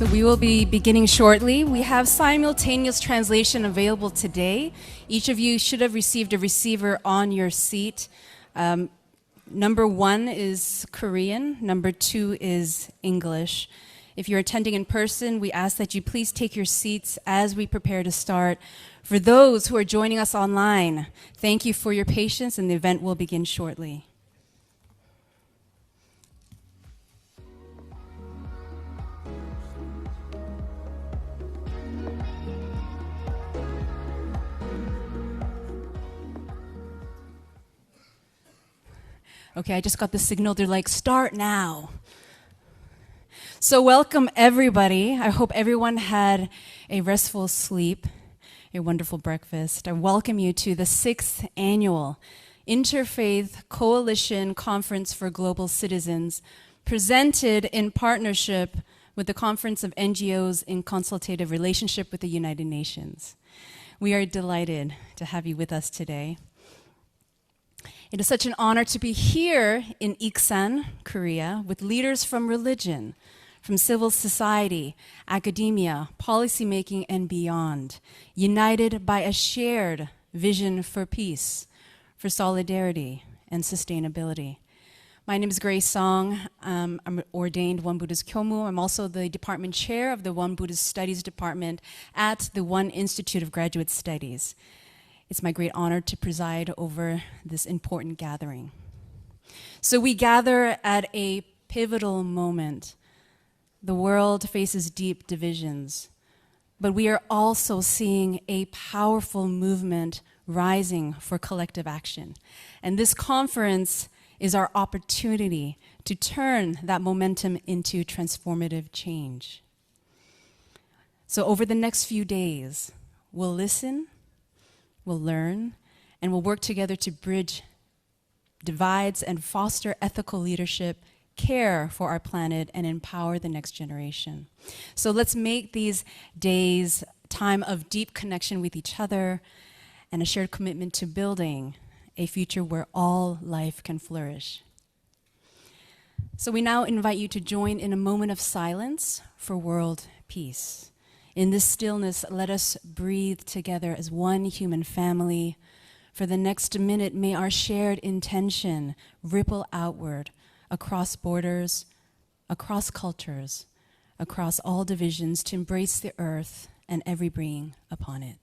So we will be beginning shortly. We have simultaneous translation available today. Each of you should have received a receiver on your seat. Number 1 is Korean, number 2 is English. If you're attending in person, we ask that you please take your seats as we prepare to start. For those who are joining us online, thank you for your patience, and the event will begin shortly. Okay, I just got the signal. They're like, start now. So welcome, everybody. I hope everyone had a restful sleep, a wonderful breakfast. I welcome you to the 6th Annual Interfaith Coalition Conference for Global Citizens, presented in partnership with the Conference of NGOs in Consultative Relationship with the United Nations. We are delighted to have you with us today. It is such an honor to be here in Iksan, Korea, with leaders from religion, from civil society, academia, policymaking, and beyond, united by a shared vision for peace, for solidarity, and sustainability. My name is Grace Song. I'm ordained One Buddhist Kyomu. I'm also the department chair of the One Buddhist Studies Department at the One Institute of Graduate Studies. It's my great honor to preside over this important gathering. So we gather at a pivotal moment. The world faces deep divisions, but we are also seeing a powerful movement rising for collective action. And this conference is our opportunity to turn that momentum into transformative change. So over the next few days, we'll listen, we'll learn, and we'll work together to bridge divides and foster ethical leadership, care for our planet, and empower the next generation. So let's make these days time of deep connection with each other and a shared commitment to building a future where all life can flourish. So we now invite you to join in a moment of silence for world peace. In this stillness, let us breathe together as one human family. For the next minute, may our shared intention ripple outward across borders, across cultures, across all divisions to embrace the earth and every being upon it.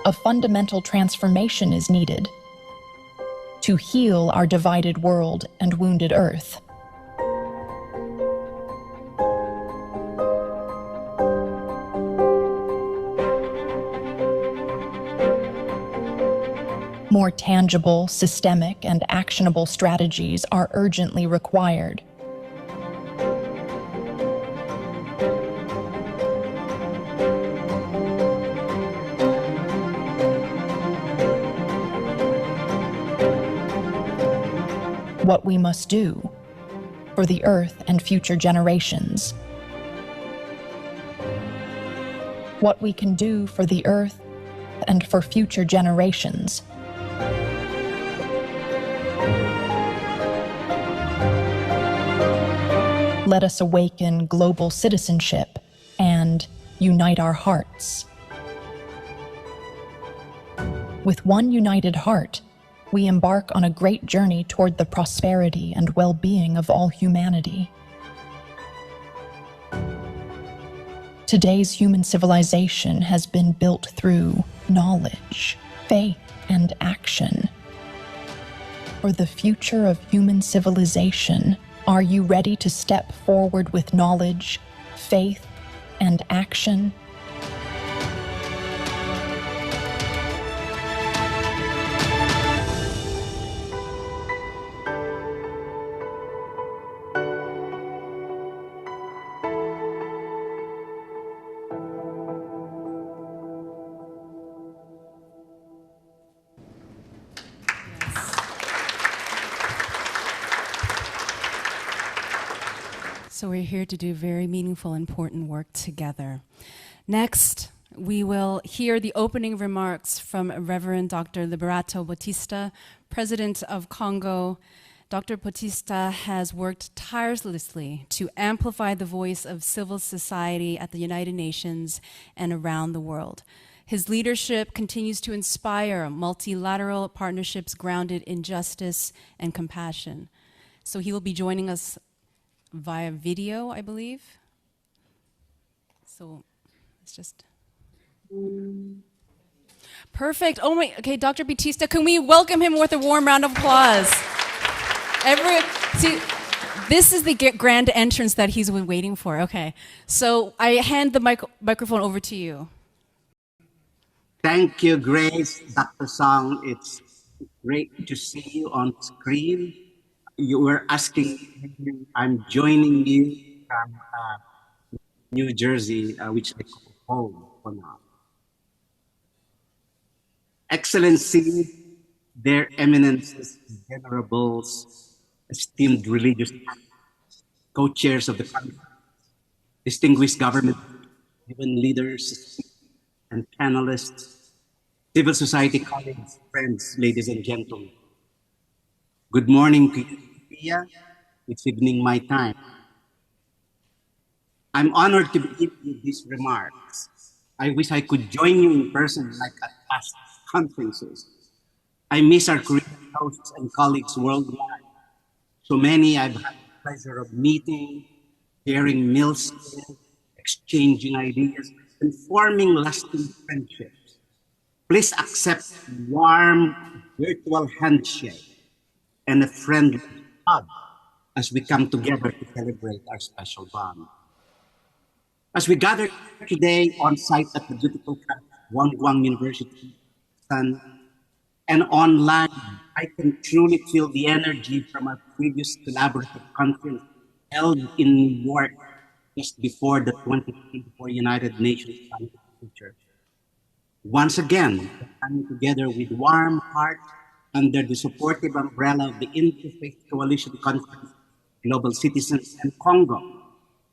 a fundamental transformation is needed to heal our divided world and wounded Earth. More tangible, systemic, and actionable strategies are urgently required. What we must do for the Earth and future generations. What we can do for the Earth and for future generations. Let us awaken global citizenship and unite our hearts. With one united heart, we embark on a great journey toward the prosperity and well-being of all humanity. Today's human civilization has been built through knowledge, faith, and action. For the future of human civilization, are you ready to step forward with knowledge, faith, and action? So we're here to do very meaningful, important work together. Next, we will hear the opening remarks from Reverend Dr. Liberato Bautista, President of CoNGO. Dr. Bautista has worked tirelessly to amplify the voice of civil society at the United Nations and around the world. His leadership continues to inspire multilateral partnerships grounded in justice and compassion. So he will be joining us via video, I believe. So it's just perfect. Oh my, okay, Dr. Bautista, can we welcome him with a warm round of applause? See, this is the grand entrance that he's been waiting for. Okay, so I hand the microphone over to you. Thank you, Grace, Dr. Song. It's great to see you on screen. You were asking, I'm joining you from New Jersey, which I call home for now. Excellency, their eminences, venerables, esteemed religious co-chairs of the country, distinguished government, even leaders and panelists, civil society colleagues, friends, ladies and gentlemen. Good morning to you. It's evening my time. I'm honored to begin with these remarks. I wish I could join you in person like at past conferences. I miss our Korean hosts and colleagues worldwide. So many I've had the pleasure of meeting, sharing meals with, exchanging ideas, and forming lasting friendships. Please accept a warm virtual handshake and a friendly hug as we come together to celebrate our special bond. As we gather today on site at the beautiful Guangguang University, and online, I can truly feel the energy from our previous collaborative conference held in New York just before the 2024 United Nations Climate Future. Once again, coming together with warm hearts under the supportive umbrella of the Interfaith Coalition Conference, Global Citizens, and CoNGO,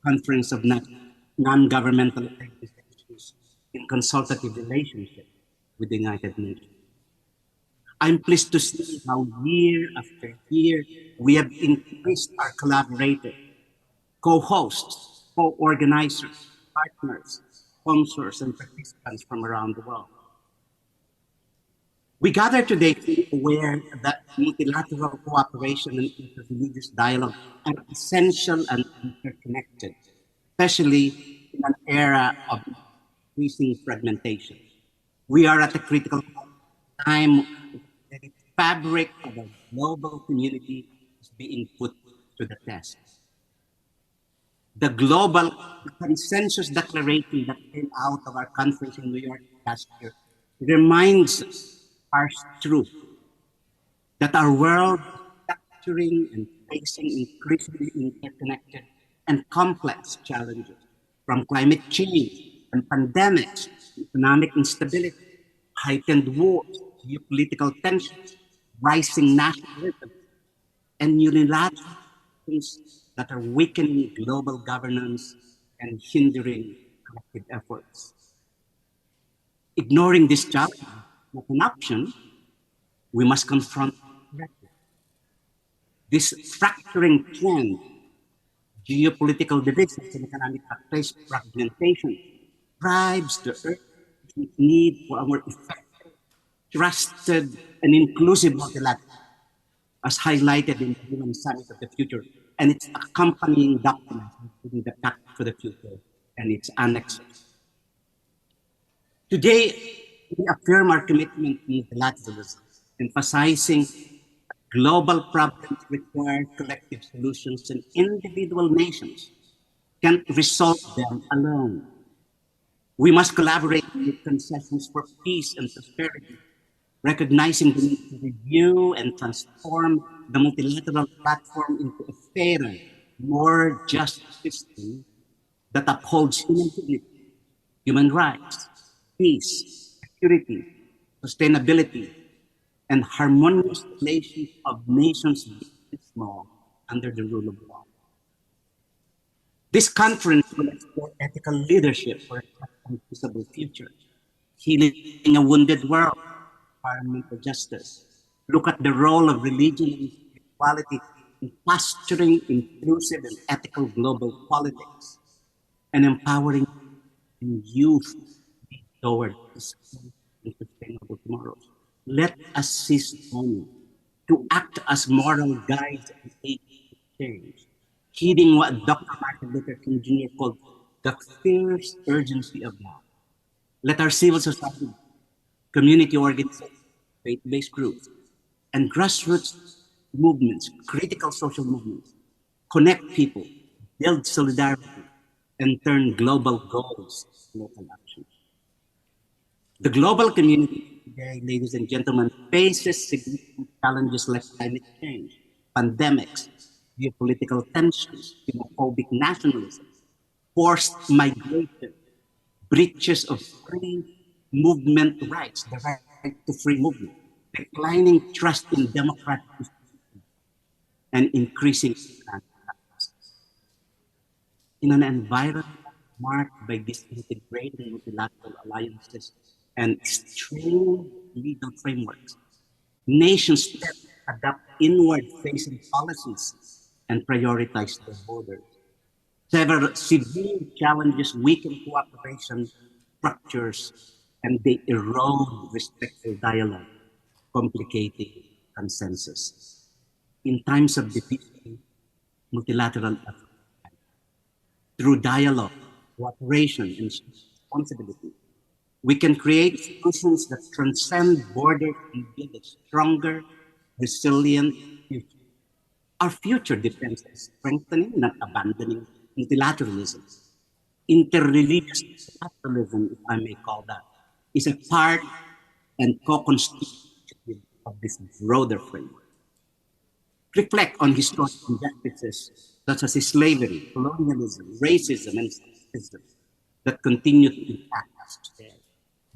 Conference of Non-Governmental Organizations in Consultative Relationship with the United Nations. I'm pleased to see how year after year we have increased our collaborators, co-hosts, co-organizers, partners, sponsors, and participants from around the world. We gather today to be aware that multilateral cooperation and interreligious dialogue are essential and interconnected, especially in an era of increasing fragmentation. We are at a critical time that the fabric of a global community is being put to the test. The global consensus declaration that came out of our conference in New York last year reminds us harsh truth that our world is structuring and facing increasingly interconnected and complex challenges, from climate change and pandemics, economic instability, heightened wars, geopolitical tensions, rising nationalism, and unilateral actions that are weakening global governance and hindering collective efforts. Ignoring this challenge is not an option. We must confront this fracturing trend, geopolitical divisions and economic fragmentation drives the urgent need for a more effective, trusted, and inclusive multilateral, as highlighted in the UN Summit of the Future and its accompanying documents, including the Pact for the Future and its annexes. Today, we affirm our commitment to multilateralism, emphasizing global problems require collective solutions, and individual nations can't resolve them alone. We must collaborate with concessions for peace and prosperity, recognizing the need to review and transform the multilateral platform into a fairer, more just system that upholds human dignity, human rights, peace, security, sustainability, and harmonious relations of nations big and small under the rule of law. This conference will explore ethical leadership for a just and peaceable future, healing a wounded world, environmental justice. Look at the role of religion and spirituality in fostering inclusive and ethical global politics and empowering youth toward peaceful and sustainable tomorrows. Let us seize the moment to act as moral guides and agents of change, heeding what Dr. Martin Luther King Jr. called the fierce urgency of now. Let our civil society, community organizations, faith-based groups, and grassroots movements, critical social movements, connect people, build solidarity, and turn global goals into local action. The global community today, ladies and gentlemen, faces significant challenges like climate change, pandemics, geopolitical tensions, xenophobic nationalism, forced migration, breaches of free movement rights, the right to free movement, declining trust in democratic institutions, and increasing violence. In an environment marked by disintegrating multilateral alliances and strained legal frameworks, nations tend to adopt inward-facing policies and prioritize their borders. Several severe challenges weaken cooperation structures and they erode respectful dialogue, complicating consensus. In times of division, multilateral effort, through dialogue, cooperation, and responsibility, we can create solutions that transcend borders and build a stronger, resilient future. Our future depends on strengthening, not abandoning, multilateralism. Interreligious multilateralism, if I may call that, is a part and co-constitutive of this broader framework. Reflect on historic injustices such as slavery, colonialism, racism, and sexism that continue to impact us today.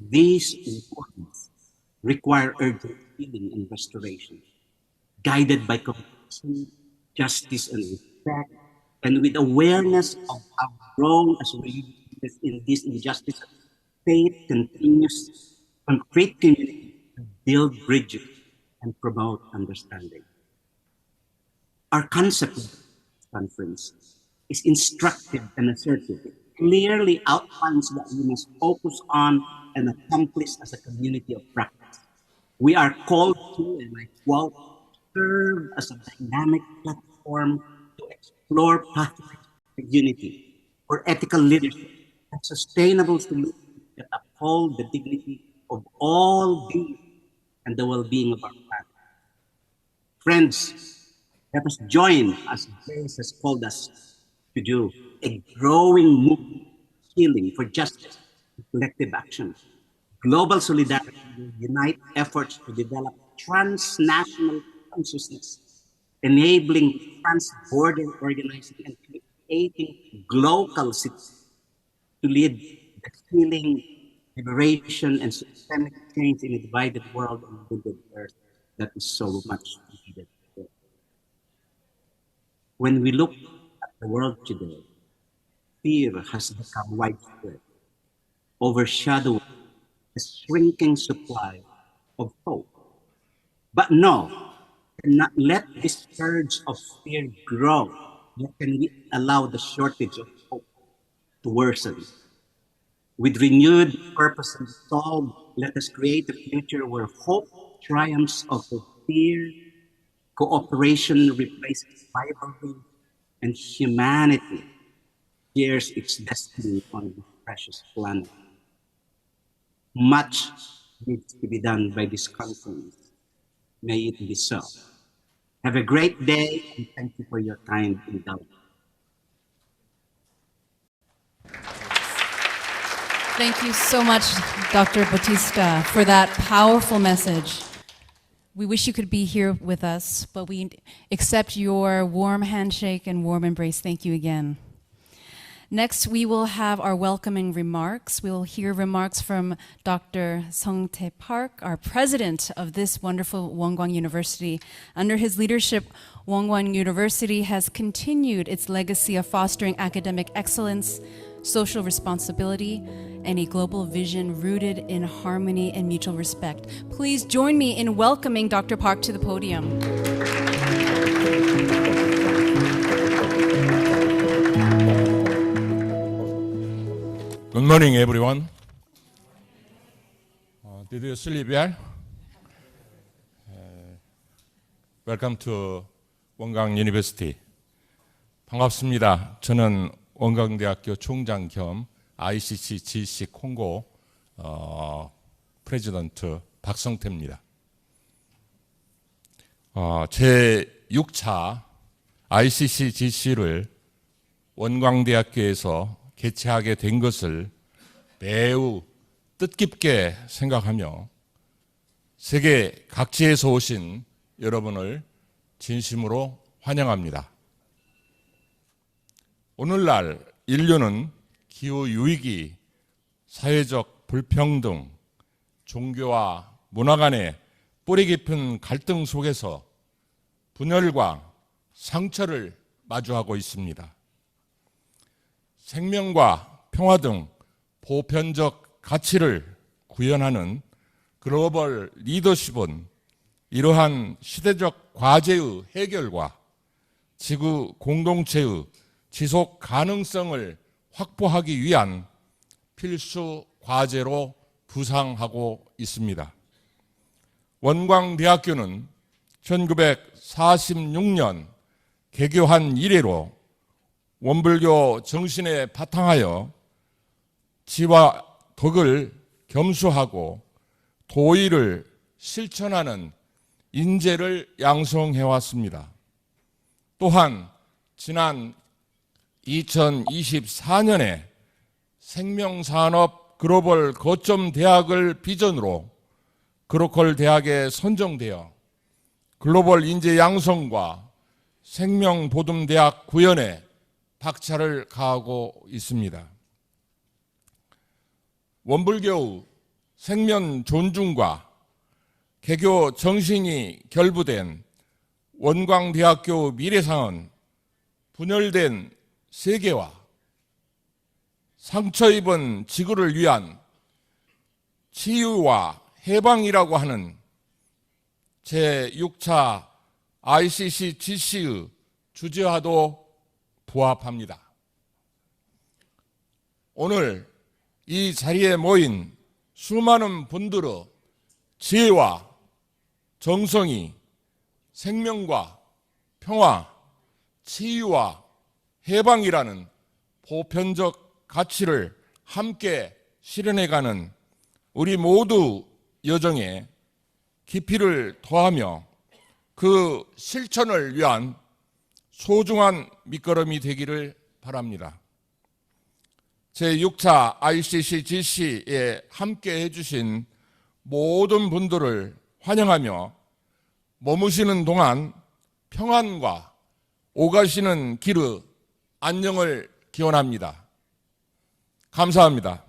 These importance require urgent healing and restoration, guided by compassion, justice, and respect, and with awareness of how wrong as we live in these injustices, faith continues to create community, to build bridges, and promote understanding. Our concept of this conference is instructive and assertive. It clearly outlines what we must focus on and accomplish as a community of practice. We are called to, and I quote, serve as a dynamic platform to explore pathways to unity, for ethical leadership, and sustainable solutions that uphold the dignity of all beings and the well-being of our planet. Friends, let us join, as Grace has called us to do, a growing movement of healing for justice and collective action. Global solidarity will unite efforts to develop transnational consciousness, enabling trans-border organizing and creating global cities to lead the healing, liberation, and systemic change in a divided world and wounded earth that is so much needed. When we look at the world today, fear has become widespread, overshadowing the shrinking supply of hope. But no, cannot let this surge of fear grow, nor can we allow the shortage of hope to worsen. With renewed purpose and resolve, let us create a future where hope triumphs over fear, cooperation replaces rivalry, and humanity shares its destiny on this precious planet. Much needs to be done by this conference. May it be so. Have a great day, and thank you for your kind indulgence. Thank you so much, Dr. Bautista, for that powerful message. We wish you could be here with us, but we accept your warm handshake and warm embrace. Thank you again. Next, we will have our welcoming remarks. We will hear remarks from Dr. Sung-tae Park, our president of this wonderful Wonkwang University. Under his leadership, Wonkwang University has continued its legacy of fostering academic excellence, social responsibility, and a global vision rooted in harmony and mutual respect. Please join me in welcoming Dr. Park to the podium. Good morning, everyone. Did you sleep well? Welcome to 원광 University. 반갑습니다. 저는 원광대학교 총장 겸 ICCGC 콩고 프레지던트 박성태입니다. 제 6차 ICCGC를 원광대학교에서 개최하게 된 것을 매우 뜻깊게 생각하며 세계 각지에서 오신 여러분을 진심으로 환영합니다. 오늘날 인류는 기후위기, 사회적 불평등, 종교와 문화 간의 뿌리 깊은 갈등 속에서 분열과 상처를 마주하고 있습니다. 생명과 평화 등 보편적 가치를 구현하는 글로벌 리더십은 이러한 시대적 과제의 해결과 지구 공동체의 지속 가능성을 확보하기 위한 필수 과제로 부상하고 있습니다. 원광대학교는 1946년 개교한 이래로 원불교 정신에 바탕하여 지와 덕을 겸수하고 도의를 실천하는 인재를 양성해왔습니다. 또한 지난 2024년에 생명산업 글로벌 거점 대학을 비전으로 그로컬 대학에 선정되어 글로벌 인재 양성과 생명보듬대학 구현에 박차를 가하고 있습니다. 원불교의 생명 존중과 개교 정신이 결부된 원광대학교 미래상은 분열된 세계와 상처 입은 지구를 위한 치유와 해방이라고 하는 제6차 ICCGC의 주제와도 부합합니다. 오늘 이 자리에 모인 수많은 분들의 지혜와 정성이 생명과 평화, 치유와 해방이라는 보편적 가치를 함께 실현해가는 우리 모두 여정에 깊이를 더하며 그 실천을 위한 소중한 밑거름이 되기를 바랍니다. 제6차 ICCGC에 함께 해주신 모든 분들을 환영하며 머무시는 동안 평안과 오가시는 길의 안녕을 기원합니다. 감사합니다.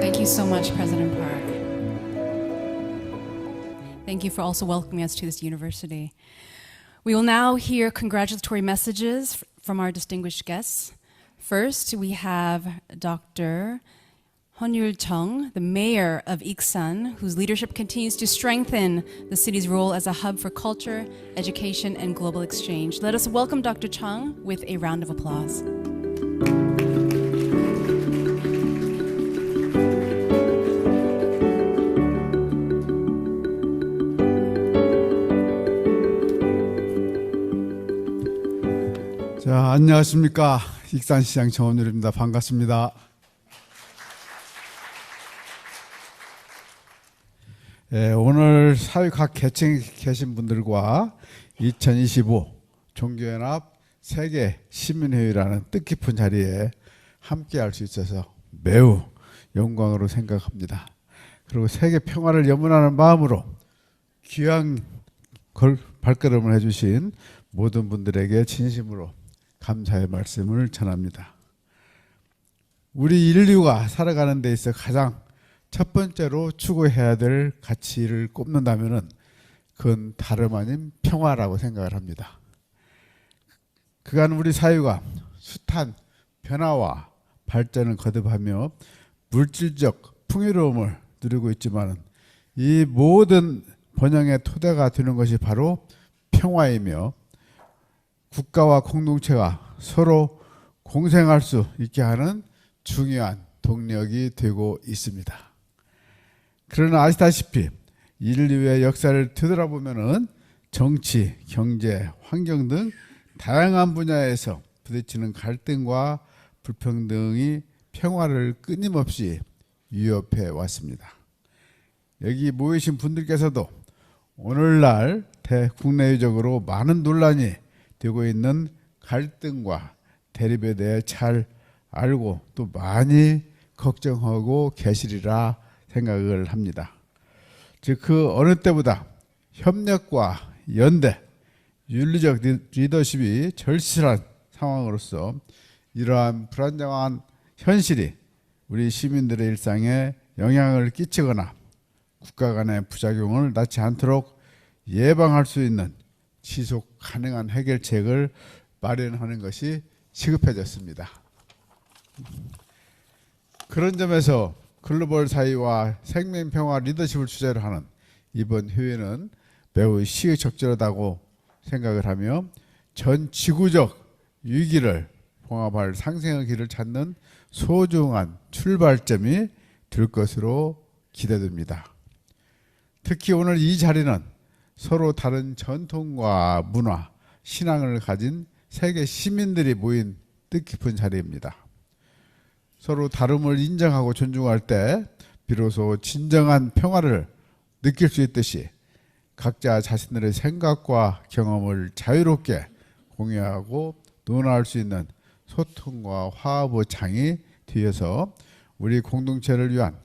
Thank you so much, President Park. Thank you for also welcoming us to this university. We will now hear congratulatory messages from our distinguished guests. First, we have Dr. Hyun-yul Chung, the mayor of Iksan, whose leadership continues to strengthen the city's role as a hub for culture, education, and global exchange. Let us welcome Dr. Chung with a round of applause. 자, 안녕하십니까. 익산시장 정원율입니다. 반갑습니다. 오늘 사회 각 계층에 계신 분들과 2025 종교연합 세계 시민회의라는 뜻깊은 자리에 함께할 수 있어서 매우 영광으로 생각합니다. 그리고 세계 평화를 염원하는 마음으로 귀한 발걸음을 해주신 모든 분들에게 진심으로 감사의 말씀을 전합니다. 우리 인류가 살아가는 데 있어 가장 첫 번째로 추구해야 될 가치를 꼽는다면 그건 다름 아닌 평화라고 생각을 합니다. 그간 우리 사회가 숱한 변화와 발전을 거듭하며 물질적 풍요로움을 누리고 있지만 이 모든 번영의 토대가 되는 것이 바로 평화이며 국가와 공동체가 서로 공생할 수 있게 하는 중요한 동력이 되고 있습니다. 그러나 아시다시피 인류의 역사를 되돌아보면 정치, 경제, 환경 등 다양한 분야에서 부딪히는 갈등과 불평등이 평화를 끊임없이 위협해 왔습니다. 여기 모이신 분들께서도 오늘날 국내외적으로 많은 논란이 되고 있는 갈등과 대립에 대해 잘 알고 또 많이 걱정하고 계시리라 생각을 합니다. 즉 그 어느 때보다 협력과 연대, 윤리적 리더십이 절실한 상황으로서 이러한 불안정한 현실이 우리 시민들의 일상에 영향을 끼치거나 국가 간의 부작용을 낳지 않도록 예방할 수 있는 지속 가능한 해결책을 마련하는 것이 시급해졌습니다. 그런 점에서 글로벌 사회와 생명평화 리더십을 주제로 하는 이번 회의는 매우 시의적절하다고 생각을 하며 전 지구적 위기를 봉합할 상생의 길을 찾는 소중한 출발점이 될 것으로 기대됩니다. 특히 오늘 이 자리는 서로 다른 전통과 문화, 신앙을 가진 세계 시민들이 모인 뜻깊은 자리입니다. 서로 다름을 인정하고 존중할 때 비로소 진정한 평화를 느낄 수 있듯이 각자 자신들의 생각과 경험을 자유롭게 공유하고 논할 수 있는 소통과 화합의 장이 되어서 우리 공동체를 위한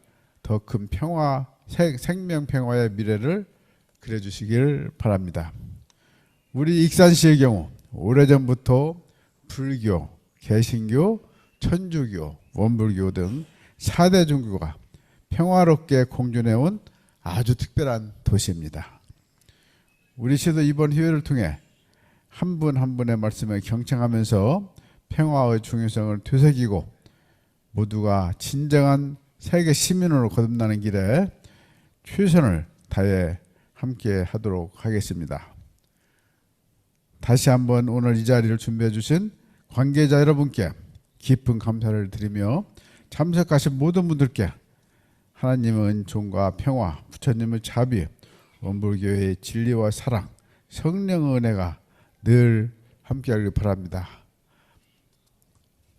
더 큰 평화, 생명 평화의 미래를 그려주시길 바랍니다. 우리 익산시의 경우 오래전부터 불교, 개신교, 천주교, 원불교 등 4대 종교가 평화롭게 공존해온 아주 특별한 도시입니다. 우리 시도 이번 회의를 통해 한 분 한 분의 말씀에 경청하면서 평화의 중요성을 되새기고 모두가 진정한 세계 시민으로 거듭나는 길에 최선을 다해 함께 하도록 하겠습니다. 다시 한번 오늘 이 자리를 준비해 주신 관계자 여러분께 깊은 감사를 드리며 참석하신 모든 분들께 하나님의 은총과 평화, 부처님의 자비, 원불교의 진리와 사랑, 성령의 은혜가 늘 함께하길 바랍니다.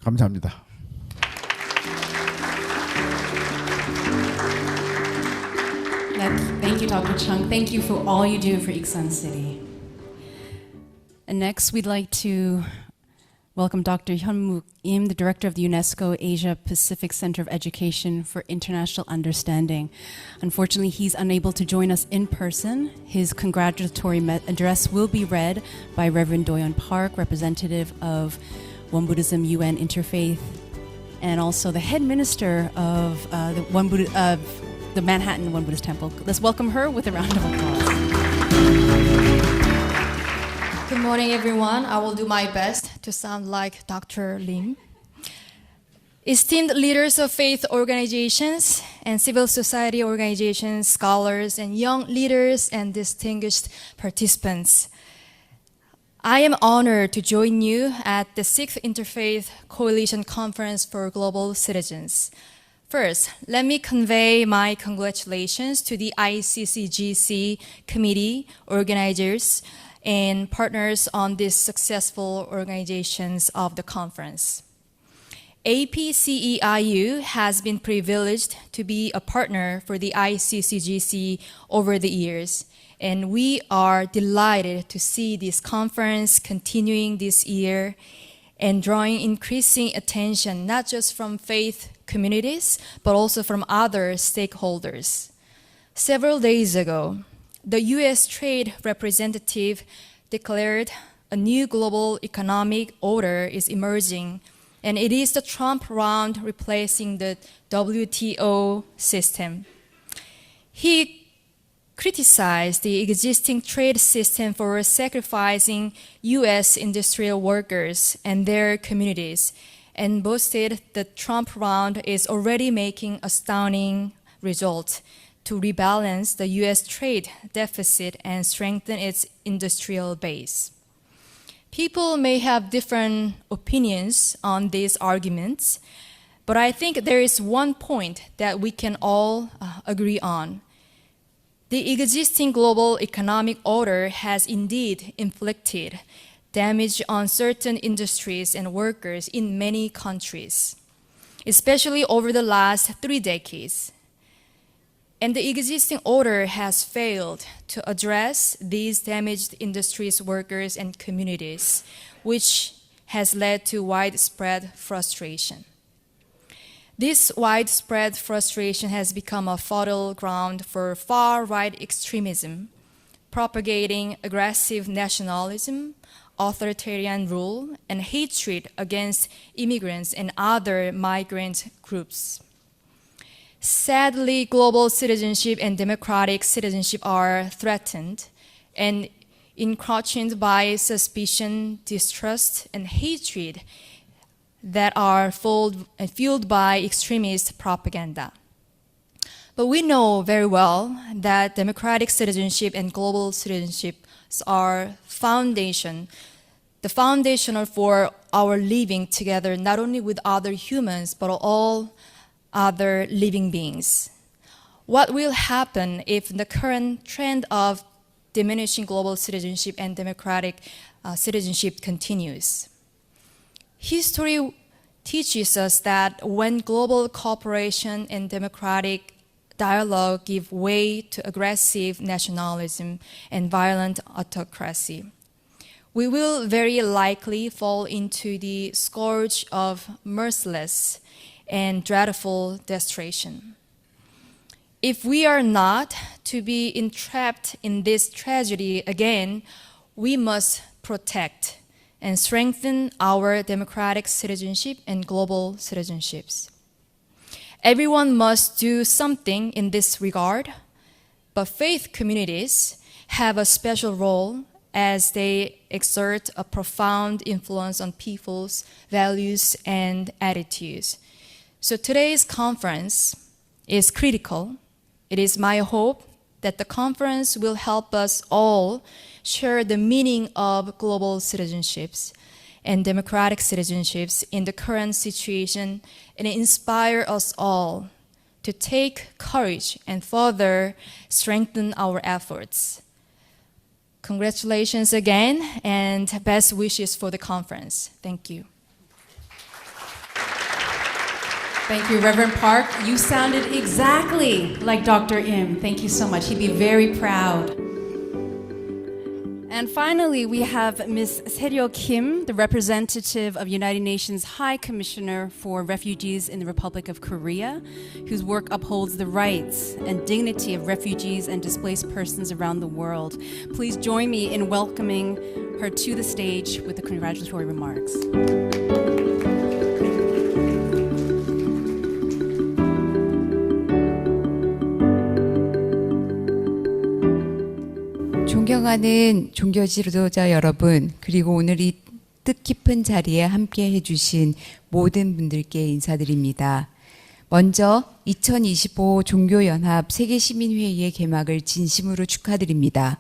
감사합니다. Thank you, Dr. Chung. Thank you for all you do for Iksan City. And next, we'd like to welcome Dr. Hyunmook Im, the director of the UNESCO Asia Pacific Center of Education for International Understanding. Unfortunately, he's unable to join us in person. His congratulatory address will be read by Reverend Do-yeon Park, representative of One Buddhism UN Interfaith, and also the head minister of the Manhattan One Buddhist Temple. Let's welcome her with a round of applause. Good morning, everyone. I will do my best to sound like Dr. Lim. Esteemed leaders of faith organizations and civil society organizations, scholars, and young leaders and distinguished participants, I am honored to join you at the 6th Interfaith Coalition Conference for Global Citizens. First, let me convey my congratulations to the ICCGC committee, organizers, and partners on these successful organizations of the conference. APCEIU has been privileged to be a partner for the ICCGC over the years, and we are delighted to see this conference continuing this year and drawing increasing attention not just from faith communities, but also from other stakeholders. Several days ago, the U.S. Trade Representative declared a new global economic order is emerging, and it is the Trump round replacing the WTO system. He criticized the existing trade system for sacrificing U.S. industrial workers and their communities, and boasted the Trump round is already making astounding results to rebalance the U.S. trade deficit and strengthen its industrial base. People may have different opinions on these arguments, but I think there is one point that we can all agree on. The existing global economic order has indeed inflicted damage on certain industries and workers in many countries, especially over the last 3 decades. And the existing order has failed to address these damaged industries, workers, and communities, which has led to widespread frustration. This widespread frustration has become a fertile ground for far-right extremism, propagating aggressive nationalism, authoritarian rule, and hatred against immigrants and other migrant groups. Sadly, global citizenship and democratic citizenship are threatened and encroached by suspicion, distrust, and hatred that are fueled by extremist propaganda. But we know very well that democratic citizenship and global citizenship are the foundational for our living together, not only with other humans, but all other living beings. What will happen if the current trend of diminishing global citizenship and democratic citizenship continues? History teaches us that when global cooperation and democratic dialogue give way to aggressive nationalism and violent autocracy, we will very likely fall into the scourge of merciless and dreadful destruction. If we are not to be entrapped in this tragedy again, we must protect and strengthen our democratic citizenship and global citizenships. Everyone must do something in this regard, but faith communities have a special role as they exert a profound influence on people's values and attitudes. So today's conference is critical. It is my hope that the conference will help us all share the meaning of global citizenships and democratic citizenships in the current situation and inspire us all to take courage and further strengthen our efforts. Congratulations again and best wishes for the conference. Thank you. Thank you, Reverend Park. You sounded exactly like Dr. Im. Thank you so much. He'd be very proud. And finally, we have Ms. Seryo Kim, the representative of United Nations High Commissioner for Refugees in the Republic of Korea, whose work upholds the rights and dignity of refugees and displaced persons around the world. Please join me in welcoming her to the stage with the congratulatory remarks. 존경하는 종교 지도자 여러분, 그리고 오늘 이 뜻깊은 자리에 함께 해주신 모든 분들께 인사드립니다. 먼저 2025 종교연합 세계시민회의의 개막을 진심으로 축하드립니다.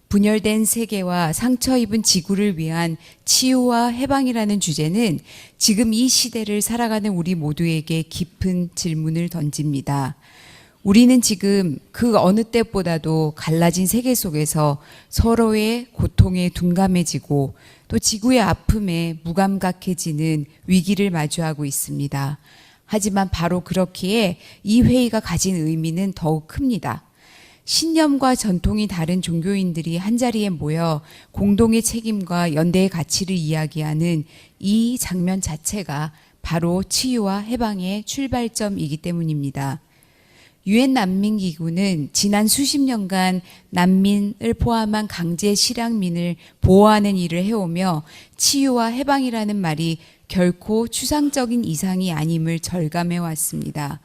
분열된 세계와 상처 입은 지구를 위한 치유와 해방이라는 주제는 지금 이 시대를 살아가는 우리 모두에게 깊은 질문을 던집니다. 우리는 지금 그 어느 때보다도 갈라진 세계 속에서 서로의 고통에 둔감해지고 또 지구의 아픔에 무감각해지는 위기를 마주하고 있습니다. 하지만 바로 그렇기에 이 회의가 가진 의미는 더욱 큽니다. 신념과 전통이 다른 종교인들이 한자리에 모여 공동의 책임과 연대의 가치를 이야기하는 이 장면 자체가 바로 치유와 해방의 출발점이기 때문입니다. 유엔 난민기구는 지난 수십 년간 난민을 포함한 강제 실향민을 보호하는 일을 해오며 치유와 해방이라는 말이 결코 추상적인 이상이 아님을 절감해왔습니다.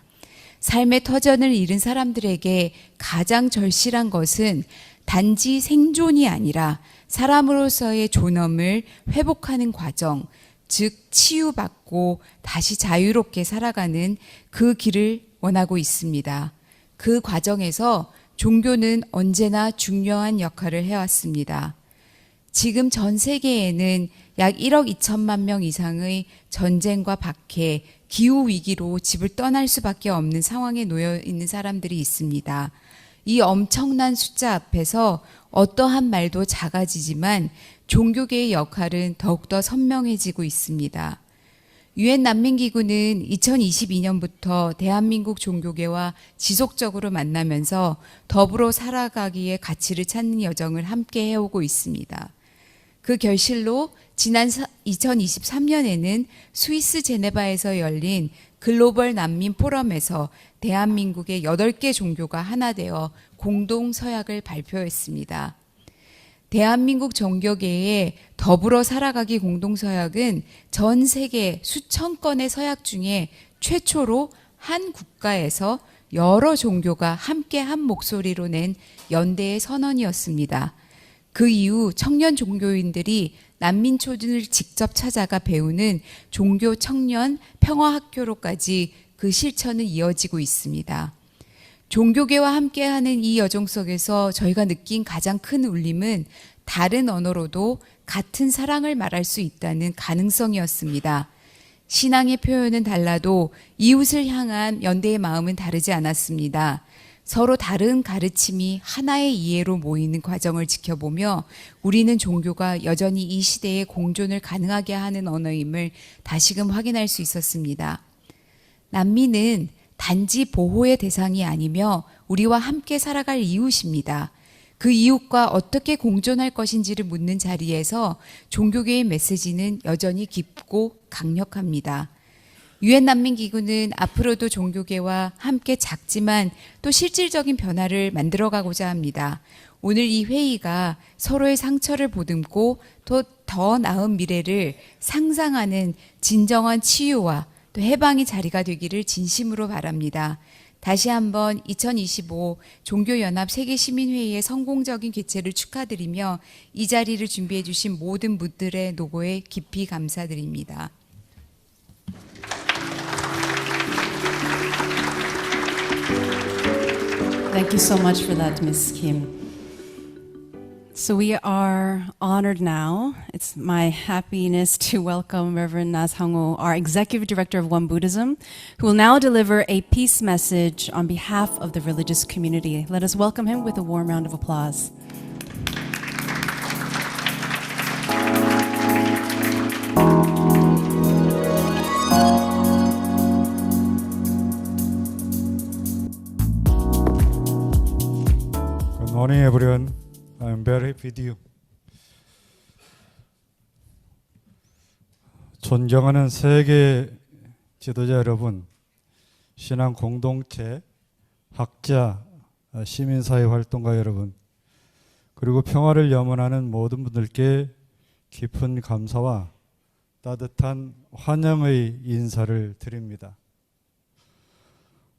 삶의 터전을 잃은 사람들에게 가장 절실한 것은 단지 생존이 아니라 사람으로서의 존엄을 회복하는 과정, 즉 치유받고 다시 자유롭게 살아가는 그 길을 원하고 있습니다. 그 과정에서 종교는 언제나 중요한 역할을 해왔습니다. 지금 전 세계에는 약 1억 2천만 명 이상의 전쟁과 박해, 기후위기로 집을 떠날 수밖에 없는 상황에 놓여 있는 사람들이 있습니다. 이 엄청난 숫자 앞에서 어떠한 말도 작아지지만 종교계의 역할은 더욱더 선명해지고 있습니다. 유엔 난민기구는 2022년부터 대한민국 종교계와 지속적으로 만나면서 더불어 살아가기의 가치를 찾는 여정을 함께 해오고 있습니다. 그 결실로 지난 2023년에는 스위스 제네바에서 열린 글로벌 난민 포럼에서 대한민국의 8개 종교가 하나 되어 공동 서약을 발표했습니다. 대한민국 종교계의 더불어 살아가기 공동서약은 전 세계 수천 건의 서약 중에 최초로 한 국가에서 여러 종교가 함께 한 목소리로 낸 연대의 선언이었습니다. 그 이후 청년 종교인들이 난민촌을 직접 찾아가 배우는 종교 청년 평화학교로까지 그 실천은 이어지고 있습니다. 종교계와 함께하는 이 여정 속에서 저희가 느낀 가장 큰 울림은 다른 언어로도 같은 사랑을 말할 수 있다는 가능성이었습니다. 신앙의 표현은 달라도 이웃을 향한 연대의 마음은 다르지 않았습니다. 서로 다른 가르침이 하나의 이해로 모이는 과정을 지켜보며 우리는 종교가 여전히 이 시대에 공존을 가능하게 하는 언어임을 다시금 확인할 수 있었습니다. 난민은 단지 보호의 대상이 아니며 우리와 함께 살아갈 이웃입니다. 그 이웃과 어떻게 공존할 것인지를 묻는 자리에서 종교계의 메시지는 여전히 깊고 강력합니다. 유엔 난민기구는 앞으로도 종교계와 함께 작지만 또 실질적인 변화를 만들어가고자 합니다. 오늘 이 회의가 서로의 상처를 보듬고 또 더 나은 미래를 상상하는 진정한 치유와 또 해방의 자리가 되기를 진심으로 바랍니다. 다시 한번 2025 종교연합 세계시민회의의 성공적인 개최를 축하드리며 이 자리를 준비해 주신 모든 분들의 노고에 깊이 감사드립니다. Thank you so much for that, Ms. Kim. So we are honored now. It's my happiness to welcome Reverend Nas Hang-oh, our Executive Director of One Buddhism, who will now deliver a peace message on behalf of the religious community. Let us welcome him with a warm round of applause. morning, everyone. I'm very happy with you. 존경하는 세계 지도자 여러분, 신앙 공동체, 학자, 시민사회 활동가 여러분, 그리고 평화를 염원하는 모든 분들께 깊은 감사와 따뜻한 환영의 인사를 드립니다.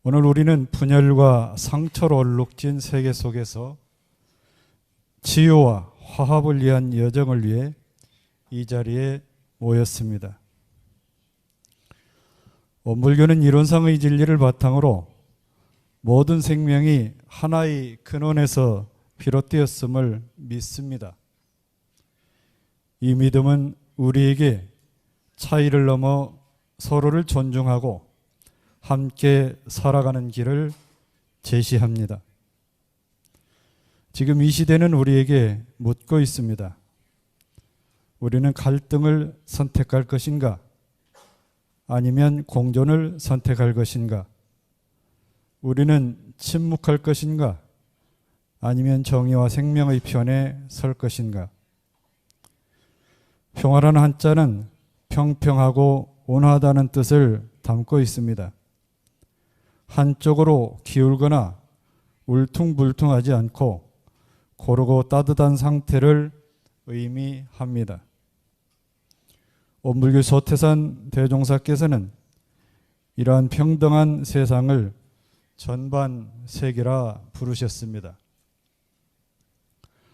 오늘 우리는 분열과 상처로 얼룩진 세계 속에서 치유와 화합을 위한 여정을 위해 이 자리에 모였습니다. 원불교는 이론상의 진리를 바탕으로 모든 생명이 하나의 근원에서 비롯되었음을 믿습니다. 이 믿음은 우리에게 차이를 넘어 서로를 존중하고 함께 살아가는 길을 제시합니다. 지금 이 시대는 우리에게 묻고 있습니다. 우리는 갈등을 선택할 것인가? 아니면 공존을 선택할 것인가? 우리는 침묵할 것인가? 아니면 정의와 생명의 편에 설 것인가? 평화라는 한자는 평평하고 온화하다는 뜻을 담고 있습니다. 한쪽으로 기울거나 울퉁불퉁하지 않고 고르고 따뜻한 상태를 의미합니다. 원불교 소태산 대종사께서는 이러한 평등한 세상을 전반 세계라 부르셨습니다.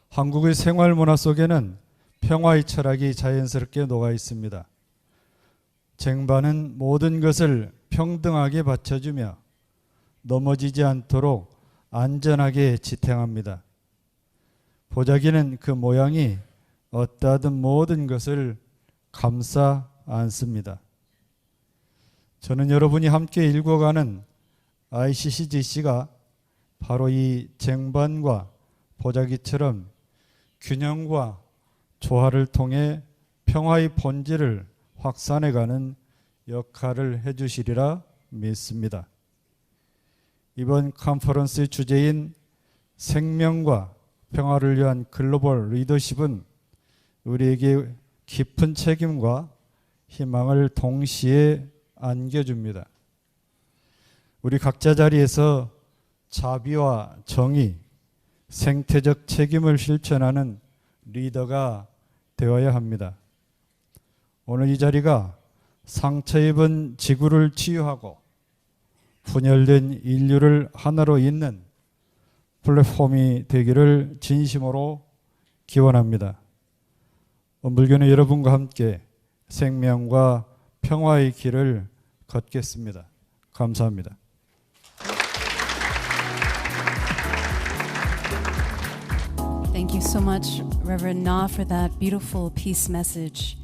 한국의 생활 문화 속에는 평화의 철학이 자연스럽게 녹아 있습니다. 쟁반은 모든 것을 평등하게 받쳐주며 넘어지지 않도록 안전하게 지탱합니다. 보자기는 그 모양이 어떠하든 모든 것을 감싸 안습니다. 저는 여러분이 함께 읽어가는 ICCGC가 바로 이 쟁반과 보자기처럼 균형과 조화를 통해 평화의 본질을 확산해가는 역할을 해주시리라 믿습니다. 이번 컨퍼런스의 주제인 생명과 평화를 위한 글로벌 리더십은 우리에게 깊은 책임과 희망을 동시에 안겨줍니다. 우리 각자 자리에서 자비와 정의, 생태적 책임을 실천하는 리더가 되어야 합니다. 오늘 이 자리가 상처 입은 지구를 치유하고 분열된 인류를 하나로 잇는 플랫폼이 되기를 진심으로 기원합니다. 원불교는 여러분과 함께 생명과 평화의 길을 걷겠습니다. 감사합니다. Thank you so much, Reverend Na, for that beautiful peace message.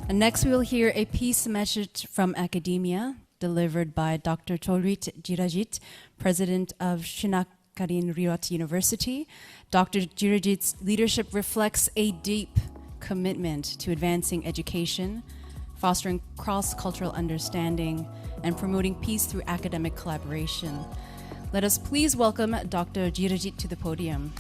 And next we will hear a peace message from academia delivered by Dr. Cholrit Jirajit, President of Shinakarin Riot University. Dr. Jirajit's leadership reflects a deep commitment to advancing education, fostering cross-cultural understanding, and promoting peace through academic collaboration. Let us please welcome Dr. Jirajit to the podium.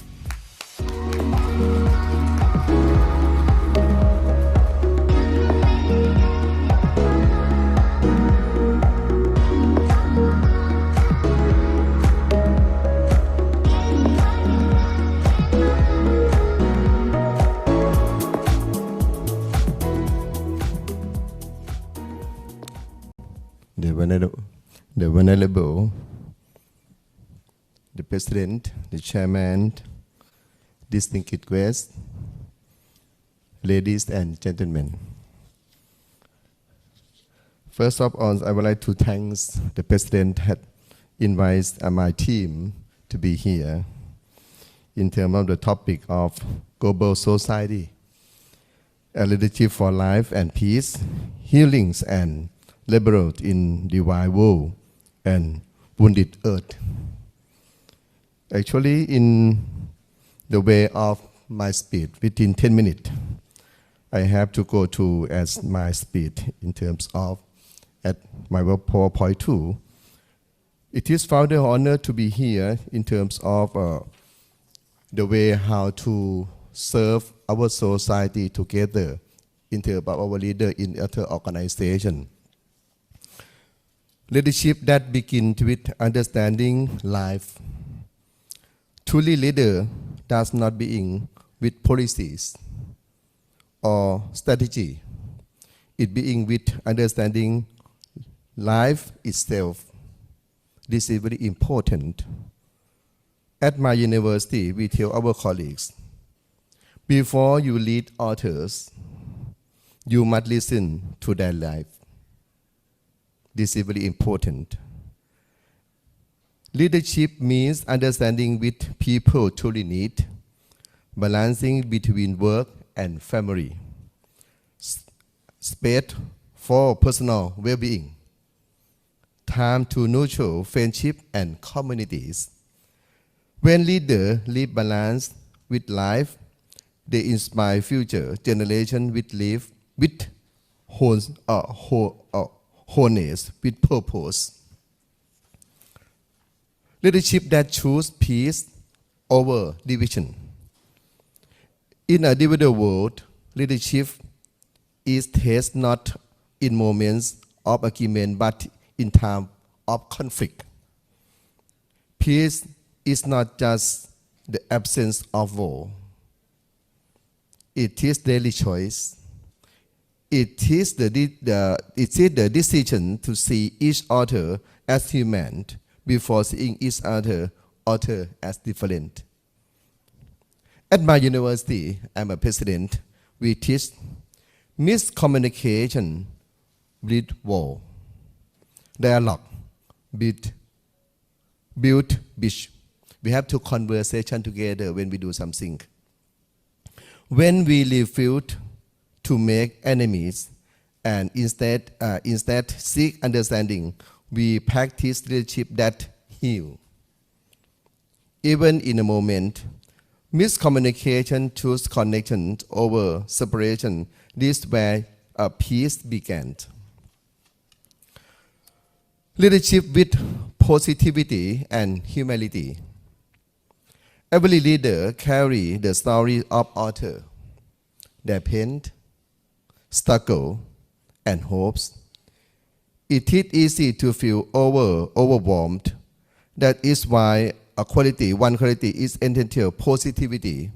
The Venerable, the President, the Chairman, distinguished guests, ladies and gentlemen. First of all, I would like to thank the President had invited my team to be here in terms of the topic of global society, a leadership for life and peace, healings and liberate in divine world and wounded earth. Actually, in the way of my speed, within 10 minutes, I have to go to as my speed in terms of at my PowerPoint 2. It is further honor to be here in terms of the way how to serve our society together in terms of our leader in other organization. Leadership that begins with understanding life. Truly leader does not begin with policies or strategy. It begins with understanding life itself. This is very important. At my university, we tell our colleagues, before you lead others, you must listen to their life. This is very important. Leadership means understanding what people truly need, balancing between work and family, space for personal well-being, time to nurture friendship and communities. When leaders live balance with life, they inspire future generations with live with wholeness, with purpose. Leadership that chooses peace over division. In a divided world, leadership is tested not in moments of argument but in time of conflict. Peace is not just the absence of war. It is daily choice. It is the decision to see each other as human before seeing each other as different. At my university, I'm a president. We teach miscommunication with war, dialogue with build bridge. We have to conversation together when we do something. When we refuse to make enemies and instead seek understanding, we practice leadership that heals. Even in a moment, miscommunication choose connection over separation. This is where peace began. Leadership with positivity and humility. Every leader carries the story of others, their pain, struggle, and hopes. It is easy to feel overwhelmed. That is why one quality is entitled positivity.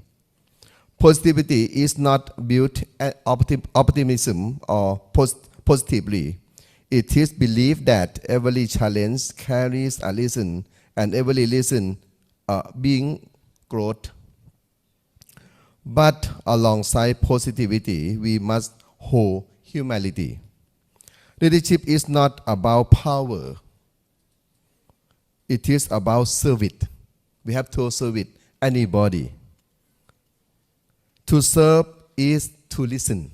Positivity is not built at optimism or positively. It is believed that every challenge carries a lesson, and every lesson being growth. But alongside positivity, we must hold humility. Leadership is not about power. It is about service. We have to serve anybody. To serve is to listen.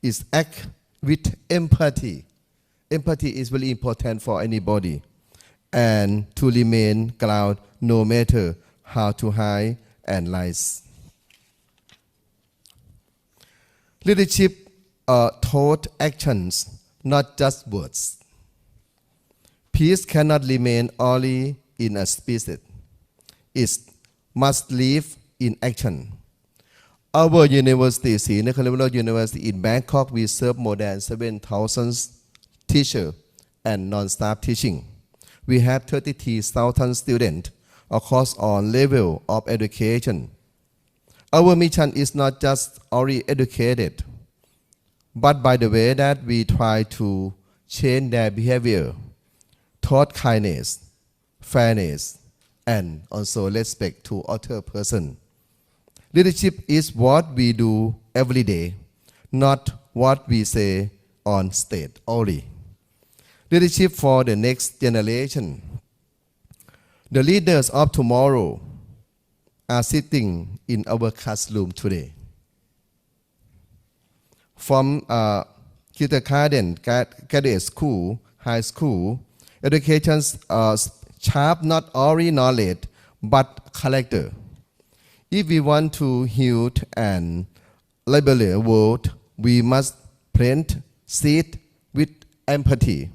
It's act with empathy. Empathy is very important for anybody. And to remain grounded no matter how to hide and lies. Leadership taught actions, not just words. Peace cannot remain only in a speech. It must live in action. Our university, Sri Nagarjuna University in Bangkok, we serve more than 7,000 teachers and non-staff teaching. We have 33,000 students across all levels of education. Our mission is not just only educated, but by the way that we try to change their behavior toward kindness, fairness, and also respect to other person. Leadership is what we do every day, not what we say on stage only. Leadership for the next generation. The leaders of tomorrow are sitting in our classroom today. From kindergarten, graduate school, high school, education sharp not only knowledge but character. If we want to heal and liberate the world, we must plant seed with empathy,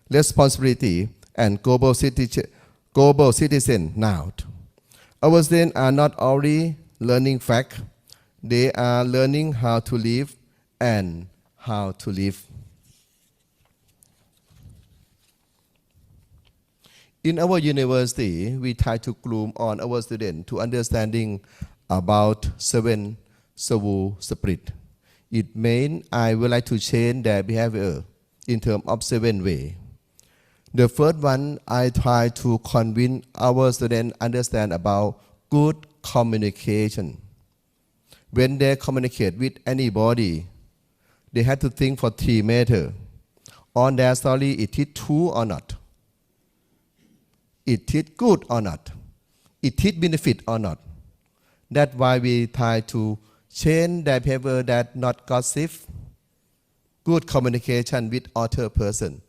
responsibility, and global citizen now. Our students are not only learning fact, they are learning how to live and how to live. In our university, we try to groom on our students to understanding about 7 Savu spirit. It means I would like to change their behavior in terms of 7 ways. The first one, I try to convince our students understand about good communication. When they communicate with anybody, they have to think for 3 matters. On their story, it is true or not? It is good or not? It is benefit or not? That's why we try to change their behavior that not gossip, good communication with other person.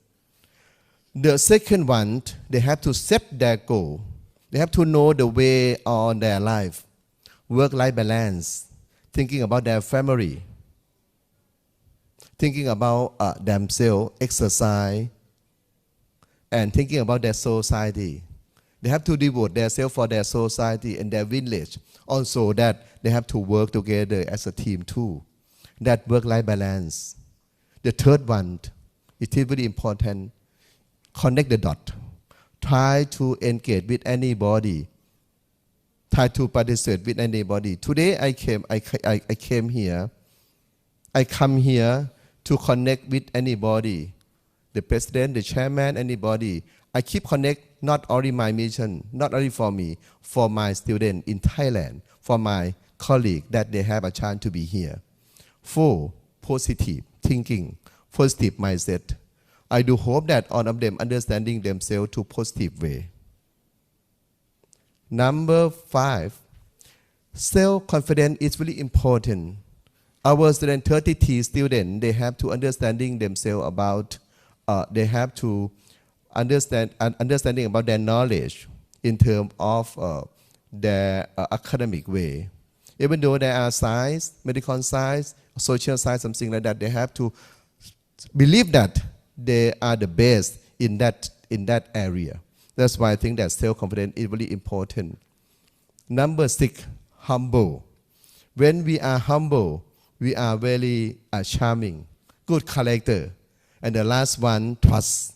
The second one, they have to set their goal. They have to know the way on their life, work-life balance, thinking about their family, thinking about themselves, exercise, and thinking about their society. They have to devote themselves for their society and their village. Also that they have to work together as a team too. That work-life balance. The third one, it is very important. Connect the dot. Try to engage with anybody. Try to participate with anybody. Today I came here. I come here to connect with anybody. The president, the chairman, anybody. I keep connect not only my mission, not only for me, for my student in Thailand, for my colleague that they have a chance to be here. 4, positive thinking, positive mindset. I do hope that all of them understanding themselves to positive way. Number 5, self-confidence is very important. Our student, 33 students, they have to understanding themselves about, they have to understanding about their knowledge in terms of their academic way. Even though there are science, medical science, social science, something like that, they have to believe that they are the best in that area. That's why I think that self-confidence is very important. Number 6, humble. When we are humble, we are very charming, good character. And the last one, trust.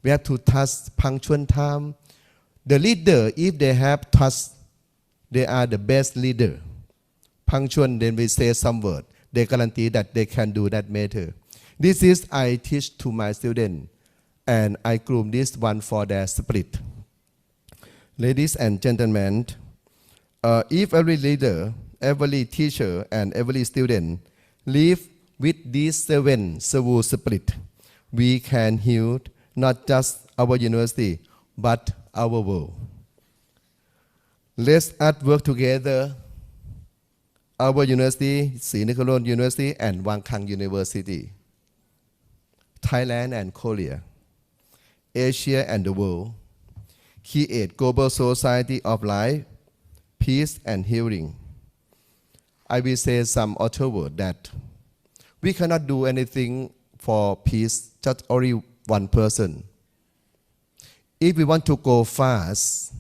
We have to trust punctual time. The leader, if they have trust, they are the best leader. Punctual, then we say some word. They guarantee that they can do that matter. This is I teach to my students, and I groom this one for their spirit. Ladies and gentlemen, if every leader, every teacher, and every student live with these 7 Savu spirit, we can heal not just our university, but our world. Let's work together. Our university, Srinikolon University and Wang Kang University, Thailand and Korea, Asia and the world, create global society of life, peace and healing. I will say some other word that we cannot do anything for peace, just only one person. If we want to go fast,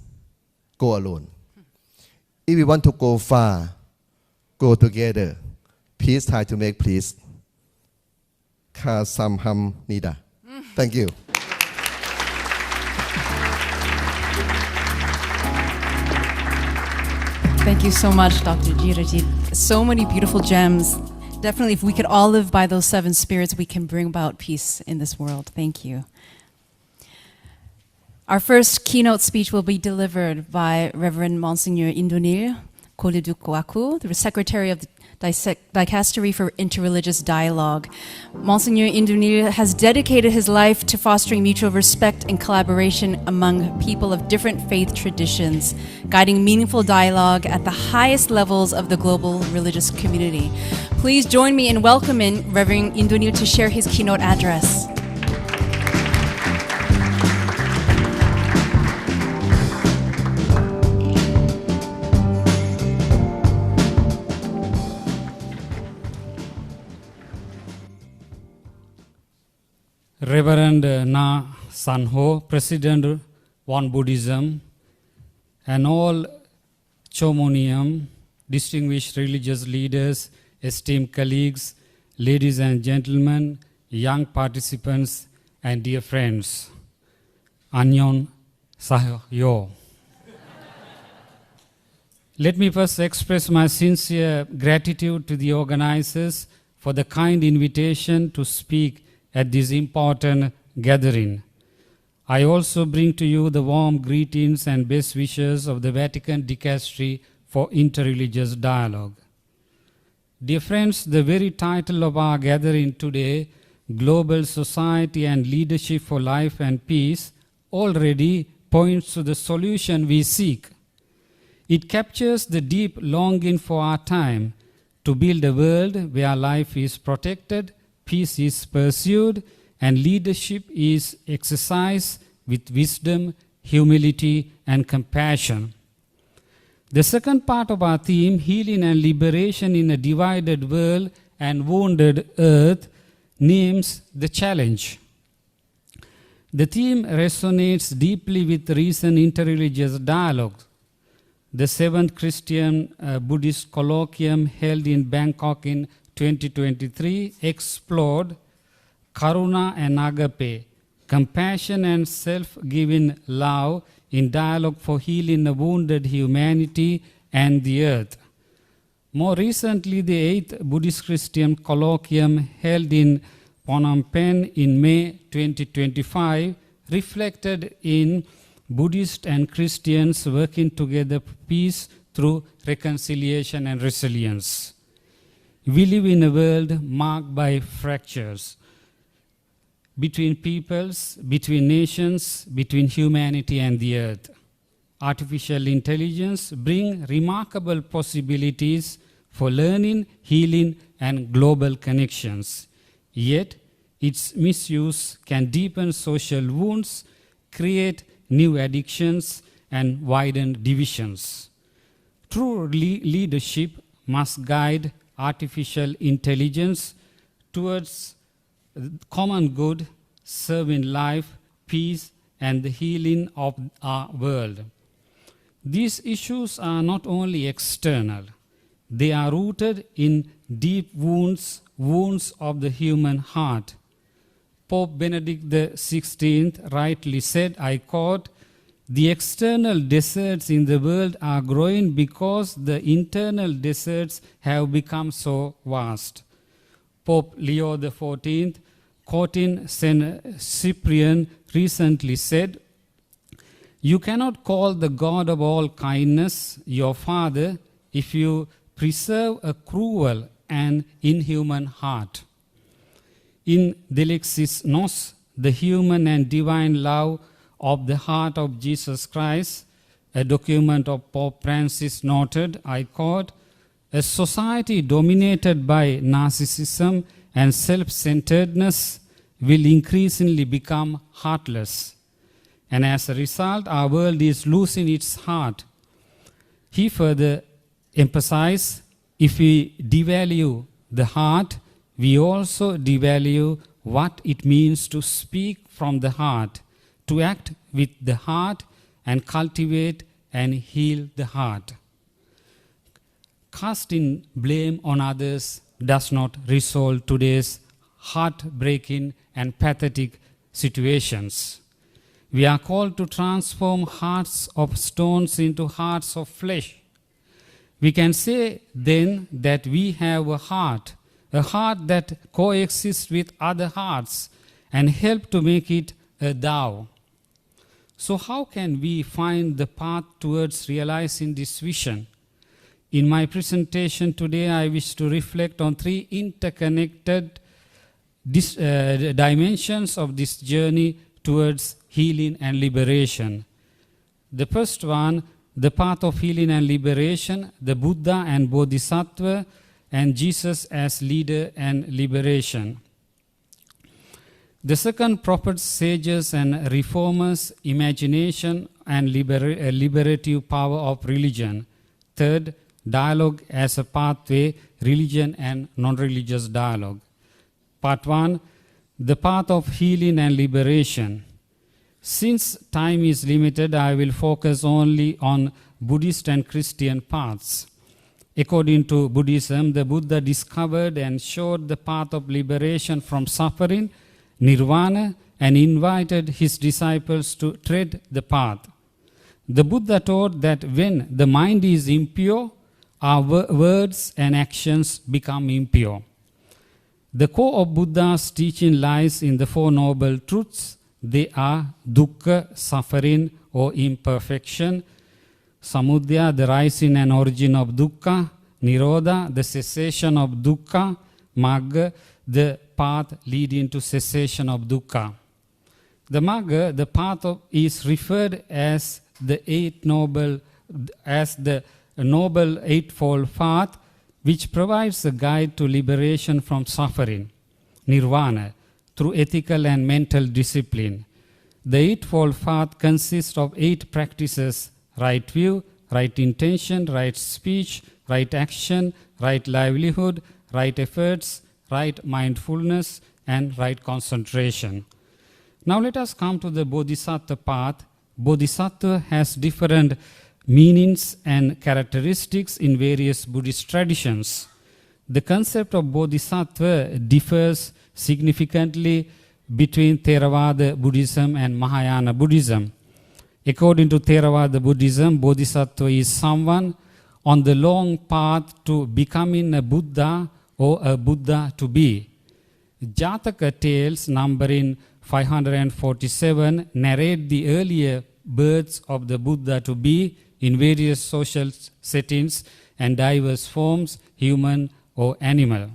go alone. If we want to go far, go together. Peace, try to make peace. Kasamham Nida. Thank you. Thank you so much, Dr. Jirajit. So many beautiful gems. Definitely, if we could all live by those 7 spirits, we can bring about peace in this world. Thank you. Our first keynote speech will be delivered by Reverend Monsignor Indunil Kolidukwaku, the Secretary of the Dicastery for Interreligious Dialogue. Monsignor Indunil has dedicated his life to fostering mutual respect and collaboration among people of different faith traditions, guiding meaningful dialogue at the highest levels of the global religious community. Please join me in welcoming Reverend Indunil to share his keynote address. Reverend Na Sanho, President One Buddhism, and all Chomonium, distinguished religious leaders, esteemed colleagues, ladies and gentlemen, young participants, and dear friends. Annyeong Sahyo. Let me first express my sincere gratitude to the organizers for the kind invitation to speak at this important gathering. I also bring to you the warm greetings and best wishes of the Vatican Dicastery for Interreligious Dialogue. Dear friends, the very title of our gathering today, Global Society and Leadership for Life and Peace, already points to the solution we seek. It captures the deep longing for our time to build a world where life is protected, peace is pursued, and leadership is exercised with wisdom, humility, and compassion. The second part of our theme, healing and liberation in a divided world and wounded earth, names the challenge. The theme resonates deeply with recent interreligious dialogues. The 7th Christian Buddhist Colloquium held in Bangkok in 2023 explored Karuna and Agape, compassion and self-giving love in dialogue for healing the wounded humanity and the earth. More recently, the 8th Buddhist Christian Colloquium held in Phnom Penh in May 2025 reflected in Buddhists and Christians working together for peace through reconciliation and resilience. We live in a world marked by fractures between peoples, between nations, between humanity and the earth. Artificial intelligence brings remarkable possibilities for learning, healing, and global connections. Yet, its misuse can deepen social wounds, create new addictions, and widen divisions. True leadership must guide artificial intelligence towards common good, serving life, peace, and the healing of our world. These issues are not only external, they are rooted in deep wounds of the human heart. Pope Benedict XVI rightly said, I quote, "The external deserts in the world are growing because the internal deserts have become so vast." Pope Leo XIV, quoting Saint Cyprian, recently said, "You cannot call the God of all kindness your Father if you preserve a cruel and inhuman heart." In Delexis Nos, the human and divine love of the heart of Jesus Christ, a document of Pope Francis noted, I quote, "A society dominated by narcissism and self-centeredness will increasingly become heartless. And as a result, our world is losing its heart." He further emphasized, if we devalue the heart, we also devalue what it means to speak from the heart, to act with the heart, and cultivate and heal the heart. Casting blame on others does not resolve today's heartbreaking and pathetic situations. We are called to transform hearts of stones into hearts of flesh. We can say then that we have a heart that coexists with other hearts and help to make it a Tao. So how can we find the path towards realizing this vision? In my presentation today, I wish to reflect on three interconnected dimensions of this journey towards healing and liberation. The first one, the path of healing and liberation, the Buddha and Bodhisattva, and Jesus as leader and liberation. The second, prophets, sages, and reformers, imagination and liberative power of religion. Third, dialogue as a pathway, religion and non-religious dialogue. Part 1, the path of healing and liberation. Since time is limited, I will focus only on Buddhist and Christian paths. According to Buddhism, the Buddha discovered and showed the path of liberation from suffering, nirvana, and invited his disciples to tread the path. The Buddha taught that when the mind is impure, our words and actions become impure. The core of Buddha's teaching lies in the Four Noble Truths. They are dukkha, suffering or imperfection; samudaya, the rising and origin of dukkha; nirodha, the cessation of dukkha; magga, the path leading to cessation of dukkha. The magga, the path is referred as the Noble Eightfold Path, which provides a guide to liberation from suffering, nirvana, through ethical and mental discipline. The Eightfold Path consists of 8 practices: right view, right intention, right speech, right action, right livelihood, right efforts, right mindfulness, and right concentration. Now let us come to the Bodhisattva path. Bodhisattva has different meanings and characteristics in various Buddhist traditions. The concept of Bodhisattva differs significantly between Theravada Buddhism and Mahayana Buddhism. According to Theravada Buddhism, Bodhisattva is someone on the long path to becoming a Buddha or a Buddha to be. Jataka tales numbering 547 narrate the earlier births of the Buddha to be in various social settings and diverse forms, human or animal.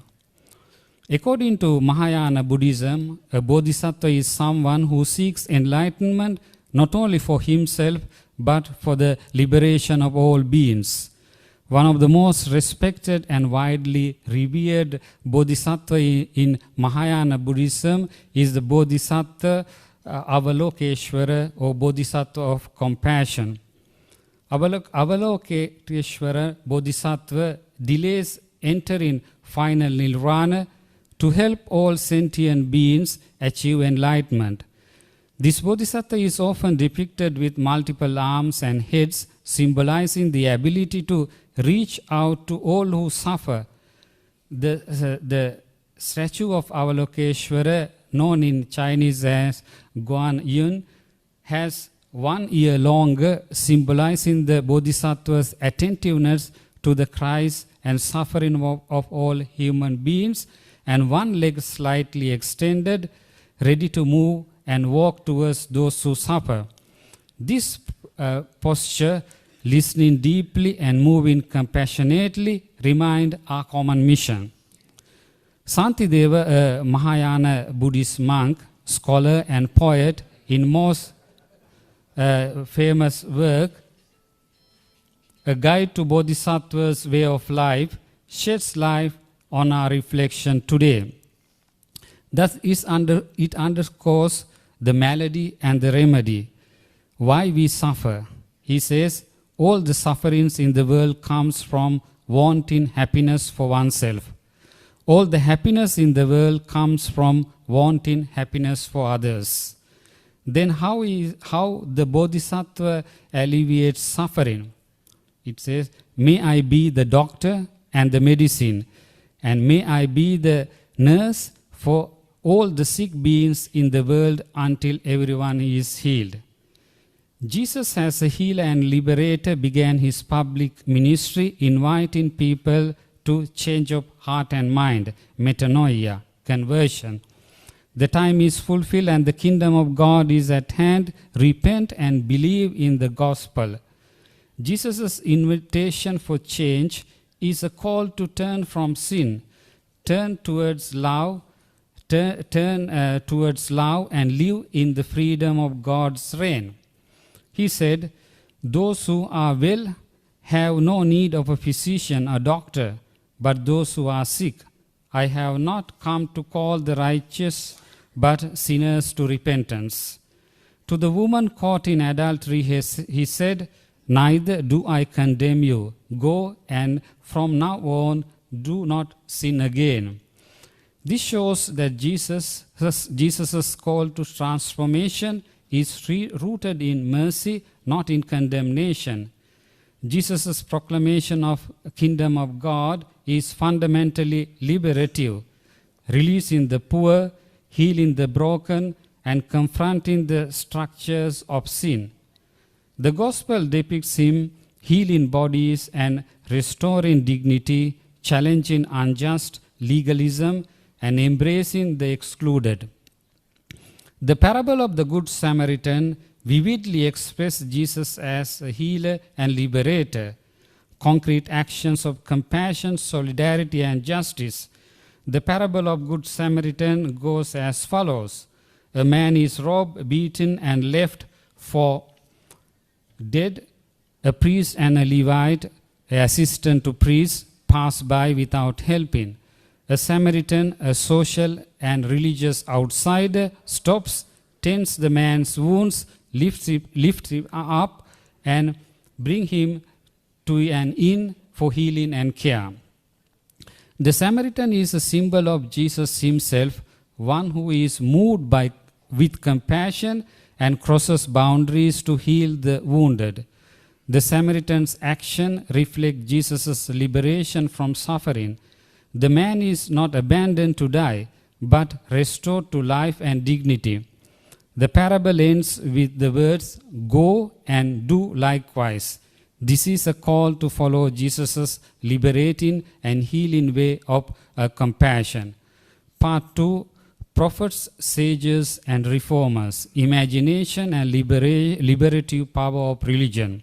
According to Mahayana Buddhism, a bodhisattva is someone who seeks enlightenment not only for himself but for the liberation of all beings. One of the most respected and widely revered bodhisattva in Mahayana Buddhism is the Bodhisattva Avalokiteshvara or Bodhisattva of compassion. Avalokiteshvara Bodhisattva delays entering final nirvana to help all sentient beings achieve enlightenment. This bodhisattva is often depicted with multiple arms and heads, symbolizing the ability to reach out to all who suffer. The statue of Avalokiteshvara, known in Chinese as Guan Yun, has 1 year longer, symbolizing the bodhisattva's attentiveness to the cries and suffering of all human beings, and 1 leg slightly extended, ready to move and walk towards those who suffer. This posture, listening deeply and moving compassionately, remind our common mission. Santideva, a Mahayana Buddhist monk, scholar and poet, in most famous work, A Guide to Bodhisattva's Way of Life, sheds light on our reflection today. Thus, it underscores the malady and the remedy, why we suffer. He says, all the sufferings in the world comes from wanting happiness for oneself. All the happiness in the world comes from wanting happiness for others. Then how the Bodhisattva alleviates suffering? It says, may I be the doctor and the medicine, and may I be the nurse for all the sick beings in the world until everyone is healed. Jesus, as a healer and liberator, began his public ministry inviting people to change of heart and mind, metanoia, conversion. The time is fulfilled and the kingdom of God is at hand. Repent and believe in the gospel. Jesus' invitation for change is a call to turn from sin, turn towards love, towards love and live in the freedom of God's reign. He said, those who are well have no need of a physician or doctor, but those who are sick. I have not come to call the righteous, but sinners to repentance. To the woman caught in adultery, he said, neither do I condemn you. Go, and from now on, do not sin again. This shows that Jesus' call to transformation is rooted in mercy, not in condemnation. Jesus' proclamation of kingdom of God is fundamentally liberative, releasing the poor, healing the broken, and confronting the structures of sin. The gospel depicts him healing bodies and restoring dignity, challenging unjust legalism, and embracing the excluded. The parable of the Good Samaritan vividly expresses Jesus as a healer and liberator, concrete actions of compassion, solidarity, and justice. The parable of Good Samaritan goes as follows. A man is robbed, beaten, and left for dead. A priest and a Levite, an assistant to priest, pass by without helping. A Samaritan, a social and religious outsider, stops, tends the man's wounds, lifts him up, and brings him to an inn for healing and care. The Samaritan is a symbol of Jesus himself, one who is moved with compassion and crosses boundaries to heal the wounded. The Samaritan's action reflects Jesus' liberation from suffering. The man is not abandoned to die, but restored to life and dignity. The parable ends with the words, "Go and do likewise." This is a call to follow Jesus' liberating and healing way of compassion. Part 2, Prophets, Sages, and Reformers, Imagination and Liberative Power of Religion.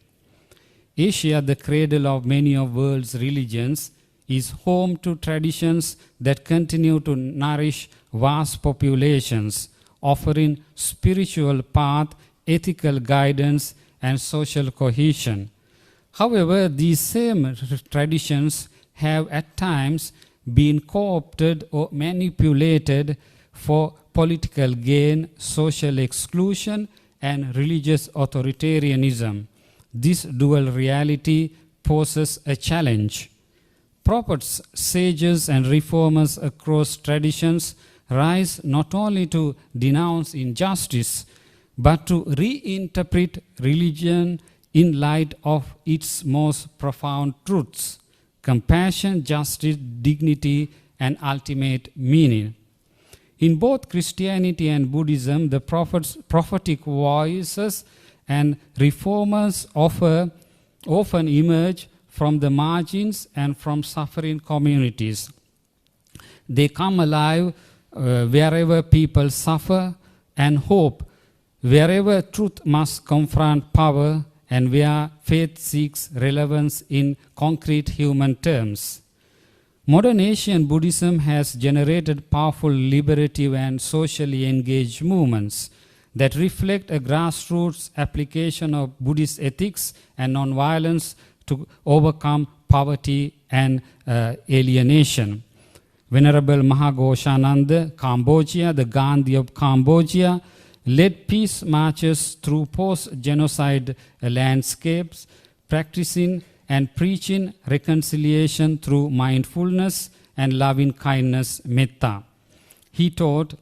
Asia, the cradle of many of the world's religions, is home to traditions that continue to nourish vast populations, offering spiritual path, ethical guidance, and social cohesion. However, these same traditions have at times been co-opted or manipulated for political gain, social exclusion, and religious authoritarianism. This dual reality poses a challenge. Prophets, sages, and reformers across traditions rise not only to denounce injustice, but to reinterpret religion in light of its most profound truths: compassion, justice, dignity, and ultimate meaning. In both Christianity and Buddhism, the prophetic voices and reformers often emerge from the margins and from suffering communities. They come alive wherever people suffer, and hope wherever truth must confront power, and where faith seeks relevance in concrete human terms. Modern Asian Buddhism has generated powerful liberative and socially engaged movements that reflect a grassroots application of Buddhist ethics and nonviolence to overcome poverty and alienation. Venerable Mahagoshananda, Cambodia, the Gandhi of Cambodia, led peace marches through post-genocide landscapes, practicing and preaching reconciliation through mindfulness and loving-kindness, metta. He taught,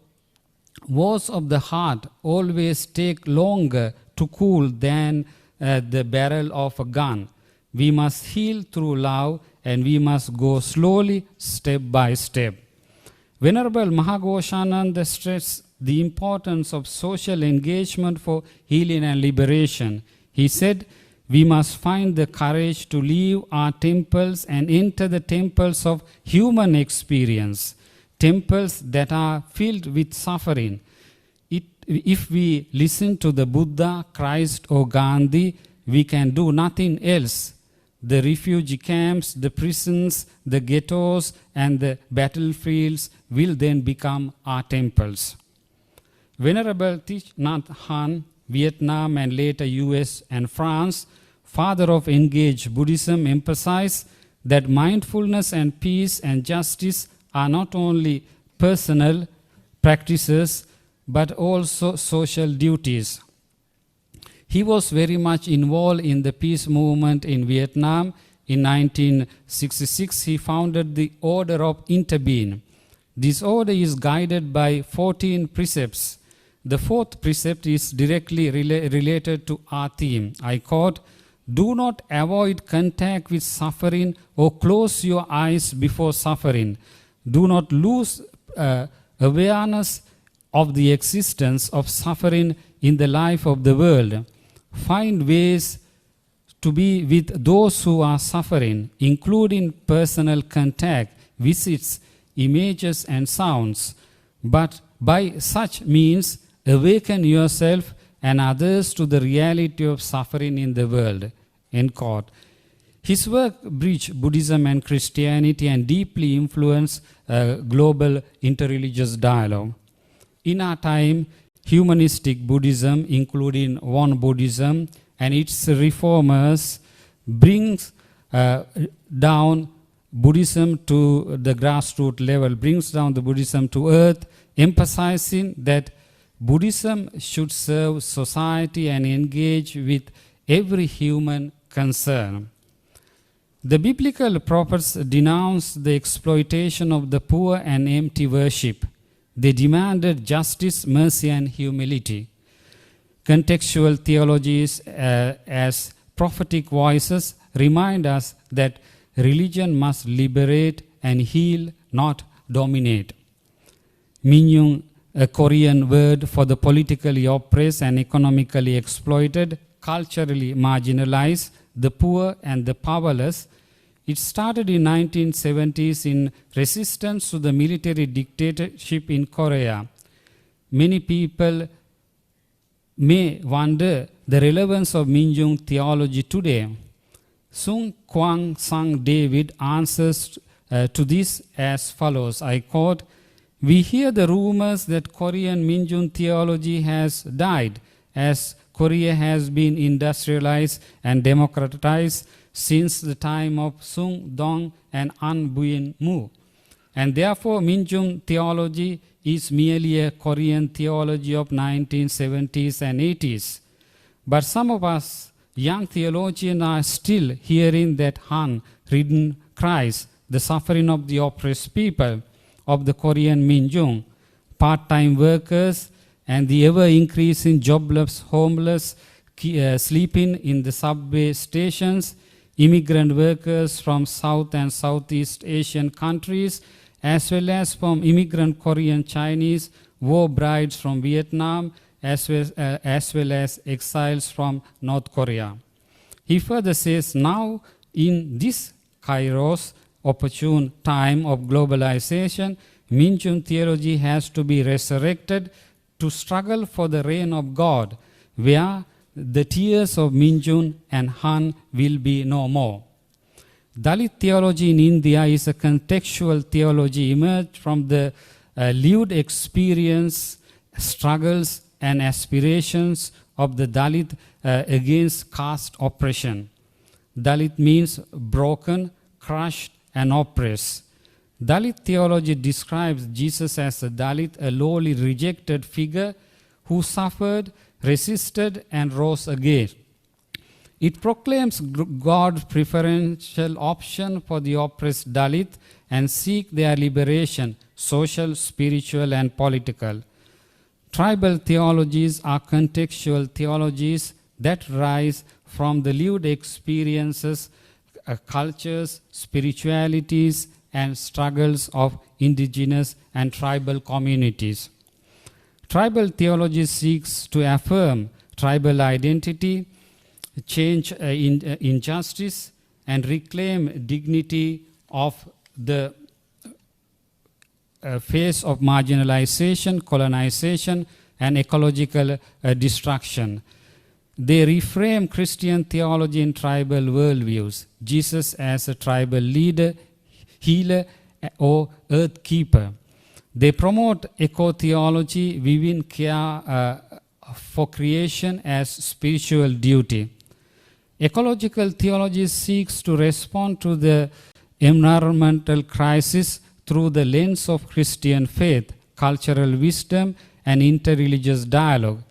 "Wars of the heart always take longer to cool than the barrel of a gun. We must heal through love, and we must go slowly, step by step." Venerable Mahagoshananda stressed the importance of social engagement for healing and liberation. He said, "We must find the courage to leave our temples and enter the temples of human experience, temples that are filled with suffering. If we listen to the Buddha, Christ, or Gandhi, we can do nothing else. The refugee camps, the prisons, the ghettos, and the battlefields will then become our temples." Venerable Thich Nhat Hanh, Vietnam and later US and France, father of engaged Buddhism, emphasized that mindfulness and peace and justice are not only personal practices but also social duties. He was very much involved in the peace movement in Vietnam. In 1966, he founded the Order of Interbeing. This order is guided by 14 precepts. The fourth precept is directly related to our theme. I quote, "Do not avoid contact with suffering or close your eyes before suffering. Do not lose awareness of the existence of suffering in the life of the world. Find ways to be with those who are suffering, including personal contact, visits, images, and sounds. But by such means, awaken yourself and others to the reality of suffering in the world." End quote. His work bridged Buddhism and Christianity and deeply influenced global interreligious dialogue. In our time, humanistic Buddhism, including Won Buddhism and its reformers, brings down Buddhism to the grassroots level, brings down the Buddhism to earth, emphasizing that Buddhism should serve society and engage with every human concern. The biblical prophets denounced the exploitation of the poor and empty worship. They demanded justice, mercy, and humility. Contextual theologies as prophetic voices remind us that religion must liberate and heal, not dominate. Minjung, a Korean word for the politically oppressed and economically exploited, culturally marginalized, the poor and the powerless. It started in 1970s in resistance to the military dictatorship in Korea. Many people may wonder the relevance of Minjung theology today. Sung Kwang Sang David answers to this as follows, I quote, "We hear the rumors that Korean Minjung theology has died as Korea has been industrialized and democratized since the time of Sung Dong and An Buin Mu. And therefore Minjung theology is merely a Korean theology of 1970s and 80s. But some of us young theologians are still hearing that Han-ridden cries, the suffering of the oppressed people of the Korean Minjung, part-time workers, and the ever-increasing jobless, homeless, sleeping in the subway stations, immigrant workers from South and Southeast Asian countries, as well as from immigrant Korean Chinese, war brides from Vietnam, as well as exiles from North Korea." He further says, "Now in this Kairos, opportune time of globalization, Minjung theology has to be resurrected to struggle for the reign of God, where the tears of Minjung and Han will be no more." Dalit theology in India is a contextual theology emerged from the lived experience, struggles, and aspirations of the Dalit against caste oppression. Dalit means broken, crushed, and oppressed. Dalit theology describes Jesus as a Dalit, a lowly rejected figure who suffered, resisted, and rose again. It proclaims God's preferential option for the oppressed Dalit and seek their liberation, social, spiritual, and political. Tribal theologies are contextual theologies that rise from the lived experiences, cultures, spiritualities, and struggles of indigenous and tribal communities. Tribal theology seeks to affirm tribal identity, change injustice, and reclaim dignity of the face of marginalization, colonization, and ecological destruction. They reframe Christian theology in tribal worldviews, Jesus as a tribal leader, healer, or earth keeper. They promote eco-theology, viewing care for creation as spiritual duty. Ecological theology seeks to respond to the environmental crisis through the lens of Christian faith, cultural wisdom, and interreligious dialogue.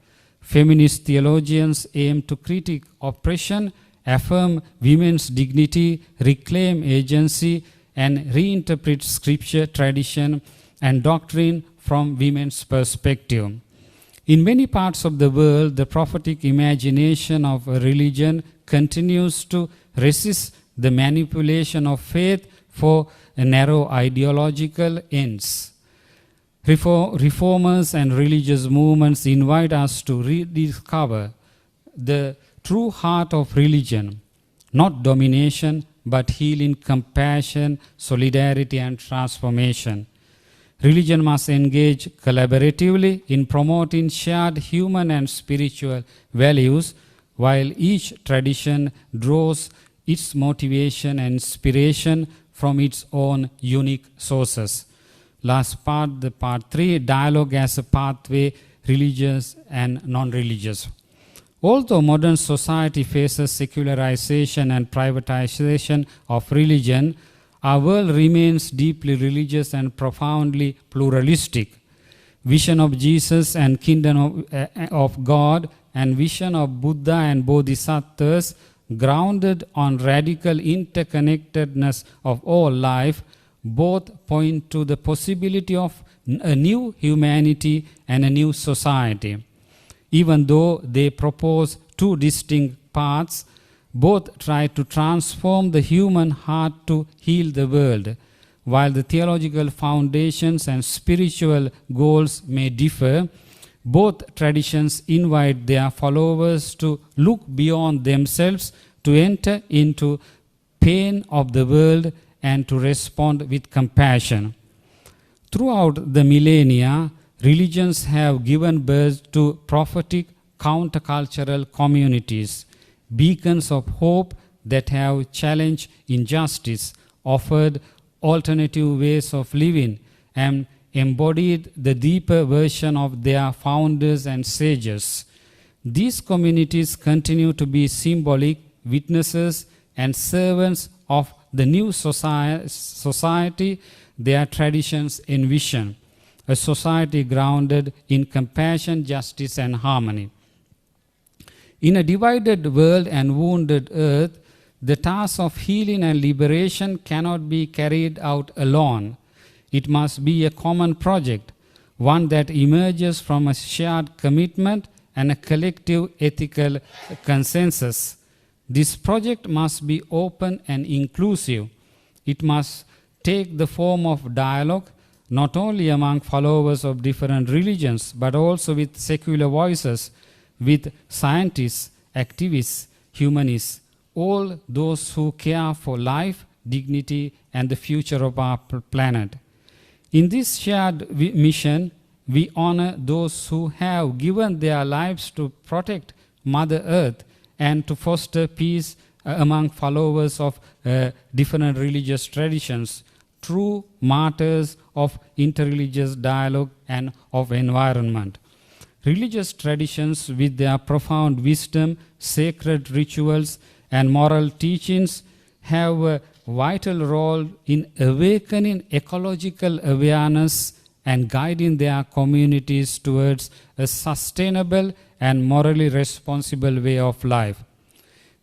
Feminist theologians aim to critique oppression, affirm women's dignity, reclaim agency, and reinterpret scripture, tradition, and doctrine from women's perspective. In many parts of the world, the prophetic imagination of a religion continues to resist the manipulation of faith for narrow ideological ends. Reformers and religious movements invite us to rediscover the true heart of religion, not domination, but healing, compassion, solidarity, and transformation. Religion must engage collaboratively in promoting shared human and spiritual values, while each tradition draws its motivation and inspiration from its own unique sources. Last part, the part 3, dialogue as a pathway, religious and non-religious. Although modern society faces secularization and privatization of religion, our world remains deeply religious and profoundly pluralistic. Vision of Jesus and kingdom of God and vision of Buddha and Bodhisattvas, grounded on radical interconnectedness of all life, both point to the possibility of a new humanity and a new society. Even though they propose two distinct paths, both try to transform the human heart to heal the world. While the theological foundations and spiritual goals may differ, both traditions invite their followers to look beyond themselves, to enter into pain of the world, and to respond with compassion. Throughout the millennia, religions have given birth to prophetic countercultural communities, beacons of hope that have challenged injustice, offered alternative ways of living, and embodied the deeper version of their founders and sages. These communities continue to be symbolic witnesses and servants of the new society their traditions envision, a society grounded in compassion, justice, and harmony. In a divided world and wounded earth, the task of healing and liberation cannot be carried out alone. It must be a common project, one that emerges from a shared commitment and a collective ethical consensus. This project must be open and inclusive. It must take the form of dialogue, not only among followers of different religions, but also with secular voices, with scientists, activists, humanists, all those who care for life, dignity, and the future of our planet. In this shared mission, we honor those who have given their lives to protect Mother Earth and to foster peace among followers of different religious traditions, true martyrs of interreligious dialogue and of environment. Religious traditions, with their profound wisdom, sacred rituals, and moral teachings, have a vital role in awakening ecological awareness and guiding their communities towards a sustainable and morally responsible way of life.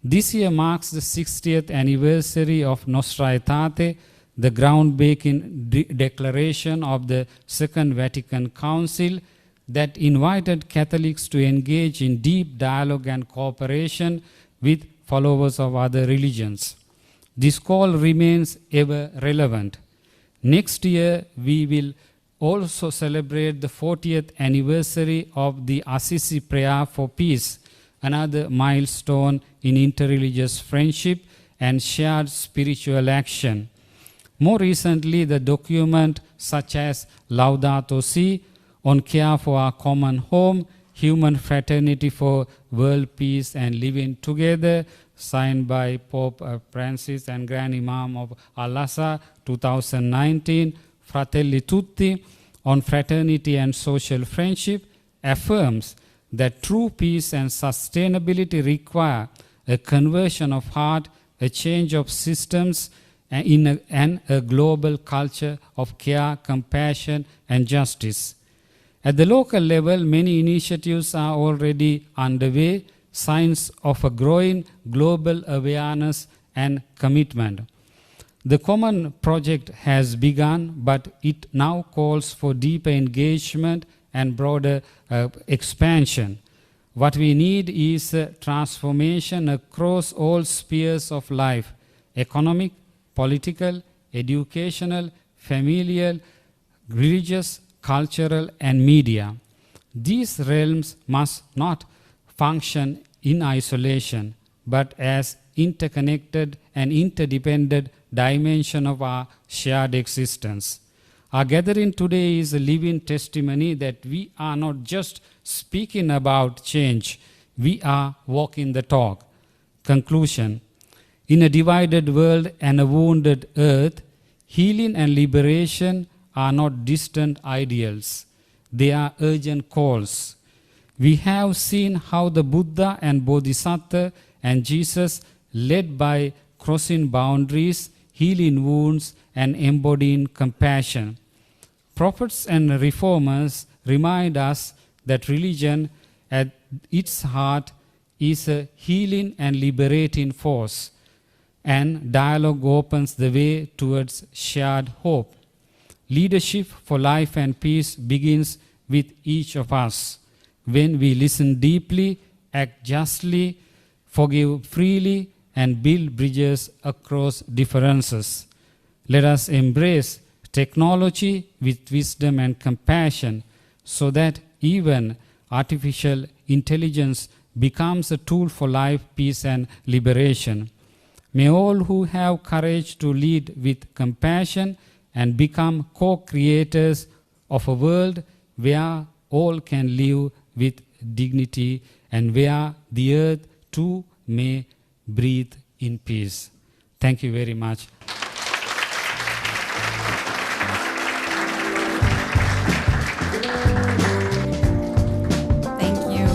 This year marks the 60th anniversary of Nostra Aetate, the groundbreaking declaration of the Second Vatican Council that invited Catholics to engage in deep dialogue and cooperation with followers of other religions. This call remains ever relevant. Next year, we will also celebrate the 40th anniversary of the Assisi Prayer for Peace, another milestone in interreligious friendship and shared spiritual action. More recently, the document such as Laudato Si on care for our common home, human fraternity for world peace and living together, signed by Pope Francis and Grand Imam of Al-Azhar, 2019, Fratelli Tutti, on fraternity and social friendship, affirms that true peace and sustainability require a conversion of heart, a change of systems, and a global culture of care, compassion, and justice. At the local level, many initiatives are already underway, signs of a growing global awareness and commitment. The common project has begun, but it now calls for deeper engagement and broader expansion. What we need is transformation across all spheres of life: economic, political, educational, familial, religious, cultural, and media. These realms must not function in isolation, but as interconnected and interdependent dimension of our shared existence. Our gathering today is a living testimony that we are not just speaking about change, we are walking the talk. Conclusion: in a divided world and a wounded earth, healing and liberation are not distant ideals, they are urgent calls. We have seen how the Buddha and Bodhisattva and Jesus led by crossing boundaries, healing wounds, and embodying compassion. Prophets and reformers remind us that religion at its heart is a healing and liberating force, and dialogue opens the way towards shared hope. Leadership for life and peace begins with each of us. When we listen deeply, act justly, forgive freely, and build bridges across differences. Let us embrace technology with wisdom and compassion so that even artificial intelligence becomes a tool for life, peace, and liberation. May all who have courage to lead with compassion and become co-creators of a world where all can live with dignity and where the earth too may breathe in peace. Thank you very much. Thank you,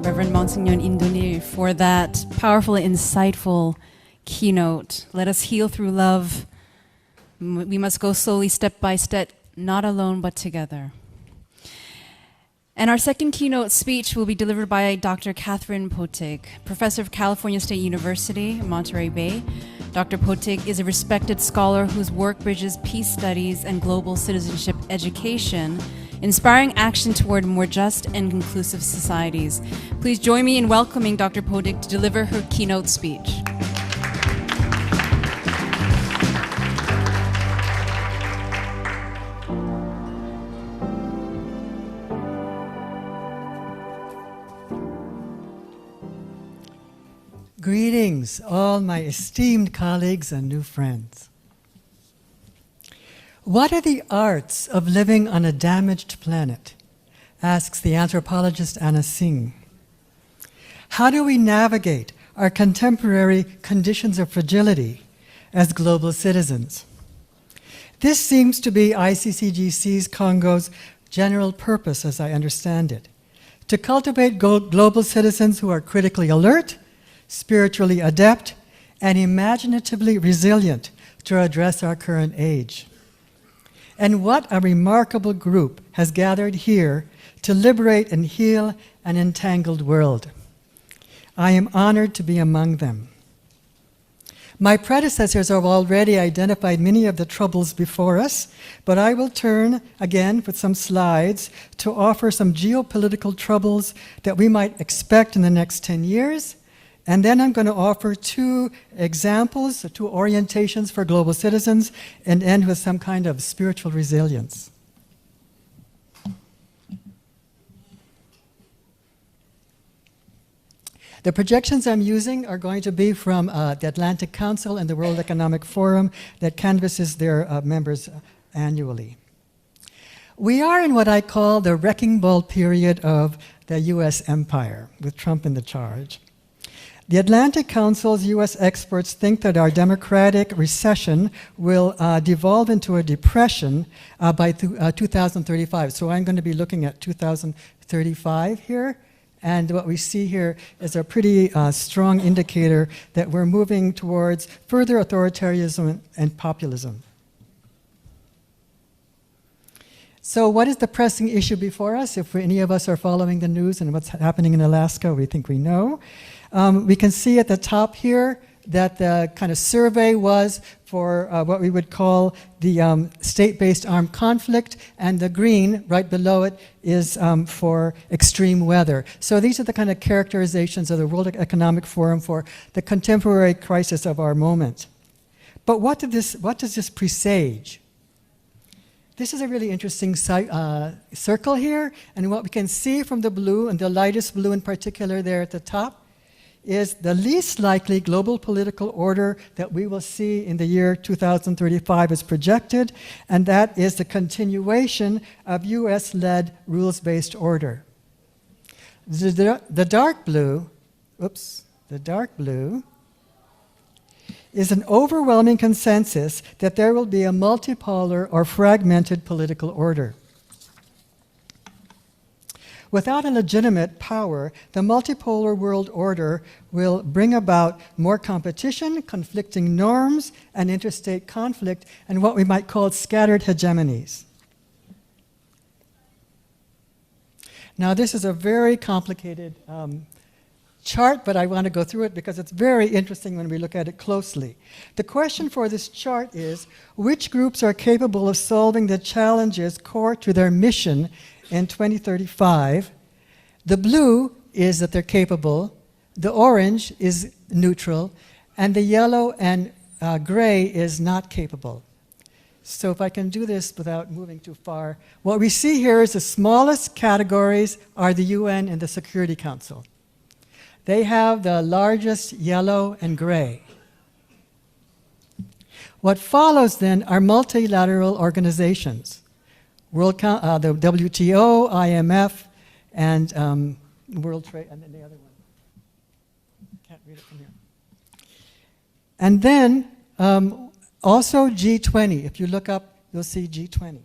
Reverend Monsignor Indunir, for that powerful, insightful keynote. Let us heal through love. We must go slowly, step by step, not alone, but together. And our second keynote speech will be delivered by Dr. Catherine Potig, professor of California State University, Monterey Bay. Dr. Potig is a respected scholar whose work bridges peace studies and global citizenship education, inspiring action toward more just and inclusive societies. Please join me in welcoming Dr. Potig to deliver her keynote speech. Greetings, all my esteemed colleagues and new friends. What are the arts of living on a damaged planet? Asks the anthropologist Anna Singh. How do we navigate our contemporary conditions of fragility as global citizens? This seems to be ICCGC's CoNGO's general purpose, as I understand it, to cultivate global citizens who are critically alert, spiritually adept, and imaginatively resilient to address our current age. And what a remarkable group has gathered here to liberate and heal an entangled world. I am honored to be among them. My predecessors have already identified many of the troubles before us, but I will turn again with some slides to offer some geopolitical troubles that we might expect in the next 10 years. And then I'm going to offer two examples, two orientations for global citizens, and end with some kind of spiritual resilience. The projections I'm using are going to be from the Atlantic Council and the World Economic Forum that canvasses their members annually. We are in what I call the wrecking ball period of the US empire, with Trump in the charge. The Atlantic Council's US experts think that our democratic recession will devolve into a depression by 2035. So I'm going to be looking at 2035 here. And what we see here is a pretty strong indicator that we're moving towards further authoritarianism and populism. So what is the pressing issue before us? If any of us are following the news and what's happening in Alaska, we think we know. We can see at the top here that the kind of survey was for what we would call the state-based armed conflict, and the green right below it is for extreme weather. So these are the kind of characterizations of the World Economic Forum for the contemporary crisis of our moment. But what does this presage? This is a really interesting circle here, and what we can see from the blue, and the lightest blue in particular there at the top, is the least likely global political order that we will see in the year 2035 is projected, and that is the continuation of US-led rules-based order. The dark blue is an overwhelming consensus that there will be a multipolar or fragmented political order. Without a legitimate power, the multipolar world order will bring about more competition, conflicting norms, and interstate conflict, and what we might call scattered hegemonies. Now, this is a very complicated chart, but I want to go through it because it's very interesting when we look at it closely. The question for this chart is, which groups are capable of solving the challenges core to their mission in 2035? The blue is that they're capable, the orange is neutral, and the yellow and gray is not capable. So if I can do this without moving too far, what we see here is the smallest categories are the UN and the Security Council. They have the largest yellow and gray. What follows then are multilateral organizations, the WTO, IMF, and World Trade, and then the other one. Can't read it from here. And then also G20. If you look up, you'll see G20.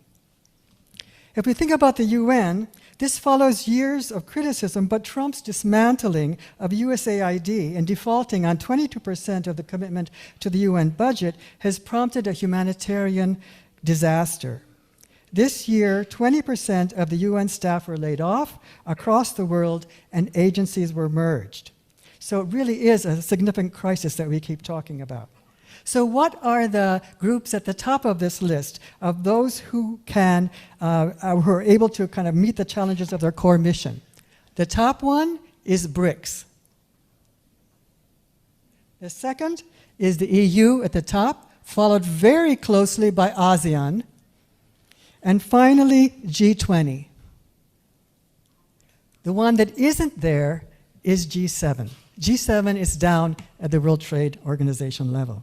If we think about the UN, this follows years of criticism, but Trump's dismantling of USAID and defaulting on 22% of the commitment to the UN budget has prompted a humanitarian disaster. This year, 20% of the UN staff were laid off across the world, and agencies were merged. So it really is a significant crisis that we keep talking about. So what are the groups at the top of this list of those who are able to kind of meet the challenges of their core mission? The top one is BRICS. The second is the EU at the top, followed very closely by ASEAN, and finally G20. The one that isn't there is G7. G7 is down at the World Trade Organization level.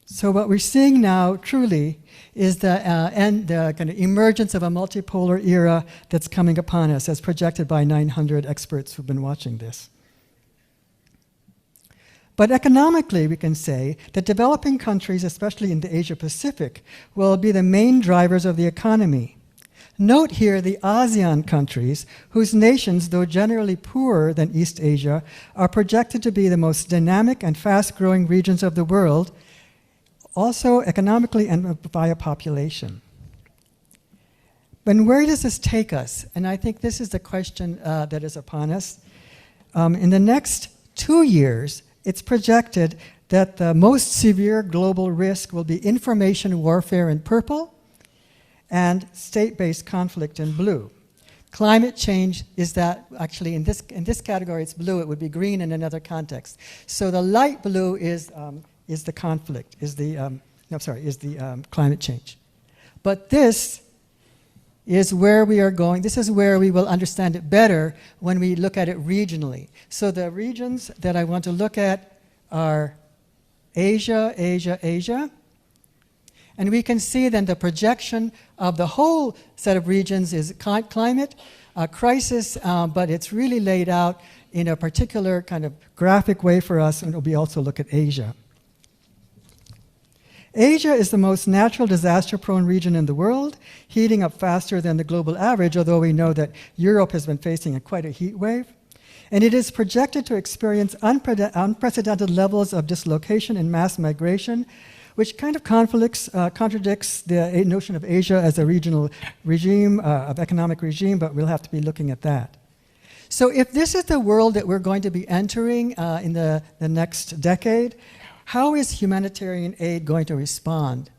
So what we're seeing now, truly, is the kind of emergence of a multipolar era that's coming upon us, as projected by 900 experts who've been watching this. But economically, we can say that developing countries, especially in the Asia-Pacific, will be the main drivers of the economy. Note here the ASEAN countries, whose nations, though generally poorer than East Asia, are projected to be the most dynamic and fast-growing regions of the world, also economically and via population. But where does this take us? And I think this is the question that is upon us. In the next 2 years, it's projected that the most severe global risk will be information warfare in purple and state-based conflict in blue. Climate change is that, actually in this category it's blue, it would be green in another context. So the light blue is the conflict, is the climate change. But this is where we are going. This is where we will understand it better when we look at it regionally. So the regions that I want to look at are Asia, Asia, Asia. And we can see then the projection of the whole set of regions is climate, crisis, but it's really laid out in a particular kind of graphic way for us, and we also look at Asia. Asia is the most natural disaster-prone region in the world, heating up faster than the global average, although we know that Europe has been facing quite a heat wave. And it is projected to experience unprecedented levels of dislocation and mass migration, which kind of contradicts the notion of Asia as a regional regime, of economic regime, but we'll have to be looking at that. So if this is the world that we're going to be entering in the next decade, how is humanitarian aid going to respond?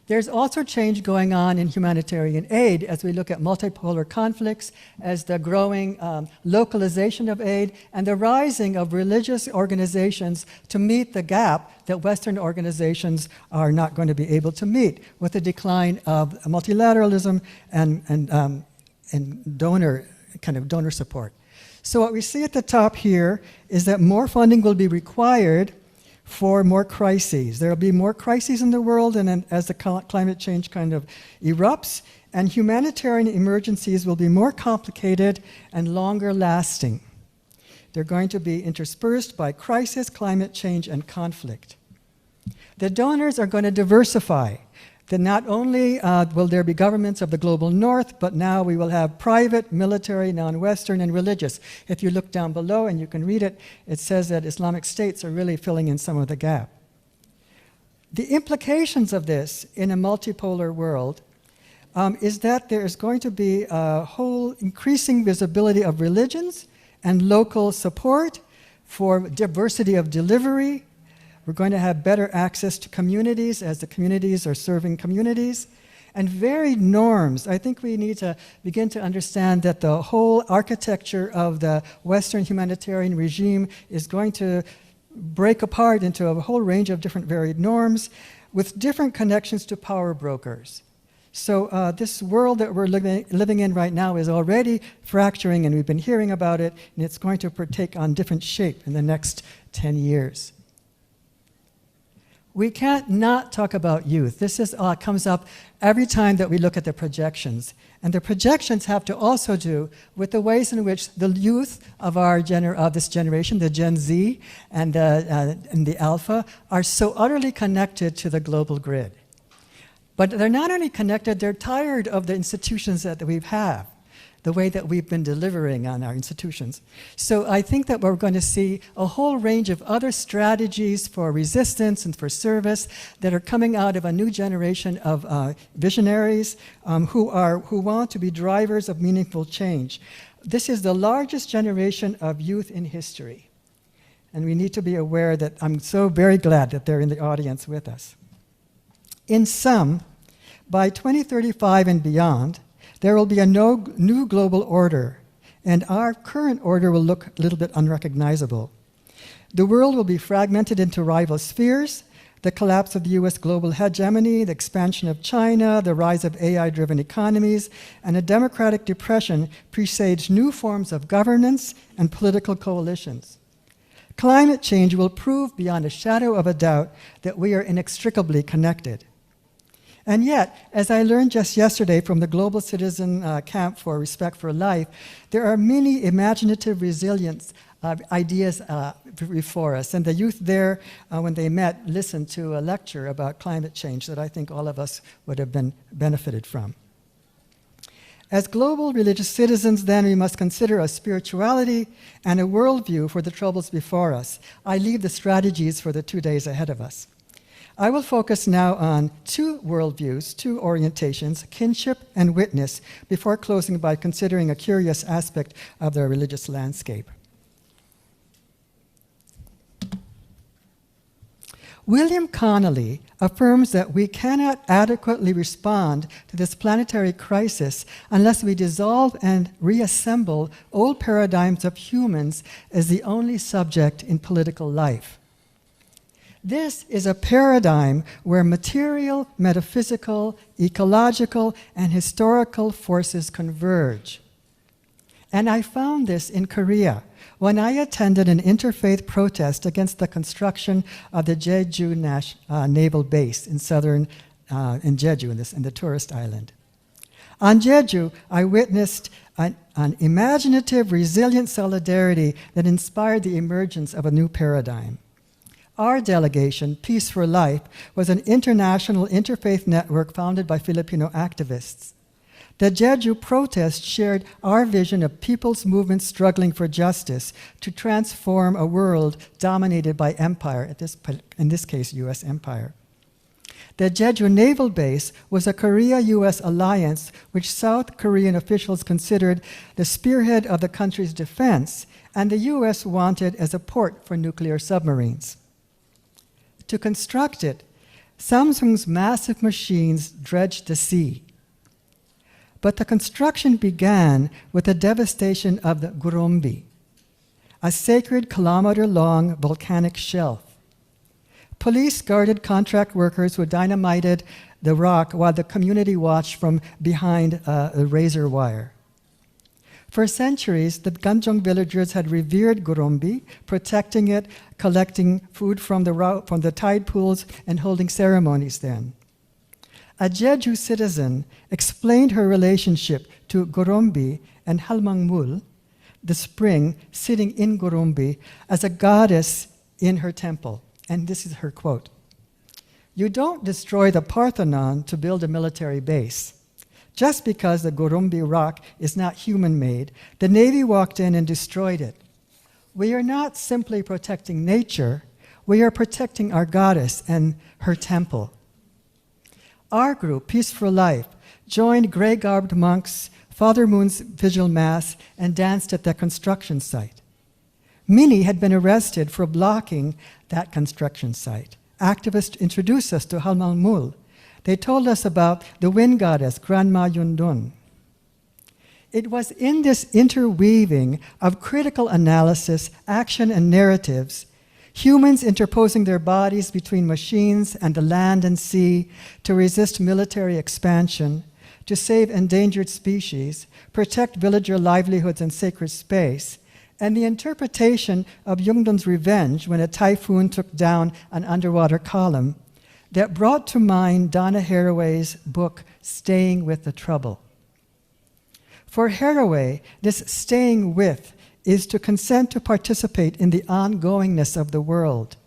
There's also change going on in humanitarian aid as we look at multipolar conflicts, as the growing localization of aid, and the rising of religious organizations to meet the gap that Western organizations are not going to be able to meet with the decline of multilateralism and donor support. So what we see at the top here is that more funding will be required for more crises. There will be more crises in the world, and then as the climate change kind of erupts, and humanitarian emergencies will be more complicated and longer lasting. They're going to be interspersed by crisis, climate change, and conflict. The donors are going to diversify. That not only will there be governments of the global north, but now we will have private, military, non-Western, and religious. If you look down below, and you can read it, it says that Islamic states are really filling in some of the gap. The implications of this in a multipolar world is that there is going to be a whole increasing visibility of religions and local support for diversity of delivery. We're going to have better access to communities as the communities are serving communities, and varied norms. I think we need to begin to understand that the whole architecture of the Western humanitarian regime is going to break apart into a whole range of different varied norms with different connections to power brokers. So this world that we're living in right now is already fracturing, and we've been hearing about it, and it's going to take on different shape in the next 10 years. We can't not talk about youth. This comes up every time that we look at the projections. And the projections have to also do with the ways in which the youth of this generation, the Gen Z and the Alpha, are so utterly connected to the global grid. But they're not only connected, they're tired of the institutions that we have, the way that we've been delivering on our institutions. So I think that we're going to see a whole range of other strategies for resistance and for service that are coming out of a new generation of visionaries who want to be drivers of meaningful change. This is the largest generation of youth in history. And we need to be aware that I'm so very glad that they're in the audience with us. In sum, by 2035 and beyond, there will be a new global order, and our current order will look a little bit unrecognizable. The world will be fragmented into rival spheres, the collapse of the US global hegemony, the expansion of China, the rise of AI-driven economies, and a democratic depression presage new forms of governance and political coalitions. Climate change will prove beyond a shadow of a doubt that we are inextricably connected. And yet, as I learned just yesterday from the Global Citizen Camp for Respect for Life, there are many imaginative resilience ideas before us. And the youth there, when they met, listened to a lecture about climate change that I think all of us would have benefited from. As global religious citizens, then, we must consider a spirituality and a worldview for the troubles before us. I leave the strategies for the 2 days ahead of us. I will focus now on two worldviews, two orientations, kinship and witness, before closing by considering a curious aspect of the religious landscape. William Connolly affirms that we cannot adequately respond to this planetary crisis unless we dissolve and reassemble old paradigms of humans as the only subject in political life. This is a paradigm where material, metaphysical, ecological, and historical forces converge. And I found this in Korea when I attended an interfaith protest against the construction of the Jeju Naval Base in Jeju, in the tourist island. On Jeju, I witnessed an imaginative, resilient solidarity that inspired the emergence of a new paradigm. Our delegation, Peace for Life, was an international interfaith network founded by Filipino activists. The Jeju protest shared our vision of people's movements struggling for justice to transform a world dominated by empire, in this case, US empire. The Jeju Naval Base was a Korea-U.S. alliance which South Korean officials considered the spearhead of the country's defense, and the U.S. wanted as a port for nuclear submarines. To construct it, Samsung's massive machines dredged the sea. But the construction began with the devastation of the Gurumbi, a sacred kilometer-long volcanic shelf. Police guarded contract workers who dynamited the rock while the community watched from behind a razor wire. For centuries, the Ganjong villagers had revered Gurumbi, protecting it, collecting food from the tide pools, and holding ceremonies then. A Jeju citizen explained her relationship to Gurumbi and Halmangmul, the spring sitting in Gurumbi, as a goddess in her temple. And this is her quote: "You don't destroy the Parthenon to build a military base. Just because the Gurumbi rock is not human-made, the Navy walked in and destroyed it. We are not simply protecting nature, we are protecting our goddess and her temple." Our group, Peace for Life, joined gray-garbed monks, Father Moon's vigil mass, and danced at the construction site. Minnie had been arrested for blocking that construction site. Activists introduced us to Halmangmul. They told us about the wind goddess, Grandma Yundun. It was in this interweaving of critical analysis, action, and narratives, humans interposing their bodies between machines and the land and sea to resist military expansion, to save endangered species, protect villager livelihoods and sacred space, and the interpretation of Yungdun's revenge when a typhoon took down an underwater column that brought to mind Donna Haraway's book, Staying with the Trouble. For Haraway, this staying with is to consent to participate in the ongoingness of the world.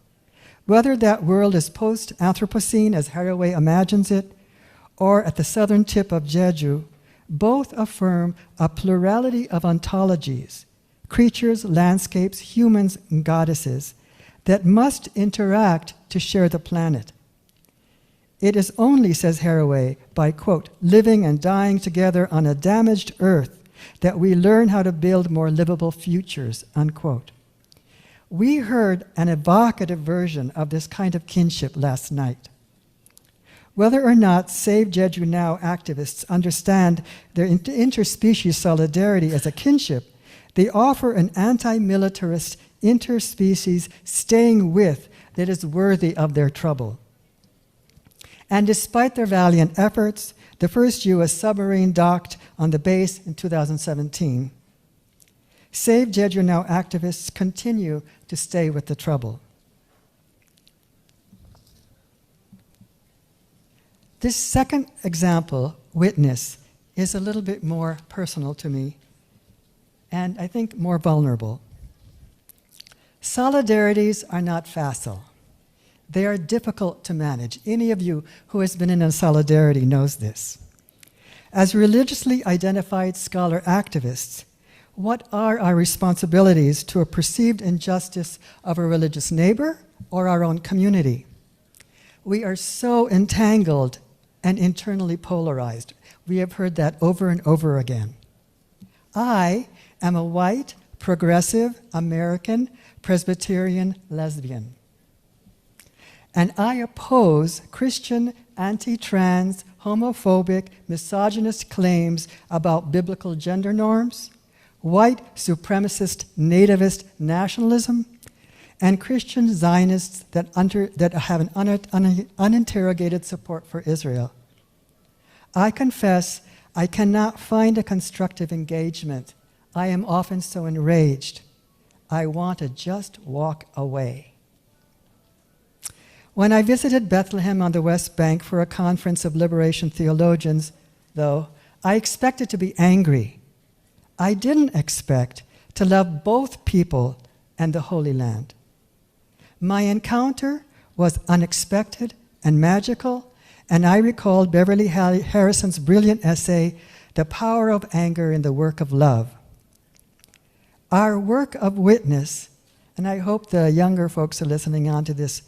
Whether that world is post-Anthropocene, as Haraway imagines it, or at the southern tip of Jeju, both affirm a plurality of ontologies, creatures, landscapes, humans, and goddesses, that must interact to share the planet. It is only, says Haraway, by, quote, living and dying together on a damaged earth that we learn how to build more livable futures, unquote. We heard an evocative version of this kind of kinship last night. Whether or not Save Jeju Now activists understand their interspecies solidarity as a kinship, they offer an anti-militarist interspecies staying with that is worthy of their trouble. And despite their valiant efforts, the first U.S. submarine docked on the base in 2017. Save Jeju Now activists continue to stay with the trouble. This second example, witness, is a little bit more personal to me, and I think more vulnerable. Solidarities are not facile. They are difficult to manage. Any of you who has been in a solidarity knows this. As religiously identified scholar activists, what are our responsibilities to a perceived injustice of a religious neighbor or our own community? We are so entangled and internally polarized. We have heard that over and over again. I am a white, progressive, American, Presbyterian lesbian. And I oppose Christian, anti-trans, homophobic, misogynist claims about biblical gender norms, white supremacist nativist nationalism, and Christian Zionists that have an uninterrogated support for Israel. I confess I cannot find a constructive engagement. I am often so enraged. I want to just walk away. When I visited Bethlehem on the West Bank for a conference of liberation theologians, though, I expected to be angry. I didn't expect to love both people and the Holy Land. My encounter was unexpected and magical, and I recalled Beverly Harrison's brilliant essay, The Power of Anger in the Work of Love. Our work of witness, and I hope the younger folks are listening on to this,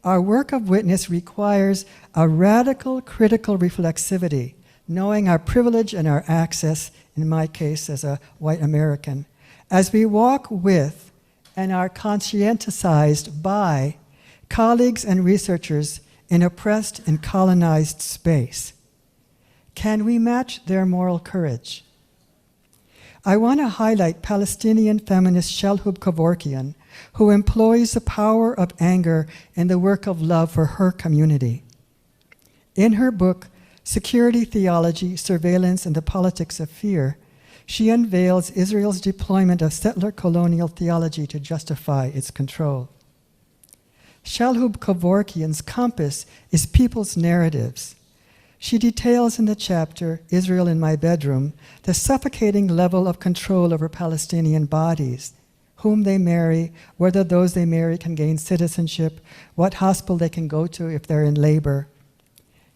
Our work of witness requires a radical critical reflexivity, knowing our privilege and our access, in my case as a white American, as we walk with and are conscientized by colleagues and researchers in oppressed and colonized space. Can we match their moral courage? I want to highlight Palestinian feminist Shalhoub Kevorkian, who employs the power of anger in the work of love for her community. In her book, Security Theology, Surveillance, and the Politics of Fear, she unveils Israel's deployment of settler colonial theology to justify its control. Shalhoub Kevorkian's compass is people's narratives. She details in the chapter, Israel in My Bedroom, the suffocating level of control over Palestinian bodies, whom they marry, whether those they marry can gain citizenship, what hospital they can go to if they're in labor.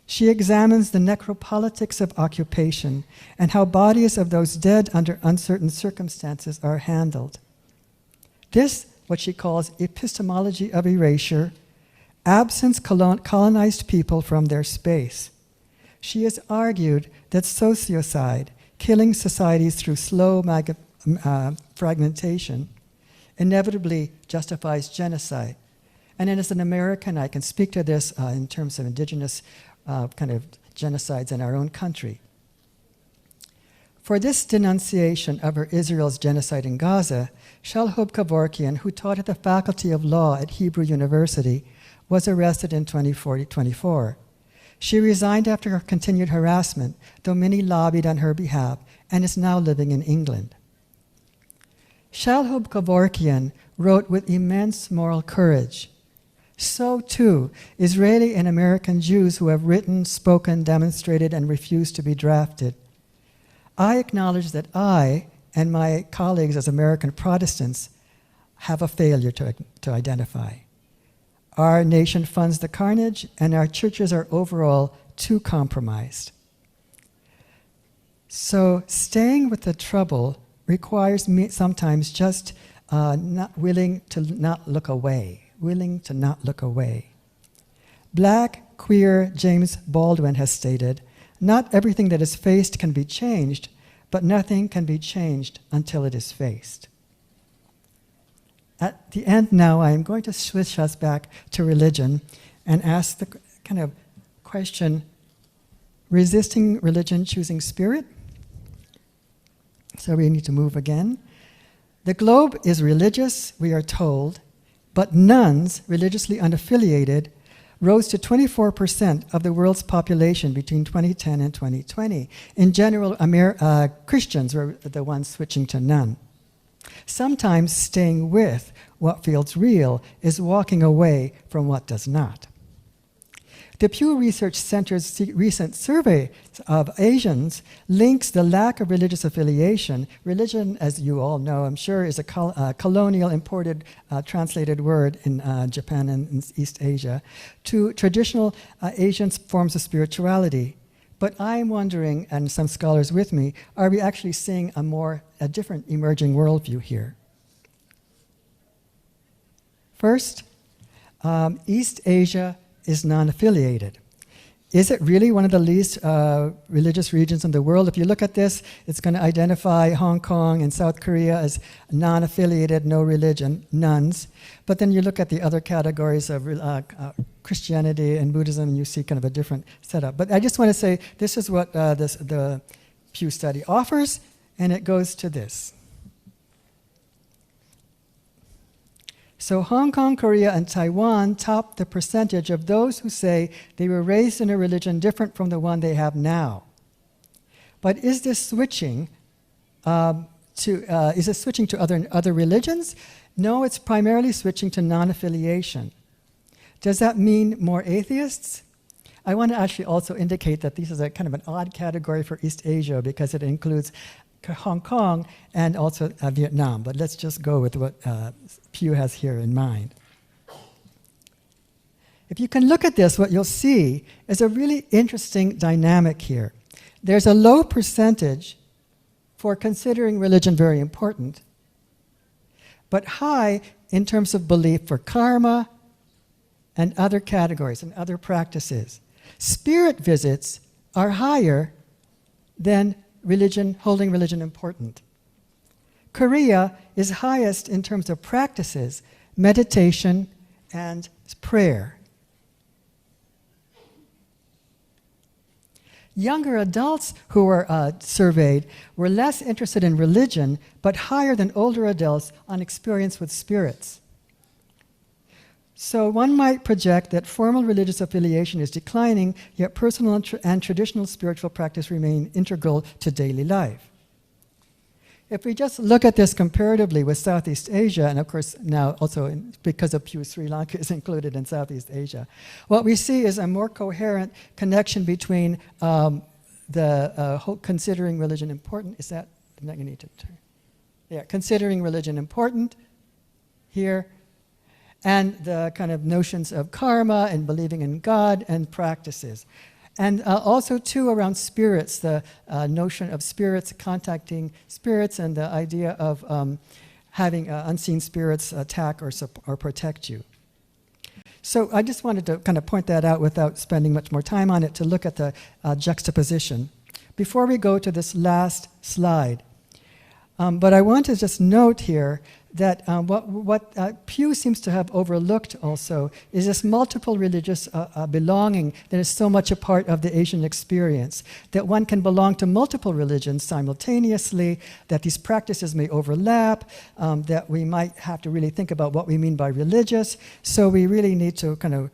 She examines the necropolitics of occupation and how bodies of those dead under uncertain circumstances are handled. This, what she calls epistemology of erasure, absents colonized people from their space. She has argued that sociocide, killing societies through slow fragmentation, inevitably justifies genocide. And as an American, I can speak to this in terms of indigenous kind of genocides in our own country. For this denunciation of her Israel's genocide in Gaza, Shalhoub Kevorkian, who taught at the Faculty of Law at Hebrew University, was arrested in 2024. She resigned after her continued harassment, though many lobbied on her behalf, and is now living in England. Shalhoub Kevorkian wrote with immense moral courage. So too, Israeli and American Jews who have written, spoken, demonstrated, and refused to be drafted. I acknowledge that I and my colleagues as American Protestants have a failure to identify. Our nation funds the carnage, and our churches are overall too compromised. So staying with the trouble requires me sometimes just willing to not look away. Black, queer James Baldwin has stated, "Not everything that is faced can be changed, but nothing can be changed until it is faced." At the end now, I am going to switch us back to religion and ask the kind of question, resisting religion, choosing spirit? So we need to move again. The globe is religious, we are told, but nuns, religiously unaffiliated, rose to 24% of the world's population between 2010 and 2020. In general, Christians were the ones switching to nun. Sometimes staying with what feels real is walking away from what does not. The Pew Research Center's recent survey of Asians links the lack of religious affiliation. Religion, as you all know, I'm sure, is a colonial imported translated word in Japan and in East Asia, to traditional Asian forms of spirituality. But I'm wondering, and some scholars with me, are we actually seeing a different emerging worldview here? First, East Asia is non-affiliated. Is it really one of the least religious regions in the world? If you look at this, it's going to identify Hong Kong and South Korea as non-affiliated, no religion, nuns. But then you look at the other categories of Christianity and Buddhism, and you see kind of a different setup. But I just want to say this is what the Pew study offers, and it goes to this. So Hong Kong, Korea, and Taiwan top the percentage of those who say they were raised in a religion different from the one they have now. But is this switching to other religions? No, it's primarily switching to non-affiliation. Does that mean more atheists? I want to actually also indicate that this is a kind of an odd category for East Asia because it includes Hong Kong and also Vietnam. But let's just go with what Pew has here in mind. If you can look at this, what you'll see is a really interesting dynamic here. There's a low percentage for considering religion very important, but high in terms of belief for karma and other categories and other practices. Spirit visits are higher than religion, holding religion important. Korea is highest in terms of practices, meditation, and prayer. Younger adults who were surveyed were less interested in religion, but higher than older adults on experience with spirits. So one might project that formal religious affiliation is declining, yet personal and traditional spiritual practice remain integral to daily life. If we just look at this comparatively with Southeast Asia, and of course now also because of Pew, Sri Lanka is included in Southeast Asia, what we see is a more coherent connection between considering religion important. Is that, I'm not going to need to turn. Yeah, considering religion important here, and the kind of notions of karma and believing in God and practices. And also, too, around spirits, the notion of spirits, contacting spirits, and the idea of having unseen spirits attack or protect you. So I just wanted to kind of point that out without spending much more time on it, to look at the juxtaposition. Before we go to this last slide, but I want to just note here that what Pew seems to have overlooked also is this multiple religious belonging that is so much a part of the Asian experience, that one can belong to multiple religions simultaneously, that these practices may overlap, that we might have to really think about what we mean by religious. So we really need to kind of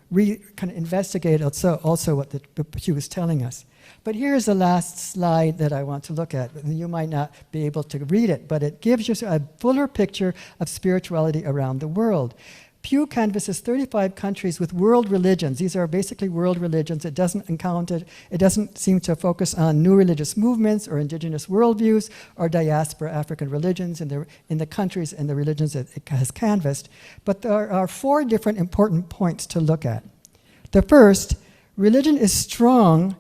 investigate also what the Pew is telling us. But here's the last slide that I want to look at. You might not be able to read it, but it gives you a fuller picture of spirituality around the world. Pew canvasses 35 countries with world religions. These are basically world religions. It doesn't seem to focus on new religious movements or indigenous worldviews or diaspora African religions in the countries and the religions that it has canvassed. But there are 4 different important points to look at. The first, religion is strong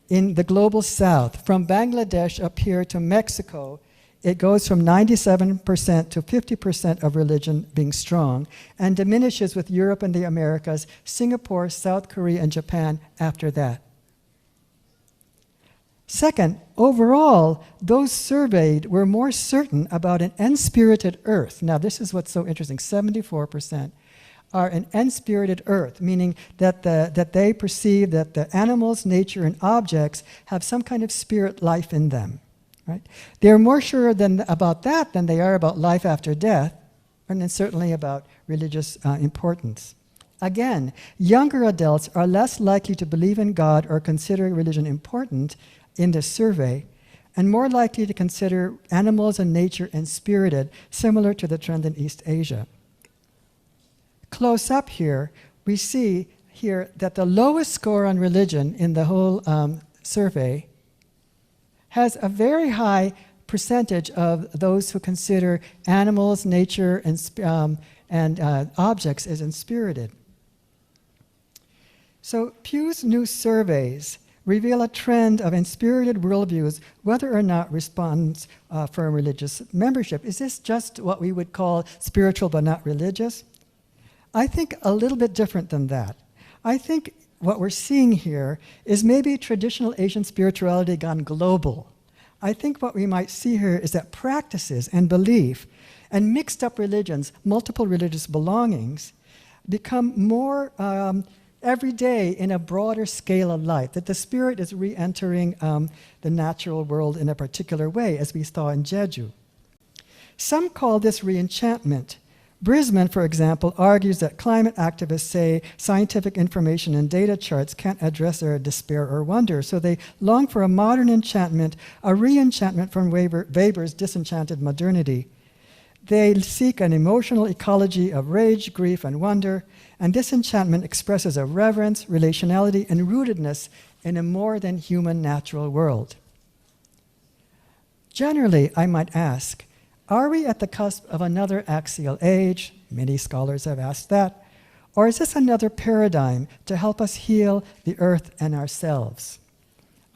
in the global south. From Bangladesh up here to Mexico, it goes from 97% to 50% of religion being strong, and diminishes with Europe and the Americas, Singapore, South Korea, and Japan after that. Second, overall, those surveyed were more certain about an enspirited earth. Now, this is what's so interesting. 74% are an enspirited earth, meaning that they perceive that the animals, nature, and objects have some kind of spirit life in them. Right? They're more sure about that than they are about life after death, and then certainly about religious importance. Again, younger adults are less likely to believe in God or consider religion important in this survey, and more likely to consider animals and nature enspirited, similar to the trend in East Asia. Close up here, we see here that the lowest score on religion in the whole survey has a very high percentage of those who consider animals, nature, and objects as enspirited. So Pew's new surveys reveal a trend of enspirited worldviews, whether or not respondents affirm religious membership. Is this just what we would call spiritual but not religious? I think a little bit different than that. I think what we're seeing here is maybe traditional Asian spirituality gone global. I think what we might see here is that practices and belief and mixed up religions, multiple religious belongings, become more every day in a broader scale of life, that the spirit is re-entering the natural world in a particular way, as we saw in Jeju. Some call this re-enchantment. Brisbane, for example, argues that climate activists say scientific information and data charts can't address their despair or wonder, so they long for a modern enchantment, a re-enchantment from Weber's disenchanted modernity. They seek an emotional ecology of rage, grief, and wonder, and this enchantment expresses a reverence, relationality, and rootedness in a more than human natural world. Generally, I might ask, are we at the cusp of another axial age? Many scholars have asked that. Or is this another paradigm to help us heal the earth and ourselves?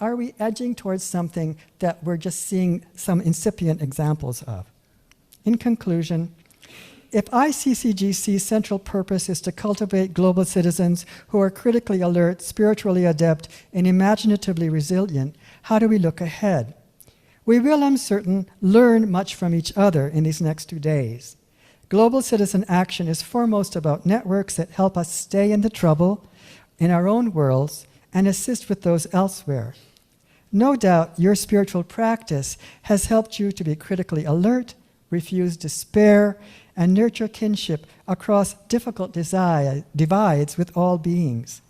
Are we edging towards something that we're just seeing some incipient examples of? In conclusion, if ICCGC's central purpose is to cultivate global citizens who are critically alert, spiritually adept, and imaginatively resilient, how do we look ahead? We will, I'm certain, learn much from each other in these next 2 days. Global citizen action is foremost about networks that help us stay in the trouble in our own worlds and assist with those elsewhere. No doubt your spiritual practice has helped you to be critically alert, refuse despair, and nurture kinship across difficult divides with all beings.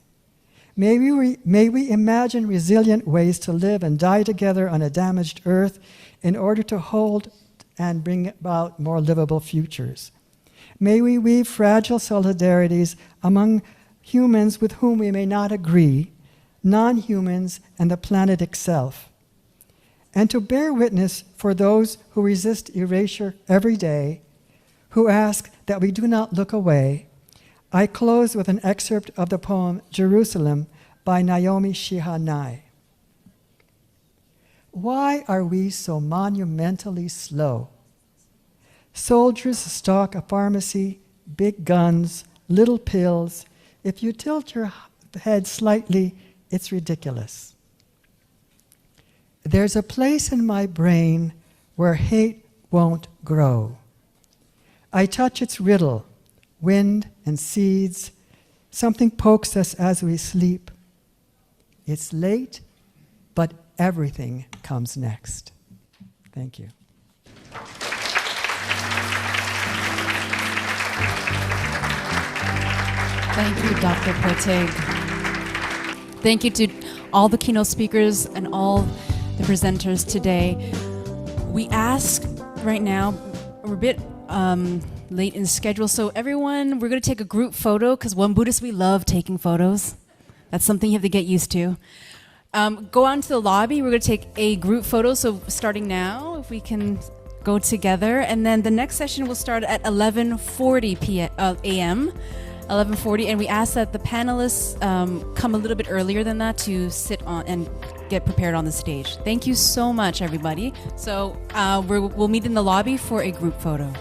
May we imagine resilient ways to live and die together on a damaged earth in order to hold and bring about more livable futures. May we weave fragile solidarities among humans with whom we may not agree, non-humans, and the planet itself. And to bear witness for those who resist erasure every day, who ask that we do not look away, I close with an excerpt of the poem Jerusalem by Naomi Shihar. Why are we so monumentally slow? Soldiers stalk a pharmacy, big guns, little pills. If you tilt your head slightly, it's ridiculous. There's a place in my brain where hate won't grow. I touch its riddle, wind and seeds. Something pokes us as we sleep. It's late, but everything comes next. Thank you. Thank you, Dr. Poeteg. Thank you to all the keynote speakers and all the presenters today. We ask right now, we're a bit late in the schedule, so everyone, we're going to take a group photo because one Buddhist, we love taking photos. That's something you have to get used to. Go out into the lobby. We're going to take a group photo, so starting now, if we can go together. And then the next session will start at 11:40 a.m., 11:40, and we ask that the panelists come a little bit earlier than that to sit on and get prepared on the stage. Thank you so much, everybody. So we'll meet in the lobby for a group photo.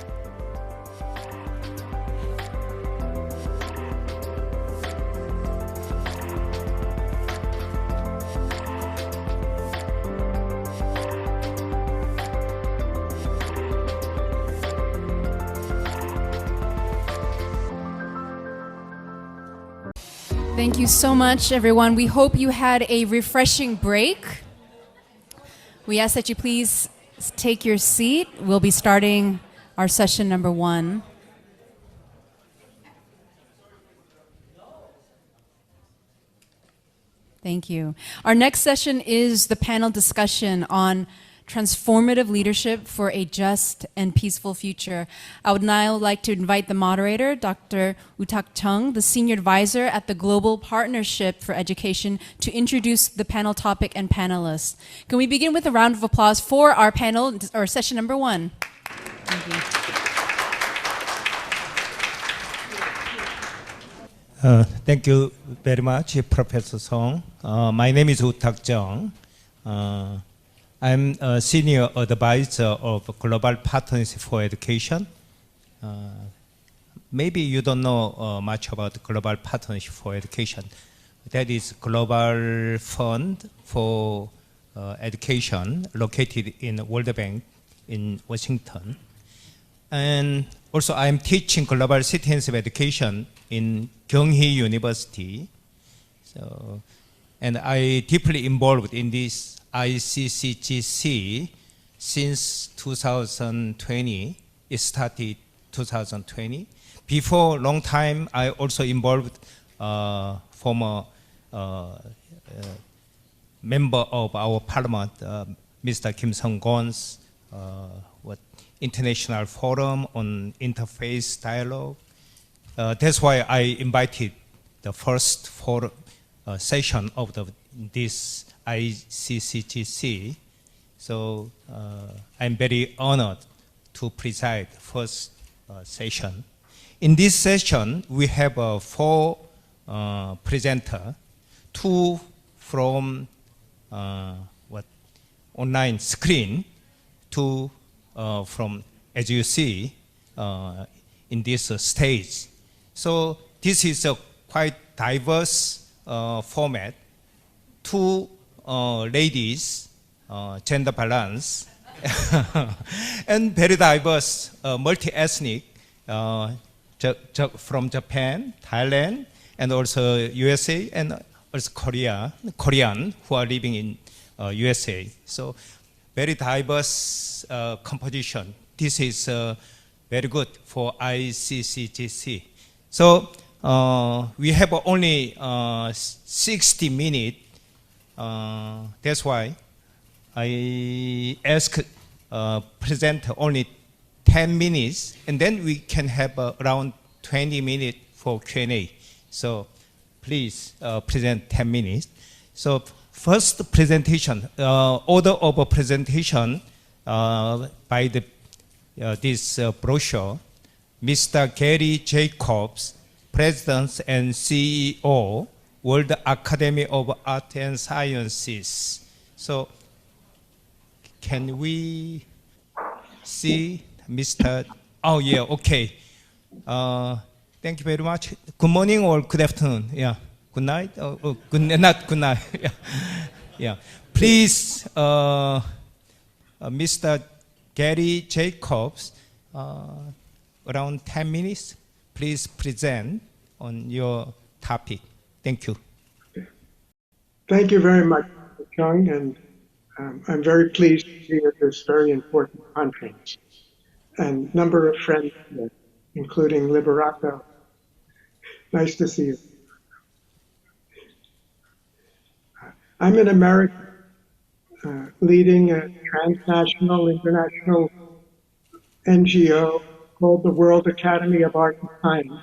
Thank you so much, everyone. We hope you had a refreshing break. We ask that you please take your seat. We'll be starting our session number 1. Thank you. Our next session is the panel discussion on transformative leadership for a just and peaceful future. I would now like to invite the moderator, Dr. Woo-tak Chung, the Senior Advisor at the Global Partnership for Education, to introduce the panel topic and panelists. Can we begin with a round of applause for our panel, or session number 1? Thank you. Thank you very much, Professor Song. My name is Woo-tak Chung. I'm a senior advisor of Global Partnership for Education. Maybe you don't know much about Global Partnership for Education. That is global fund for education located in World Bank in Washington. And also I'm teaching global citizenship education in Kyunghee University. So, and I deeply involved in this ICCGC since 2020. It started 2020. Before long time, I also involved former member of our parliament, Mr. Kim Sung-gon's International Forum on Interfaith Dialogue. That's why I invited the first session of this ICCGC. So I'm very honored to preside first session. In this session, we have 4 presenters, 2 from online screen, 2 from, as you see, in this stage. So this is a quite diverse format. Two ladies, gender balance, and very diverse, multi-ethnic, from Japan, Thailand, and also USA, and also Korean who are living in USA. So very diverse composition. This is very good for ICCGC. So we have only 60 minutes. That's why I ask present only 10 minutes, and then we can have around 20 minutes for Q&A. So please present 10 minutes. So first presentation, order of presentation by this brochure, Mr. Gary Jacobs, President and CEO, World Academy of Art and Sciences. So can we see Mr. Oh yeah, okay. Thank you very much. Good morning or good afternoon. Yeah. Good night. Good not good night. Yeah. Yeah. Please, Mr. Gary Jacobs, around 10 minutes. Please present on your topic. Thank you. Thank you very much, Mr. Chung, and I'm very pleased to be at this very important conference. And a number of friends here, including Liberato. Nice to see you. I'm an American leading a transnational, international NGO called the World Academy of Art and Science.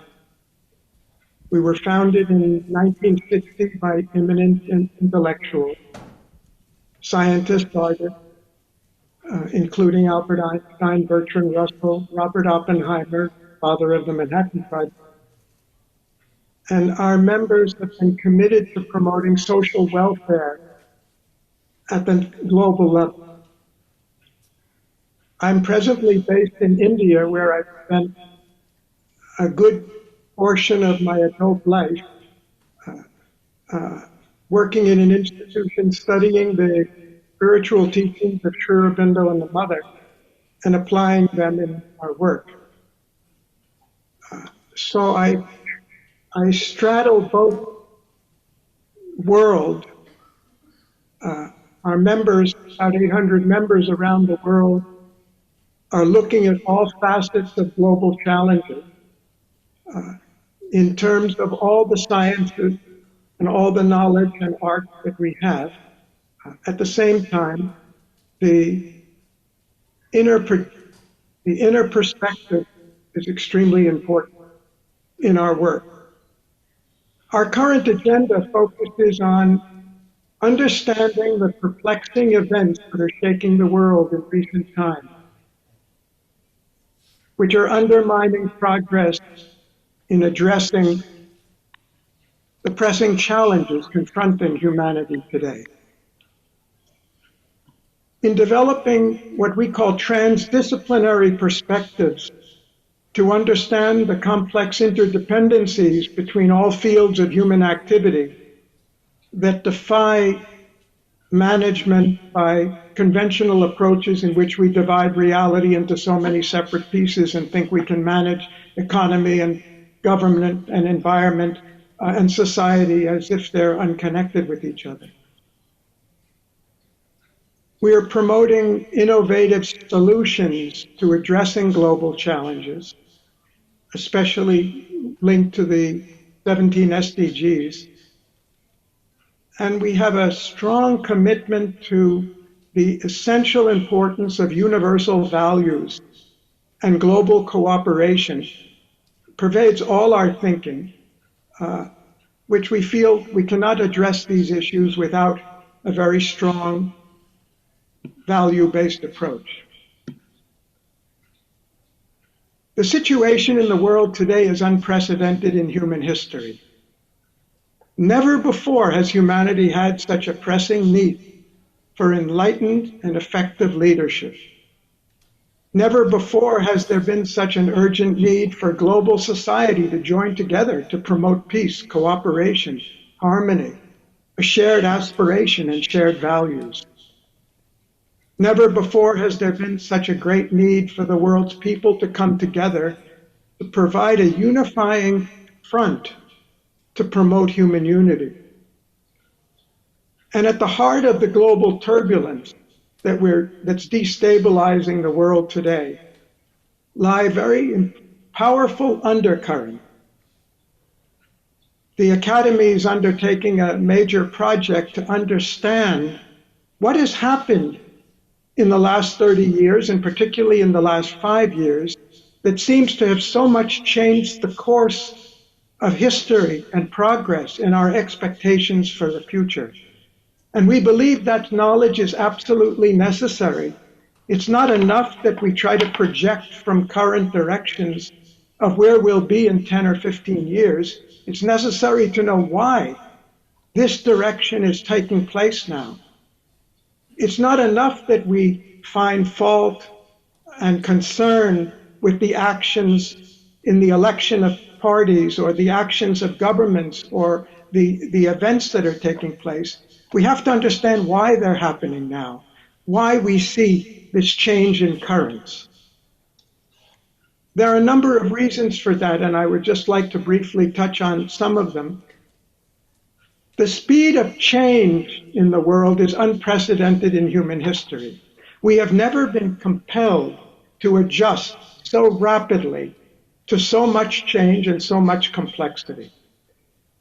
We were founded in 1960 by eminent intellectuals, scientists, artists, including Albert Einstein, Bertrand Russell, Robert Oppenheimer, father of the Manhattan Project. And our members have been committed to promoting social welfare at the global level. I'm presently based in India, where I've spent a good portion of my adult life working in an institution studying the spiritual teachings of Sri Aurobindo and the Mother and applying them in our work. So I straddle both worlds. Our members, about 800 members around the world, are looking at all facets of global challenges in terms of all the sciences and all the knowledge and art that we have. At the same time, the inner perspective is extremely important in our work. Our current agenda focuses on understanding the perplexing events that are shaking the world in recent times, which are undermining progress in addressing the pressing challenges confronting humanity today. In developing what we call transdisciplinary perspectives to understand the complex interdependencies between all fields of human activity that defy management by conventional approaches in which we divide reality into so many separate pieces and think we can manage economy and government and environment and society as if they're unconnected with each other. We are promoting innovative solutions to addressing global challenges, especially linked to the 17 SDGs. And we have a strong commitment to the essential importance of universal values and global cooperation. Pervades all our thinking, which we feel we cannot address these issues without a very strong value-based approach. The situation in the world today is unprecedented in human history. Never before has humanity had such a pressing need for enlightened and effective leadership. Never before has there been such an urgent need for global society to join together to promote peace, cooperation, harmony, a shared aspiration and shared values. Never before has there been such a great need for the world's people to come together to provide a unifying front to promote human unity. And at the heart of the global turbulence that's destabilizing the world today lie very powerful undercurrents. The Academy is undertaking a major project to understand what has happened in the last 30 years, and particularly in the last 5 years, that seems to have so much changed the course of history and progress in our expectations for the future. And we believe that knowledge is absolutely necessary. It's not enough that we try to project from current directions of where we'll be in 10 or 15 years. It's necessary to know why this direction is taking place now. It's not enough that we find fault and concern with the actions in the election of parties or the actions of governments or the events that are taking place. We have to understand why they're happening now, why we see this change in currents. There are a number of reasons for that, and I would just like to briefly touch on some of them. The speed of change in the world is unprecedented in human history. We have never been compelled to adjust so rapidly to so much change and so much complexity.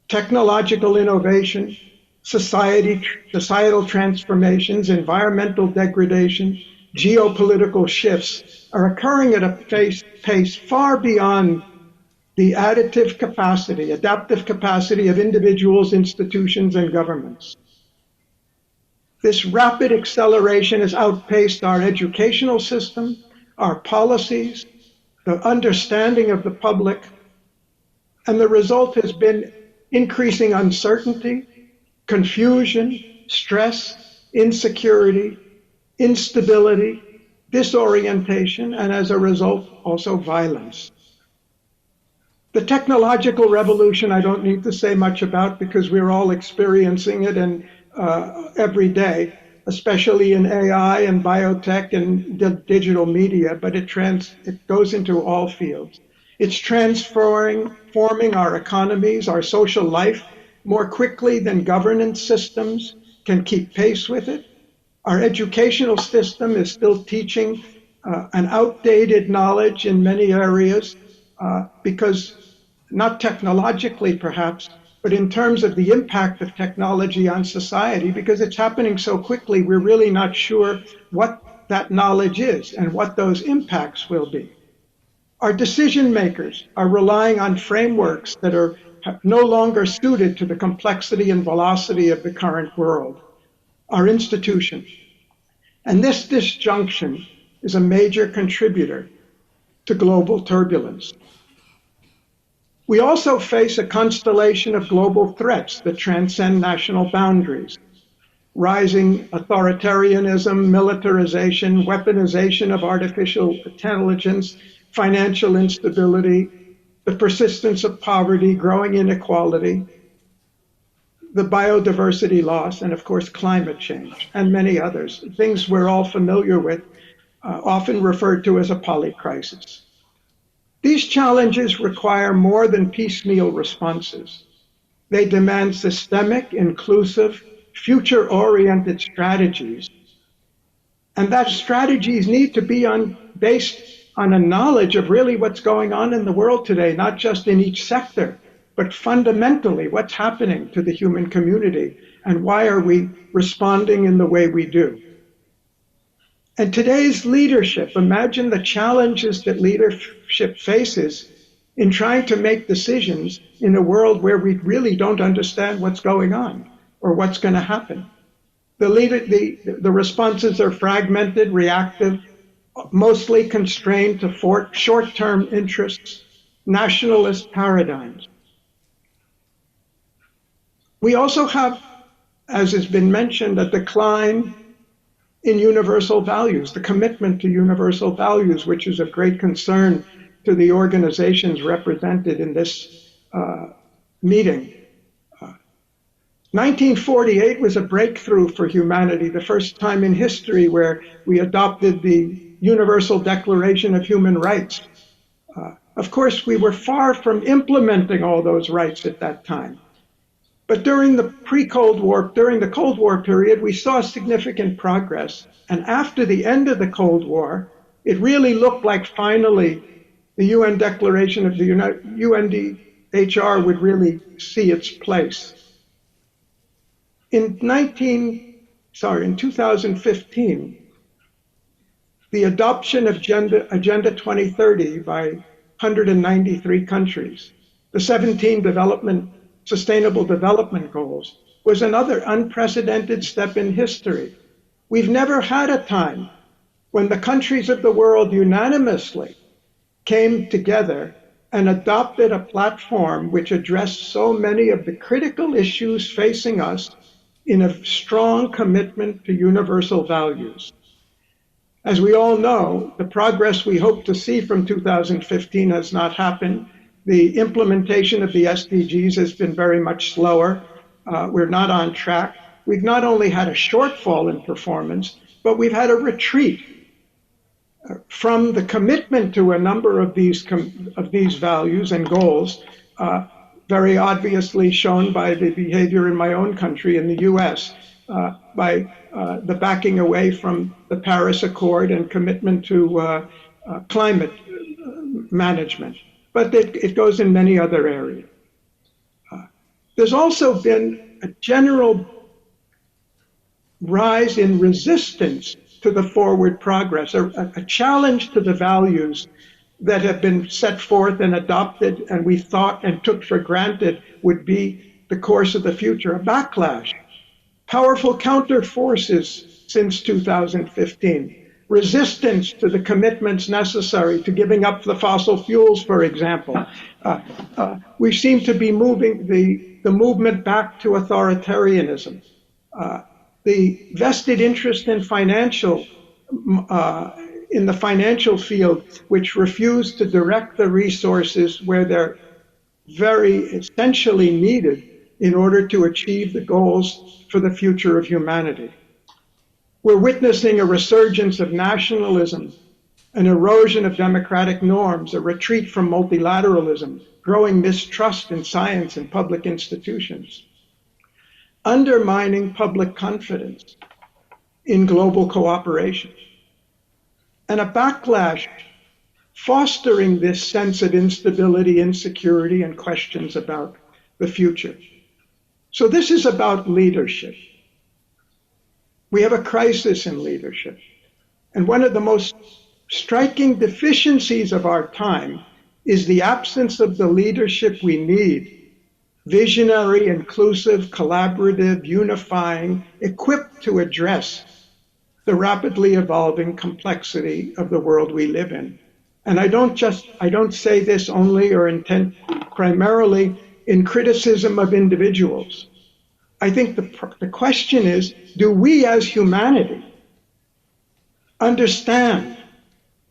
Technological innovation, societal transformations, environmental degradation, geopolitical shifts are occurring at a pace far beyond the adaptive capacity of individuals, institutions, and governments. This rapid acceleration has outpaced our educational system, our policies, the understanding of the public, and the result has been increasing uncertainty, confusion, stress, insecurity, instability, disorientation, and as a result, also violence. The technological revolution I don't need to say much about because we're all experiencing it and every day, especially in AI and biotech and digital media, but it goes into all fields. It's transforming our economies, our social life, more quickly than governance systems can keep pace with it. Our educational system is still teaching an outdated knowledge in many areas because, not technologically perhaps, but in terms of the impact of technology on society, because it's happening so quickly, we're really not sure what that knowledge is and what those impacts will be. Our decision makers are relying on frameworks that are no longer suited to the complexity and velocity of the current world, our institutions. And this disjunction is a major contributor to global turbulence. We also face a constellation of global threats that transcend national boundaries. Rising authoritarianism, militarization, weaponization of artificial intelligence, financial instability, the persistence of poverty, growing inequality, the biodiversity loss, and of course climate change, and many others, things we're all familiar with, often referred to as a polycrisis. These challenges require more than piecemeal responses. They demand systemic, inclusive, future-oriented strategies. And that strategies need to be based on a knowledge of really what's going on in the world today, not just in each sector, but fundamentally what's happening to the human community and why are we responding in the way we do. And today's leadership, imagine the challenges that leadership faces in trying to make decisions in a world where we really don't understand what's going on or what's going to happen. The responses are fragmented, reactive, mostly constrained to short-term interests, nationalist paradigms. We also have, as has been mentioned, a decline in universal values, the commitment to universal values, which is of great concern to the organizations represented in this meeting. 1948 was a breakthrough for humanity, the first time in history where we adopted the Universal Declaration of Human Rights. Of course, we were far from implementing all those rights at that time. But during the Cold War period, we saw significant progress. And after the end of the Cold War, it really looked like finally the UN Declaration of the UNDHR would really see its place. In 2015, the adoption of Agenda 2030 by 193 countries, the 17 Sustainable Development Goals, was another unprecedented step in history. We've never had a time when the countries of the world unanimously came together and adopted a platform which addressed so many of the critical issues facing us in a strong commitment to universal values. As we all know, the progress we hope to see from 2015 has not happened. The implementation of the SDGs has been very much slower. We're not on track. We've not only had a shortfall in performance, but we've had a retreat from the commitment to a number of these values and goals, very obviously shown by the behavior in my own country, in the US, by the backing away from the Paris Accord and commitment to climate management. But it goes in many other areas. There's also been a general rise in resistance to the forward progress, a challenge to the values that have been set forth and adopted and we thought and took for granted would be the course of the future, a backlash. Powerful counter forces since 2015. Resistance to the commitments necessary to giving up the fossil fuels, for example. We seem to be moving the movement back to authoritarianism. The vested interest in the financial field, which refuse to direct the resources where they're very essentially needed in order to achieve the goals for the future of humanity. We're witnessing a resurgence of nationalism, an erosion of democratic norms, a retreat from multilateralism, growing mistrust in science and public institutions, undermining public confidence in global cooperation, and a backlash fostering this sense of instability, insecurity, and questions about the future. So this is about leadership. We have a crisis in leadership. And one of the most striking deficiencies of our time is the absence of the leadership we need, visionary, inclusive, collaborative, unifying, equipped to address the rapidly evolving complexity of the world we live in. And I don't say this only or intend primarily in criticism of individuals. I think the question is, do we as humanity understand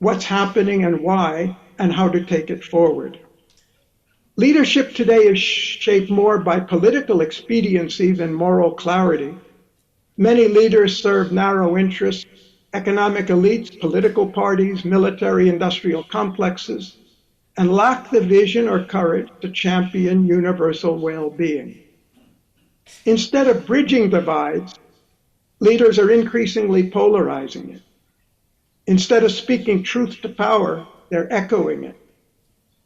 what's happening and why and how to take it forward? Leadership today is shaped more by political expediency than moral clarity. Many leaders serve narrow interests, economic elites, political parties, military-industrial complexes, and lack the vision or courage to champion universal well-being. Instead of bridging divides, leaders are increasingly polarizing it. Instead of speaking truth to power, they're echoing it.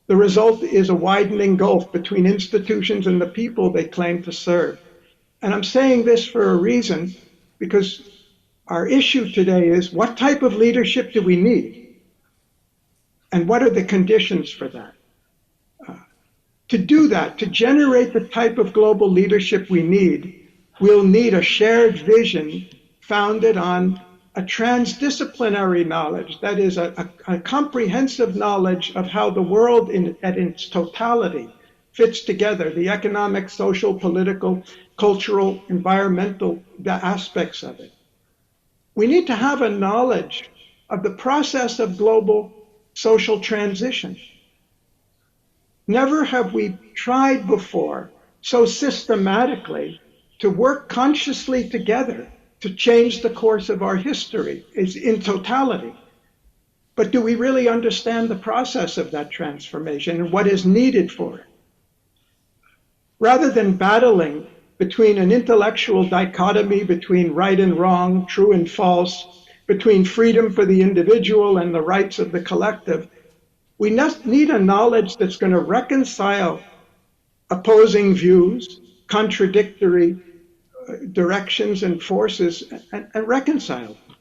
The result is a widening gulf between institutions and the people they claim to serve. And I'm saying this for a reason, because our issue today is, what type of leadership do we need? And what are the conditions for that? To do that, to generate the type of global leadership we need, we'll need a shared vision founded on a transdisciplinary knowledge, that is, a comprehensive knowledge of how the world at its totality fits together, the economic, social, political, cultural, environmental aspects of it. We need to have a knowledge of the process of global social transition. Never have we tried before so systematically to work consciously together to change the course of our history in totality. But do we really understand the process of that transformation and what is needed for it? Rather than battling between an intellectual dichotomy between right and wrong, true and false, between freedom for the individual and the rights of the collective, we need a knowledge that's going to reconcile opposing views, contradictory directions and forces, and reconcile them.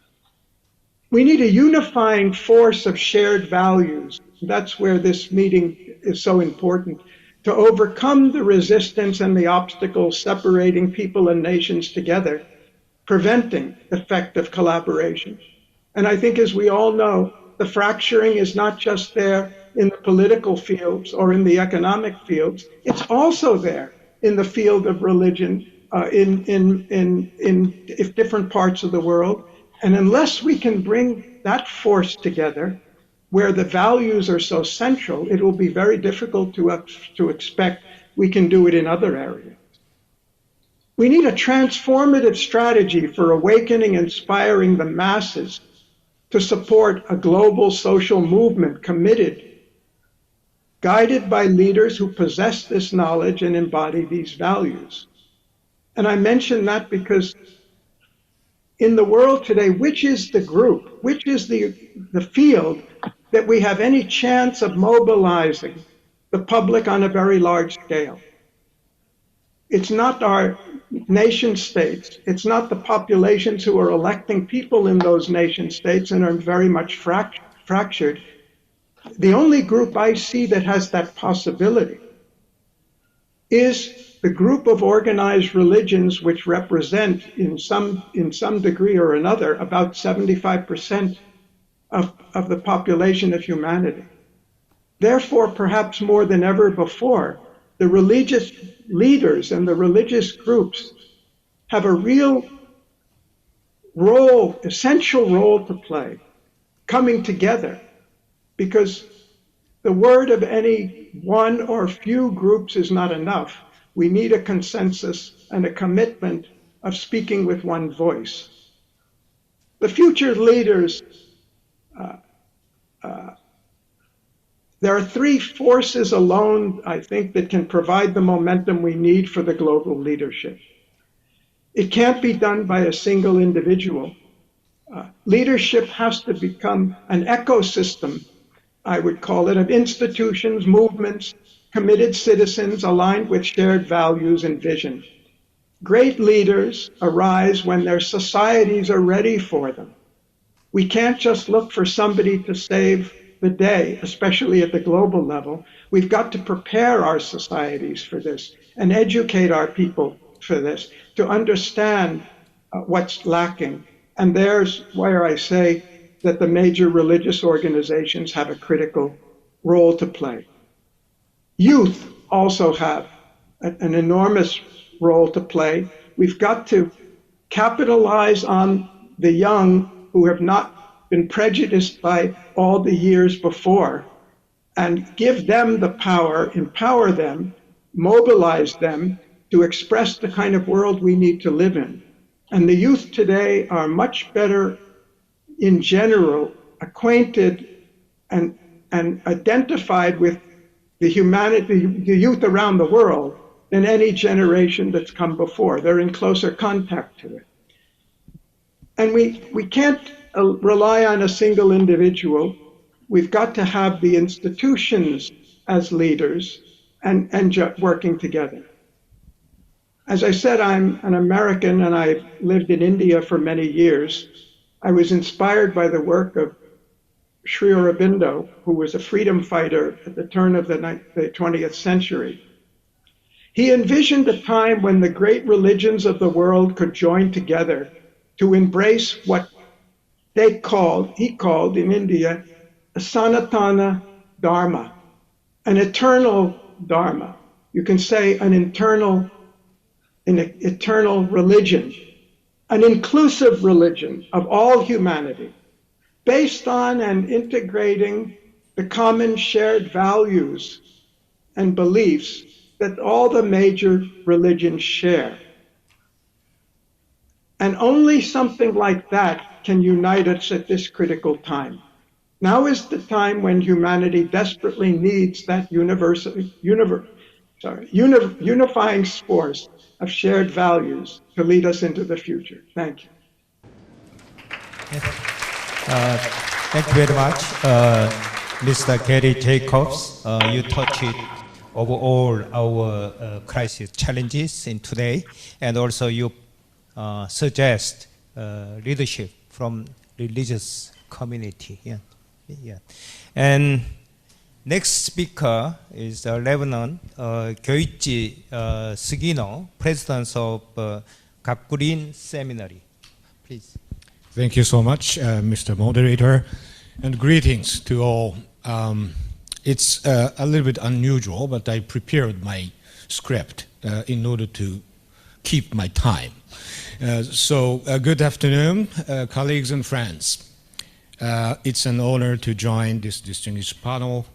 We need a unifying force of shared values. That's where this meeting is so important, to overcome the resistance and the obstacles separating people and nations together, preventing effective collaboration. And I think, as we all know, the fracturing is not just there in the political fields or in the economic fields, it's also there in the field of religion in different parts of the world. And unless we can bring that force together, where the values are so central, it will be very difficult to expect we can do it in other areas. We need a transformative strategy for awakening and inspiring the masses to support a global social movement committed, guided by leaders who possess this knowledge and embody these values. And I mention that because in the world today, which is the group, which is the field that we have any chance of mobilizing the public on a very large scale? It's not our nation states. It's not the populations who are electing people in those nation states and are very much fractured. The only group I see that has that possibility is the group of organized religions which represent in some degree or another about 75% of the population of humanity. Therefore, perhaps more than ever before, the religious leaders and the religious groups have a real role, essential role to play, coming together, because the word of any one or few groups is not enough. We need a consensus and a commitment of speaking with one voice. The future leaders, there are three forces alone, I think, that can provide the momentum we need for the global leadership. It can't be done by a single individual. Leadership has to become an ecosystem, I would call it, of institutions, movements, committed citizens aligned with shared values and vision. Great leaders arise when their societies are ready for them. We can't just look for somebody to save the day, especially at the global level. We've got to prepare our societies for this and educate our people for this, to understand what's lacking. And there's where I say that the major religious organizations have a critical role to play. Youth also have an enormous role to play. We've got to capitalize on the young who have not been prejudiced by all the years before and give them the power, empower them, mobilize them to express the kind of world we need to live in. And the youth today are much better, in general, acquainted and identified with the youth around the world than any generation that's come before. They're in closer contact to it. And we can't rely on a single individual. We've got to have the institutions as leaders and working together. As I said, I'm an American and I've lived in India for many years. I was inspired by the work of Sri Aurobindo, who was a freedom fighter at the turn of the 20th century. He envisioned a time when the great religions of the world could join together to embrace what he called in India, a Sanatana Dharma, an eternal Dharma. You can say an eternal religion, an inclusive religion of all humanity, based on and integrating the common shared values and beliefs that all the major religions share. And only something like that can unite us at this critical time. Now is the time when humanity desperately needs that unifying force of shared values to lead us into the future. Thank you. Thank you very much, Mr. Gary Jacobs. You touched over all our crisis challenges in today, and also you suggest leadership from religious community. Yeah. And next speaker is Lebanon 교육지 Sugino, President of Gakgurin Seminary. Please. Thank you so much, Mr. Moderator, and greetings to all. It's a little bit unusual, but I prepared my script in order to keep my time. So good afternoon, colleagues and friends. It's an honor to join this distinguished panel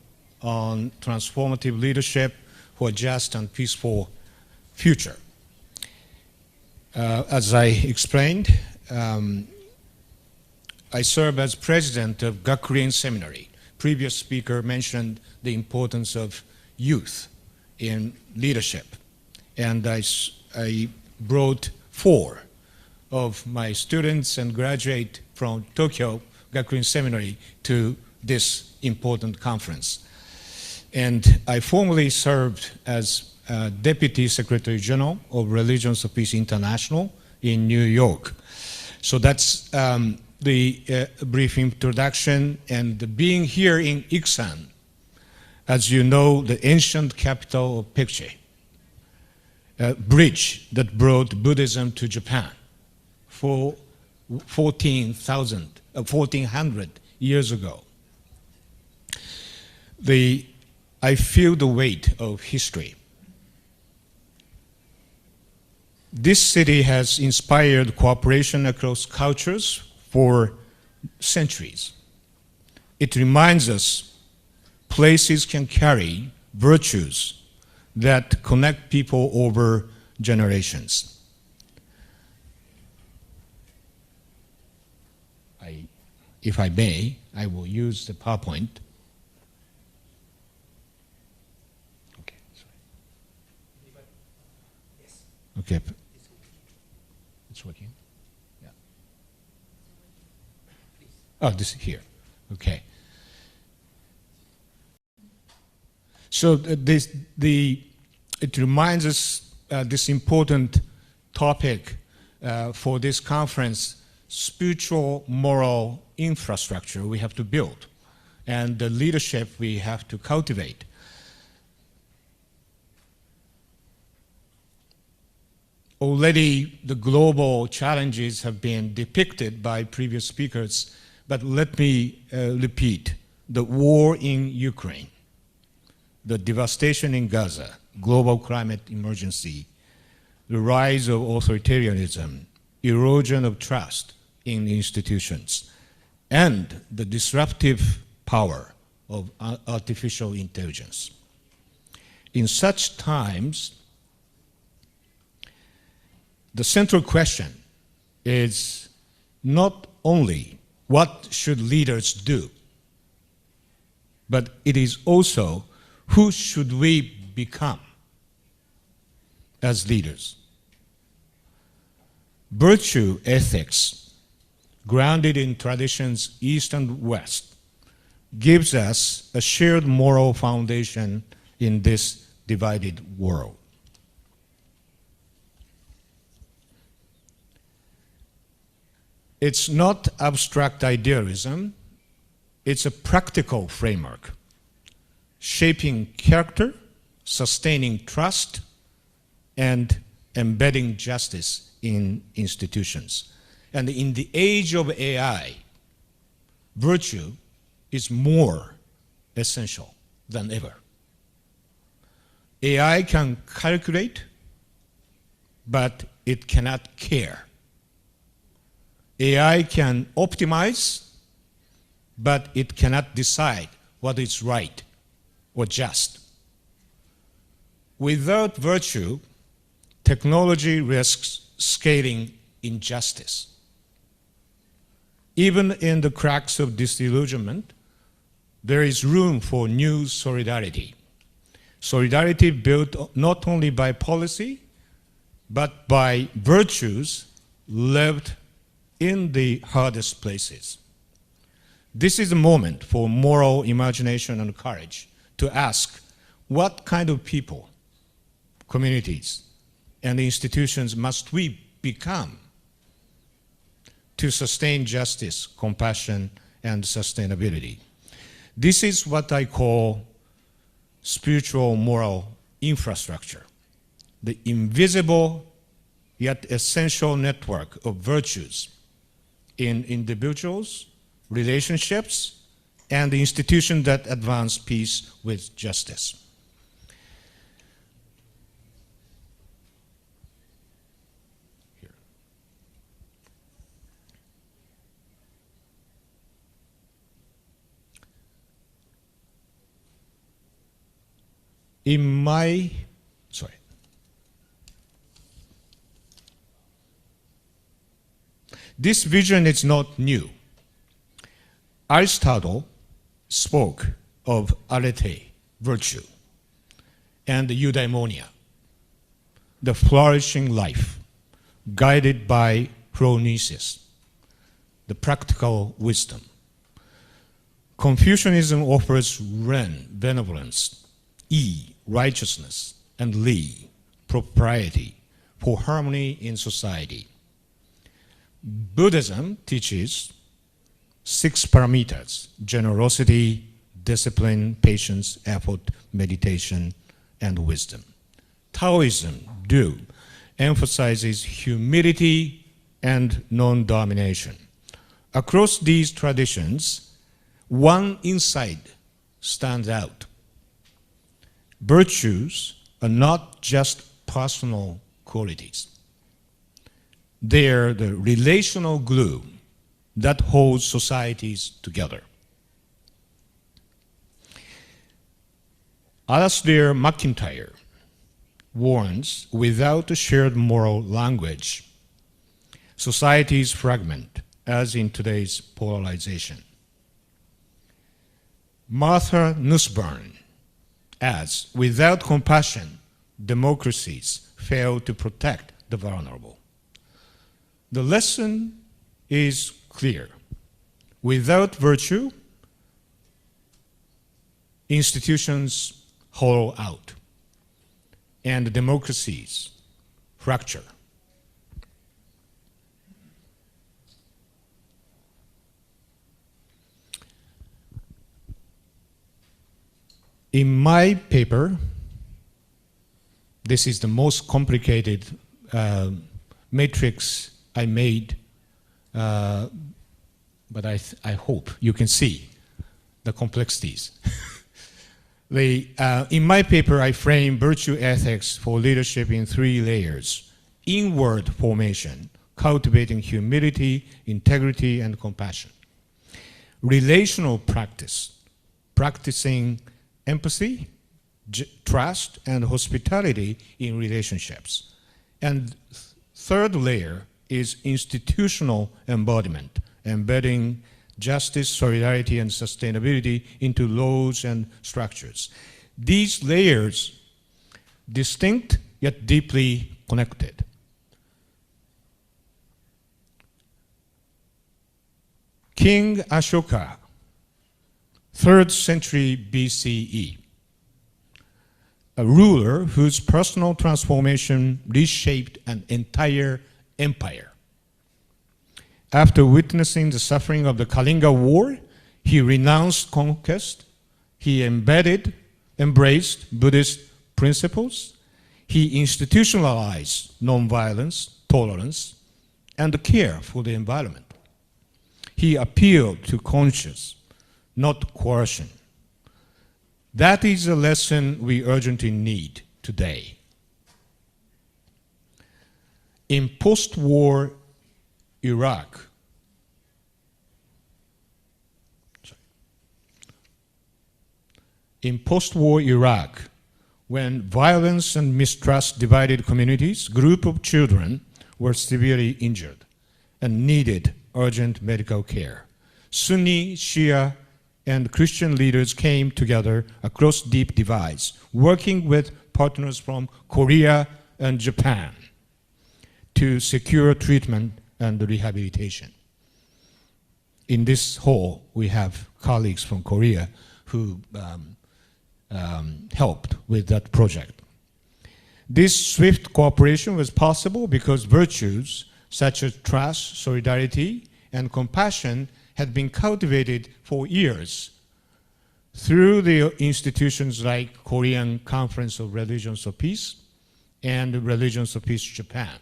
on transformative leadership for a just and peaceful future. As I explained, I serve as president of Gakgurin Seminary. Previous speaker mentioned the importance of youth in leadership, and I brought 4 of my students and graduate from Tokyo Gakgurin Seminary to this important conference. And I formerly served as Deputy Secretary General of Religions of Peace International in New York. So that's the brief introduction. And being here in Iksan, as you know, the ancient capital of Paekche, a bridge that brought Buddhism to Japan for 1400 years ago. I feel the weight of history. This city has inspired cooperation across cultures for centuries. It reminds us places can carry virtues that connect people over generations. If I may, I will use the PowerPoint. Okay, sorry. Okay, it's working. Yeah. Oh, this is here. Okay. So it reminds us this important topic for this conference: spiritual, moral infrastructure we have to build, and the leadership we have to cultivate. Already the global challenges have been depicted by previous speakers, but let me repeat: the war in Ukraine, the devastation in Gaza, global climate emergency, the rise of authoritarianism, erosion of trust in institutions, and the disruptive power of artificial intelligence. In such times, the central question is not only what should leaders do, but it is also who should we become as leaders. Virtue ethics, grounded in traditions East and West, gives us a shared moral foundation in this divided world. It's not abstract idealism, it's a practical framework, shaping character, sustaining trust, and embedding justice in institutions. And in the age of AI, virtue is more essential than ever. AI can calculate, but it cannot care. AI can optimize, but it cannot decide what is right or just. Without virtue, technology risks scaling injustice. Even in the cracks of disillusionment, there is room for new solidarity. Solidarity built not only by policy, but by virtues lived in the hardest places. This is a moment for moral imagination and courage to ask what kind of people, communities, and institutions must we become to sustain justice, compassion, and sustainability. This is what I call spiritual moral infrastructure, the invisible yet essential network of virtues in individuals, relationships, and the institutions that advance peace with justice. This vision is not new. Aristotle spoke of arete, virtue, and eudaimonia, the flourishing life, guided by phronesis, the practical wisdom. Confucianism offers ren, benevolence, yi, righteousness, and li, propriety, for harmony in society. Buddhism teaches 6 parameters: generosity, discipline, patience, effort, meditation, and wisdom. Taoism, Du, emphasizes humility and non-domination. Across these traditions, one insight stands out. Virtues are not just personal qualities. They are the relational glue that holds societies together. Alasdair MacIntyre warns, without a shared moral language, societies fragment, as in today's polarization. Martha Nussbaum adds, without compassion, democracies fail to protect the vulnerable. The lesson is clear. Without virtue, institutions hollow out and democracies fracture. In my paper, this is the most complicated matrix I made, but I hope you can see the complexities. In my paper, I frame virtue ethics for leadership in 3 layers: inward formation, cultivating humility, integrity, and compassion; relational practice, practicing empathy, trust, and hospitality in relationships; and 3rd layer is institutional embodiment, embedding justice, solidarity, and sustainability into laws and structures. These layers, distinct yet deeply connected. King Ashoka, 3rd century BCE, a ruler whose personal transformation reshaped an entire empire. After witnessing the suffering of the Kalinga War, he renounced conquest, he embraced Buddhist principles, he institutionalized nonviolence, tolerance, and care for the environment. He appealed to conscience, not coercion. That is a lesson we urgently need today. In post-war Iraq, In post-war Iraq, when violence and mistrust divided communities, group of children were severely injured and needed urgent medical care. Sunni, Shia, and Christian leaders came together across deep divides, working with partners from Korea and Japan to secure treatment and rehabilitation. In this hall, we have colleagues from Korea who helped with that project. This swift cooperation was possible because virtues such as trust, solidarity, and compassion had been cultivated for years through the institutions like Korean Conference of Religions of Peace and Religions of Peace Japan,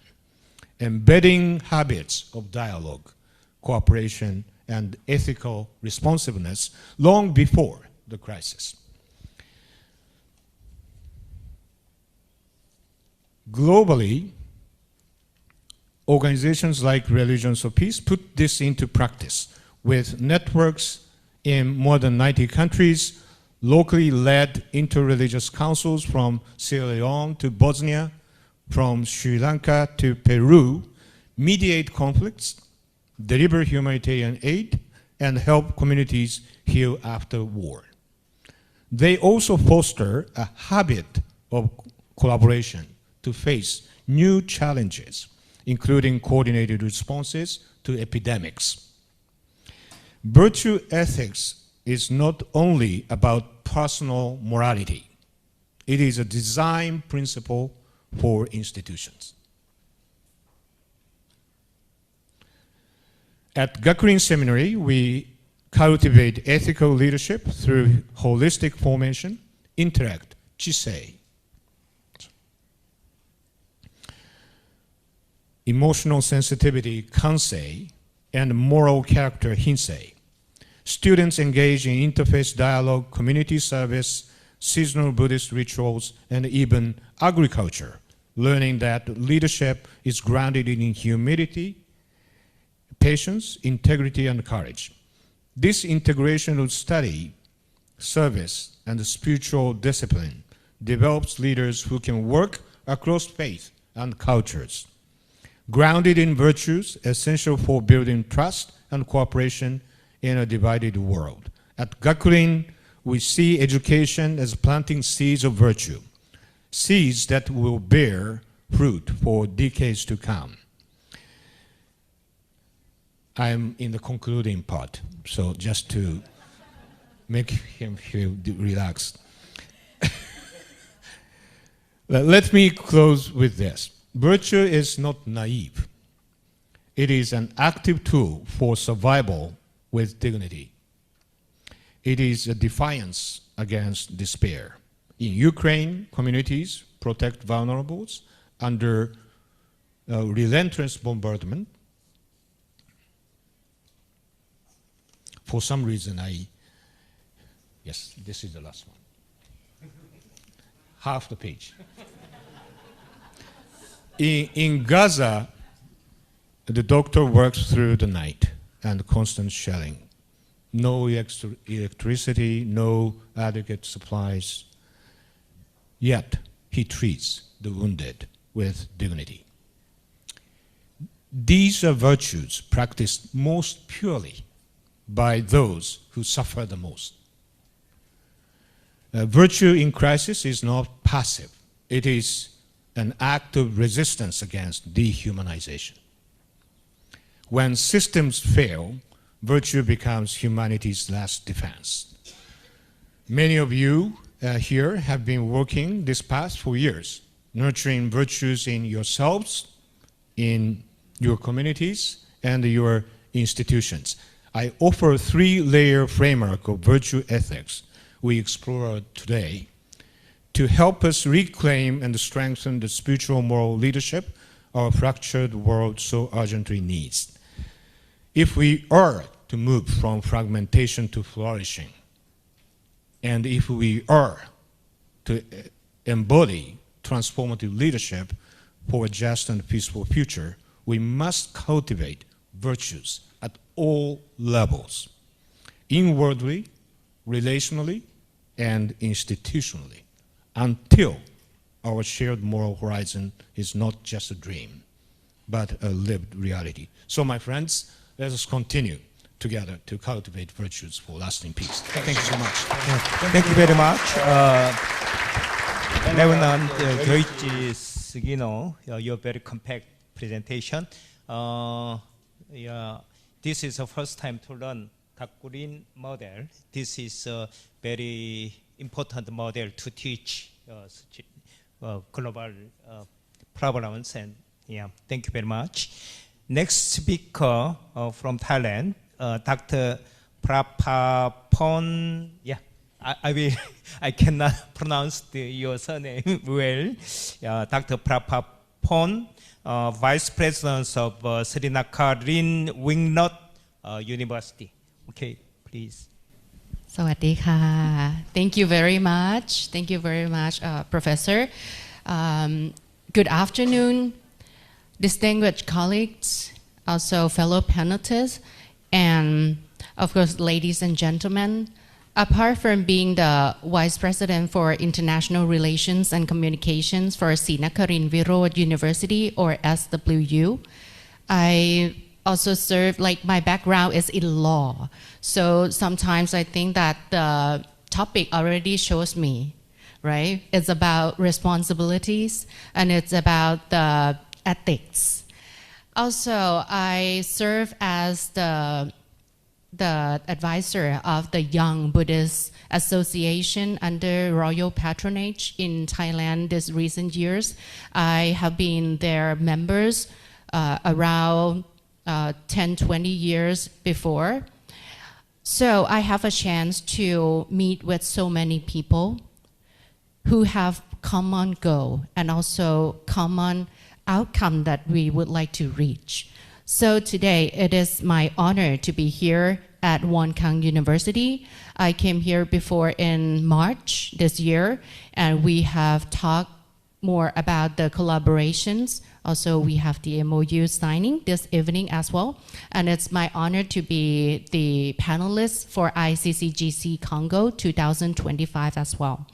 embedding habits of dialogue, cooperation, and ethical responsiveness long before the crisis. Globally, organizations like Religions of Peace put this into practice with networks in more than 90 countries, locally led interreligious councils from Sierra Leone to Bosnia, from Sri Lanka to Peru, mediate conflicts, deliver humanitarian aid, and help communities heal after war. They also foster a habit of collaboration to face new challenges, including coordinated responses to epidemics. Virtue ethics is not only about personal morality. It is a design principle for institutions. At Gakurin Seminary, we cultivate ethical leadership through holistic formation, intellect, chisei, emotional sensitivity, kansei, and moral character, hinsei. Students engage in interfaith dialogue, community service, seasonal Buddhist rituals, and even agriculture, learning that leadership is grounded in humility, patience, integrity, and courage. This integration of study, service, and spiritual discipline develops leaders who can work across faith and cultures, grounded in virtues essential for building trust and cooperation in a divided world. At Gakurin, we see education as planting seeds of virtue, seeds that will bear fruit for decades to come. I'm in the concluding part, so just to make him feel relaxed. Let me close with this. Virtue is not naive. It is an active tool for survival with dignity. It is a defiance against despair. In Ukraine, communities protect vulnerables under relentless bombardment. For some reason, yes, this is the last one. Half the page. In Gaza, the doctor works through the night and constant shelling. No electricity, no adequate supplies. Yet, he treats the wounded with dignity. These are virtues practiced most purely by those who suffer the most. Virtue in crisis is not passive. It is an act of resistance against dehumanization. When systems fail, virtue becomes humanity's last defense. Many of you here have been working this past 4 years, nurturing virtues in yourselves, in your communities, and your institutions. I offer a 3-layer framework of virtue ethics we explore today to help us reclaim and strengthen the spiritual moral leadership our fractured world so urgently needs. If we are to move from fragmentation to flourishing, and if we are to embody transformative leadership for a just and peaceful future, we must cultivate virtues at all levels, inwardly, relationally, and institutionally until our shared moral horizon is not just a dream, but a lived reality. So, my friends, let us continue together to cultivate virtues for lasting peace. Thank you so much. Thank you very much. Lebanon, Deutsche Sigino, your very compact presentation. This is the first time to learn Gakurin model. This is a very important model to teach global problems. And thank you very much. Next speaker from Thailand, Dr. Prapapon. I cannot pronounce your surname well. Dr. Prapapon, Vice President of Srinakarin Wingnut University. Okay, please. สวัสดีค่ะ Thank you very much. Thank you very much, Professor. Good afternoon, distinguished colleagues, also fellow panelists, and of course, ladies and gentlemen. Apart from being the Vice President for International Relations and Communications for Srinakarin Virod University, or SWU, I also serve, like my background is in law. So sometimes I think that the topic already shows me, right? It's about responsibilities and it's about the ethics. Also, I serve as the advisor of the Young Buddhist Association under royal patronage in Thailand this recent years. I have been their members around 10-20 years before. So I have a chance to meet with so many people who have common goal and also common outcome that we would like to reach. So today it is my honor to be here at Wonkang University. I came here before in March this year, and we have talked more about the collaborations. Also, we have the MOU signing this evening as well. And it's my honor to be the panelist for ICCGC CoNGO 2025 as well.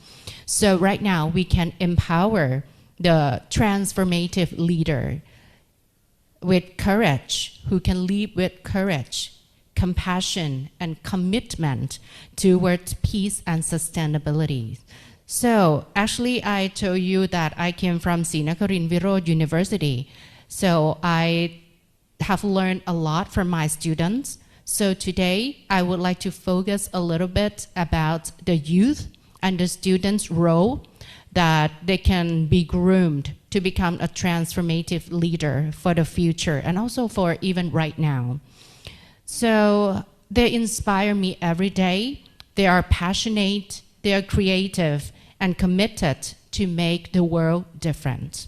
So right now, we can empower the transformative leader with courage, who can lead with courage, compassion, and commitment towards peace and sustainability. So actually, I told you that I came from Srinakarin Virod University. So I have learned a lot from my students. So today, I would like to focus a little bit about the youth and the students' role that they can be groomed to become a transformative leader for the future and also for even right now. So they inspire me every day. They are passionate, they are creative, and committed to make the world different.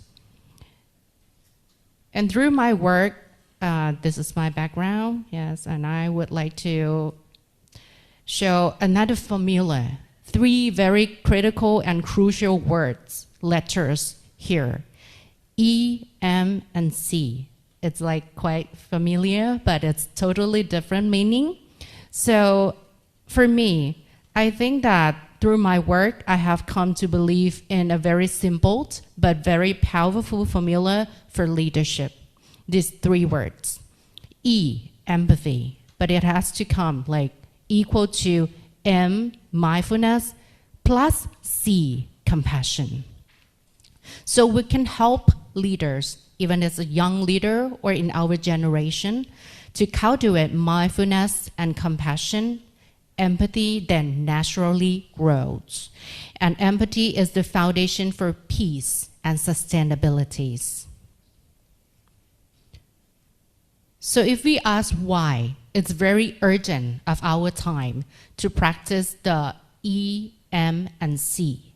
And through my work, this is my background, yes, and I would like to show another formula, 3 very critical and crucial words, letters here, E, M, and C. It's like quite familiar, but it's totally different meaning. So for me, I think that through my work, I have come to believe in a very simple but very powerful formula for leadership. These 3 words. E, empathy, but it has to come like equal to M, mindfulness, plus C, compassion. So we can help leaders, even as a young leader or in our generation, to cultivate mindfulness and compassion. Empathy then naturally grows. And empathy is the foundation for peace and sustainability. So if we ask why, it's very urgent of our time to practice the E, M, and C.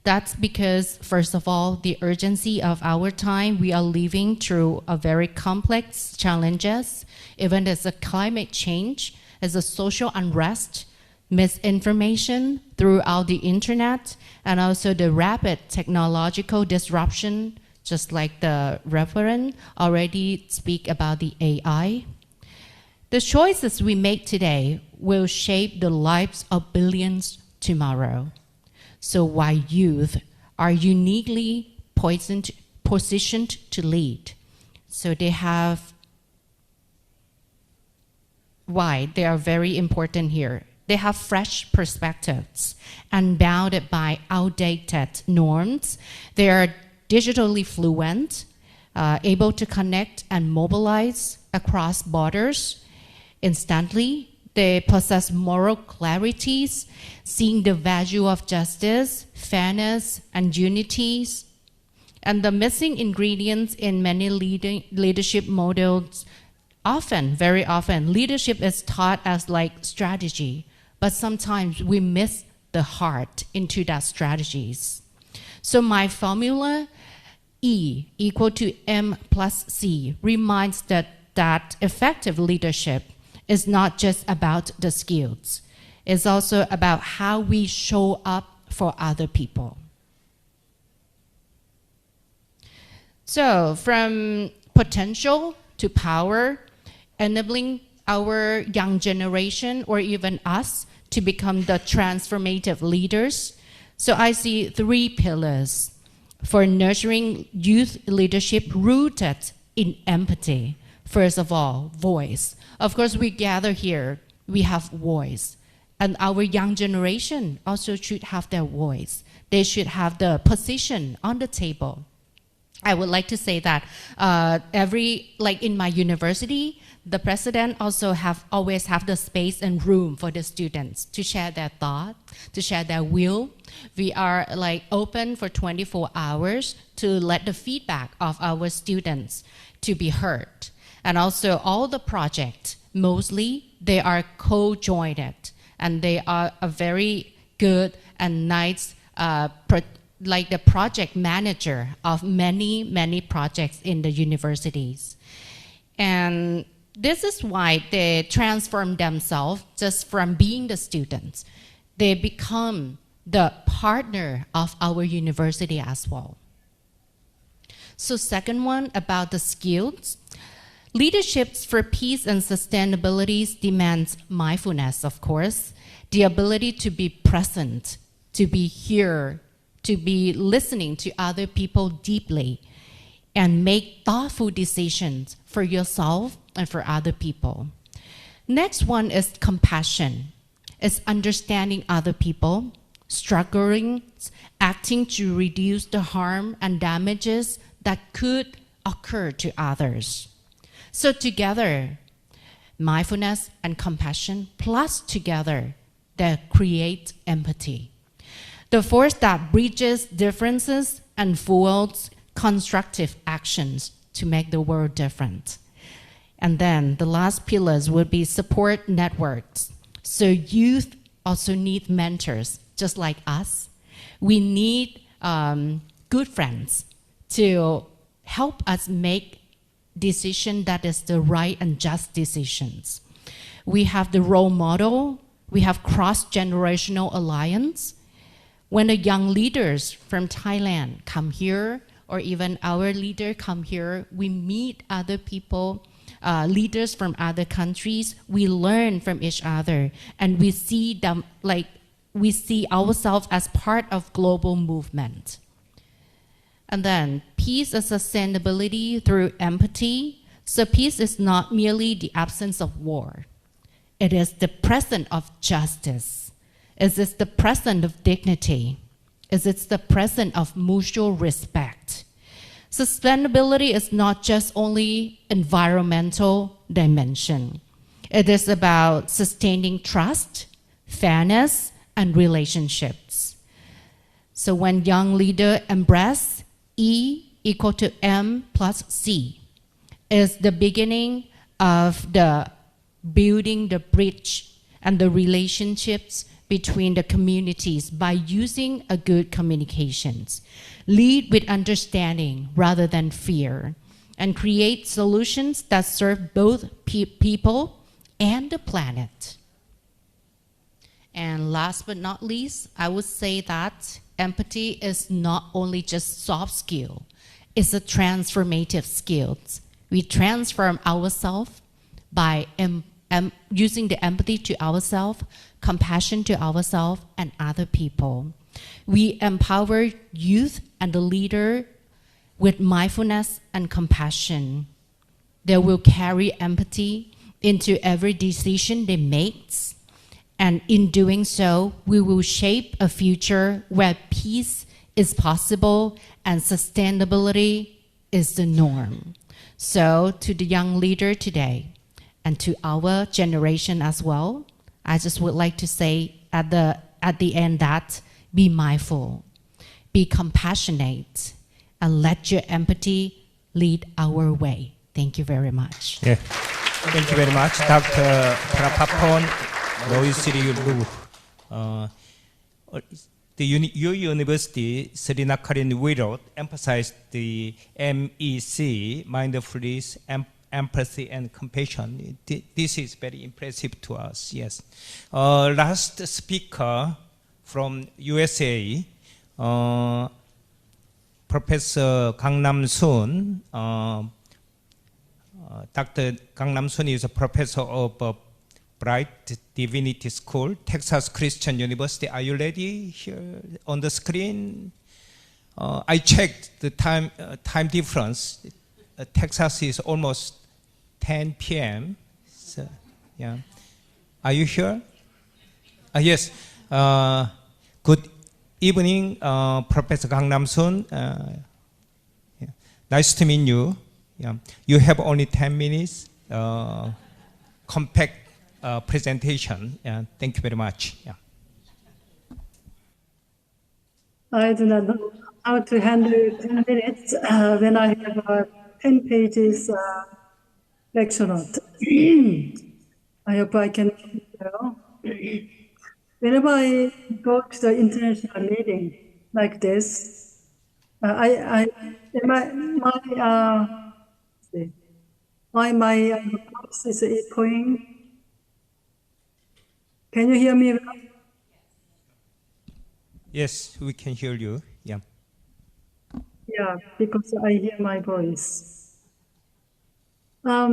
That's because, first of all, the urgency of our time, we are living through a very complex challenges, even as a climate change, as a social unrest, misinformation throughout the internet, and also the rapid technological disruption, just like the referent already speak about the AI. The choices we make today will shape the lives of billions tomorrow. So why youth are uniquely positioned to lead. So they have why they are very important here. They have fresh perspectives, unbounded by outdated norms. They are digitally fluent, able to connect and mobilize across borders instantly. They possess moral clarities, seeing the value of justice, fairness, and unities. And the missing ingredients in many leadership models, very often, leadership is taught as like strategy, but sometimes we miss the heart into that strategies. So my formula, E equal to M plus C, reminds that effective leadership is not just about the skills. It's also about how we show up for other people. So from potential to power, enabling our young generation or even us to become the transformative leaders. So I see 3 pillars for nurturing youth leadership rooted in empathy. First of all, voice. Of course, we gather here, we have voice. And our young generation also should have their voice. They should have the position on the table. I would like to say that like in my university, the president also always have the space and room for the students to share their thought, to share their will. We are like open for 24 hours to let the feedback of our students to be heard. And also all the projects, mostly they are co-joined and they are a very good and nice like the project manager of many, many projects in the universities. And this is why they transform themselves just from being the students. They become the partner of our university as well. So second one, about the skills. Leadership for peace and sustainability demands mindfulness, of course, the ability to be present, to be here, to be listening to other people deeply, and make thoughtful decisions for yourself and for other people. Next one is compassion. It's understanding other people, struggling, acting to reduce the harm and damages that could occur to others. So together, mindfulness and compassion plus together, they create empathy. The force that bridges differences and fuels constructive actions to make the world different. And then the last pillars would be support networks. So youth also need mentors, just like us. We need good friends to help us make decisions that is the right and just decisions. We have the role model. We have cross-generational alliance. When the young leaders from Thailand come here, or even our leader come here, we meet other people, leaders from other countries, we learn from each other, and we see them like, we see ourselves as part of global movement. And then peace and sustainability through empathy. So peace is not merely the absence of war. It is the presence of justice. It is the presence of dignity. It is the presence of mutual respect. Sustainability is not just only environmental dimension. It is about sustaining trust, fairness, and relationships. So when young leaders embrace E equal to M plus C, is the beginning of the building the bridge and the relationships between the communities by using a good communications. Lead with understanding rather than fear, and create solutions that serve both people and the planet. And last but not least, I would say that empathy is not only just soft skill, it's a transformative skill. We transform ourselves by using the empathy to ourselves, compassion to ourselves and other people. We empower youth and the leader with mindfulness and compassion. They will carry empathy into every decision they make. And in doing so, we will shape a future where peace is possible and sustainability is the norm. So to the young leader today, and to our generation as well, I just would like to say at the end that be mindful, be compassionate, and let your empathy lead our way. Thank you very much. Yeah. Thank you very much, Dr. Prapapon Royusiri Lu. Your university, Sri Nakarin Wirot, emphasized the MEC, mindfulness, empathy, and compassion. This is very impressive to us, yes. Last speaker from USA, Professor Gangnam Soon. Dr. Gangnam Soon is a professor of Bright Divinity School, Texas Christian University. Are you ready here on the screen? I checked the time difference. Texas is almost 10 p.m. So, yeah. Are you here? Yes. Good evening, Professor Gangnam Soon. Yeah. Nice to meet you. Yeah. You have only 10 minutes. Compact presentation. Yeah. Thank you very much. Yeah. I do not know how to handle 10 minutes when I have a 10 pages lecture note. I hope I can do well. Whenever I go to the international meeting like this, my voice is echoing. Can you hear me? Yes, we can hear you. Yeah. Yeah, because I hear my voice. I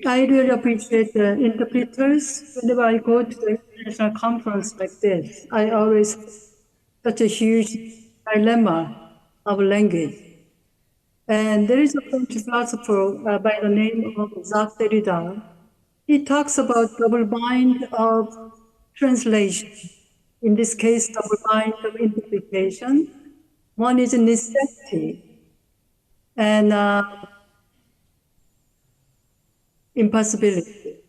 really appreciate the interpreters. Whenever I go to the international conference like this, I always have such a huge dilemma of language. And there is a French philosopher by the name of Jacques Derrida. He talks about double bind of translation. In this case, double bind of interpretation. One is necessity and impossibility.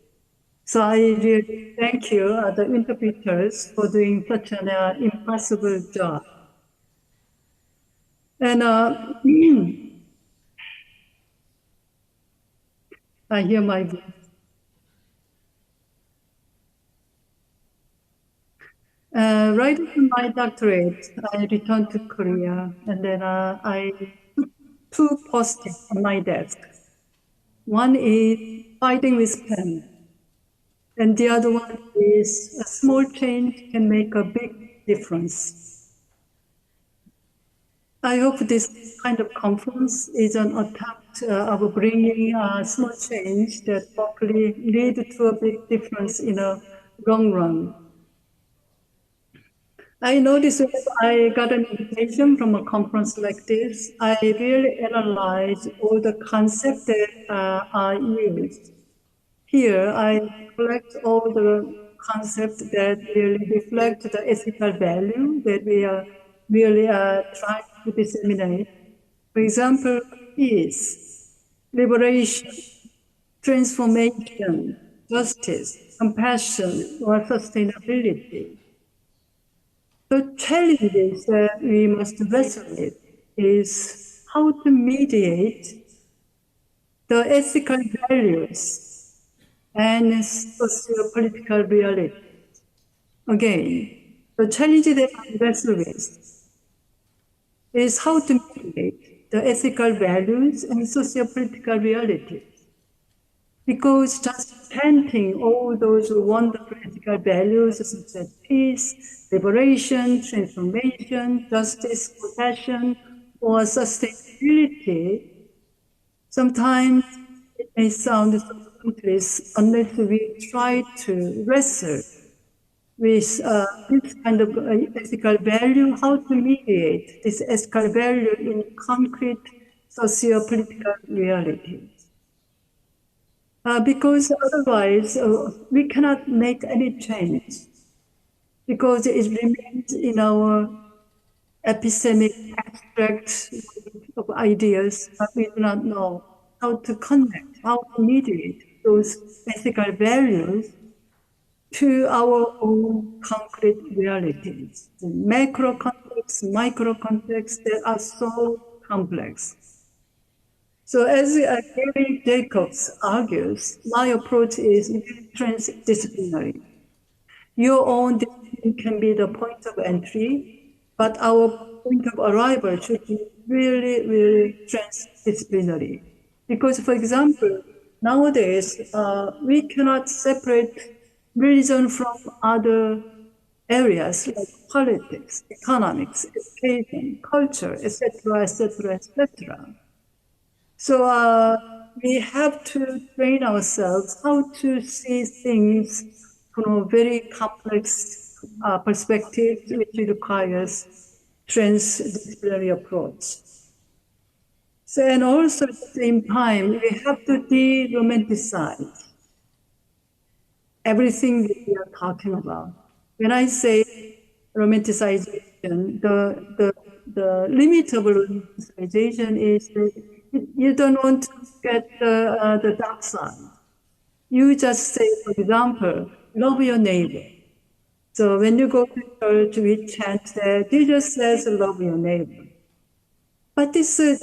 So I really thank you, the interpreters, for doing such an impossible job. And I hear my voice. Right after my doctorate, I returned to Korea, and then I took two postings on my desk. One is fighting with pen, and the other one is a small change can make a big difference. I hope this kind of conference is an attempt of bringing a small change that hopefully lead to a big difference in the long run. I noticed when I got an invitation from a conference like this, I really analyze all the concepts that are used. Here, I collect all the concepts that really reflect the ethical value that we are really trying to disseminate. For example, peace, liberation, transformation, justice, compassion, or sustainability. The challenges that we must wrestle with is how to mediate the ethical values and socio-political reality. Again, the challenge that we wrestle with is how to mediate the ethical values and socio-political reality. Because just chanting all those wonderful ethical values such as peace, liberation, transformation, justice, compassion, or sustainability, sometimes it may sound so pointless unless we try to wrestle with this kind of ethical value, how to mediate this ethical value in concrete socio-political realities. Because otherwise, we cannot make any change, because it remains in our epistemic abstract of ideas, but we do not know how to connect, how to mediate those ethical values to our own concrete realities. The macro context, micro context, they are so complex. So as Gary Jacobs argues, my approach is transdisciplinary. Your own discipline can be the point of entry, but our point of arrival should be really, really transdisciplinary. Because, for example, nowadays, we cannot separate religion from other areas like politics, economics, education, culture, etc., etc., etc. So we have to train ourselves how to see things from a very complex perspective, which requires transdisciplinary approach. So, and also at the same time, we have to de-romanticize everything that we are talking about. When I say romanticization, the limit of romanticization is that you don't want to get the dark side. You just say, for example, love your neighbor. So when you go to church, we chant that Jesus says, love your neighbor. But this is,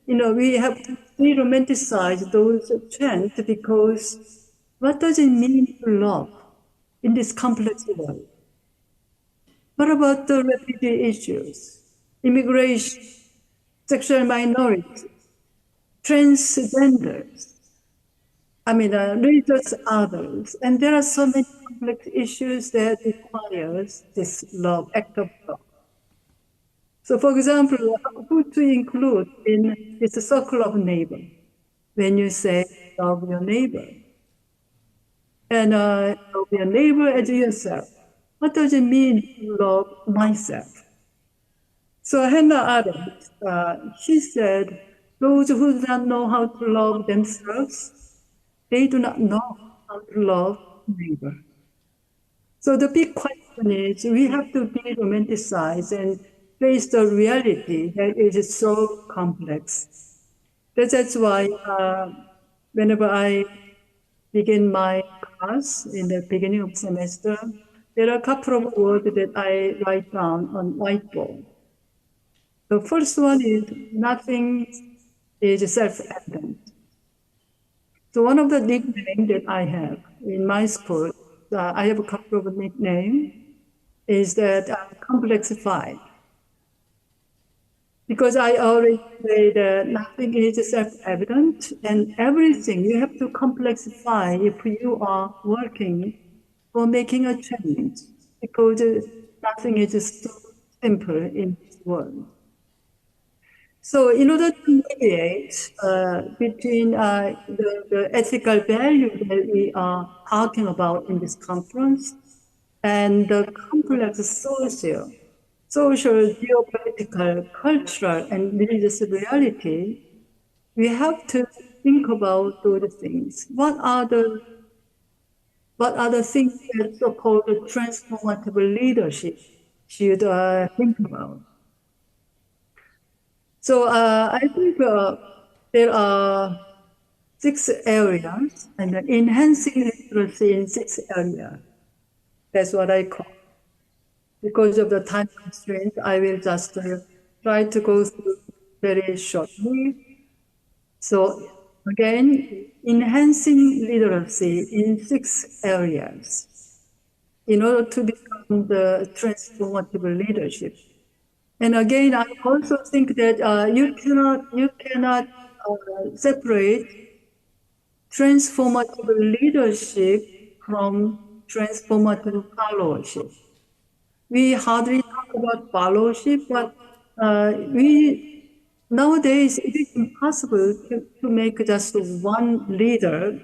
we have to re-romanticize those chants, because what does it mean to love in this complex world? What about the refugee issues, immigration, sexual minorities, transgenders, religious others, and there are so many complex issues that requires this love, act of love. So, for example, who to include in this circle of neighbor when you say love your neighbor? And love your neighbor as yourself. What does it mean to love myself? So Hannah Arendt, she said, those who do not know how to love themselves, they do not know how to love neighbor. So the big question is, we have to de-romanticize and face the reality that is so complex. That's why whenever I begin my class in the beginning of semester, there are a couple of words that I write down on whiteboard. The first one is, nothing is self-evident. So one of the nicknames that I have in my school, I have a couple of nicknames, is that I'm complexified. Because I always say that nothing is self-evident, and everything you have to complexify if you are working for making a change, because nothing is so simple in this world. So in order to mediate between the ethical value that we are talking about in this conference and the complex social, geopolitical, cultural, and religious reality, we have to think about those things. What are the things that so-called transformative leadership should think about? So I think there are 6 areas, and enhancing literacy in 6 areas. That's what I call. Because of the time constraint, I will just try to go through very shortly. So again, enhancing literacy in 6 areas in order to become the transformative leadership. And again, I also think that you cannot separate transformative leadership from transformative followership. We hardly talk about followership, but nowadays it is impossible to make just one leader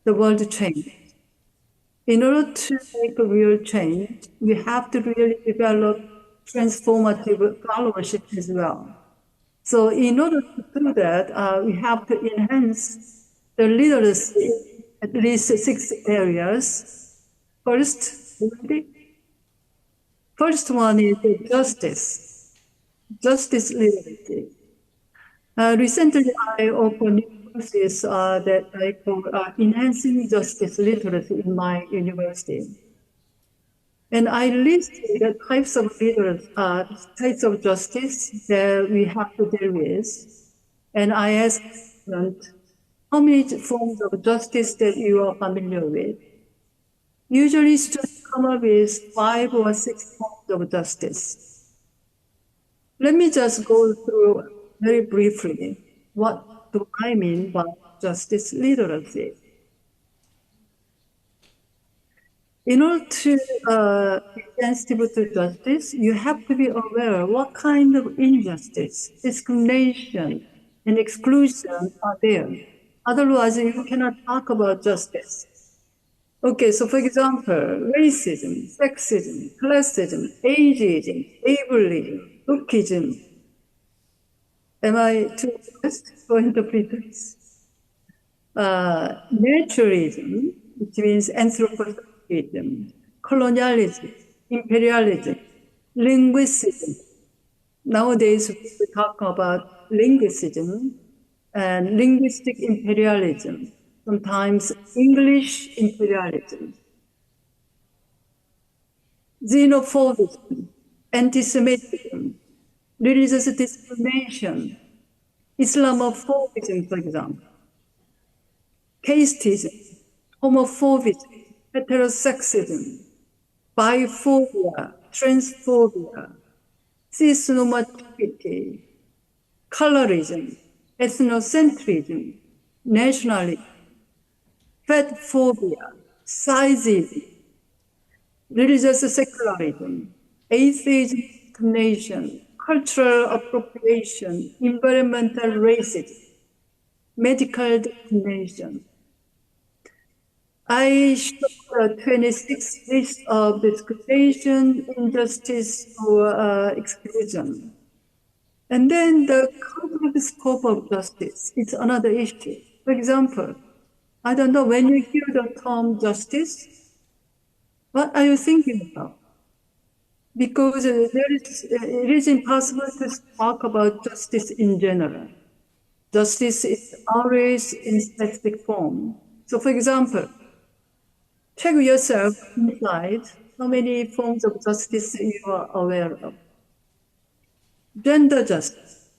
the world change. In order to make a real change, we have to really develop transformative followership as well. So in order to do that, we have to enhance the literacy in at least 6 areas. First one is justice literacy. Recently, I opened courses that I call enhancing justice literacy in my university. And I listed the types of justice that we have to deal with. And I asked students, how many forms of justice that you are familiar with? Usually students come up with 5 or 6 forms of justice. Let me just go through very briefly what do I mean by justice literacy. In order to be sensitive to justice, you have to be aware what kind of injustice, discrimination, and exclusion are there. Otherwise, you cannot talk about justice. Okay, so for example, racism, sexism, classism, ageism, ableism, lookism. Am I too fast for interpreters? Naturalism, which means anthropocentrism, colonialism, imperialism, linguicism. Nowadays, we talk about linguicism and linguistic imperialism, sometimes English imperialism, xenophobia, anti-Semitism, religious discrimination, Islamophobism, for example, casteism, homophobia, heterosexism, biphobia, transphobia, cisnormativity, colorism, ethnocentrism, nationalism, fatphobia, sizeism, religious secularism, atheism, discrimination, cultural appropriation, environmental racism, medical discrimination. I showed a 26 list of discrimination, injustice, or exclusion. And then the complex scope of justice is another issue. For example, I don't know, when you hear the term justice, what are you thinking about? Because it is impossible to talk about justice in general. Justice is always in specific form. So for example, check yourself inside how many forms of justice you are aware of. Gender justice,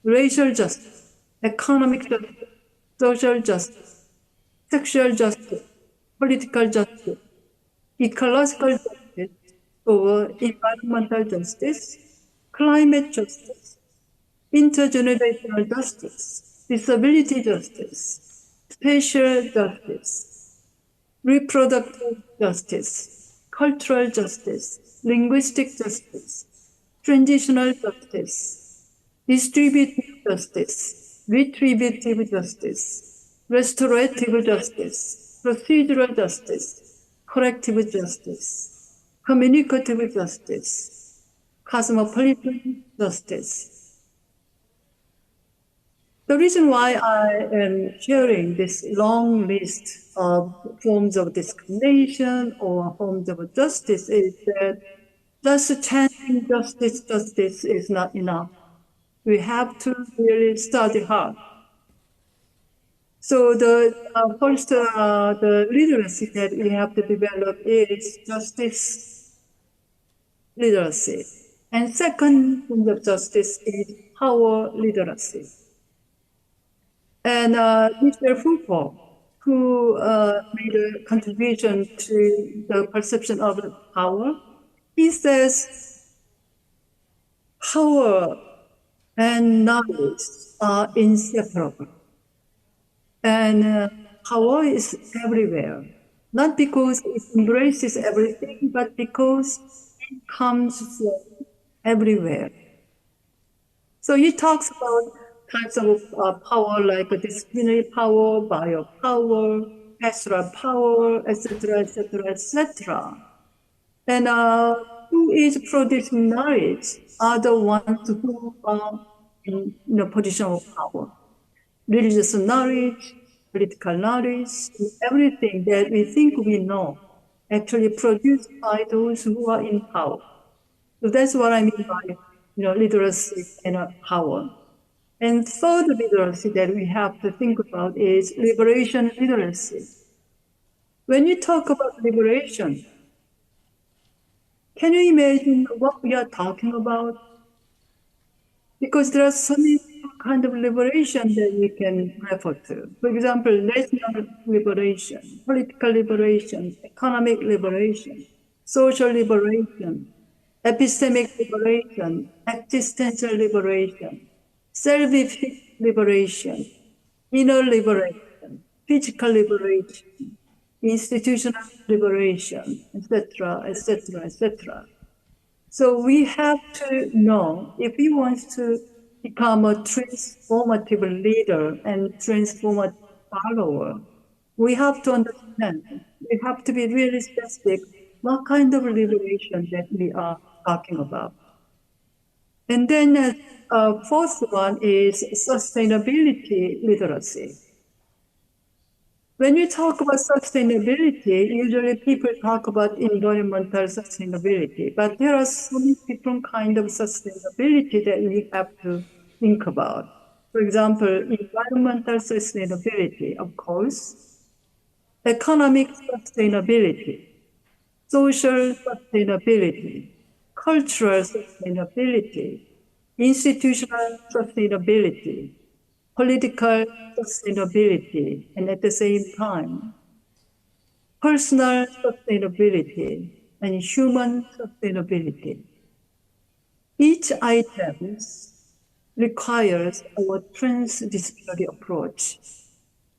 racial justice, economic justice, social justice, sexual justice, political justice, ecological justice, or environmental justice, climate justice, intergenerational justice, disability justice, spatial justice, reproductive justice, cultural justice, linguistic justice, transitional justice, distributive justice, retributive justice, restorative justice, procedural justice, corrective justice, communicative justice, cosmopolitan justice. The reason why I am sharing this long list of forms of discrimination or forms of justice is that just chanting justice is not enough. We have to really study hard. So the first, the literacy that we have to develop is justice literacy. And second form of justice is power literacy. And Michel Foucault, who made a contribution to the perception of power, he says power and knowledge are inseparable. And power is everywhere, not because it embraces everything, but because it comes from everywhere. So he talks about types of power like disciplinary power, biopower, pastoral power, etc., etc., etc. And who is producing knowledge are the ones who are in a position of power. Religious knowledge, political knowledge, everything that we think we know, actually produced by those who are in power. So that's what I mean by literacy and power. And third literacy that we have to think about is liberation literacy. When you talk about liberation, can you imagine what we are talking about? Because there are so many kind of liberation that we can refer to. For example, national liberation, political liberation, economic liberation, social liberation, epistemic liberation, existential liberation, self-effect liberation, inner liberation, physical liberation, institutional liberation, etc., etc., etc. So we have to know if we want to become a transformative leader and transformative follower, we have to understand, we have to be really specific what kind of liberation that we are talking about. And then fourth one is sustainability literacy. When you talk about sustainability, usually people talk about environmental sustainability, but there are so many different kinds of sustainability that we have to think about. For example, environmental sustainability, of course, economic sustainability, social sustainability, cultural sustainability, institutional sustainability, political sustainability, and at the same time, personal sustainability and human sustainability. Each item requires our transdisciplinary approach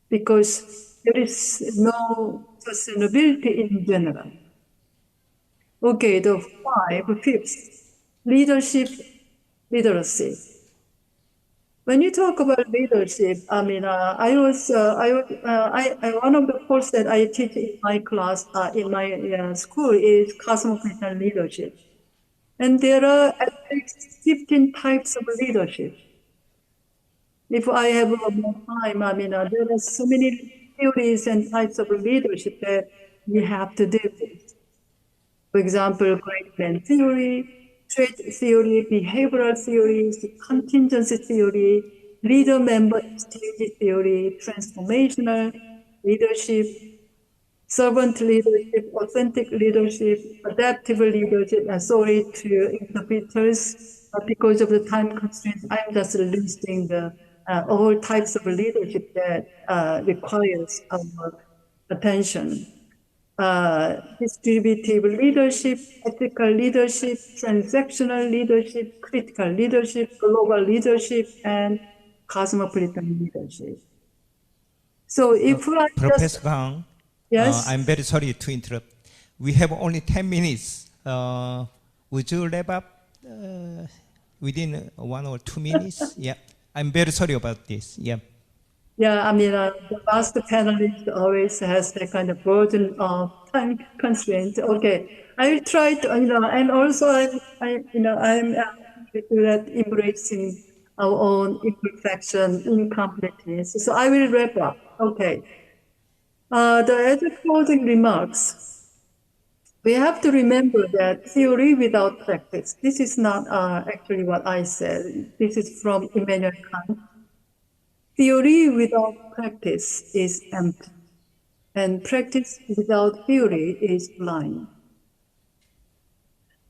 because there is no sustainability in general. Okay, the fifth, leadership literacy. When you talk about leadership, I mean, one of the courses that I teach in my class, in my school is cosmopolitan leadership. And there are at least 15 types of leadership. If I have more time, I mean, there are so many theories and types of leadership that we have to deal with. For example, great man theory, trait theory, behavioral theories, contingency theory, leader-member exchange theory, transformational leadership, servant leadership, authentic leadership, adaptive leadership. And sorry to interpreters, because of the time constraints, I'm just listing the all types of leadership that requires our attention. Distributive leadership, ethical leadership, transactional leadership, critical leadership, global leadership, and cosmopolitan leadership. So if I Professor Kang, yes, I'm very sorry to interrupt. We have only 10 minutes. Would you wrap up within 1 or 2 minutes? Yeah, I'm very sorry about this. Yeah. Yeah, I mean, the last panelist always has that kind of burden of time constraint. Okay, I will try to, and also I'm embracing our own imperfection, incompleteness. So I will wrap up. Okay. As a closing remarks, we have to remember that theory without practice. This is not actually what I said. This is from Immanuel Kant. Theory without practice is empty, and practice without theory is blind.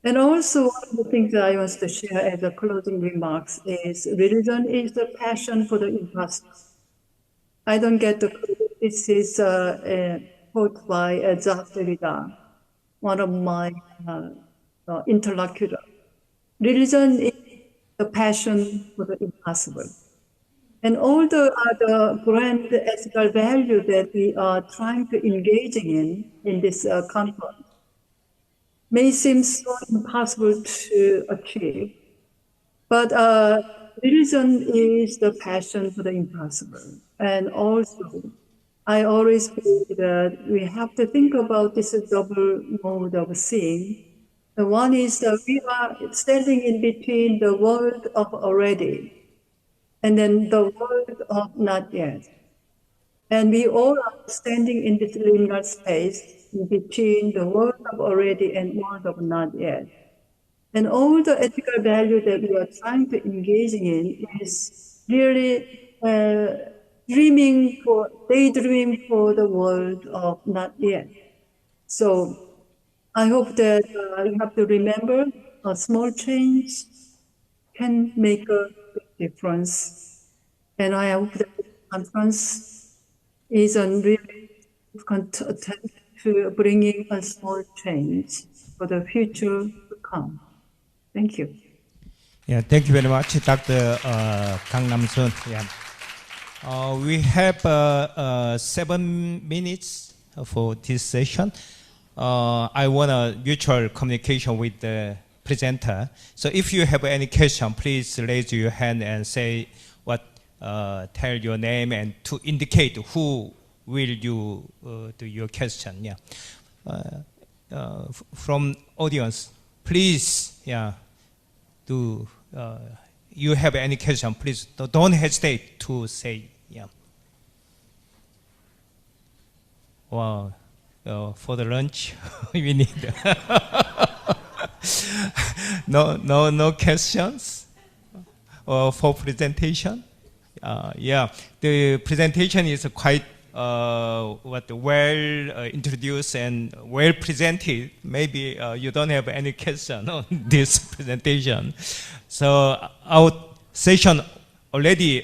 And also, one of the things that I want to share as a closing remarks is religion is the passion for the impossible. I don't get the credit. This is a quote by Jacques Derrida, one of my interlocutors. Religion is the passion for the impossible. And all the other grand ethical value that we are trying to engage in this conference may seem so impossible to achieve, but religion is the passion for the impossible. And also, I always feel that we have to think about this double mode of seeing. The one is that we are standing in between the world of already and then the world of not yet. And we all are standing in this liminal space in between the world of already and world of not yet. And all the ethical value that we are trying to engage in is really daydream for the world of not yet. So I hope that you have to remember a small change can make a big difference. And I hope that the conference is a really attempt to bringing a small change for the future to come. Thank you. Yeah, thank you very much, Dr. Kang Nam-sun. Yeah. We have 7 minutes for this session. I want a mutual communication with the presenter. So if you have any question, please raise your hand and say tell your name and to indicate who will you do your question. Yeah. From audience, please, yeah, you have any question, please don't hesitate to say. Yeah. Wow. For the lunch, we need no questions for presentation. Yeah, the presentation is quite well introduced and well presented. Maybe you don't have any question on this presentation. So our session already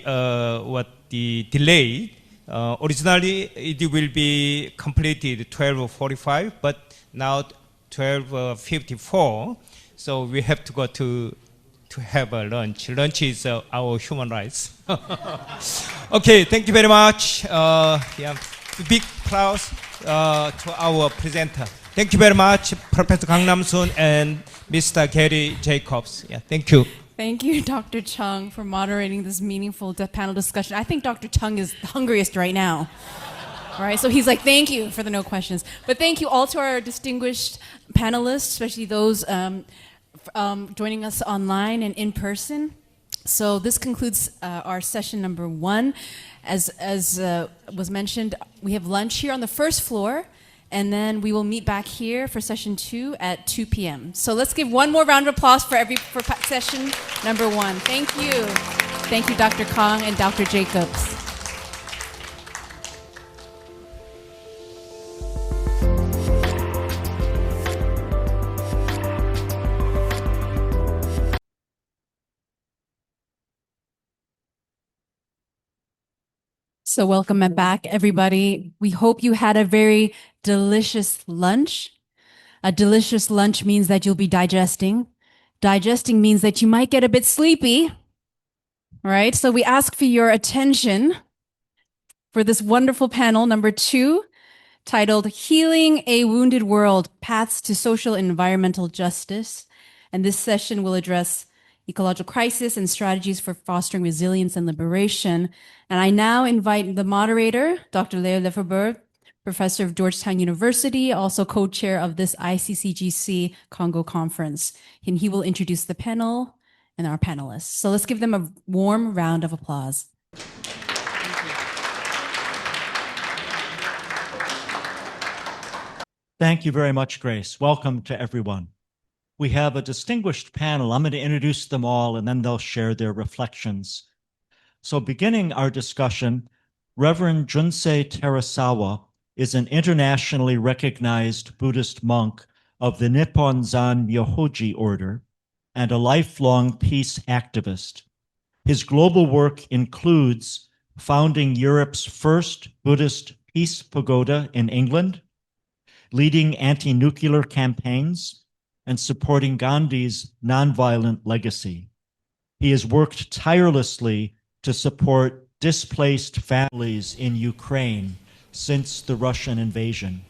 delayed. Originally it will be completed 12:45, but now 12:54. So we have to go to have a lunch. Lunch is our human rights. Okay, thank you very much. Yeah, big applause to our presenter. Thank you very much, Professor Kang Nam-sun and Mr. Gary Jacobs. Yeah, thank you. Thank you, Dr. Chung, for moderating this meaningful panel discussion. I think Dr. Chung is the hungriest right now. All right, so he's like, thank you for the no questions. But thank you all to our distinguished panelists, especially those joining us online and in person. So this concludes our session number 1. As was mentioned, we have lunch here on the first floor, and then we will meet back here for session 2 at 2 p.m. So let's give one more round of applause for session number 1. Thank you. Thank you, Dr. Kang and Dr. Jacobs. So welcome back, everybody. We hope you had a very delicious lunch. A delicious lunch means that you'll be digesting. Digesting means that you might get a bit sleepy. All right, so we ask for your attention for this wonderful panel, number 2, titled Healing a Wounded World, Paths to Social and Environmental Justice. And this session will address ecological crisis and strategies for fostering resilience and liberation. And I now invite the moderator, Dr. Leo Lefebvre, professor of Georgetown University, also co-chair of this ICCGC CoNGO conference. And he will introduce the panel and our panelists. So let's give them a warm round of applause. Thank you very much, Grace. Welcome to everyone. We have a distinguished panel. I'm going to introduce them all, and then they'll share their reflections. So beginning our discussion, Reverend Junsei Terasawa is an internationally recognized Buddhist monk of the Nippon Zan Myohoji order and a lifelong peace activist. His global work includes founding Europe's first Buddhist peace pagoda in England, leading anti-nuclear campaigns, and supporting Gandhi's nonviolent legacy. He has worked tirelessly to support displaced families in Ukraine since the Russian invasion.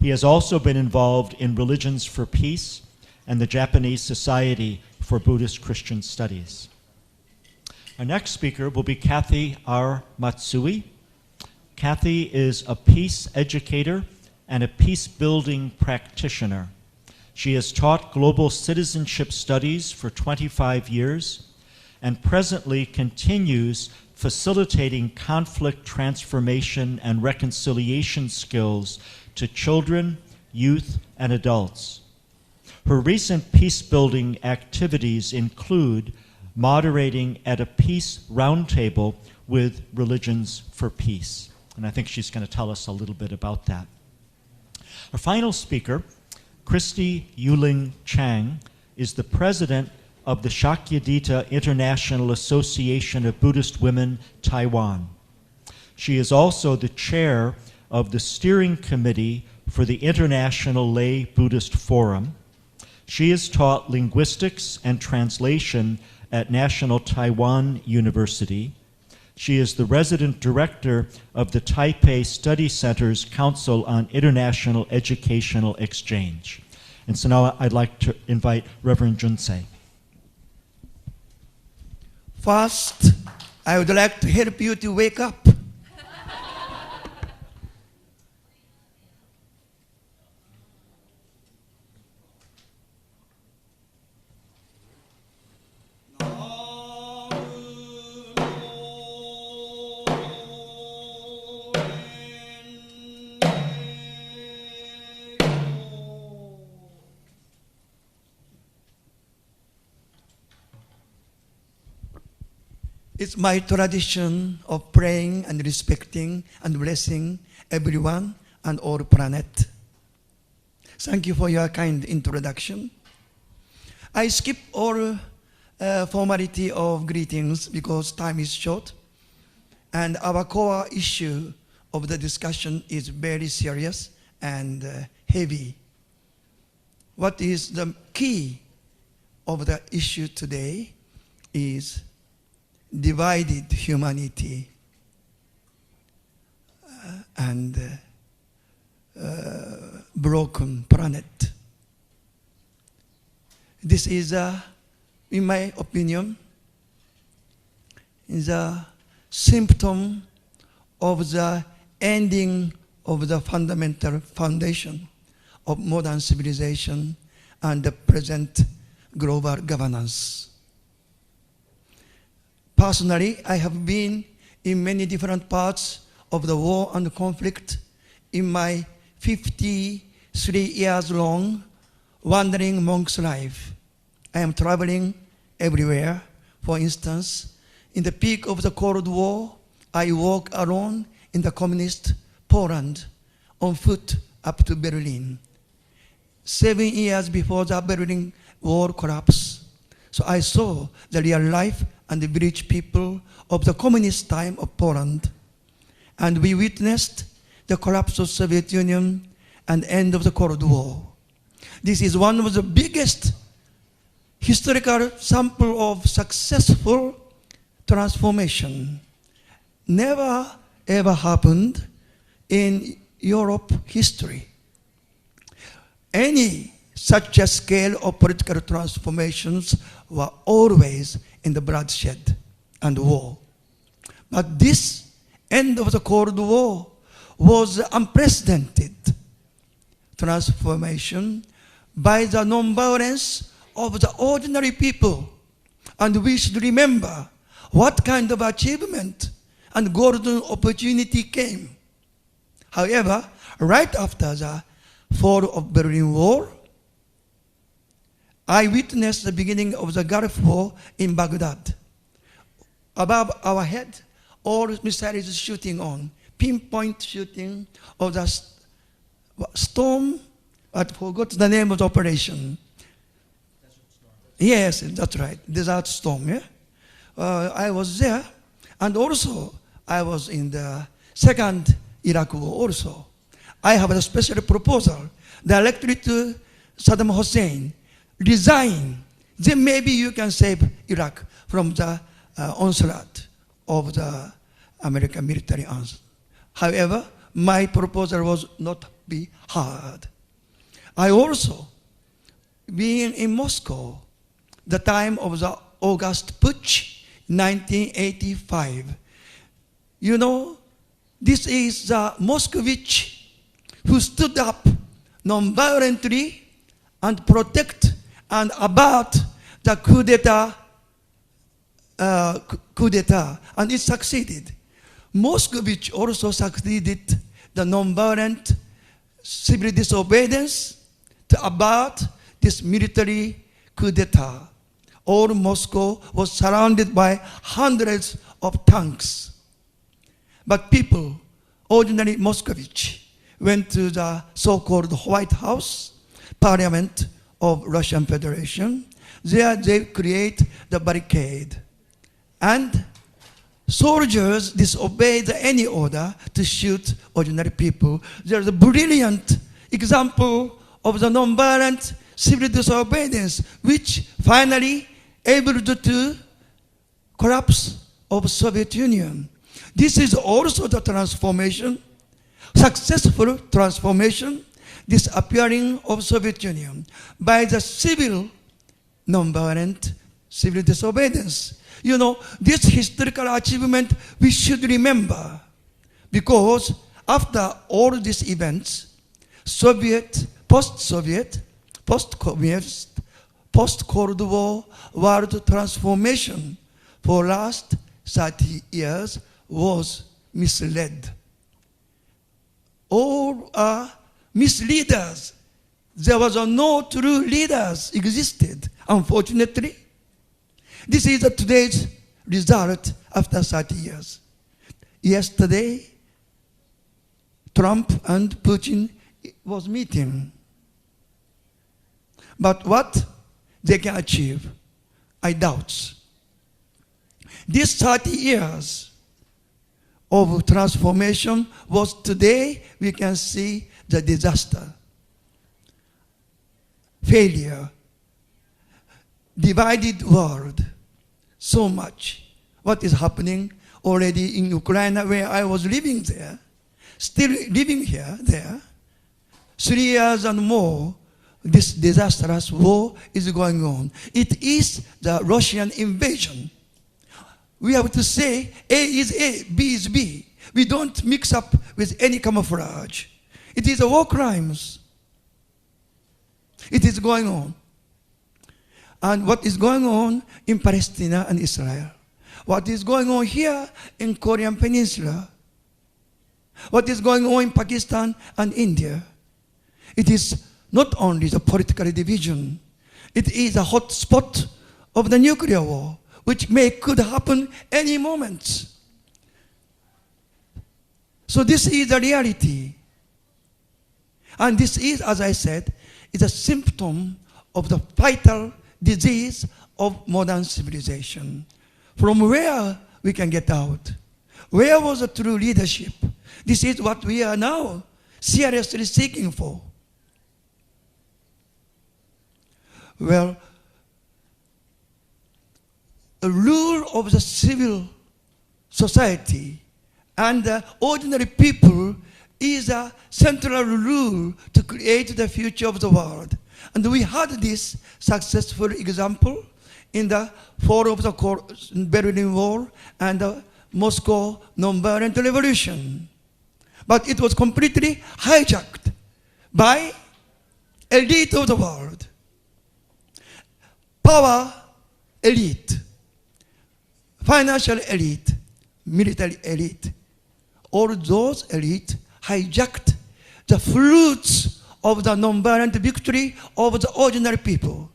He has also been involved in Religions for Peace and the Japanese Society for Buddhist Christian Studies. Our next speaker will be Kathy R. Matsui. Kathy is a peace educator and a peace-building practitioner. She has taught global citizenship studies for 25 years and presently continues facilitating conflict transformation and reconciliation skills to children, youth, and adults. Her recent peace-building activities include moderating at a peace roundtable with Religions for Peace. And I think she's going to tell us a little bit about that. Our final speaker, Christy Yuling Chang, is the president of the Shakyadita International Association of Buddhist Women, Taiwan. She is also the chair of the steering committee for the International Lay Buddhist Forum. She has taught linguistics and translation at National Taiwan University. She is the resident director of the Taipei Study Center's Council on International Educational Exchange. And so now I'd like to invite Reverend Junsei. First, I would like to help you to wake up. It's my tradition of praying and respecting and blessing everyone and all planet. Thank you for your kind introduction. I skip all formality of greetings because time is short, and our core issue of the discussion is very serious and heavy. What is the key of the issue today is divided humanity and broken planet. This is, in my opinion, is a symptom of the ending of the fundamental foundation of modern civilization and the present global governance. Personally, I have been in many different parts of the war and conflict in my 53 years long wandering monk's life. I am traveling everywhere. For instance, in the peak of the Cold War, I walked alone in the communist Poland on foot up to Berlin. 7 years before the Berlin Wall collapse. So I saw the real life and the village people of the communist time of Poland. And we witnessed the collapse of Soviet Union and end of the Cold War. This is one of the biggest historical sample of successful transformation. Never ever happened in Europe history. Any such a scale of political transformations were always in the bloodshed and war. But this end of the Cold War was unprecedented transformation by the non-violence of the ordinary people. And we should remember what kind of achievement and golden opportunity came. However, right after the fall of Berlin Wall, I witnessed the beginning of the Gulf War in Baghdad. Above our head, all missiles shooting on, pinpoint shooting of the storm. I forgot the name of the operation. Yes, that's right, Desert Storm. Yeah? I was there, and also I was in the second Iraq War also. I have a special proposal directly to Saddam Hussein. Resign, then maybe you can save Iraq from the onslaught of the American military onslaught. However, my proposal was not be heard. I also, being in Moscow, the time of the August Putsch, 1985, you know, This is the Moscovich who stood up non-violently and protect and about the coup d'etat, and it succeeded. Moscovich also succeeded the non-violent civil disobedience to about this military coup d'etat. All Moscow was surrounded by hundreds of tanks. But people, ordinary Moscovich, went to the so-called White House, Parliament of Russian Federation. There they create the barricade. And soldiers disobeyed any order to shoot ordinary people. There's a brilliant example of the nonviolent civil disobedience, which finally able to collapse of Soviet Union. This is also the transformation, successful transformation, disappearing of Soviet Union by the civil, nonviolent civil disobedience. You know, this historical achievement we should remember, because after all these events, Soviet, post-Soviet, post-communist, post-Cold War world transformation for last 30 years was misled. All are misleaders. There was no true leaders existed, unfortunately. This is today's result after 30 years. Yesterday, Trump and Putin was meeting. But what they can achieve, I doubt. These 30 years of transformation was today we can see the disaster, failure, divided world, so much. What is happening already in Ukraine, where I was living there, still living here, there, 3 years and more, this disastrous war is going on. It is the Russian invasion. We have to say A is A, B is B. We don't mix up with any camouflage. It is a war crimes. It is going on. And what is going on in Palestine and Israel? What is going on here in Korean Peninsula? What is going on in Pakistan and India? It is not only the political division, it is a hot spot of the nuclear war, which could happen any moment. So this is the reality. And this is, as I said, is a symptom of the vital disease of modern civilization. From where we can get out? Where was the true leadership? This is what we are now seriously seeking for. Well, the rule of the civil society and the ordinary people is a central rule to create the future of the world. And we had this successful example in the fall of the Berlin Wall and the Moscow nonviolent revolution. But it was completely hijacked by elite of the world. Power elite, financial elite, military elite. All those elite hijacked the fruits of the nonviolent victory of the ordinary people.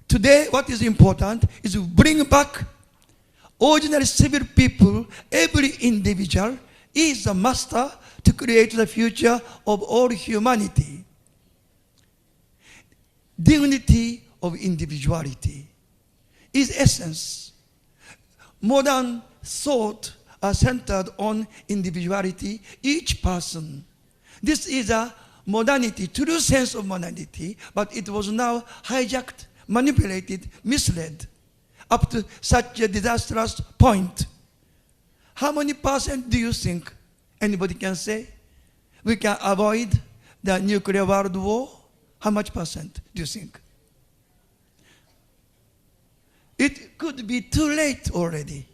Today, what is important is to bring back ordinary civil people. Every individual is the master to create the future of all humanity. Dignity of individuality is essence. Modern thought are centered on individuality, each person. This is a modernity, true sense of modernity, but it was now hijacked, manipulated, misled, up to such a disastrous point. How many percent do you think anybody can say we can avoid the nuclear world war? How much percent do you think? It could be too late already.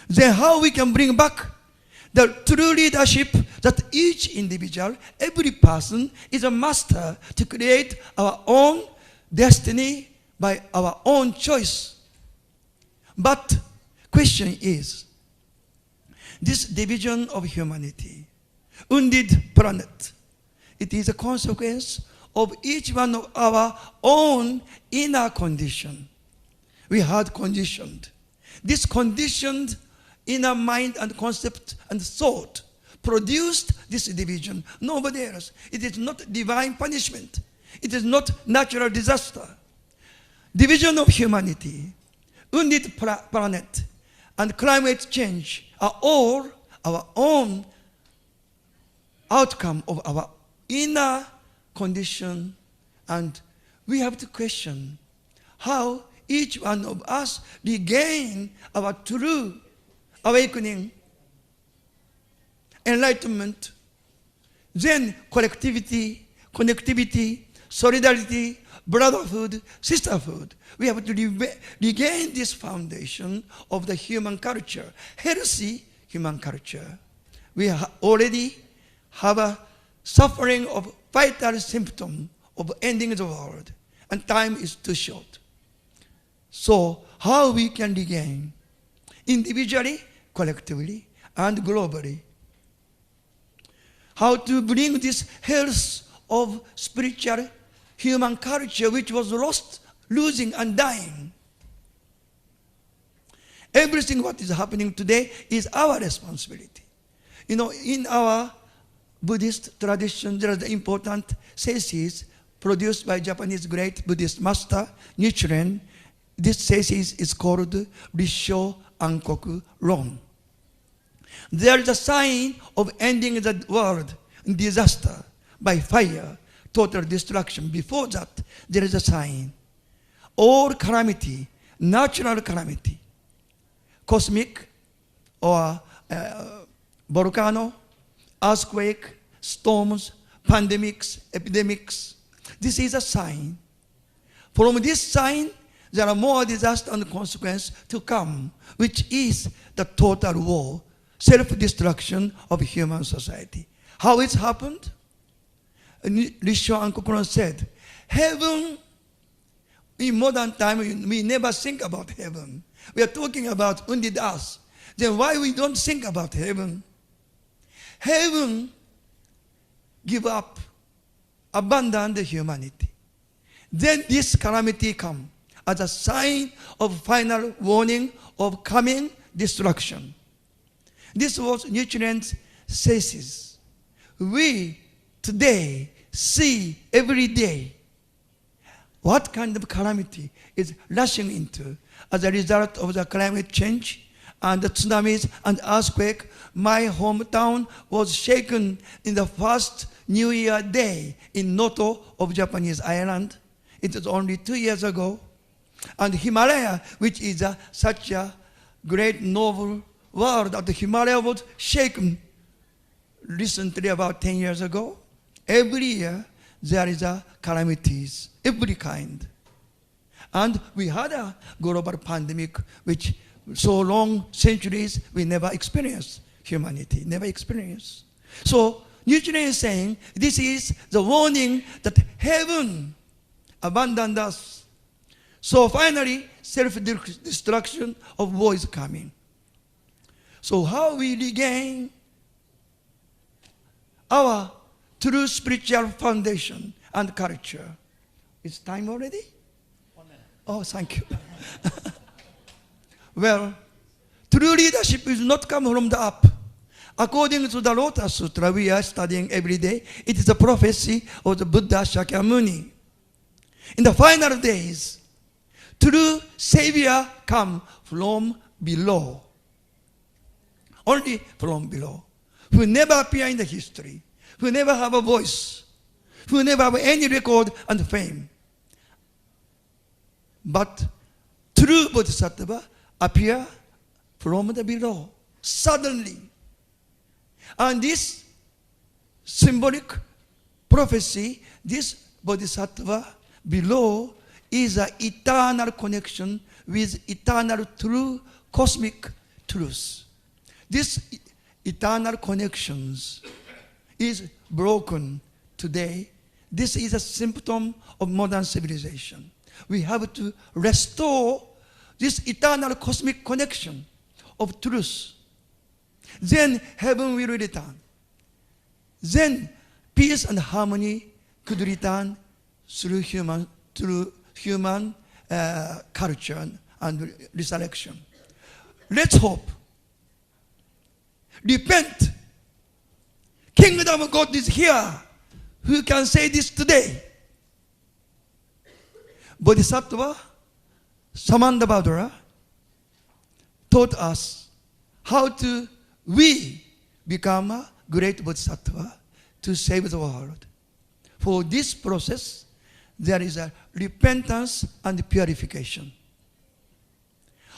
then how we can bring back the true leadership that each individual, every person is a master to create our own destiny by our own choice. But question is, this division of humanity, wounded planet, it is a consequence of each one of our own inner condition. We had conditioned. This conditioned inner mind and concept and thought produced this division. Nobody else. It is not divine punishment. It is not natural disaster. Division of humanity, wounded planet, and climate change are all our own outcome of our inner condition, and we have to question how each one of us regain our true awakening, enlightenment, then collectivity, connectivity, solidarity, brotherhood, sisterhood. We have to regain this foundation of the human culture, healthy human culture. We already have a suffering of vital symptom of ending the world, and time is too short. So how we can regain individually, collectively, and globally? How to bring this health of spiritual human culture which was lost, losing, and dying? Everything what is happening today is our responsibility. You know, in our Buddhist tradition, there is the important thesis produced by Japanese great Buddhist master Nichiren. This thesis is called Rissho Ankoku Ron. There is a sign of ending the world in disaster by fire, total destruction. Before that, there is a sign. All calamity, natural calamity, cosmic or volcano, earthquake, storms, pandemics, epidemics. This is a sign. From this sign, there are more disaster and consequence to come, which is the total war, self-destruction of human society. How it happened? Rissho Ankoku said, heaven, in modern time, we never think about heaven. We are talking about wounded earth. Then why we don't think about heaven? Heaven give up, abandon the humanity. Then this calamity come as a sign of final warning of coming destruction. This was Nichiren's thesis. We today see every day what kind of calamity is rushing into as a result of the climate change and the tsunamis and earthquake. My hometown was shaken in the first New Year day in Noto of Japanese island. It was only 2 years ago. And Himalaya, which is such a great noble world, that the Himalaya was shaken recently about 10 years ago. Every year there is a calamities, every kind. And we had a global pandemic which so long centuries we never experienced, humanity never experienced. So Nichiren is saying this is the warning that heaven abandoned us. So finally self-destruction of war is coming. So how we regain our true spiritual foundation and culture? It's time already? Oh, thank you. Well, true leadership is not come from the up. According to the Lotus Sutra we are studying every day, it is a prophecy of the Buddha Shakyamuni. In the final days, true Savior come from below. Only from below. Who never appear in the history. Who never have a voice. Who never have any record and fame. But true Bodhisattva appear from the below. Suddenly. And this symbolic prophecy, this Bodhisattva below is an eternal connection with eternal true cosmic truth. This eternal connections is broken today. This is a symptom of modern civilization. We have to restore this eternal cosmic connection of truth. Then heaven will return. Then peace and harmony could return through human culture and resurrection. Let's hope. Repent. Kingdom of God is here. Who can say this today? Bodhisattva Samandabhadra taught us how to we become a great Bodhisattva to save the world. For this process, there is a repentance and purification.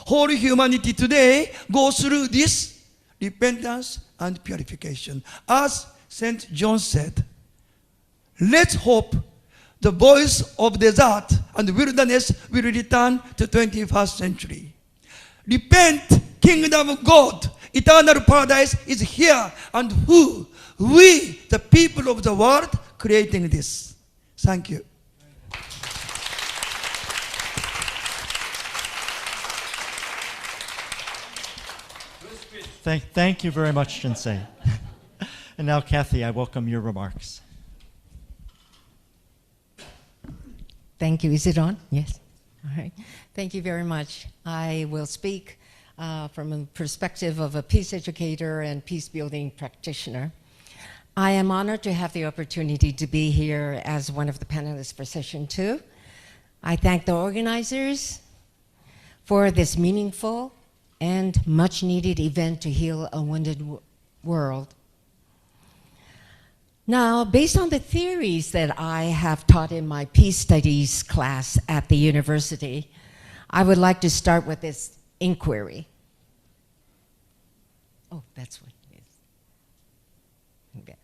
Whole humanity today goes through this repentance and purification. As St. John said, let's hope the voice of desert and wilderness will return to 21st century. Repent, kingdom of God, eternal paradise is here, and who? We, the people of the world, creating this. Thank you. Thank you very much, Shinsei. And now, Kathy, I welcome your remarks. Thank you. Is it on? Yes. All right. Thank you very much. I will speak from a perspective of a peace educator and peace-building practitioner. I am honored to have the opportunity to be here as one of the panelists for session 2. I thank the organizers for this meaningful and much-needed event to heal a wounded world. Now, based on the theories that I have taught in my peace studies class at the university, I would like to start with this inquiry. Oh, that's what it is. Okay.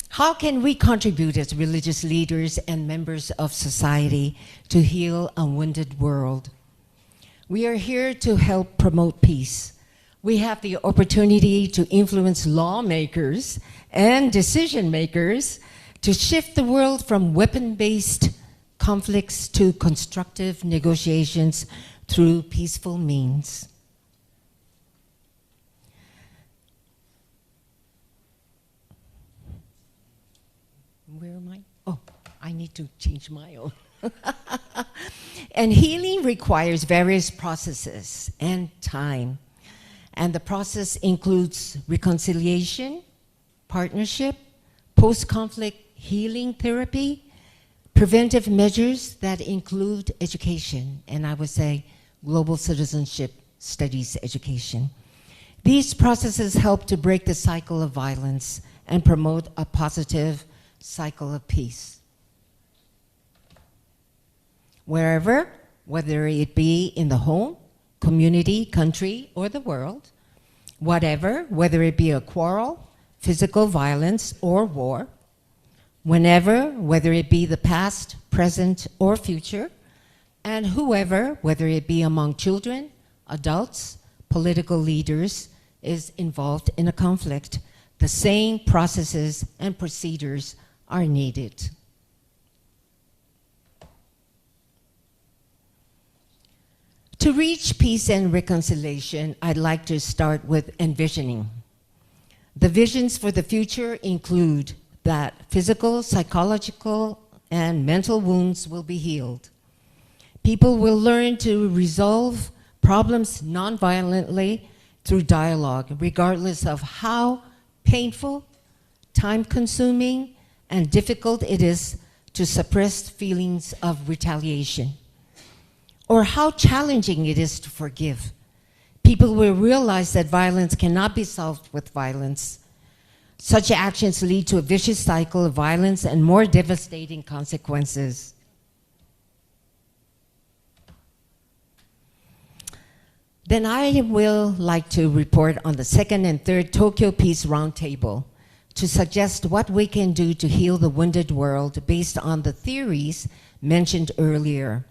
How can we contribute as religious leaders and members of society to heal a wounded world? We are here to help promote peace. We have the opportunity to influence lawmakers and decision makers to shift the world from weapon-based conflicts to constructive negotiations through peaceful means. Where am I? Oh, I need to change my own. And healing requires various processes and time. And the process includes reconciliation, partnership, post-conflict healing therapy, preventive measures that include education, and I would say global citizenship studies education. These processes help to break the cycle of violence and promote a positive cycle of peace. Wherever, whether it be in the home, community, country, or the world, whatever, whether it be a quarrel, physical violence, or war, whenever, whether it be the past, present, or future, and whoever, whether it be among children, adults, political leaders, is involved in a conflict, the same processes and procedures are needed. To reach peace and reconciliation, I'd like to start with envisioning. The visions for the future include that physical, psychological, and mental wounds will be healed. People will learn to resolve problems non-violently through dialogue, regardless of how painful, time-consuming, and difficult it is to suppress feelings of retaliation, or how challenging it is to forgive. People will realize that violence cannot be solved with violence. Such actions lead to a vicious cycle of violence and more devastating consequences. Then I will like to report on the second and third Tokyo Peace Roundtable to suggest what we can do to heal the wounded world based on the theories mentioned earlier.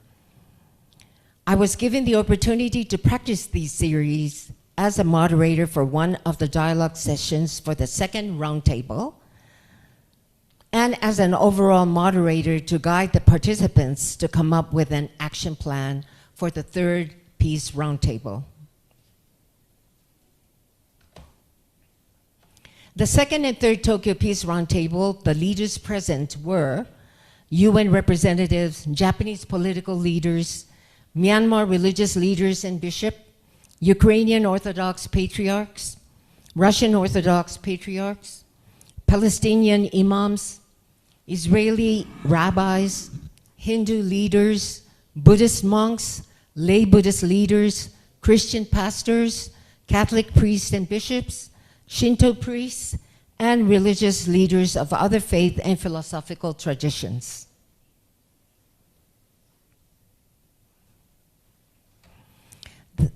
I was given the opportunity to practice these theories as a moderator for one of the dialogue sessions for the second roundtable, and as an overall moderator to guide the participants to come up with an action plan for the third Peace Roundtable. The second and third Tokyo Peace Roundtable, the leaders present were UN representatives, Japanese political leaders, Myanmar religious leaders and bishops, Ukrainian Orthodox patriarchs, Russian Orthodox patriarchs, Palestinian imams, Israeli rabbis, Hindu leaders, Buddhist monks, lay Buddhist leaders, Christian pastors, Catholic priests and bishops, Shinto priests, and religious leaders of other faith and philosophical traditions.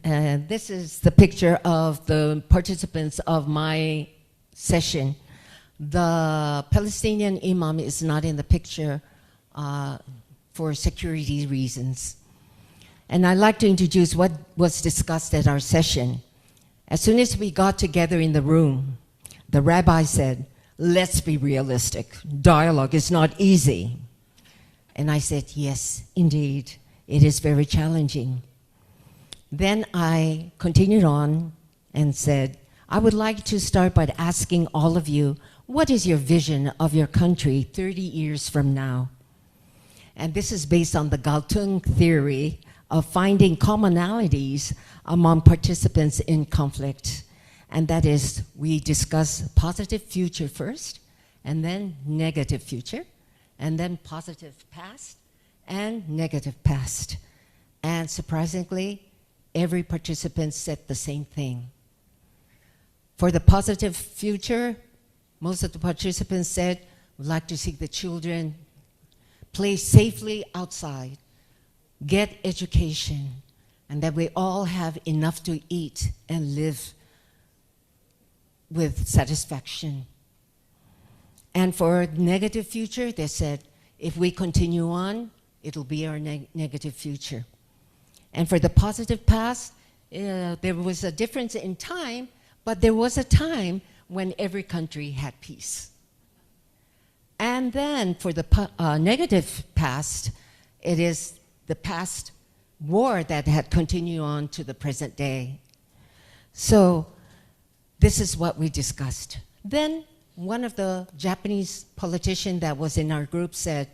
This is the picture of the participants of my session. The Palestinian imam is not in the picture for security reasons. And I'd like to introduce what was discussed at our session. As soon as we got together in the room, the rabbi said, "Let's be realistic. Dialogue is not easy." And I said, "Yes, indeed, it is very challenging." Then I continued on and said, "I would like to start by asking all of you, what is your vision of your country 30 years from now?" And this is based on the Galtung theory of finding commonalities among participants in conflict. And that is, we discuss positive future first, and then negative future, and then positive past, and negative past. And surprisingly, every participant said the same thing. For the positive future, most of the participants said, "We'd like to see the children play safely outside, get education, and that we all have enough to eat and live with satisfaction." And for negative future, they said, "If we continue on, it'll be our negative future." And for the positive past, there was a difference in time, but there was a time when every country had peace. And then for the negative past, it is the past war that had continued on to the present day. So this is what we discussed. Then one of the Japanese politicians that was in our group said,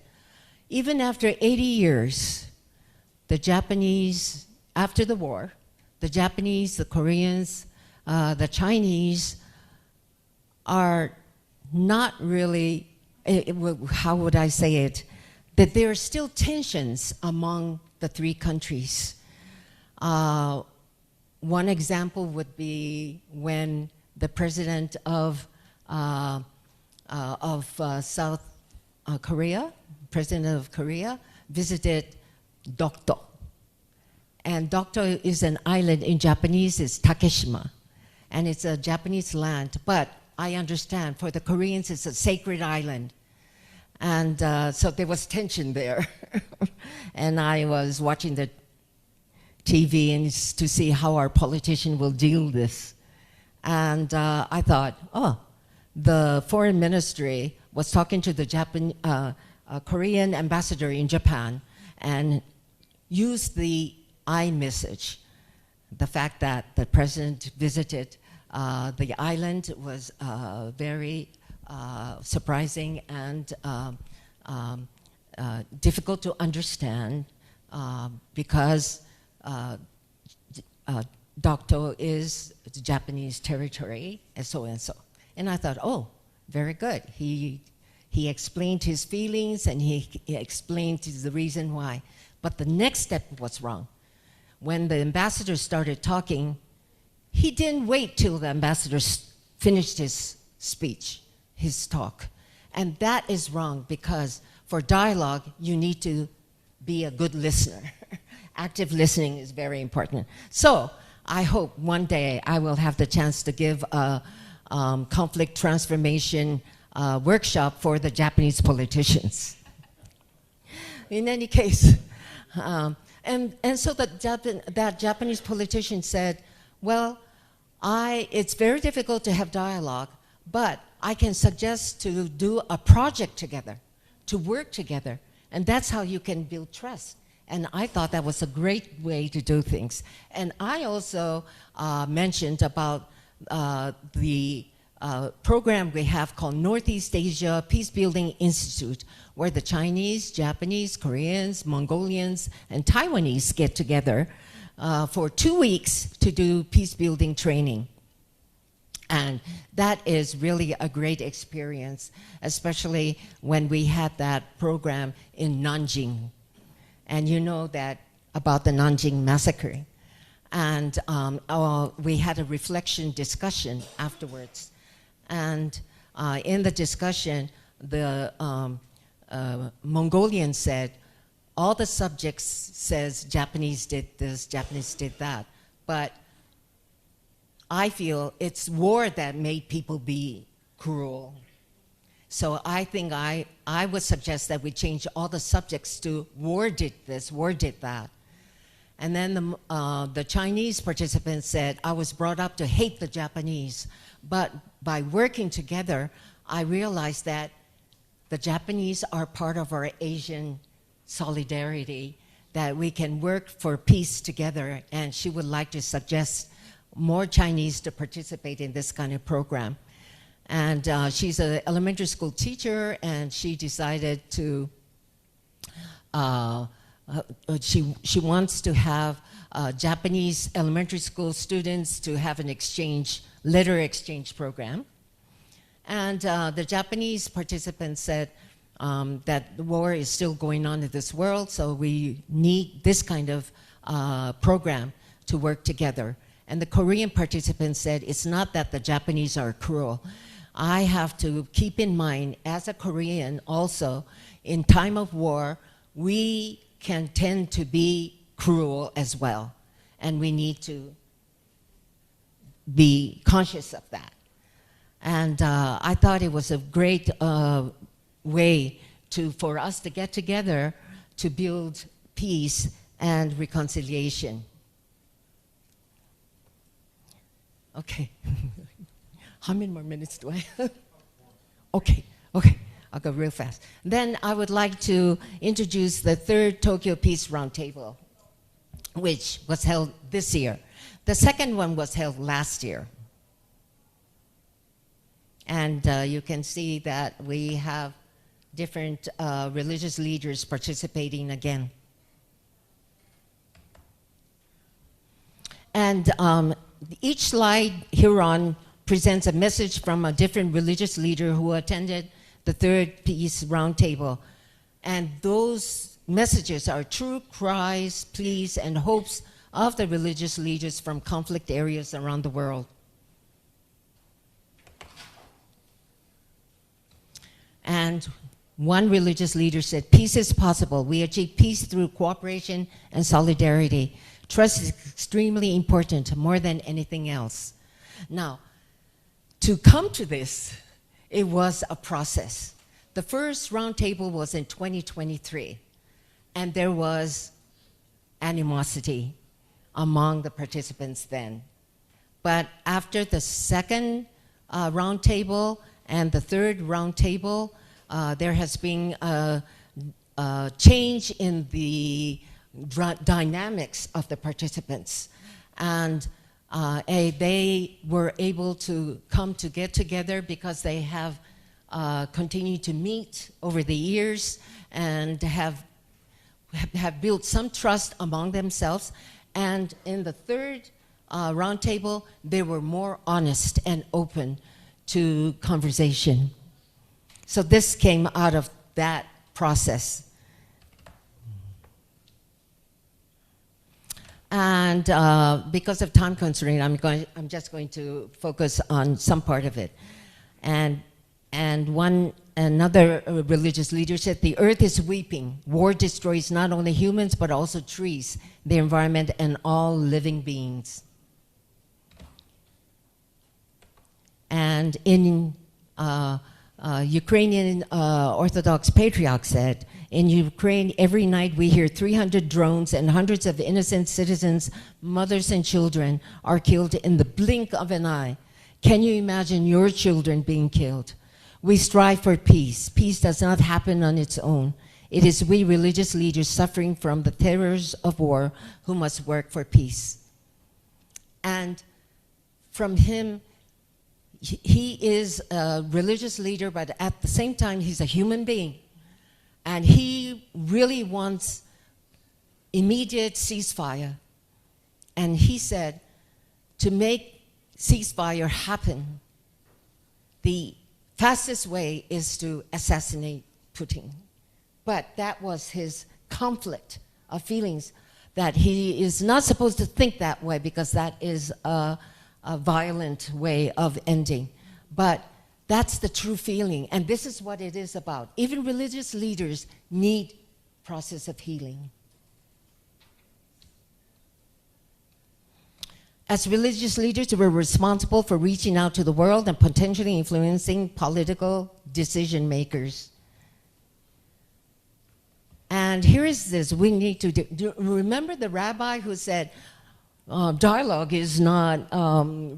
even after 80 years, the Japanese, after the war, the Japanese, the Koreans, the Chinese are not really, how would I say it, that there are still tensions among the three countries. One example would be when the president of South Korea, president of Korea, visited Dokdo. And Dokdo is an island in Japanese, it's Takeshima. And it's a Japanese land, but I understand for the Koreans it's a sacred island. And so there was tension there. And I was watching the TV and to see how our politician will deal with this. And I thought, oh, the foreign ministry was talking to the Korean ambassador in Japan and used the iMessage. The fact that the president visited the island was very surprising and difficult to understand because Dokdo is Japanese territory, and so and so. And I thought, oh, very good. He explained his feelings and he explained the reason why. But the next step was wrong. When the ambassador started talking, he didn't wait till the ambassador finished his speech, his talk. And that is wrong because for dialogue, you need to be a good listener. Active listening is very important. So I hope one day I will have the chance to give a conflict transformation workshop for the Japanese politicians. In any case, and so that Japanese politician said, well, it's very difficult to have dialogue, but I can suggest to do a project together, to work together, and that's how you can build trust. And I thought that was a great way to do things. And I also mentioned about the program we have called Northeast Asia Peacebuilding Institute, where the Chinese, Japanese, Koreans, Mongolians, and Taiwanese get together for 2 weeks to do peacebuilding training. And that is really a great experience, especially when we had that program in Nanjing. And you know that about the Nanjing massacre. And we had a reflection discussion afterwards. And in the discussion, the Mongolian said, all the subjects says Japanese did this, Japanese did that. But I feel it's war that made people be cruel. So I think I would suggest that we change all the subjects to war did this, war did that. And then the Chinese participants said, I was brought up to hate the Japanese. But by working together, I realized that the Japanese are part of our Asian solidarity, that we can work for peace together. And she would like to suggest more Chinese to participate in this kind of program. And she's an elementary school teacher, and she decided to, she wants to have Japanese elementary school students to have an exchange, letter exchange program. And the Japanese participants said that the war is still going on in this world, so we need this kind of program to work together. And the Korean participants said, it's not that the Japanese are cruel. I have to keep in mind, as a Korean also, in time of war, we can tend to be cruel as well. And we need to be conscious of that. And I thought it was a great way for us to get together to build peace and reconciliation. Okay. How many more minutes do I have? Okay, I'll go real fast. Then I would like to introduce the third Tokyo Peace Roundtable, which was held this year. The second one was held last year. And you can see that we have different religious leaders participating again. And each slide hereon presents a message from a different religious leader who attended the third Peace Roundtable. And those messages are true cries, pleas, and hopes of the religious leaders from conflict areas around the world. And one religious leader said, peace is possible. We achieve peace through cooperation and solidarity. Trust is extremely important, more than anything else. Now, to come to this, it was a process. The first roundtable was in 2023, and there was animosity among the participants then. But after the second roundtable and the third roundtable, there has been a change in the dynamics of the participants. And they were able to get together because they have continued to meet over the years and have built some trust among themselves. And in the third roundtable, they were more honest and open to conversation. So this came out of that process. And because of time constraint, I'm just going to focus on some part of it. And another religious leader said, the earth is weeping. War destroys not only humans, but also trees, the environment, and all living beings. And in Ukrainian Orthodox Patriarch said, In Ukraine, every night we hear 300 drones and hundreds of innocent citizens, mothers and children, are killed in the blink of an eye. Can you imagine your children being killed? We strive for peace. Peace does not happen on its own. It is we religious leaders suffering from the terrors of war who must work for peace. And from him, he is a religious leader, but at the same time, he's a human being. And he really wants immediate ceasefire. And he said, to make ceasefire happen, the fastest way is to assassinate Putin. But that was his conflict of feelings, that he is not supposed to think that way because that is a violent way of ending. But that's the true feeling, and this is what it is about. Even religious leaders need process of healing. As religious leaders, we're responsible for reaching out to the world and potentially influencing political decision makers. And here is this, we need to remember the rabbi who said, dialogue is not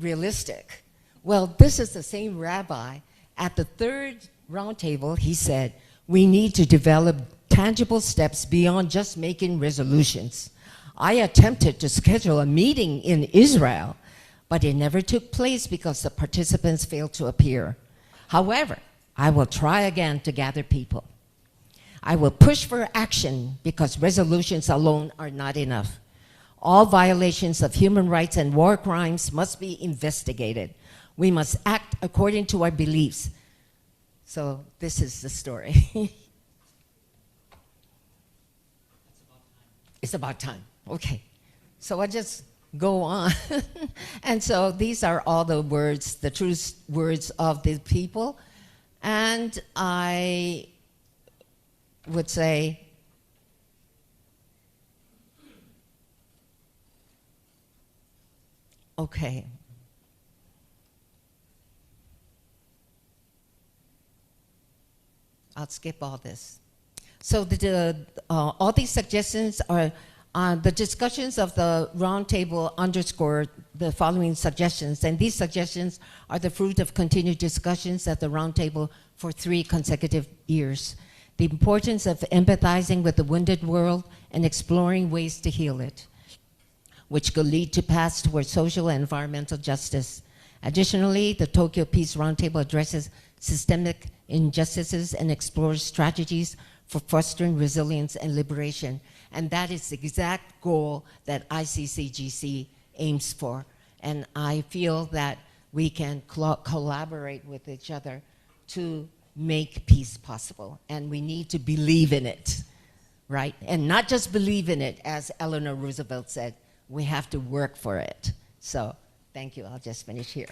realistic. Well, this is the same rabbi. At the third roundtable, he said, we need to develop tangible steps beyond just making resolutions. I attempted to schedule a meeting in Israel, but it never took place because the participants failed to appear. However, I will try again to gather people. I will push for action because resolutions alone are not enough. All violations of human rights and war crimes must be investigated. We must act according to our beliefs. So this is the story. It's about time. Okay. So I just go on. And so these are all the words, the true words of the people. And I would say, okay. I'll skip all this. So all these suggestions are, the discussions of the roundtable underscore the following suggestions, and these suggestions are the fruit of continued discussions at the roundtable for 3 consecutive years. The importance of empathizing with the wounded world and exploring ways to heal it, which could lead to paths towards social and environmental justice. Additionally, the Tokyo Peace Roundtable addresses systemic injustices and explores strategies for fostering resilience and liberation. And that is the exact goal that ICCGC aims for. And I feel that we can collaborate with each other to make peace possible. And we need to believe in it, right? And not just believe in it, as Eleanor Roosevelt said, we have to work for it. So thank you, I'll just finish here.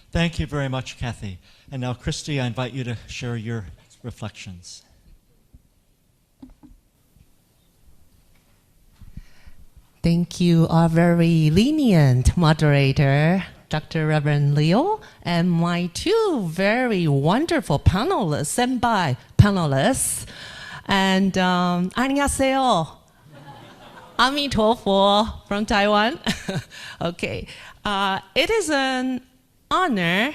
Thank you very much, Kathy. And now, Christy, I invite you to share your reflections. Thank you, our very lenient moderator, Dr. Reverend Leo, and my 2 very wonderful panelists, senpai panelists. And 안녕하세요. Amitofo from Taiwan. Okay. It is an honor.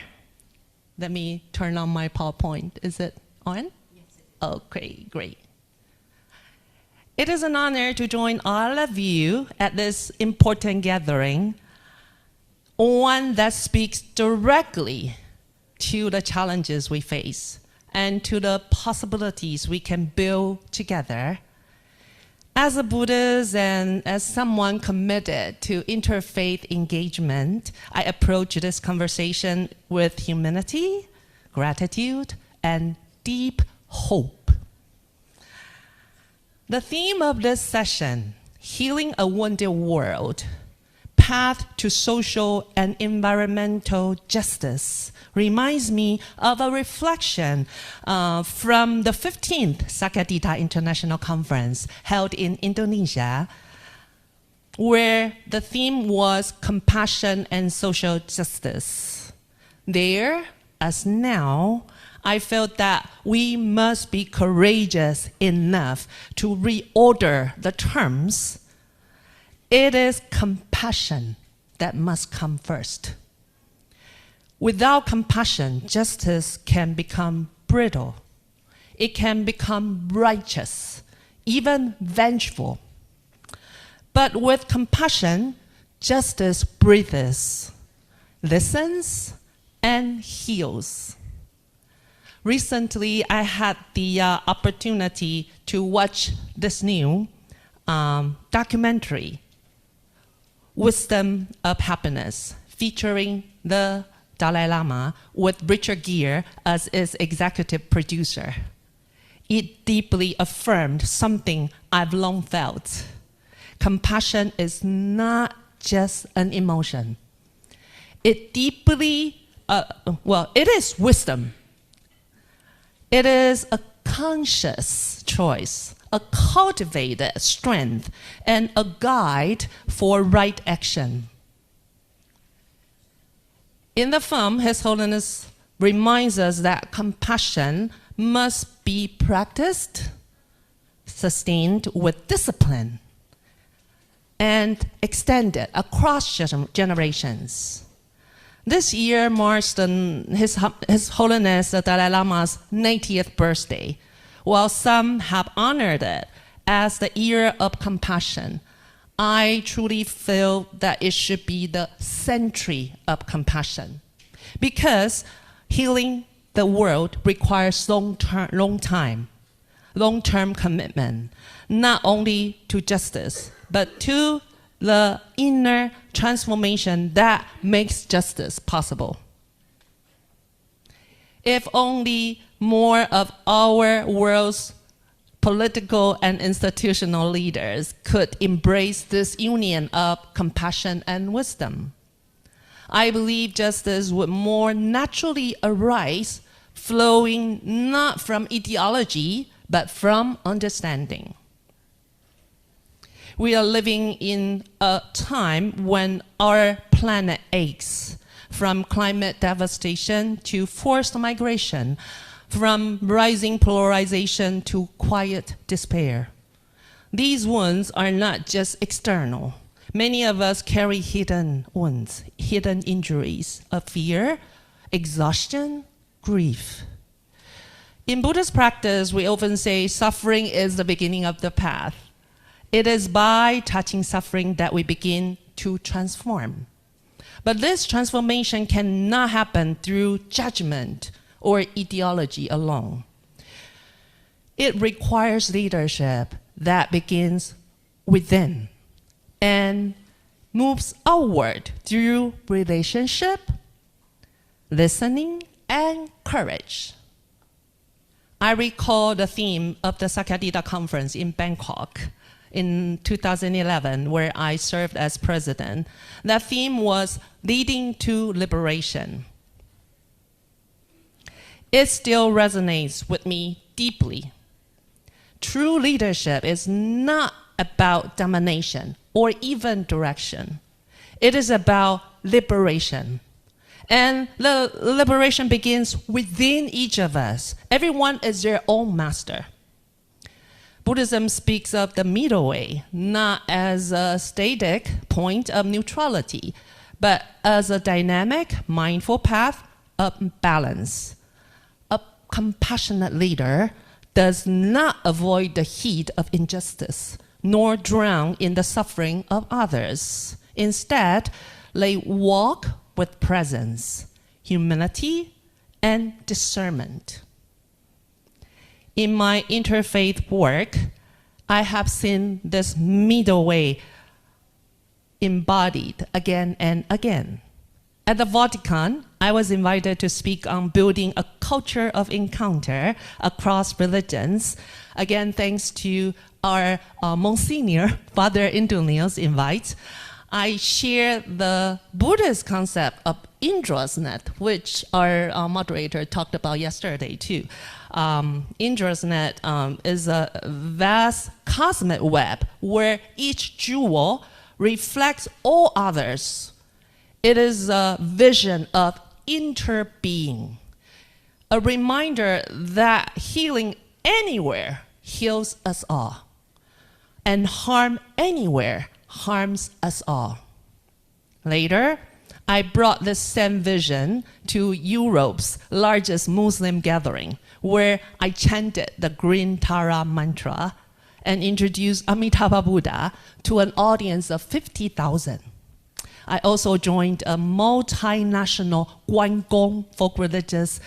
Let me turn on my PowerPoint. Is it on? Yes. Okay, great. It is an honor to join all of you at this important gathering, one that speaks directly to the challenges we face and to the possibilities we can build together. As a Buddhist and as someone committed to interfaith engagement, I approach this conversation with humility, gratitude, and deep hope. The theme of this session, Healing a Wounded World, Path to Social and Environmental Justice, reminds me of a reflection from the 15th Sakatita International Conference held in Indonesia, where the theme was compassion and social justice. There, as now, I felt that we must be courageous enough to reorder the terms. It is compassion that must come first. Without compassion, justice can become brittle. It can become righteous, even vengeful. But with compassion, justice breathes, listens, and heals. Recently, I had the opportunity to watch this new documentary, Wisdom of Happiness, featuring the Dalai Lama with Richard Gere as its executive producer. It deeply affirmed something I've long felt. Compassion is not just an emotion. It deeply, it is wisdom. It is a conscious choice, a cultivated strength, and a guide for right action. In the film, His Holiness reminds us that compassion must be practiced, sustained with discipline, and extended across generations. This year marks His Holiness the Dalai Lama's 90th birthday. While some have honored it as the year of compassion, I truly feel that it should be the century of compassion, because healing the world requires long-term commitment, not only to justice, but to the inner transformation that makes justice possible. If only more of our world's political and institutional leaders could embrace this union of compassion and wisdom, I believe justice would more naturally arise, flowing not from ideology, but from understanding. We are living in a time when our planet aches, from climate devastation to forced migration, from rising polarization to quiet despair. These wounds are not just external. Many of us carry hidden wounds, hidden injuries of fear, exhaustion, grief. In Buddhist practice, we often say suffering is the beginning of the path. It is by touching suffering that we begin to transform. But this transformation cannot happen through judgment or ideology alone. It requires leadership that begins within and moves outward through relationship, listening, and courage. I recall the theme of the Sakyadhita conference in Bangkok in 2011, where I served as president. That theme was leading to liberation. It still resonates with me deeply. True leadership is not about domination or even direction. It is about liberation. And the liberation begins within each of us. Everyone is their own master. Buddhism speaks of the middle way, not as a static point of neutrality, but as a dynamic, mindful path of balance. A compassionate leader does not avoid the heat of injustice, nor drown in the suffering of others. Instead, they walk with presence, humility, and discernment. In my interfaith work, I have seen this middle way embodied again and again. At the Vatican, I was invited to speak on building a culture of encounter across religions. Again, thanks to our Monsignor, Father Indunil's invite. I share the Buddhist concept of Indra's net, which our moderator talked about yesterday too. Indra's net is a vast cosmic web where each jewel reflects all others. It is a vision of interbeing, a reminder that healing anywhere heals us all, and harm anywhere harms us all. Later, I brought this same vision to Europe's largest Muslim gathering, where I chanted the Green Tara mantra and introduced Amitabha Buddha to an audience of 50,000. I also joined a multinational Guangong folk religious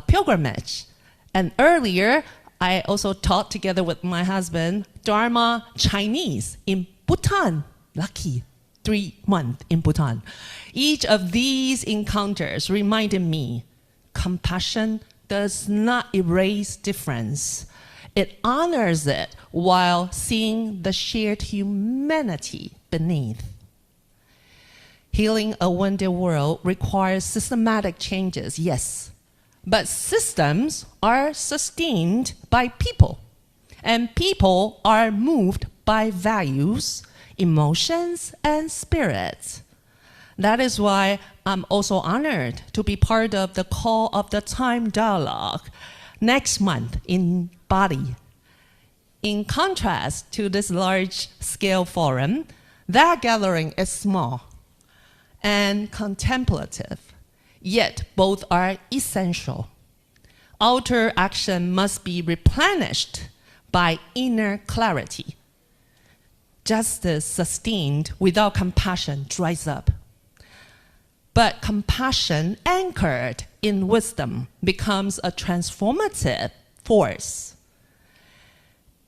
pilgrimage. And earlier, I also taught together with my husband Dharma Chinese in Bhutan. Lucky, 3 months in Bhutan. Each of these encounters reminded me, compassion does not erase difference. It honors it while seeing the shared humanity beneath. Healing a wounded world requires systematic changes, yes. But systems are sustained by people. And people are moved by values, emotions, and spirits. That is why I'm also honored to be part of the Call of the Time dialogue next month in Bali. In contrast to this large-scale forum, that gathering is small and contemplative, yet both are essential. Outer action must be replenished by inner clarity. Justice sustained without compassion dries up. But compassion anchored in wisdom becomes a transformative force.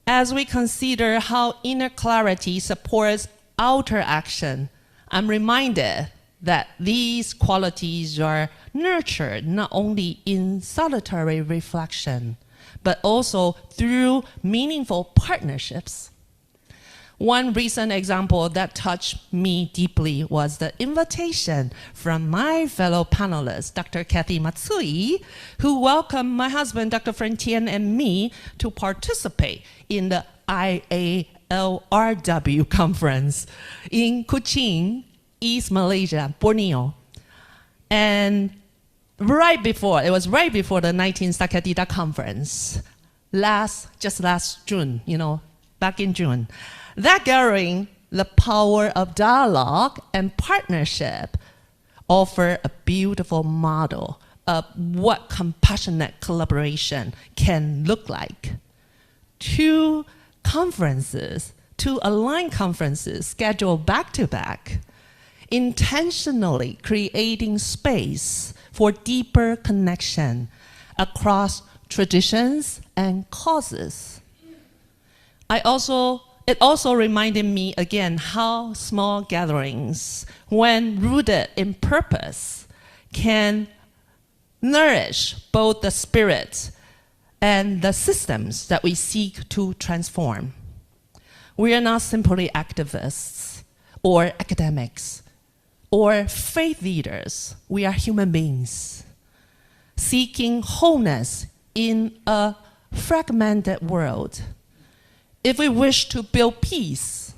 As we consider how inner clarity supports outer action, I'm reminded that these qualities are nurtured not only in solitary reflection, but also through meaningful partnerships. One recent example that touched me deeply was the invitation from my fellow panelist, Dr. Kathy Matsui, who welcomed my husband, Dr. Frank Tien, and me to participate in the IALRW conference in Kuching, East Malaysia, Borneo. And it was right before the 19th Sakatita conference, just last June, back in June. That gathering, the power of dialogue and partnership, offer a beautiful model of what compassionate collaboration can look like. Two aligned conferences scheduled back-to-back, intentionally creating space for deeper connection across traditions and causes. It also reminded me again how small gatherings, when rooted in purpose, can nourish both the spirit and the systems that we seek to transform. We are not simply activists or academics or faith leaders. We are human beings seeking wholeness in a fragmented world. If we wish to build peace,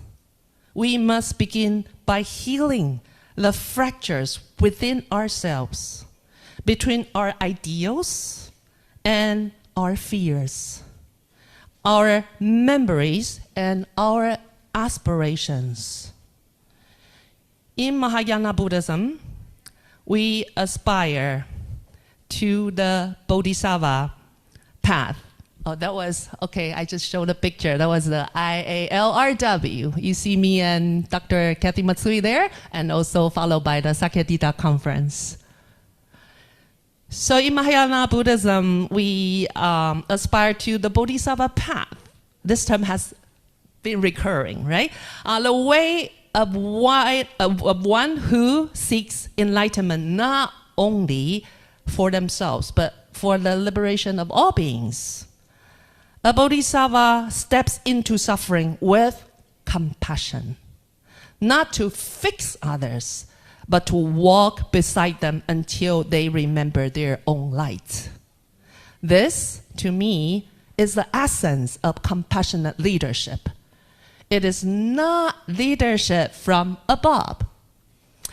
we must begin by healing the fractures within ourselves, between our ideals and our fears, our memories and our aspirations. In Mahayana Buddhism, we aspire to the Bodhisattva path. Oh, I just showed a picture. That was the IALRW. You see me and Dr. Kathy Matsui there, and also followed by the Sakatita conference. So in Mahayana Buddhism, we aspire to the Bodhisattva path. This term has been recurring, right? The way of one who seeks enlightenment not only for themselves, but for the liberation of all beings. A bodhisattva steps into suffering with compassion, not to fix others, but to walk beside them until they remember their own light. This, to me, is the essence of compassionate leadership. It is not leadership from above.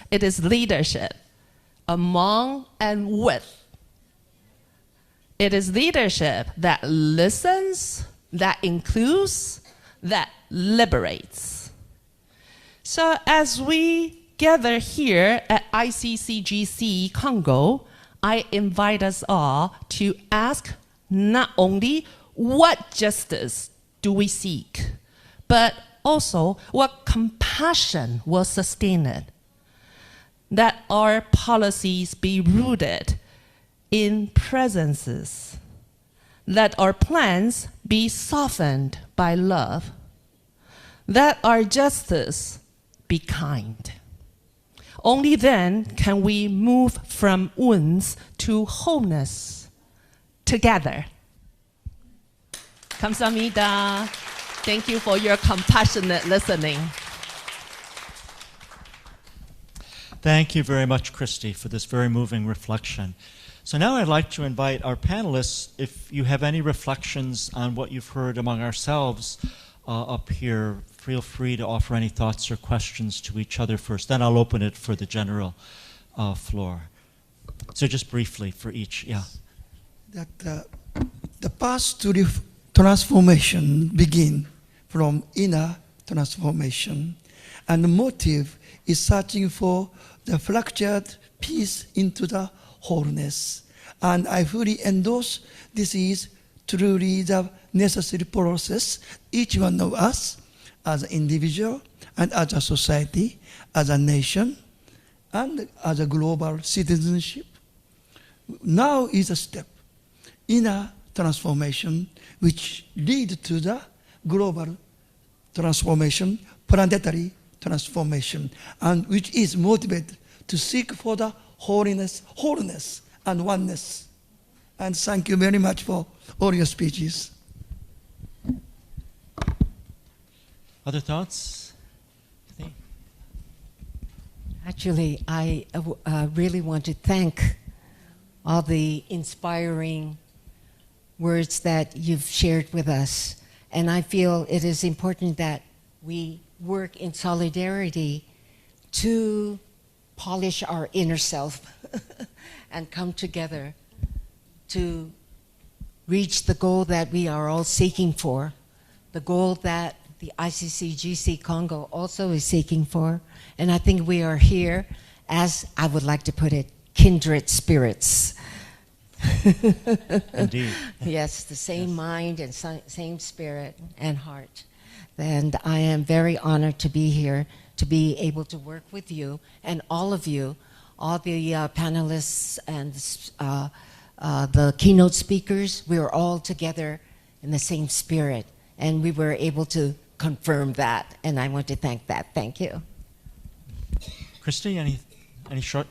It is leadership among and with. It is leadership that listens, that includes, that liberates. So as we gather here at ICCGC CoNGO, I invite us all to ask not only what justice do we seek, but also what compassion will sustain it. That our policies be rooted in presences. Let our plans be softened by love. Let our justice be kind. Only then can we move from wounds to wholeness together. 감사합니다. Thank you for your compassionate listening. Thank you very much, Christy, for this very moving reflection. So now I'd like to invite our panelists, if you have any reflections on what you've heard among ourselves up here, feel free to offer any thoughts or questions to each other first. Then I'll open it for the general floor. So just briefly for each, yeah. That the path to transformation begin from inner transformation, and the motive is searching for the fractured piece into the wholeness. And I fully endorse this is truly the necessary process, each one of us as an individual and as a society, as a nation, and as a global citizenship. Now is a step, inner transformation, which lead to the global transformation, planetary transformation, and which is motivated to seek for the wholeness and oneness. And thank you very much for all your speeches. Other thoughts? Actually, I really want to thank all the inspiring words that you've shared with us. And I feel it is important that we work in solidarity to polish our inner self and come together to reach the goal that we are all seeking for, the goal that the ICCGC CoNGO also is seeking for. And I think we are here, as I would like to put it, kindred spirits. Indeed. Yes, the same mind and same spirit and heart. And I am very honored to be here, to be able to work with you and all of you, all the panelists and the keynote speakers. We were all together in the same spirit, and we were able to confirm that, and I want to thank that. Thank you. Christy, any short?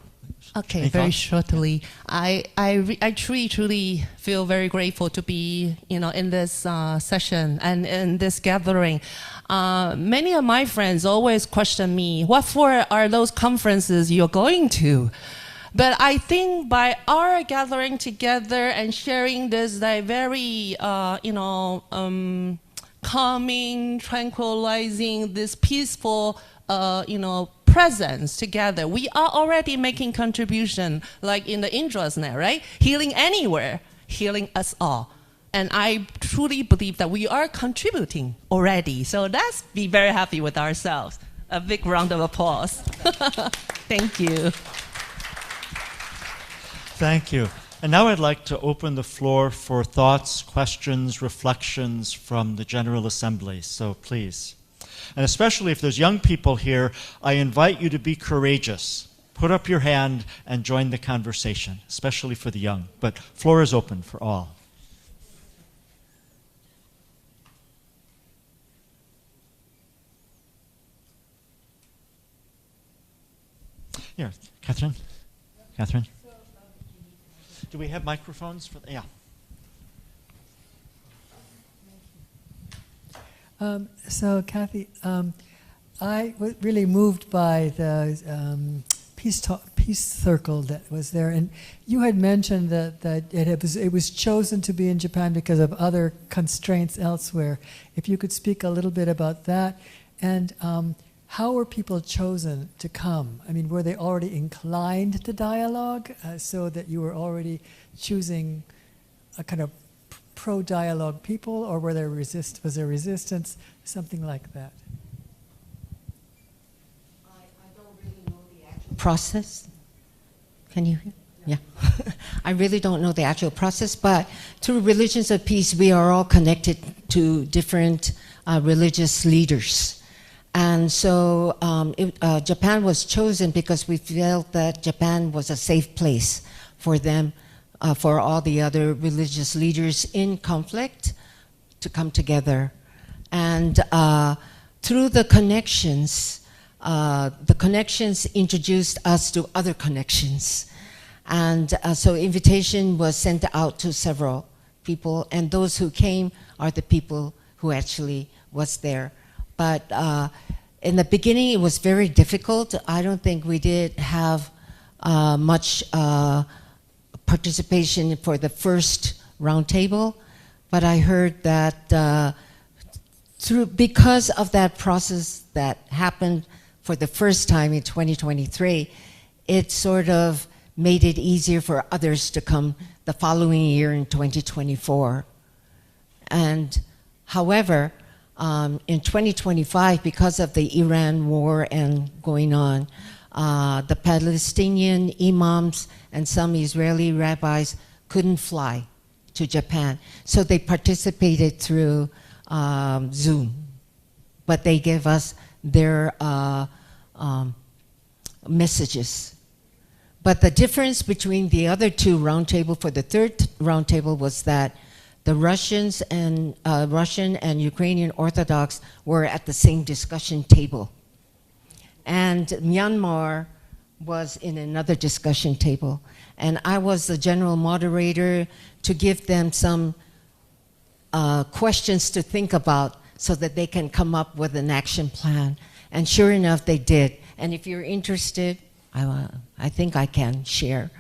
Okay, any very thoughts? shortly. I truly feel very grateful to be, in this session and in this gathering. Many of my friends always question me, what for are those conferences you're going to? But I think by our gathering together and sharing this very, calming, tranquilizing, this peaceful, presence together, we are already making contribution, like in the indrasnet, right? Healing anywhere, healing us all. And I truly believe that we are contributing already. So let's be very happy with ourselves. A big round of applause. Thank you. Thank you. And now I'd like to open the floor for thoughts, questions, reflections from the General Assembly. So please. And especially if there's young people here, I invite you to be courageous. Put up your hand and join the conversation, especially for the young. But floor is open for all. Here, Catherine. Catherine. Do we have microphones for? Yeah. So, Kathy, I was really moved by the peace circle that was there, and you had mentioned that it was chosen to be in Japan because of other constraints elsewhere. If you could speak a little bit about that, and how were people chosen to come? I mean, were they already inclined to dialogue, so that you were already choosing a kind of pro-dialogue people, or was there resistance, something like that? I don't really know the actual process. Can you hear? Yeah. I really don't know the actual process, but through Religions of Peace, we are all connected to different religious leaders. And so Japan was chosen because we felt that Japan was a safe place for them, for all the other religious leaders in conflict to come together. And through the connections introduced us to other connections. And so invitation was sent out to several people, and those who came are the people who actually was there. But in the beginning, it was very difficult. I don't think we did have much participation for the first roundtable, but I heard that because of that process that happened for the first time in 2023, it sort of made it easier for others to come the following year in 2024. And however, in 2025, because of the Iran war and going on, the Palestinian imams and some Israeli rabbis couldn't fly to Japan. So they participated through Zoom. But they gave us their messages. But the difference between the other two roundtables for the third roundtable was that the Russian and Ukrainian Orthodox were at the same discussion table. And Myanmar was in another discussion table. And I was the general moderator to give them some questions to think about so that they can come up with an action plan. And sure enough, they did. And if you're interested, I think I can share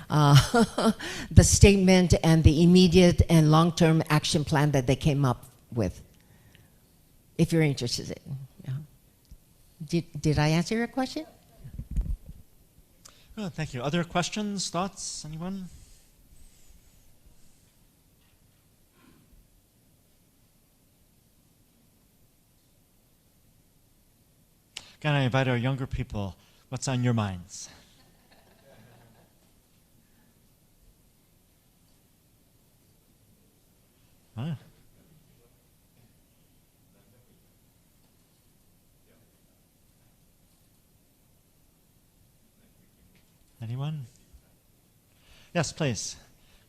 the statement and the immediate and long-term action plan that they came up with, if you're interested. Yeah. Did I answer your question? Oh, thank you. Other questions, thoughts, anyone? Can I invite our younger people? What's on your minds? Huh? Anyone? Yes, please.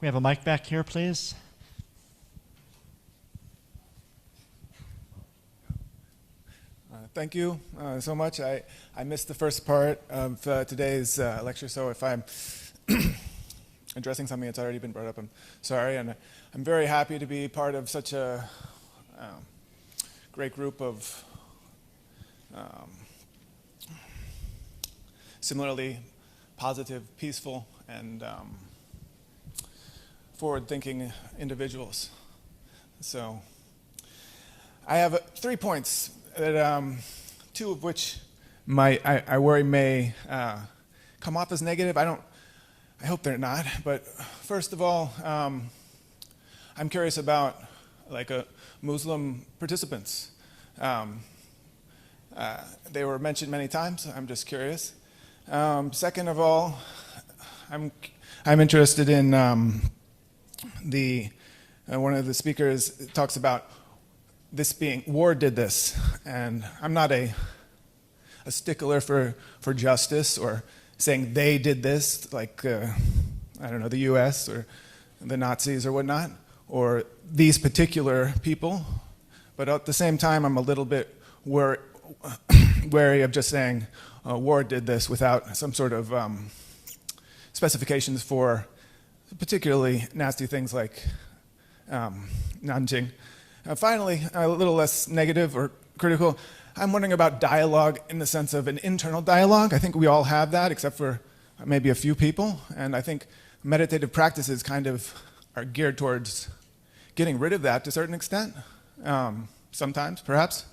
We have a mic back here, please. Thank you so much. I missed the first part of today's lecture, so if I'm addressing something that's already been brought up, I'm sorry. And I'm very happy to be part of such a great group of similarly positive, peaceful, and forward-thinking individuals. So I have 3 points that two of which I worry may come off as negative. I hope they're not. But first of all, I'm curious about Muslim participants. They were mentioned many times. I'm just curious. Second of all, I'm interested in one of the speakers talks about this being, war did this, and I'm not a stickler for justice or saying they did this, like, I don't know, the US or the Nazis or whatnot, or these particular people, but at the same time, I'm a little bit wary of just saying war did this without some sort of specifications for particularly nasty things like Nanjing. Finally, a little less negative or critical, I'm wondering about dialogue in the sense of an internal dialogue. I think we all have that, except for maybe a few people. And I think meditative practices kind of are geared towards getting rid of that to a certain extent, sometimes, perhaps.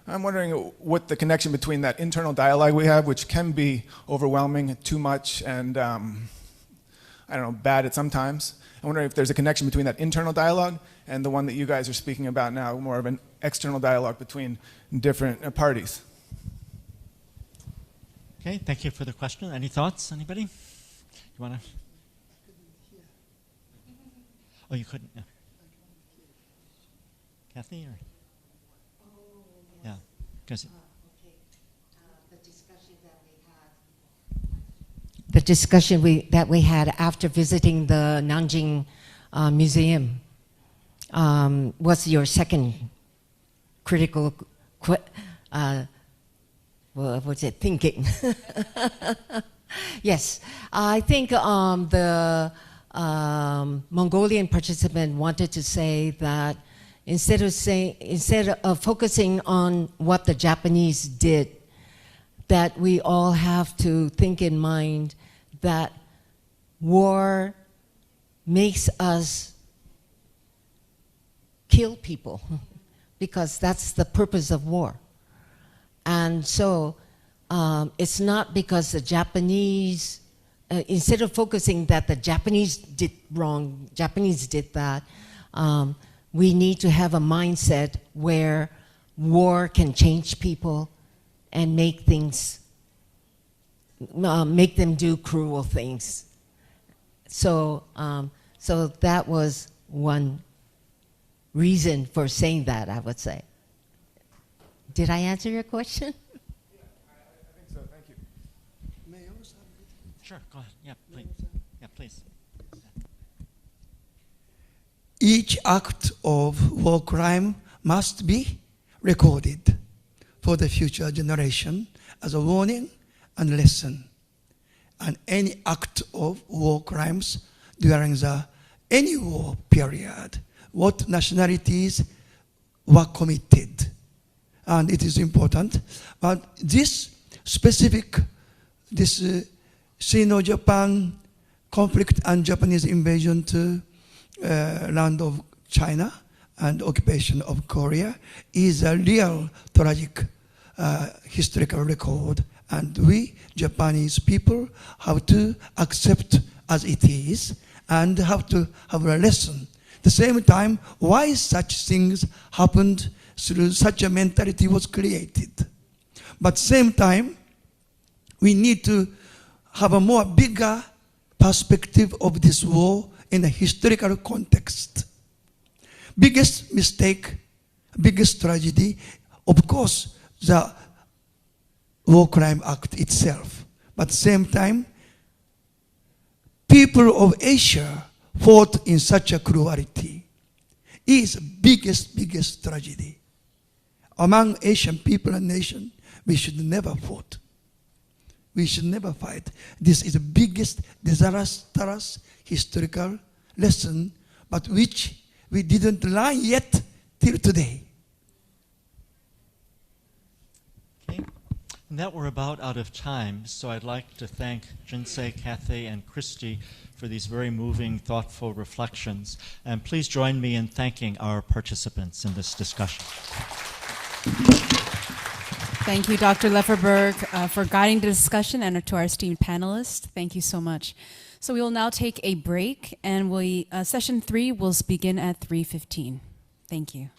I'm wondering what the connection between that internal dialogue we have, which can be overwhelming, too much, and I don't know, bad at some times. I wonder if there's a connection between that internal dialogue and the one that you guys are speaking about now, more of an external dialogue between different parties. Okay, thank you for the question. Any thoughts, anybody? You want to? Oh, you couldn't? Yeah. Kathy? Or? Yeah. The discussion that we had after visiting the Nanjing Museum was your second critical, what's it, thinking? Yes, I think the Mongolian participant wanted to say that instead of focusing on what the Japanese did, that we all have to think in mind that war makes us kill people because that's the purpose of war. And so it's not because the Japanese, instead of focusing that the Japanese did wrong, Japanese did that, we need to have a mindset where war can change people and make things, make them do cruel things. So, so that was one reason for saying that, I would say. Did I answer your question? Yeah, I think so. Thank you. May I also have a Sure, go ahead. Yeah, please. Yeah, please. Each act of war crime must be recorded for the future generation as a warning and lesson. And any act of war crimes during any war period, what nationalities were committed. And it is important. But this specific, this Sino-Japan conflict and Japanese invasion to land of China and occupation of Korea is a real tragic historical record. And we, Japanese people, have to accept as it is and have to have a lesson. At the same time, why such things happened through such a mentality was created. But same time, we need to have a more bigger perspective of this war in a historical context. Biggest mistake, biggest tragedy, of course, the War Crime Act itself. But at the same time, people of Asia fought in such a cruelty is biggest tragedy. Among Asian people and nations, we should never fight. We should never fight. This is the biggest disastrous historical lesson, but which we didn't learn yet till today. Okay. And that we're about out of time, so I'd like to thank Jinsei, Cathay, and Christy for these very moving, thoughtful reflections. And please join me in thanking our participants in this discussion. Thank you, Dr. Lefferberg, for guiding the discussion, and to our esteemed panelists. Thank you so much. So we will now take a break, and session 3 will begin at 3:15. Thank you.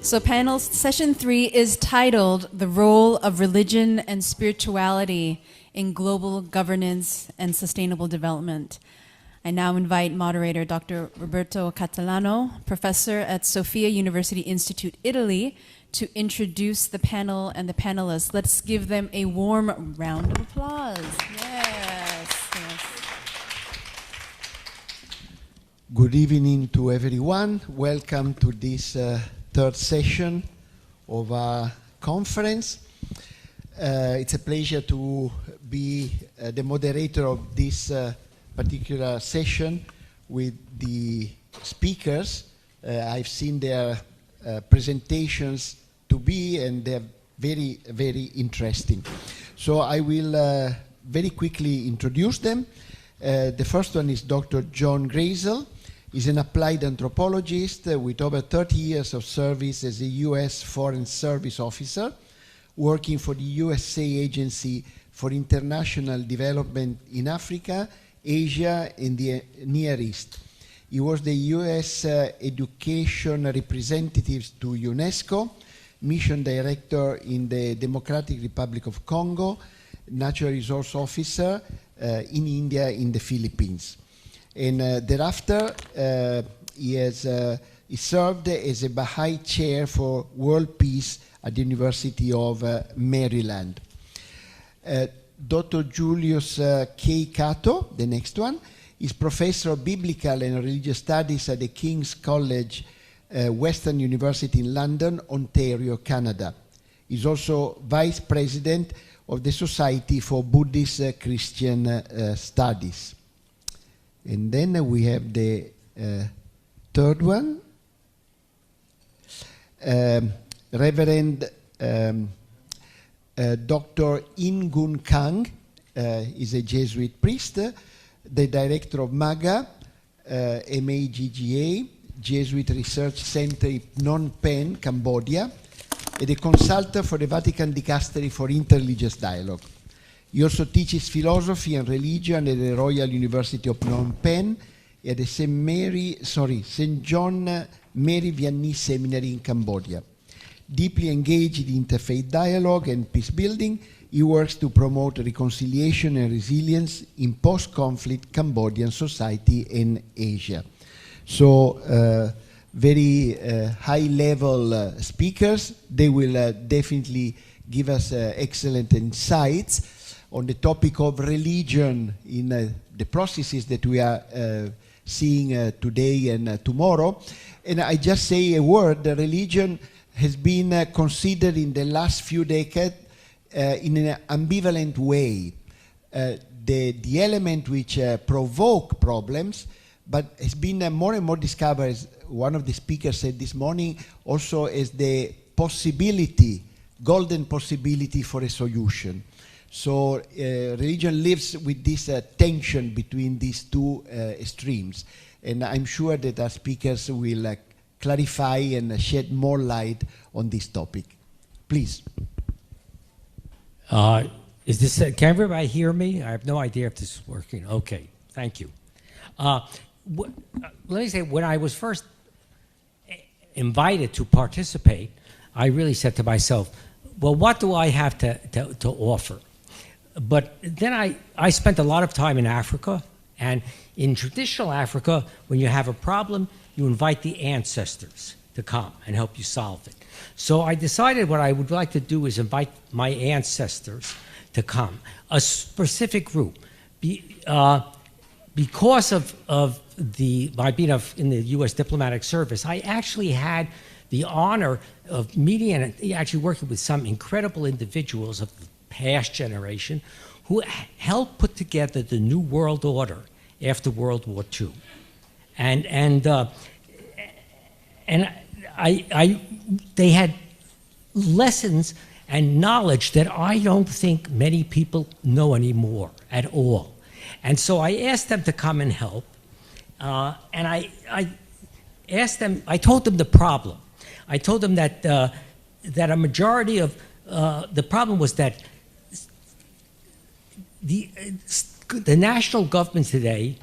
So panels, session 3 is titled The Role of Religion and Spirituality in Global Governance and Sustainable Development. I now invite moderator Dr. Roberto Catalano, professor at Sofia University Institute, Italy, to introduce the panel and the panelists. Let's give them a warm round of applause. Yes. Good evening to everyone. Welcome to this third session of our conference. It's a pleasure to be the moderator of this particular session with the speakers. I've seen their presentations and they're very, very interesting. So I will very quickly introduce them. The first one is Dr. John Grazel. He's an applied anthropologist with over 30 years of service as a U.S. Foreign Service officer, working for the USA Agency for International Development in Africa, Asia, and the Near East. He was the U.S. Education Representative to UNESCO, Mission Director in the Democratic Republic of Congo, Natural Resource Officer in India, in the Philippines. And thereafter, he served as a Baha'i Chair for World Peace at the University of Maryland. Dr. Julius K. Cato, the next one, is Professor of Biblical and Religious Studies at the King's College, Western University in London, Ontario, Canada. He's also Vice President of the Society for Buddhist Christian Studies. And then we have the third one, Reverend Dr. In-Gun Kang is a Jesuit priest, the director of MAGA, MAGGA, Jesuit Research Center in Phnom Penh, Cambodia, and a consultant for the Vatican Dicastery for Interreligious Dialogue. He also teaches philosophy and religion at the Royal University of Phnom Penh at the St. John Mary Vianney Seminary in Cambodia. Deeply engaged in interfaith dialogue and peace building, he works to promote reconciliation and resilience in post-conflict Cambodian society and Asia. So, very high-level speakers. They will definitely give us excellent insights on the topic of religion in the processes that we are seeing today and tomorrow. And I just say a word, the religion has been considered in the last few decades in an ambivalent way. The element which provoke problems, but has been more and more discovered, as one of the speakers said this morning, also as the possibility, golden possibility for a solution. So religion lives with this tension between these two extremes. And I'm sure that our speakers will clarify and shed more light on this topic. Please. Is this, can everybody hear me? I have no idea if this is working. Okay, thank you. Let me say, when I was first invited to participate, I really said to myself, well, what do I have to offer? But then I spent a lot of time in Africa, and in traditional Africa, when you have a problem, you invite the ancestors to come and help you solve it. So I decided what I would like to do is invite my ancestors to come, a specific group. Because of my being in the U.S. diplomatic service, I actually had the honor of meeting and actually working with some incredible individuals of the past generation who helped put together the New World Order after World War II. They had lessons and knowledge that I don't think many people know anymore at all. And so I asked them to come and help. And I asked them, I told them the problem. I told them that a majority of the problem was that the national government today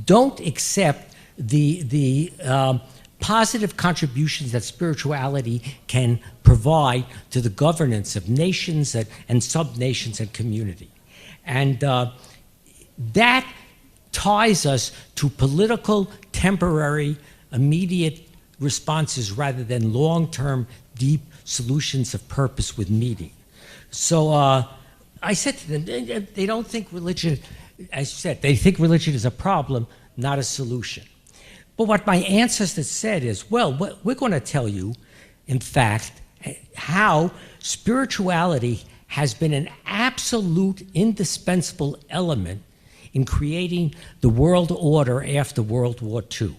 don't accept the positive contributions that spirituality can provide to the governance of nations and sub-nations and community. And that ties us to political, temporary, immediate responses rather than long-term, deep solutions of purpose with meaning. So I said to them, they don't think religion, as you said, they think religion is a problem, not a solution. But what my ancestors said is, well, we're going to tell you, in fact, how spirituality has been an absolute indispensable element in creating the world order after World War II.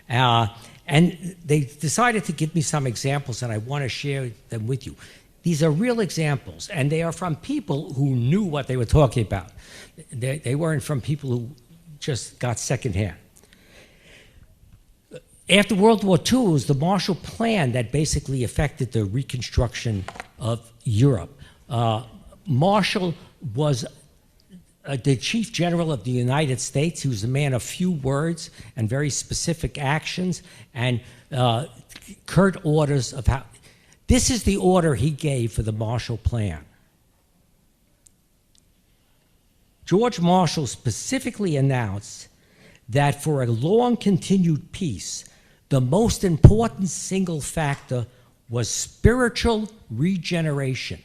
And they decided to give me some examples, and I want to share them with you. These are real examples, and they are from people who knew what they were talking about. They weren't from people who just got secondhand. After World War II, it was the Marshall Plan that basically affected the reconstruction of Europe. Marshall was the Chief General of the United States. He was a man of few words and very specific actions, and curt orders of how. This is the order he gave for the Marshall Plan. George Marshall specifically announced that for a long continued peace, the most important single factor was spiritual regeneration,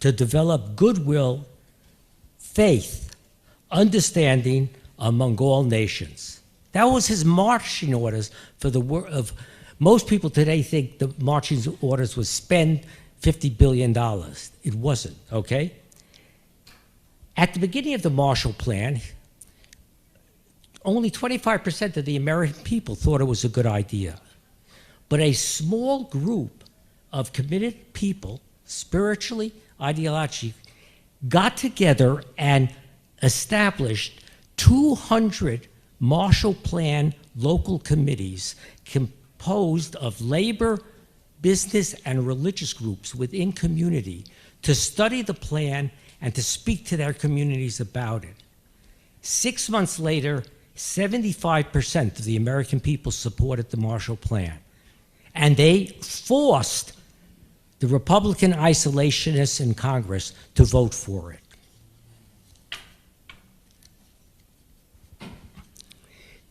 to develop goodwill, faith, understanding among all nations. That was his marching orders for the world of. Most people today think the marching orders was spend $50 billion. It wasn't, okay? At the beginning of the Marshall Plan, only 25% of the American people thought it was a good idea. But a small group of committed people, spiritually, ideologically, got together and established 200 Marshall Plan local committees composed of labor, business, and religious groups within community to study the plan and to speak to their communities about it. 6 months later, 75% of the American people supported the Marshall Plan. And they forced the Republican isolationists in Congress to vote for it.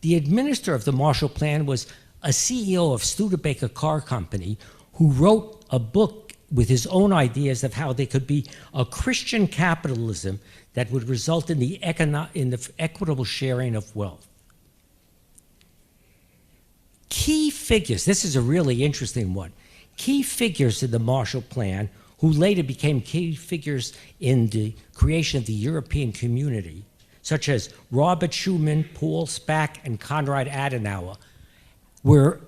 The administrator of the Marshall Plan was a CEO of Studebaker Car Company who wrote a book with his own ideas of how there could be a Christian capitalism that would result in the equitable sharing of wealth. Key figures, this is a really interesting one, key figures in the Marshall Plan, who later became key figures in the creation of the European community, such as Robert Schuman, Paul Spack, and Konrad Adenauer, were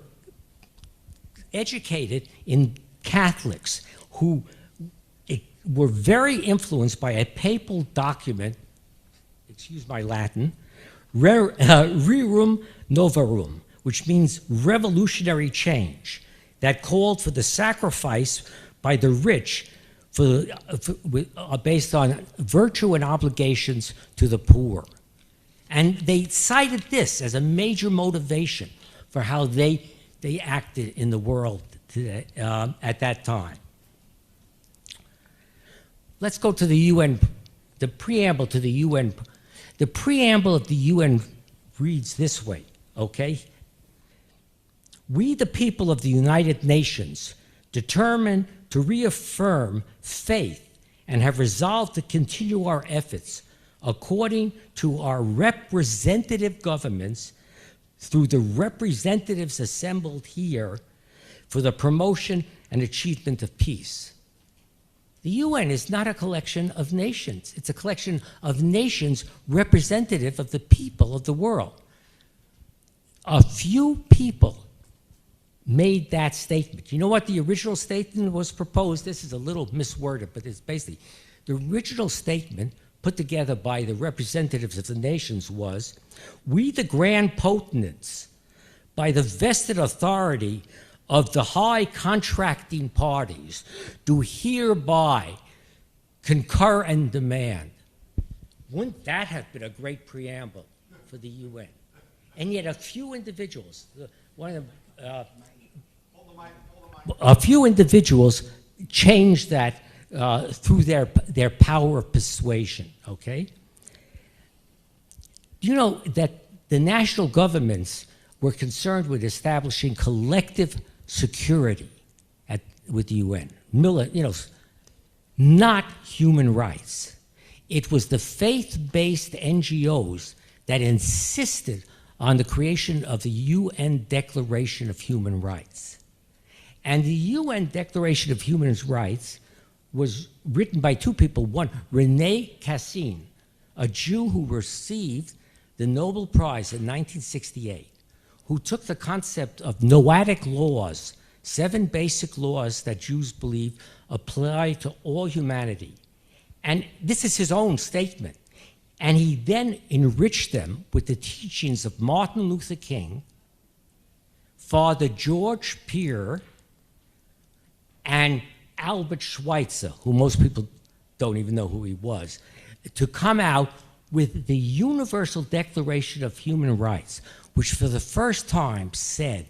educated in Catholics who were very influenced by a papal document, excuse my Latin, Rerum Novarum, which means revolutionary change, that called for the sacrifice by the rich based on virtue and obligations to the poor. And they cited this as a major motivation for how they acted in the world today, at that time. Let's go to the UN, the preamble to the UN. The preamble of the UN reads this way, okay? We, the people of the United Nations, determine to reaffirm faith and have resolved to continue our efforts according to our representative governments through the representatives assembled here for the promotion and achievement of peace. The UN is not a collection of nations. It's a collection of nations representative of the people of the world. A few people made that statement. You know what the original statement was proposed? This is a little misworded, but it's basically the original statement put together by the representatives of the nations was, we the grand potentates, by the vested authority of the high contracting parties, do hereby concur and demand. Wouldn't that have been a great preamble for the UN? And yet a few individuals, a few individuals changed that through their power of persuasion, okay? You know that the national governments were concerned with establishing collective security with the UN, not human rights. It was the faith-based NGOs that insisted on the creation of the UN Declaration of Human Rights. And the UN Declaration of Human Rights was written by two people. One, René Cassin, a Jew who received the Nobel Prize in 1968, who took the concept of Noahic laws, 7 basic laws that Jews believe apply to all humanity. And this is his own statement. And he then enriched them with the teachings of Martin Luther King, Father George Peer and Albert Schweitzer, who most people don't even know who he was, to come out with the Universal Declaration of Human Rights, which for the first time said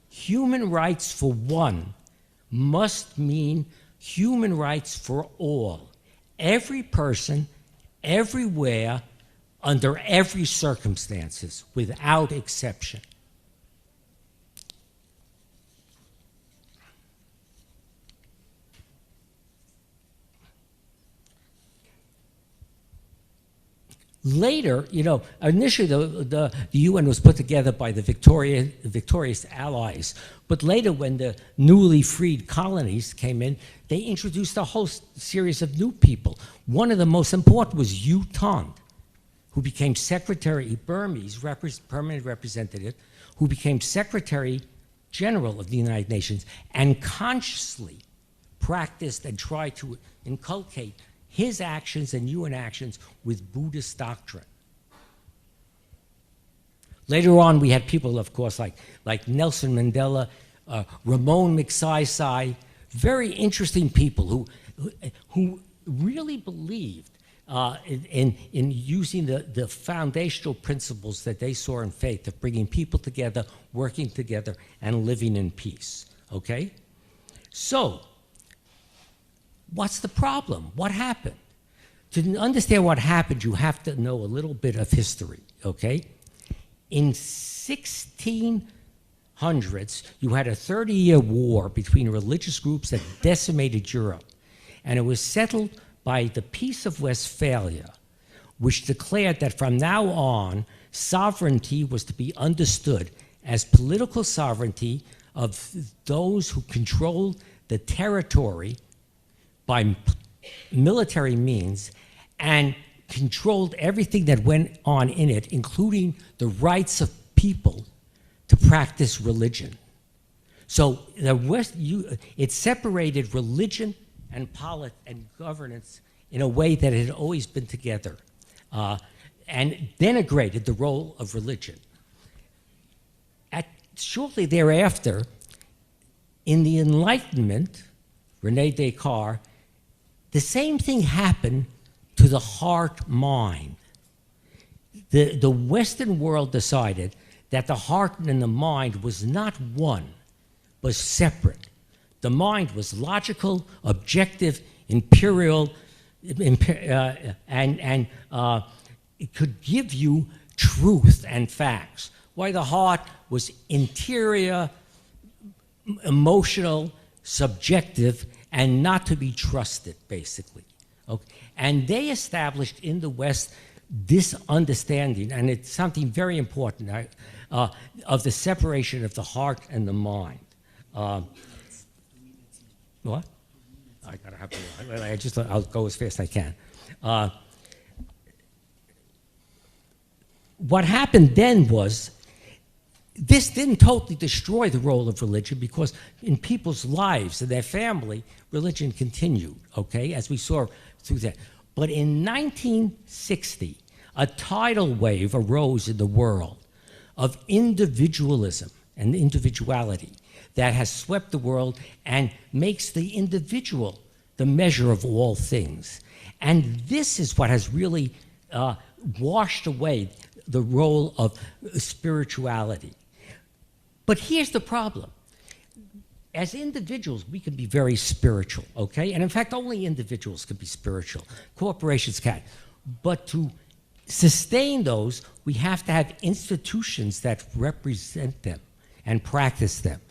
human rights for one must mean human rights for all. Every person, everywhere, under every circumstances, without exception. Later, initially the UN was put together by the victorious allies, but later when the newly freed colonies came in, they introduced a whole series of new people. One of the most important was U Thant, who became Burmese permanent representative, who became Secretary General of the United Nations and consciously practiced and tried to inculcate his actions and UN actions with Buddhist doctrine. Later on, we had people, of course, like Nelson Mandela, Ramon Magsaysay, very interesting people who really believed in using the foundational principles that they saw in faith of bringing people together, working together, and living in peace. Okay? So, what's the problem? What happened? To understand what happened, you have to know a little bit of history, okay? In 1600s, you had a 30-year war between religious groups that decimated Europe, and it was settled by the Peace of Westphalia, which declared that from now on, sovereignty was to be understood as political sovereignty of those who controlled the territory by military means and controlled everything that went on in it, including the rights of people to practice religion. So it separated religion and governance in a way that it had always been together, and denigrated the role of religion. Shortly thereafter, in the Enlightenment, René Descartes, the same thing happened to the heart-mind. The Western world decided that the heart and the mind was not one, but separate. The mind was logical, objective, imperial, and it could give you truth and facts. While the heart was interior, emotional, subjective, and not to be trusted, basically. Okay? And they established in the West this understanding, and it's something very important, of the separation of the heart and the mind. What? I gotta have to. I'll go as fast as I can. What happened then was, this didn't totally destroy the role of religion, because in people's lives and their family, religion continued, okay, as we saw through that. But in 1960, a tidal wave arose in the world of individualism and individuality that has swept the world and makes the individual the measure of all things. And this is what has really washed away the role of spirituality. But here's the problem. As individuals, we can be very spiritual, okay? And in fact, only individuals can be spiritual. Corporations can't. But to sustain those, we have to have institutions that represent them and practice them.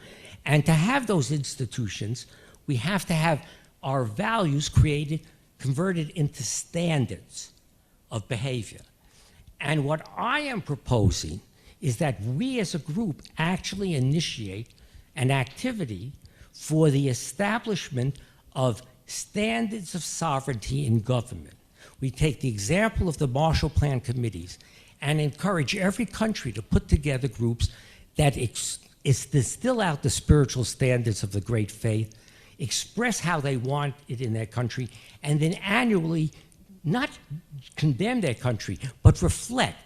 And to have those institutions, we have to have our values converted into standards of behavior. And what I am proposing is that we as a group actually initiate an activity for the establishment of standards of sovereignty in government. We take the example of the Marshall Plan committees and encourage every country to put together groups that distill out the spiritual standards of the great faith, express how they want it in their country, and then annually not condemn their country, but reflect,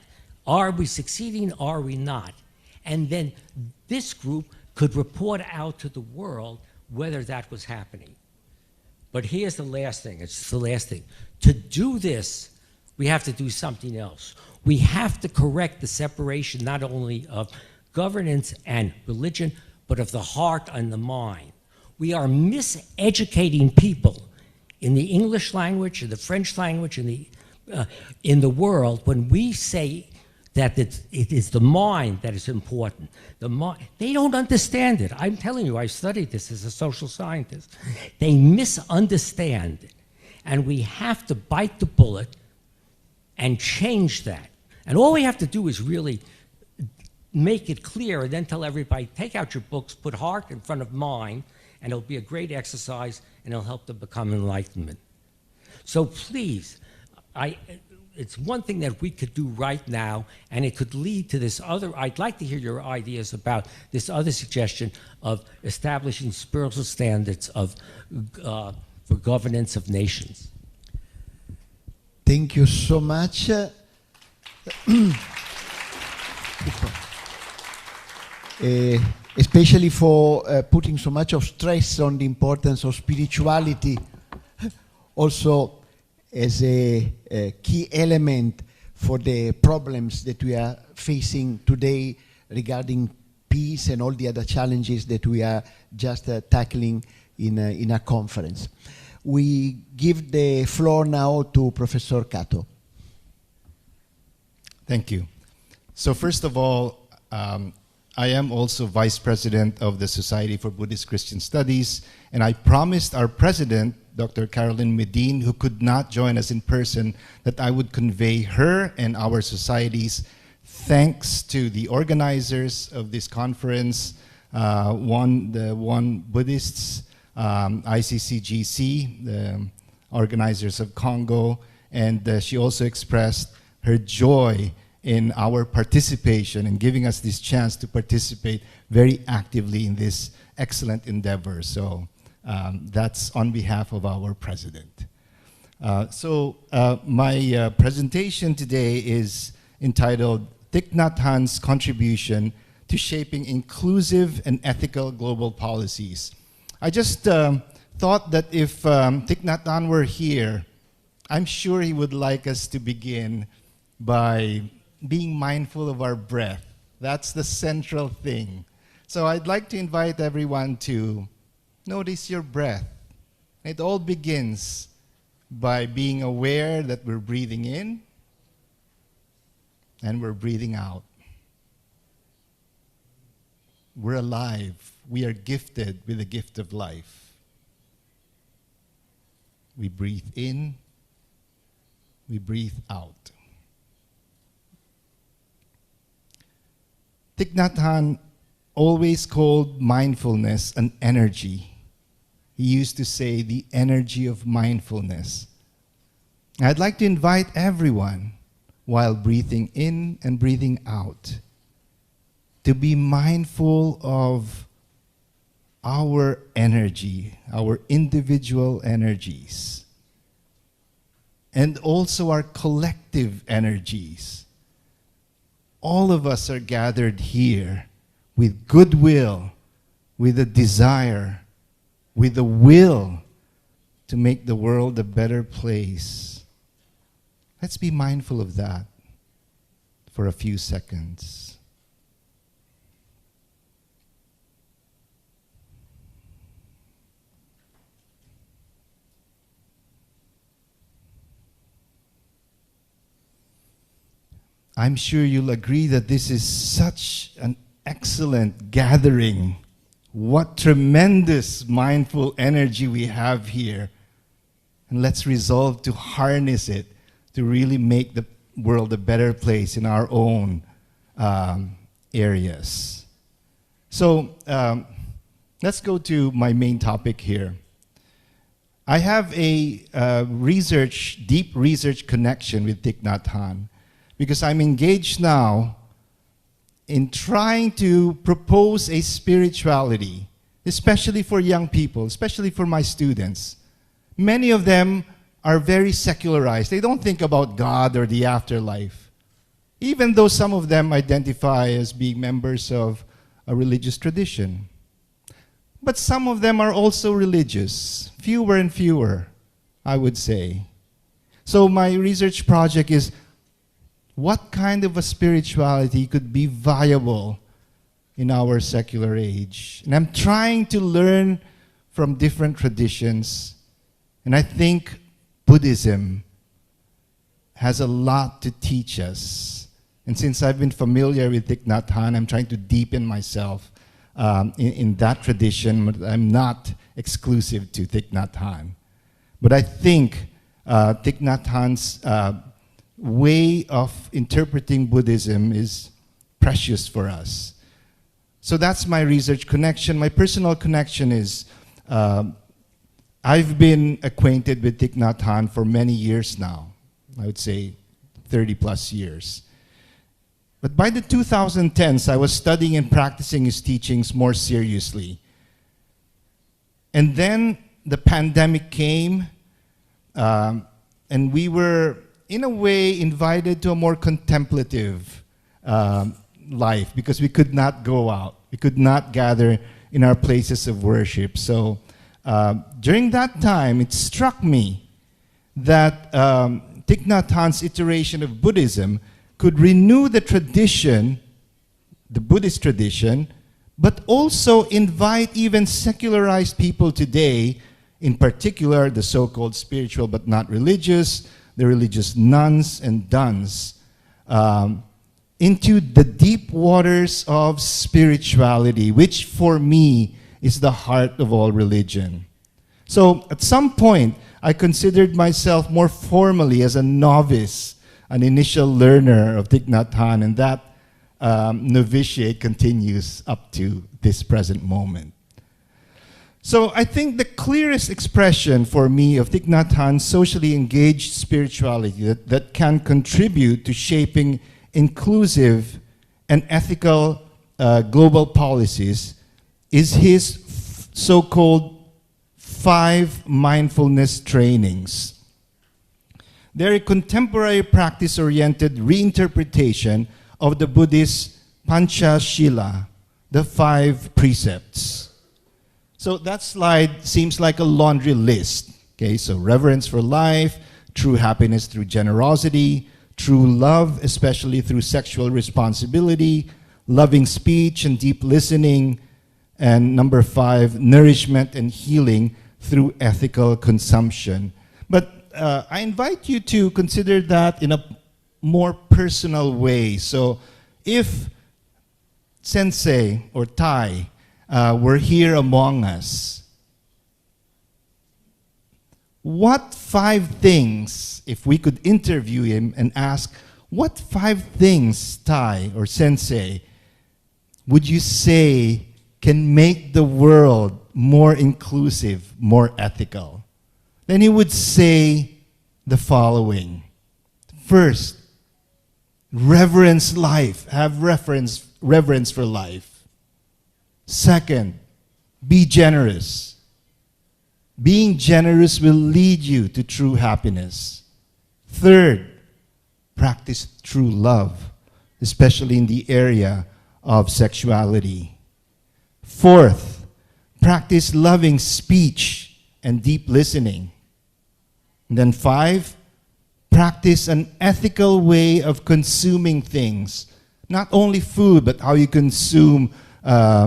are we succeeding, are we not? And then this group could report out to the world whether that was happening. But here's the last thing. It's the last thing. To do this, we have to do something else. We have to correct the separation not only of governance and religion, but of the heart and the mind. We are miseducating people in the English language, in the French language, in the world when we say that it is the mind that is important. They don't understand it. I'm telling you, I studied this as a social scientist. They misunderstand it. And we have to bite the bullet and change that. And all we have to do is really make it clear and then tell everybody, take out your books, put heart in front of mind, and it'll be a great exercise, and it'll help them become enlightenment. So please, it's one thing that we could do right now, and it could lead to this other. I'd like to hear your ideas about this other suggestion of establishing spiritual standards for governance of nations. Thank you so much. Especially for putting so much of stress on the importance of spirituality, also as a key element for the problems that we are facing today regarding peace and all the other challenges that we are just tackling in a conference. We give the floor now to Professor Kato. Thank you. So first of all, I am also Vice President of the Society for Buddhist Christian Studies, and I promised our President, Dr. Carolyn Medin, who could not join us in person, that I would convey her and our society's thanks to the organizers of this conference, the One Buddhists, ICCGC, the organizers of CoNGO, and she also expressed her joy in our participation and giving us this chance to participate very actively in this excellent endeavor. So that's on behalf of our president. My presentation today is entitled Thich Nhat Hanh's Contribution to Shaping Inclusive and Ethical Global Policies. I just thought that if Thich Nhat Hanh were here, I'm sure he would like us to begin by being mindful of our breath. That's the central thing. So I'd like to invite everyone to notice your breath. It all begins by being aware that we're breathing in and we're breathing out. We're alive. We are gifted with the gift of life. We breathe in, we breathe out. Thich Nhat Hanh always called mindfulness an energy. He used to say the energy of mindfulness. I'd like to invite everyone, while breathing in and breathing out, to be mindful of our energy, our individual energies, and also our collective energies. All of us are gathered here with goodwill, with a desire, with a will to make the world a better place. Let's be mindful of that for a few seconds. I'm sure you'll agree that this is such an excellent gathering. What tremendous mindful energy we have here. And let's resolve to harness it to really make the world a better place in our own areas. So let's go to my main topic here. I have a deep research connection with Thich Nhat Hanh, because I'm engaged now in trying to propose a spirituality, especially for young people, especially for my students. Many of them are very secularized. They don't think about God or the afterlife, even though some of them identify as being members of a religious tradition. But some of them are also religious, fewer and fewer, I would say. So my research project is, what kind of a spirituality could be viable in our secular age? And I'm trying to learn from different traditions. And I think Buddhism has a lot to teach us. And since I've been familiar with Thich Nhat Hanh, I'm trying to deepen myself in that tradition, but I'm not exclusive to Thich Nhat Hanh. But I think Thich Nhat Hanh's way of interpreting Buddhism is precious for us. So that's my research connection. My personal connection is I've been acquainted with Thich Nhat Hanh for many years now. I would say 30 plus years. But by the 2010s, I was studying and practicing his teachings more seriously. And then the pandemic came, and we were, in a way, invited to a more contemplative life because we could not go out. We could not gather in our places of worship. So during that time, it struck me that Thich Nhat Hanh's iteration of Buddhism could renew the tradition, the Buddhist tradition, but also invite even secularized people today, in particular the so-called spiritual but not religious, the religious nuns and duns, into the deep waters of spirituality, which for me is the heart of all religion. So at some point, I considered myself more formally as a novice, an initial learner of Thich Nhat Hanh, and that novitiate continues up to this present moment. So I think the clearest expression for me of Thich Nhat Hanh's socially engaged spirituality that can contribute to shaping inclusive and ethical global policies is his so-called 5 mindfulness trainings. They're a contemporary practice-oriented reinterpretation of the Buddhist Panchashila, the 5 precepts. So that slide seems like a laundry list. Okay, so reverence for life, true happiness through generosity, true love, especially through sexual responsibility, loving speech and deep listening, and number 5, nourishment and healing through ethical consumption. But I invite you to consider that in a more personal way. So if Sensei or Tai were here among us, what 5 things, if we could interview him and ask, what 5 things, Tai or Sensei, would you say can make the world more inclusive, more ethical? Then he would say the following. First, reverence life. Have reverence for life. Second, be generous. Being generous will lead you to true happiness. Third, practice true love, especially in the area of sexuality. Fourth, practice loving speech and deep listening. And then 5, practice an ethical way of consuming things. Not only food, but how you consume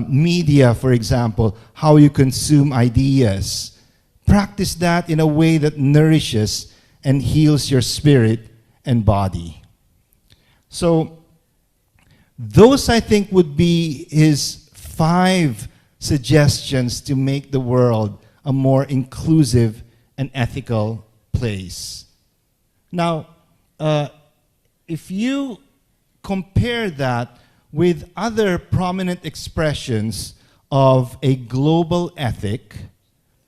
media, for example, how you consume ideas. Practice that in a way that nourishes and heals your spirit and body. So those, I think, would be his 5 suggestions to make the world a more inclusive and ethical place. Now, if you compare that with other prominent expressions of a global ethic,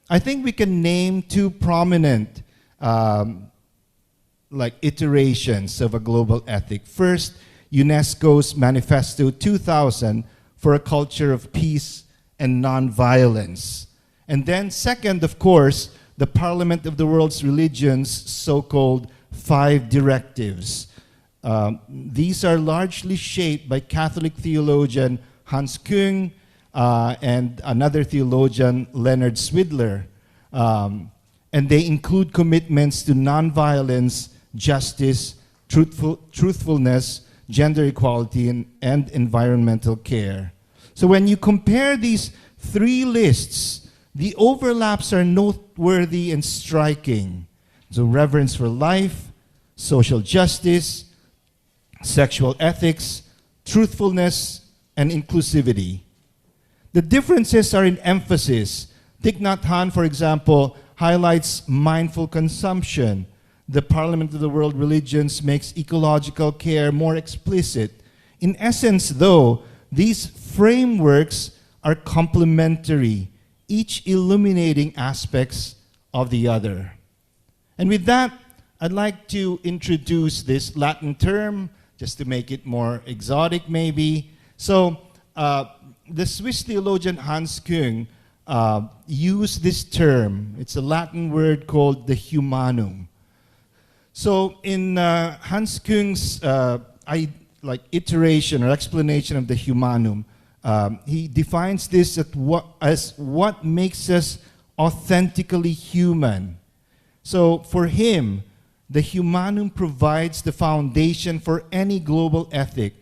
I think we can name 2 prominent iterations of a global ethic. First, UNESCO's Manifesto 2000 for a culture of peace and nonviolence. And then second, of course, the Parliament of the World's Religions' so-called 5 directives. These are largely shaped by Catholic theologian Hans Küng, and another theologian, Leonard Swidler. And they include commitments to nonviolence, justice, truthfulness, gender equality, and environmental care. So when you compare these three lists, the overlaps are noteworthy and striking. So reverence for life, social justice, sexual ethics, truthfulness, and inclusivity. The differences are in emphasis. Thich Nhat Hanh, for example, highlights mindful consumption. The Parliament of the World Religions makes ecological care more explicit. In essence, though, these frameworks are complementary, each illuminating aspects of the other. And with that, I'd like to introduce this Latin term, just to make it more exotic maybe. So the Swiss theologian Hans Küng used this term. It's a Latin word called the humanum. So in Hans Küng's iteration or explanation of the humanum, he defines this as what makes us authentically human. So for him, the humanum provides the foundation for any global ethic.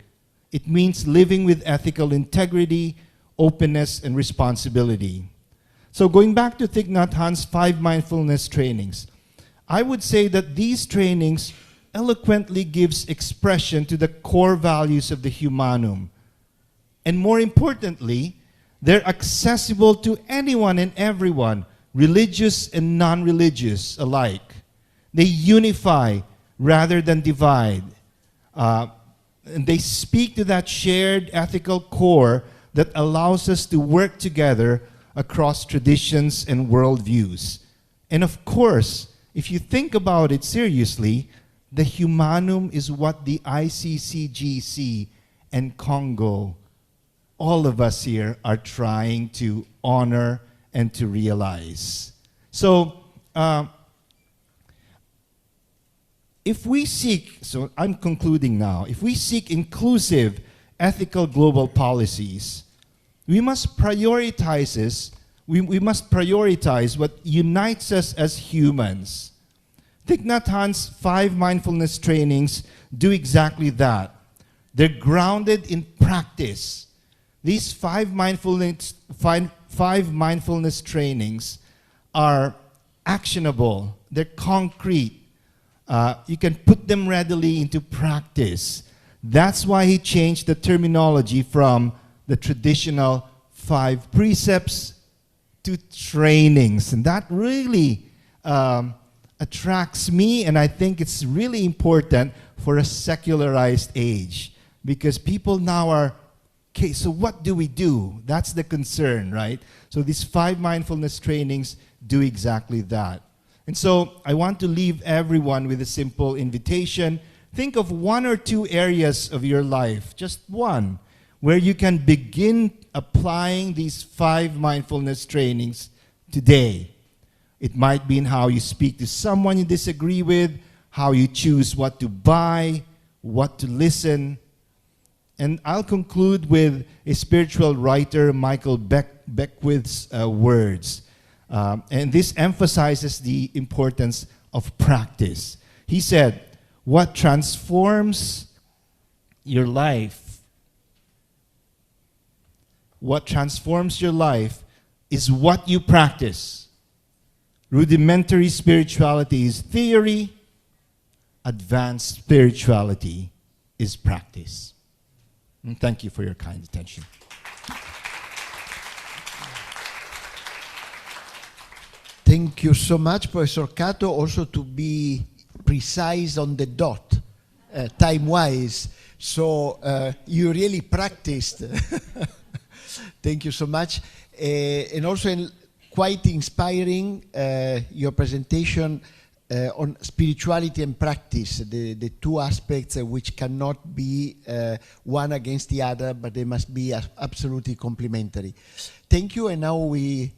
It means living with ethical integrity, openness, and responsibility. So going back to Thich Nhat Hanh's 5 mindfulness trainings, I would say that these trainings eloquently gives expression to the core values of the humanum. And more importantly, they're accessible to anyone and everyone, religious and non-religious alike. They unify rather than divide. And they speak to that shared ethical core that allows us to work together across traditions and worldviews. And of course, if you think about it seriously, the humanum is what the ICCGC and CoNGO, all of us here, are trying to honor and to realize. So, if we seek, so I'm concluding now, if we seek inclusive, ethical global policies, we must prioritize what unites us as humans. Thich Nhat Hanh's 5 mindfulness trainings do exactly that. They're grounded in practice. These 5 mindfulness trainings are actionable. They're concrete. You can put them readily into practice. That's why he changed the terminology from the traditional 5 precepts to trainings. And that really attracts me, and I think it's really important for a secularized age, because people now are, okay, so what do we do? That's the concern, right? So these 5 mindfulness trainings do exactly that. And so I want to leave everyone with a simple invitation. Think of 1 or 2 areas of your life, just one, where you can begin applying these 5 mindfulness trainings today. It might be in how you speak to someone you disagree with, how you choose what to buy, what to listen. And I'll conclude with a spiritual writer, Michael Beckwith's words. And this emphasizes the importance of practice. He said, what transforms your life, is what you practice. Rudimentary spirituality is theory. Advanced spirituality is practice. And thank you for your kind attention. Thank you so much, Professor Cato, also to be precise on the dot, time-wise. So you really practiced. Thank you so much. And also quite inspiring, your presentation on spirituality and practice, the 2 aspects which cannot be one against the other, but they must be absolutely complementary. Thank you, and now we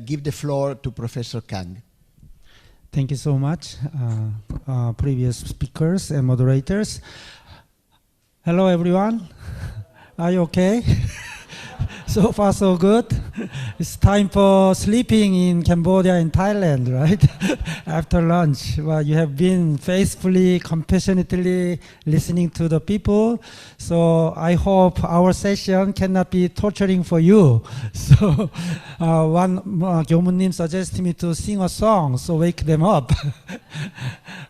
give the floor to Professor Kang. Thank you so much, previous speakers and moderators. Hello, everyone. Are you okay? So far, so good. It's time for sleeping in Cambodia and Thailand, right? After lunch. Well, you have been faithfully, compassionately listening to the people. So I hope our session cannot be torturing for you. So one 교무님 suggested me to sing a song, so wake them up.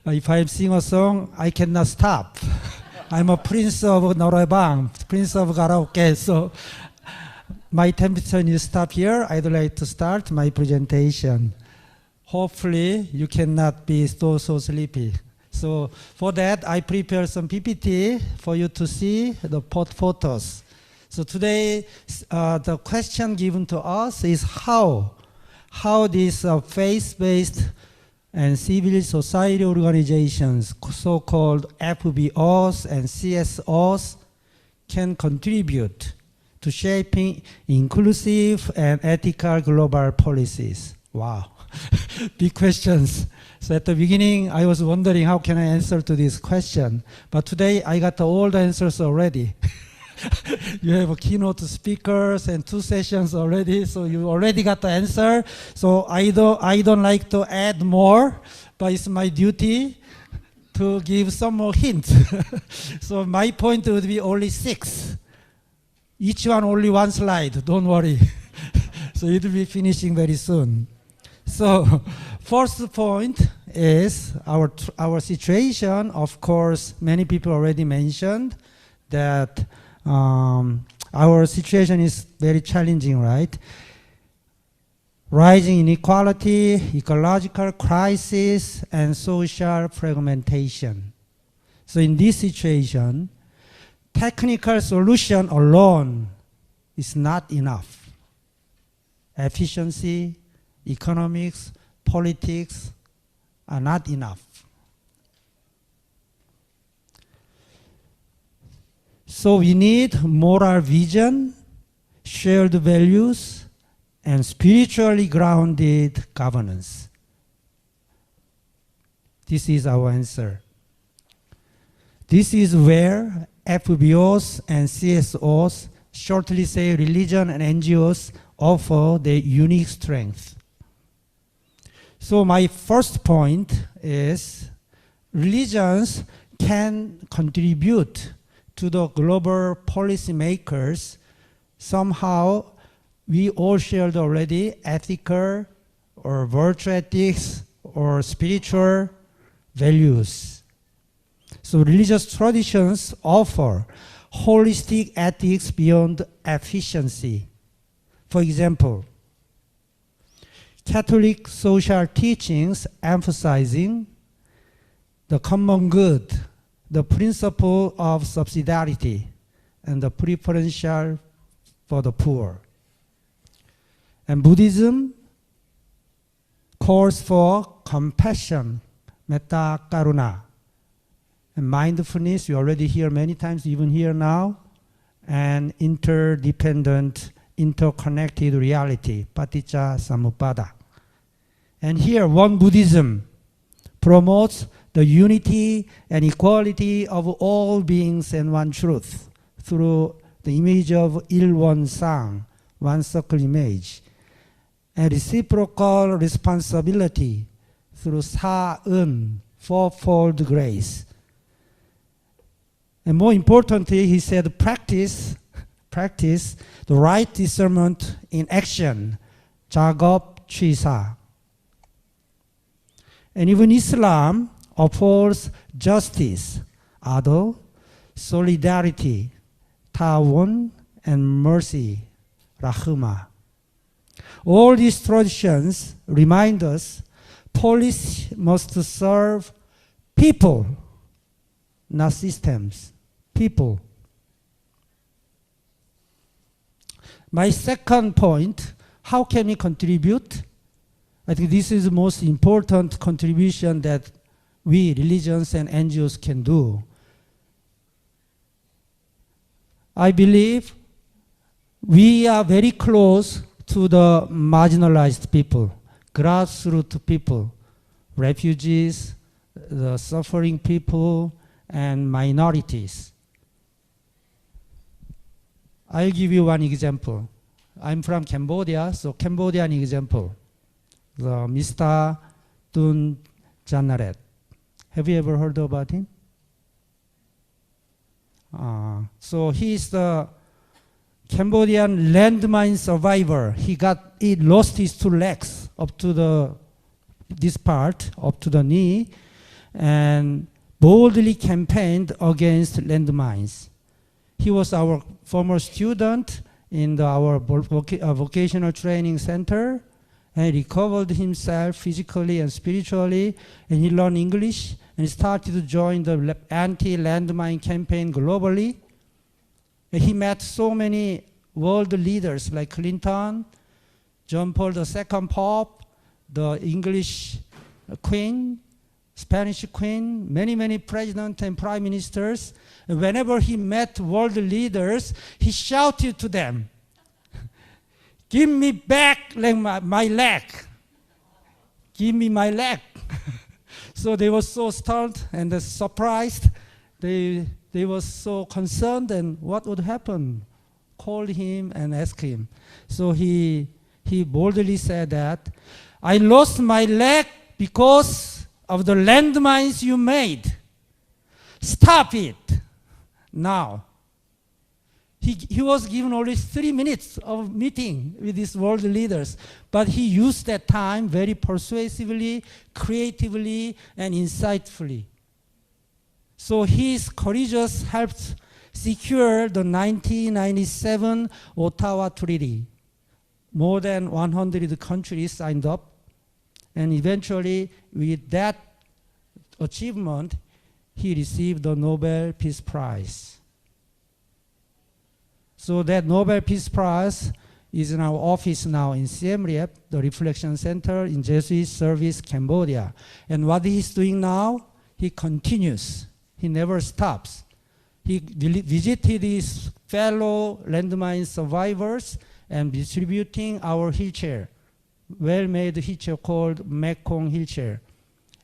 If I sing a song, I cannot stop. I'm a prince of Noraebang, prince of karaoke. So my temperature is stop here. I'd like to start my presentation. Hopefully, you cannot be so sleepy. So for that, I prepared some PPT for you to see the photos. So today, the question given to us is how these faith-based and civil society organizations, so-called FBOs and CSOs, can contribute to shaping inclusive and ethical global policies. Wow, big questions. So at the beginning, I was wondering how can I answer to this question, but today I got all the answers already. You have a keynote speakers and 2 sessions already, so you already got the answer. So I don't like to add more, but it's my duty to give some more hints. So my point would be only 6. Each one only 1 slide, don't worry. So it will be finishing very soon. So first point is our situation. Of course, many people already mentioned that our situation is very challenging, right? Rising inequality, ecological crisis, and social fragmentation. So in this situation, technical solution alone is not enough. Efficiency, economics, politics are not enough. So we need moral vision, shared values, and spiritually grounded governance. This is our answer. This is where FBOs and CSOs, shortly say religion and NGOs, offer their unique strength. So my first point is religions can contribute to the global policymakers. Somehow we all shared already ethical or virtue ethics or spiritual values. So religious traditions offer holistic ethics beyond efficiency. For example, Catholic social teachings emphasizing the common good, the principle of subsidiarity, and the preferential for the poor. And Buddhism calls for compassion, metta karuna. And mindfulness, you already hear many times, even here now, and interdependent, interconnected reality, paticca samuppada. And here, one Buddhism promotes the unity and equality of all beings and one truth through the image of Il One Sang, one circle image, and reciprocal responsibility through Sa-un, fourfold grace. And more importantly, he said, practice the right discernment in action, Jagop Chisa. And even Islam upholds justice, adl, solidarity, ta'awun, and mercy, rahma. All these traditions remind us police must serve people, not systems. People. My second point, how can we contribute? I think this is the most important contribution that we, religions and NGOs, can do. I believe we are very close to the marginalized people, grassroots people, refugees, the suffering people, and minorities. I'll give you one example. I'm from Cambodia, so Cambodian example. The Mr. Tun Janaret. Have you ever heard about him? So he's the Cambodian landmine survivor. He lost his 2 legs up to this part, up to the knee, and boldly campaigned against landmines. He was our former student in our vocational training center, and he recovered himself physically and spiritually, and he learned English, and he started to join the anti-landmine campaign globally. And he met so many world leaders like Clinton, John Paul II Pope, the English Queen, Spanish Queen, many presidents and prime ministers. And whenever he met world leaders, he shouted to them, "Give me back my leg. Give me my leg." So they were so stunned and surprised. They were so concerned, and what would happen? Call him and ask him. So he boldly said that, "I lost my leg because of the landmines you made. Stop it now." He was given only 3 minutes of meeting with these world leaders, but he used that time very persuasively, creatively, and insightfully. So his courageous helped secure the 1997 Ottawa Treaty. More than 100 countries signed up, and eventually, with that achievement, he received the Nobel Peace Prize. So that Nobel Peace Prize is in our office now in Siem Reap, the Reflection Center in Jesuit Service, Cambodia. And what he's doing now, he continues. He never stops. He visited his fellow landmine survivors and distributing our wheelchair, well-made wheelchair called Mekong wheelchair.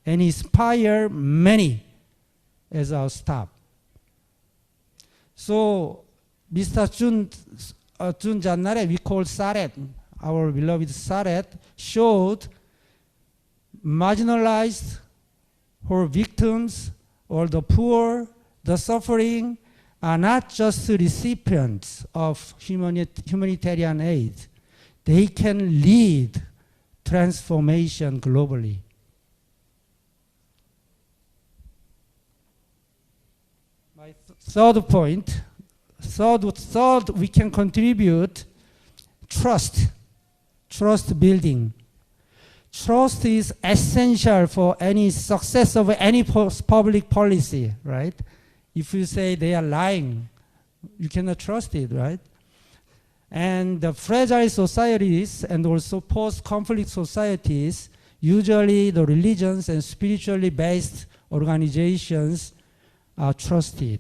And he inspired many as our staff. So Mr. Jun Jannare, we call Saret, our beloved Saret, showed marginalized or victims or the poor, the suffering, are not just recipients of humanitarian aid. They can lead transformation globally. My third point, third we can contribute trust building. Trust is essential for any success of any public policy, right? If you say they are lying, you cannot trust it, right? And the fragile societies and also post-conflict societies, usually the religions and spiritually based organizations are trusted.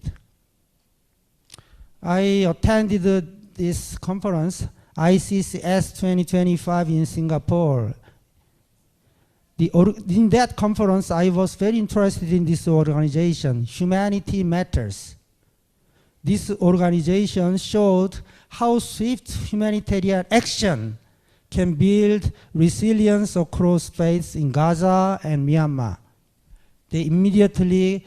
I attended this conference, ICCS 2025 in Singapore. In that conference, I was very interested in this organization, Humanity Matters. This organization showed how swift humanitarian action can build resilience across faiths in Gaza and Myanmar. They immediately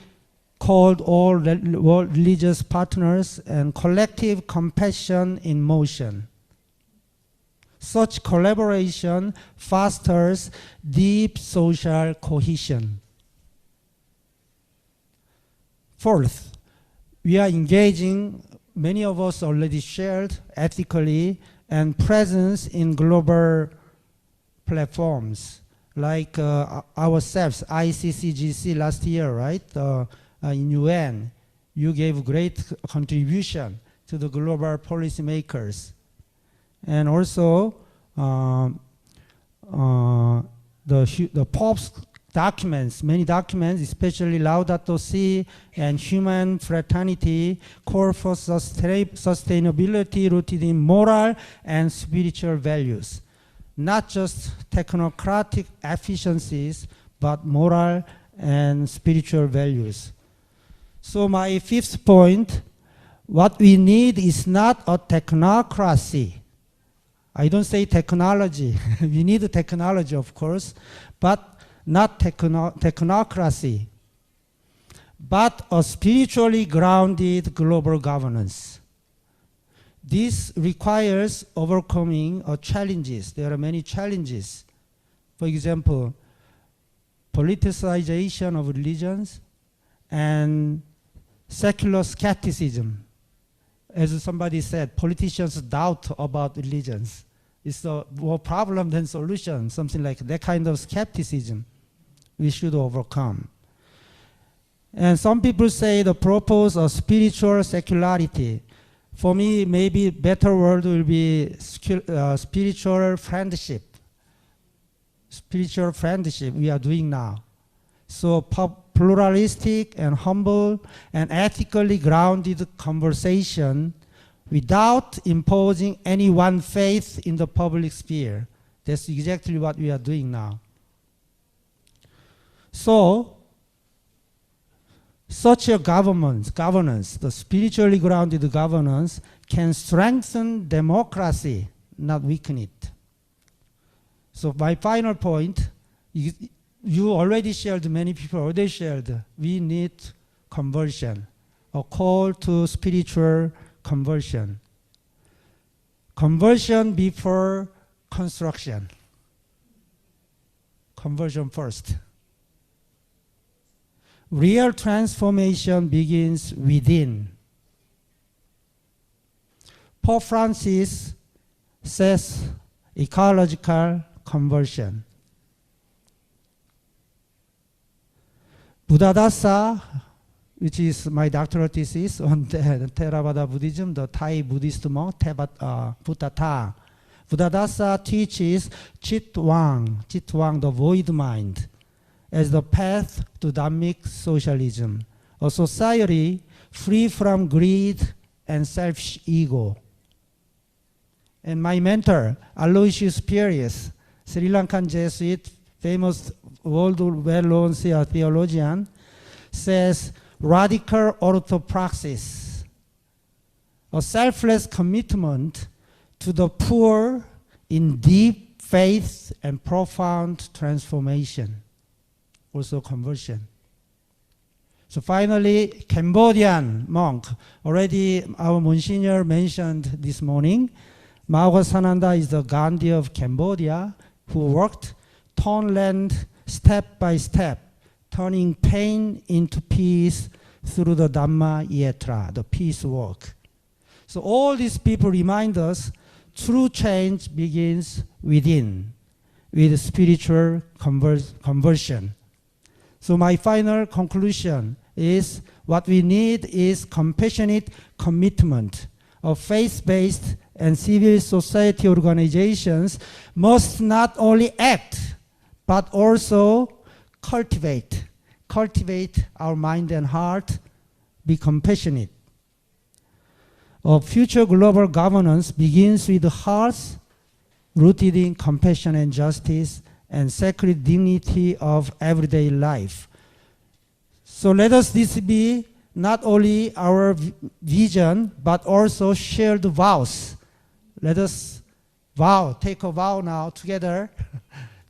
called all world religious partners and collective compassion in motion. Such collaboration fosters deep social cohesion. Fourth, we are engaging, many of us already shared ethically, and presence in global platforms like ourselves, ICCGC last year, right? In UN, you gave great contribution to the global policymakers. And also, the Pope's documents, many documents, especially Laudato Si and Human Fraternity, call for sustainability rooted in moral and spiritual values. Not just technocratic efficiencies, but moral and spiritual values. So my fifth point, what we need is not a technocracy, I don't say technology. We need technology, of course, but not technocracy, but a spiritually grounded global governance. This requires overcoming challenges. There are many challenges. For example, politicization of religions and secular skepticism. As somebody said, politicians doubt about religions. It's a more problem than solution, something like that kind of skepticism we should overcome. And some people say the purpose of spiritual secularity. For me, maybe better word will be spiritual friendship. Spiritual friendship we are doing now. So pluralistic and humble and ethically grounded conversation without imposing any one faith in the public sphere. That's exactly what we are doing now. So, such a governance, the spiritually grounded governance, can strengthen democracy, not weaken it. So my final point, you already shared, many people already shared, we need conversion, a call to spiritual conversion. Conversion before construction. Conversion first. Real transformation begins within. Pope Francis says ecological conversion. Buddhadasa, which is my doctoral thesis on the Theravada Buddhism, the Thai Buddhist monk, Buddhata. Buddhadasa teaches Chitwang, the void mind, as the path to Dhammic socialism, a society free from greed and selfish ego. And my mentor, Aloysius Pirius, Sri Lankan Jesuit, famous, world well-known theologian, says radical orthopraxis, a selfless commitment to the poor in deep faith and profound transformation. Also conversion. So finally, Cambodian monk. Already our Monsignor mentioned this morning, Mahasananda is the Gandhi of Cambodia who worked Tonland step by step, turning pain into peace through the Dhamma Yatra, the peace walk. So all these people remind us true change begins within, with spiritual conversion. So my final conclusion is what we need is compassionate commitment of faith-based and civil society organizations must not only act, but also cultivate our mind and heart, be compassionate. A future global governance begins with hearts rooted in compassion and justice and sacred dignity of everyday life. So let us this be not only our vision, but also shared vows. Let us take a vow now together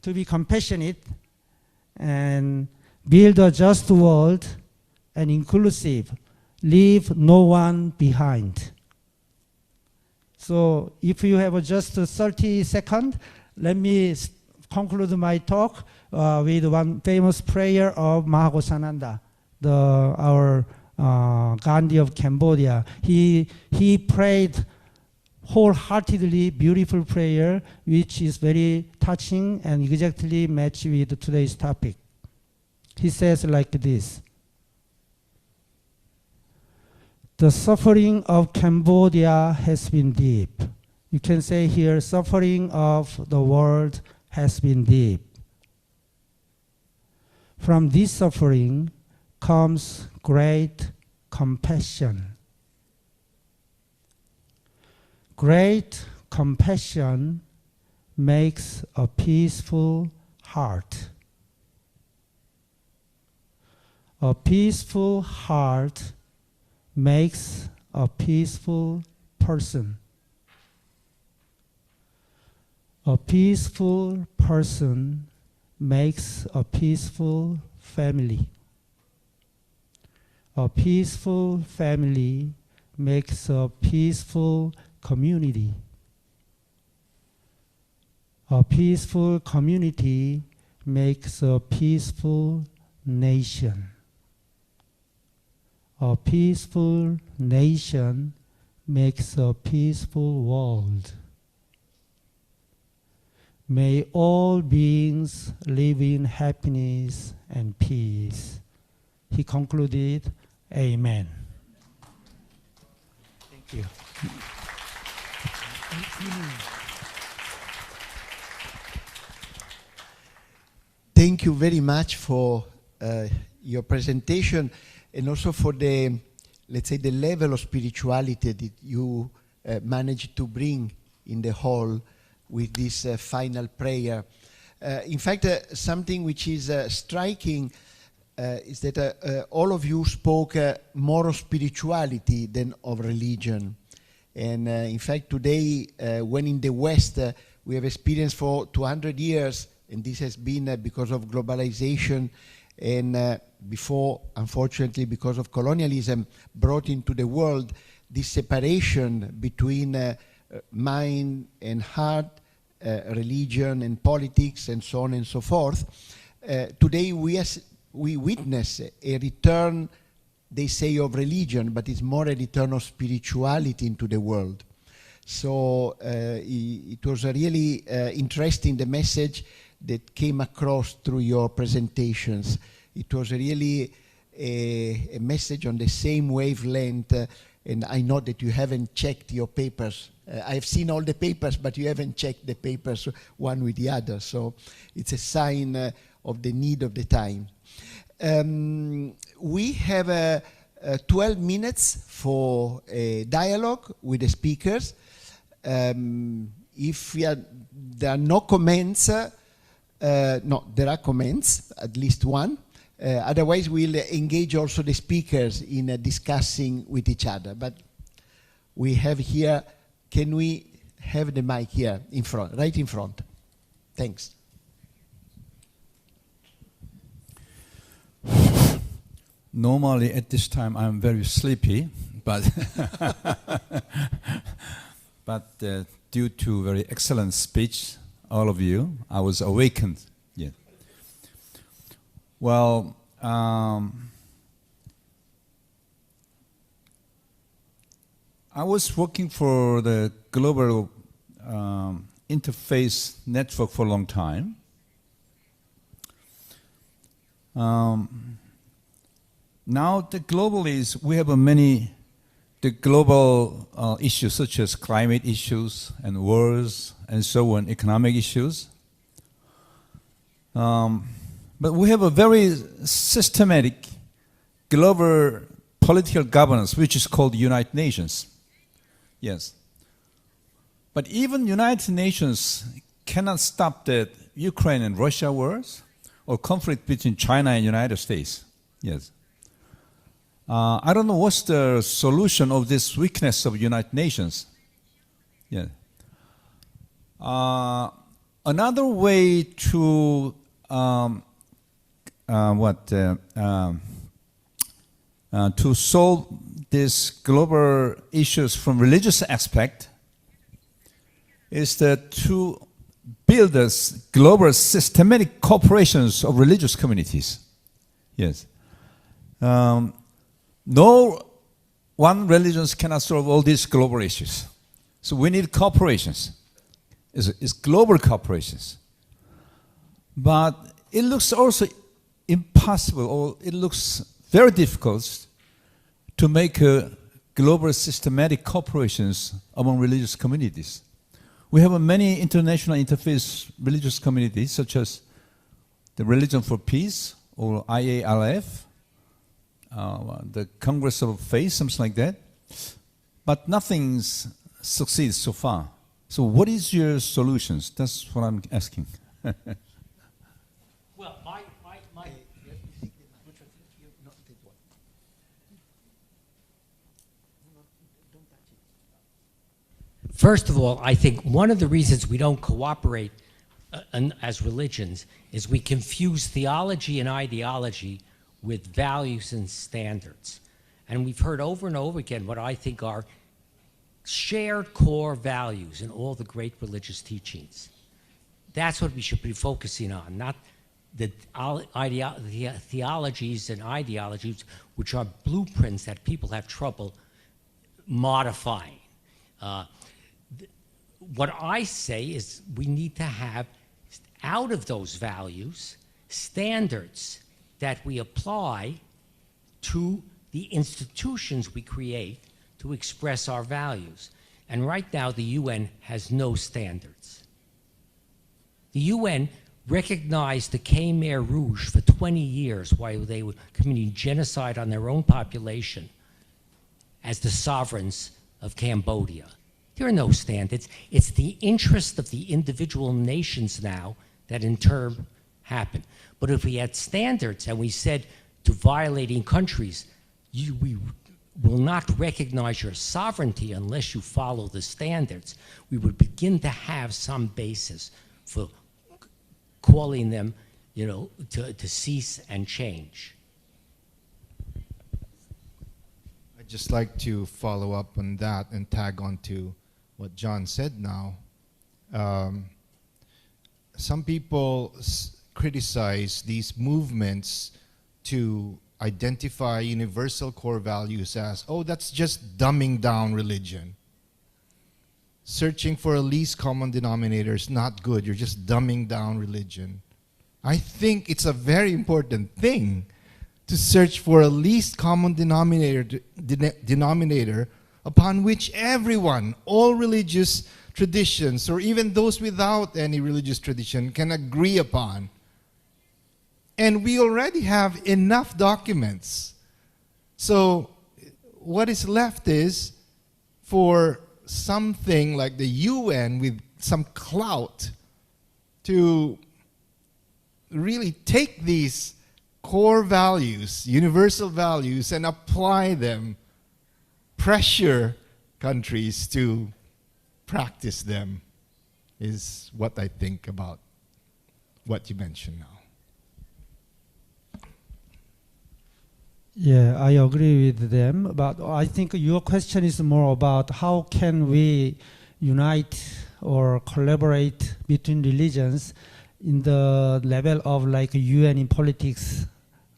to be compassionate and build a just world and inclusive, leave no one behind. So if you have just 30 seconds, let me conclude my talk with one famous prayer of Mahasananda, our Gandhi of Cambodia. He prayed wholeheartedly, beautiful prayer, which is very touching and exactly matched with today's topic. He says like this: the suffering of Cambodia has been deep. You can say here, suffering of the world has been deep. From this suffering comes great compassion. Great compassion makes a peaceful heart. A peaceful heart makes a peaceful person. A peaceful person makes a peaceful family. A peaceful family makes a peaceful community. A peaceful community makes a peaceful nation. A peaceful nation makes a peaceful world. May all beings live in happiness and peace. He concluded, Amen. Thank you. Thank you very much for your presentation and also for the, let's say, the level of spirituality that you managed to bring in the hall with this final prayer. In fact, something which is striking is that all of you spoke more of spirituality than of religion. And in fact, today, when in the West, we have experienced for 200 years, and this has been because of globalization and before, unfortunately, because of colonialism brought into the world, this separation between mind and heart, religion and politics, and so on and so forth. Today we witness a return, they say, of religion, but it's more a return of spirituality into the world. So it was really interesting, the message that came across through your presentations. It was really a message on the same wavelength, and I know that you haven't checked your papers. I've seen all the papers, but you haven't checked the papers one with the other, so it's a sign of the need of the time. We have 12 minutes for a dialogue with the speakers. If there are no comments, no, there are comments, at least one. Otherwise, we'll engage also the speakers in discussing with each other. But we have here, can we have the mic here in front, right in front? Thanks. Normally at this time I'm very sleepy, but due to very excellent speech, all of you, I was awakened. Yeah. Well, I was working for the global interface network for a long time. Now the globally we have many global issues such as climate issues and wars and so on, economic issues. But we have a very systematic global political governance, which is called United Nations. Yes. But even United Nations cannot stop the Ukraine and Russia wars or conflict between China and United States. Yes. I don't know what's the solution of this weakness of United Nations. Yeah. Another way to to solve these global issues from religious aspect is that to build this global systematic corporations of religious communities. Yes. No one religion cannot solve all these global issues. So we need corporations. It's global corporations. But it looks also impossible, or it looks very difficult to make global systematic corporations among religious communities. We have many international interfaith religious communities, such as the Religion for Peace, or IALF, the Congress of Faith, something like that. But nothing's succeeds so far. So what is your solutions? That's what I'm asking. Well, First of all, I think one of the reasons we don't cooperate as religions is we confuse theology and ideology with values and standards. And we've heard over and over again what I think are shared core values in all the great religious teachings. That's what we should be focusing on, not the theologies and ideologies, which are blueprints that people have trouble modifying. What I say is we need to have, out of those values, standards that we apply to the institutions we create to express our values. And right now, the UN has no standards. The UN recognized the Khmer Rouge for 20 years while they were committing genocide on their own population as the sovereigns of Cambodia. There are no standards. It's the interest of the individual nations now that in turn happen. But if we had standards and we said to violating countries, we will not recognize your sovereignty unless you follow the standards, we would begin to have some basis for calling them, to cease and change. I'd just like to follow up on that and tag on to what John said now. Some people criticize these movements to identify universal core values as, oh, that's just dumbing down religion. Searching for a least common denominator is not good. You're just dumbing down religion. I think it's a very important thing to search for a least common denominator upon which everyone, all religious traditions, or even those without any religious tradition, can agree upon. And we already have enough documents. So what is left is for something like the UN with some clout to really take these core values, universal values, and apply them, pressure countries to practice them, is what I think about what you mentioned now. Yeah, I agree with them, but I think your question is more about how can we unite or collaborate between religions in the level of like UN in politics,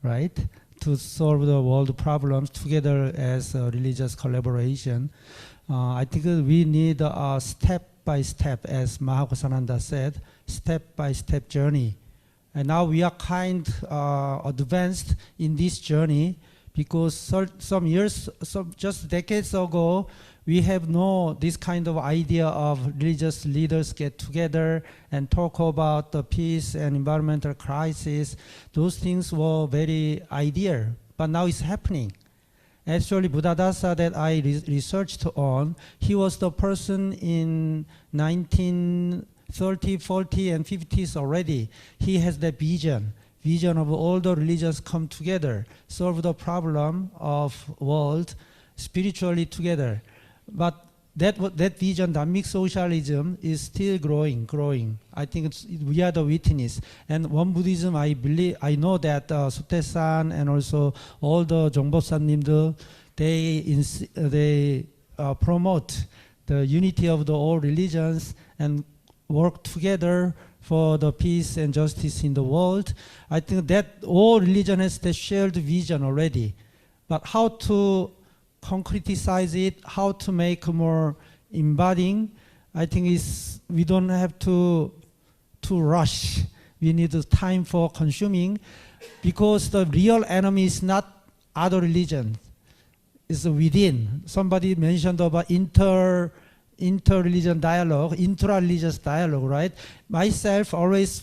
right? To solve the world problems together as a religious collaboration. I think we need a step-by-step, as Mahakosananda said, step-by-step journey. And now we are kind advanced in this journey because just decades ago, we have this kind of idea of religious leaders get together and talk about the peace and environmental crisis. Those things were very ideal, but now it's happening. Actually, Buddhadasa that I researched on, he was the person in 1930, 40, and 50s already. He has that vision of all the religions come together, solve the problem of world spiritually together. But that vision, dynamic socialism, is still growing. I think we are the witness. And One Buddhism, I know that Sute-san and also all the Jongbo-san-nim들, they promote the unity of the all religions and work together for the peace and justice in the world. I think that all religion has the shared vision already. But how to concretize it, how to make more embodying, I think we don't have to rush. We need time for consuming, because the real enemy is not other religions. It's within. Somebody mentioned about inter-religion dialogue, intra-religious dialogue, right? Myself always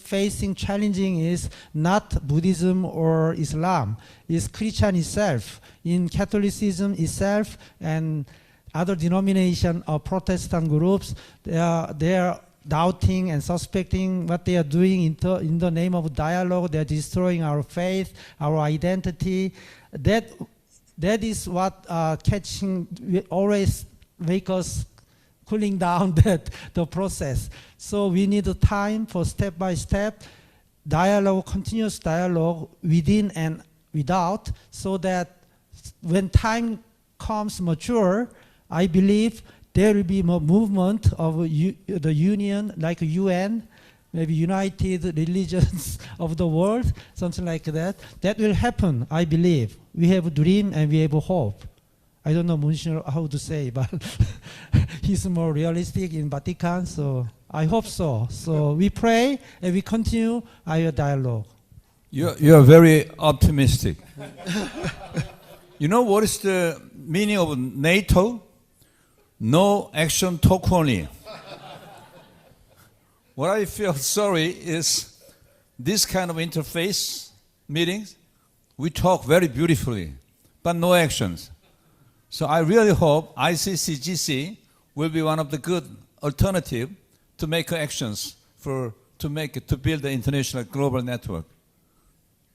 challenging is not Buddhism or Islam, it's Christian itself. In Catholicism itself and other denomination or Protestant groups, they are doubting and suspecting what they are doing in the name of dialogue. They are destroying our faith, our identity. That is what always make us cooling down the process. So we need a time for step-by-step dialogue, continuous dialogue within and without, so that when time comes mature, I believe there will be more movement of the union, like UN, maybe United Religions of the World, something like that. That will happen, I believe. We have a dream and we have a hope. I don't know Monsignor how to say, but he's more realistic in Vatican, so I hope so. So we pray and we continue our dialogue. You're very optimistic. You know what is the meaning of NATO? No action, talk only. What I feel sorry is this kind of interface meetings, we talk very beautifully, but no actions. So I really hope ICCGC will be one of the good alternative to make actions to build the international global network.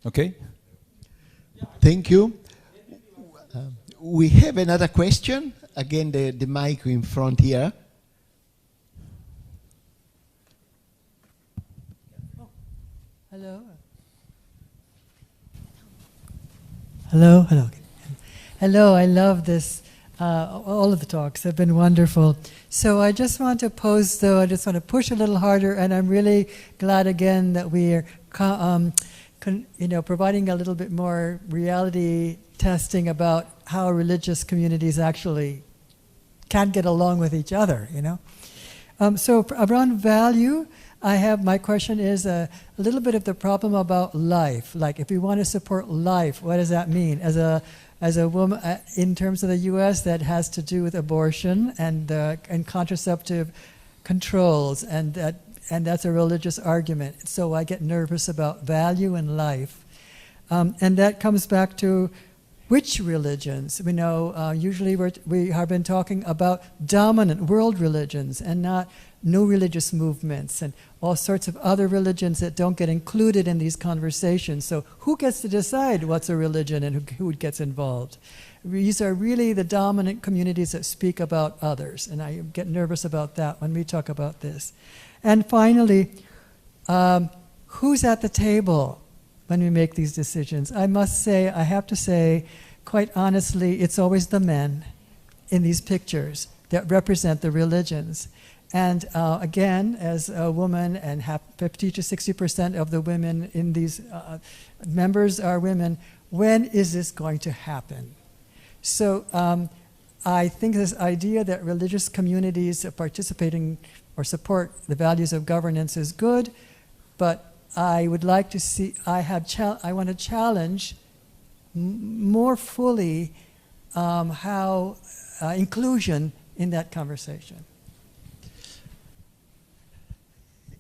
Okay? Thank you. We have another question. Again, the mic in front here. Hello. Hello, hello. Hello, I love this. All of the talks have been wonderful. So I just want to pose, though, I just want to push a little harder, and I'm really glad again that we are providing a little bit more reality testing about how religious communities actually can get along with each other, So around value, my question is a little bit of the problem about life. Like, if we want to support life, what does that mean? As a woman, in terms of the U.S., that has to do with abortion and contraceptive controls, and that's a religious argument. So I get nervous about value and life, and that comes back to which religions. We know usually we have been talking about dominant world religions and not new religious movements and all sorts of other religions that don't get included in these conversations. So who gets to decide what's a religion and who gets involved? These are really the dominant communities that speak about others, and I get nervous about that when we talk about this. And finally, who's at the table when we make these decisions? I have to say, quite honestly, it's always the men in these pictures that represent the religions. And again, as a woman, and 50 to 60% of the women in these members are women, when is this going to happen? So I think this idea that religious communities participating or support the values of governance is good, but I would like to see, I want to challenge more fully how inclusion in that conversation.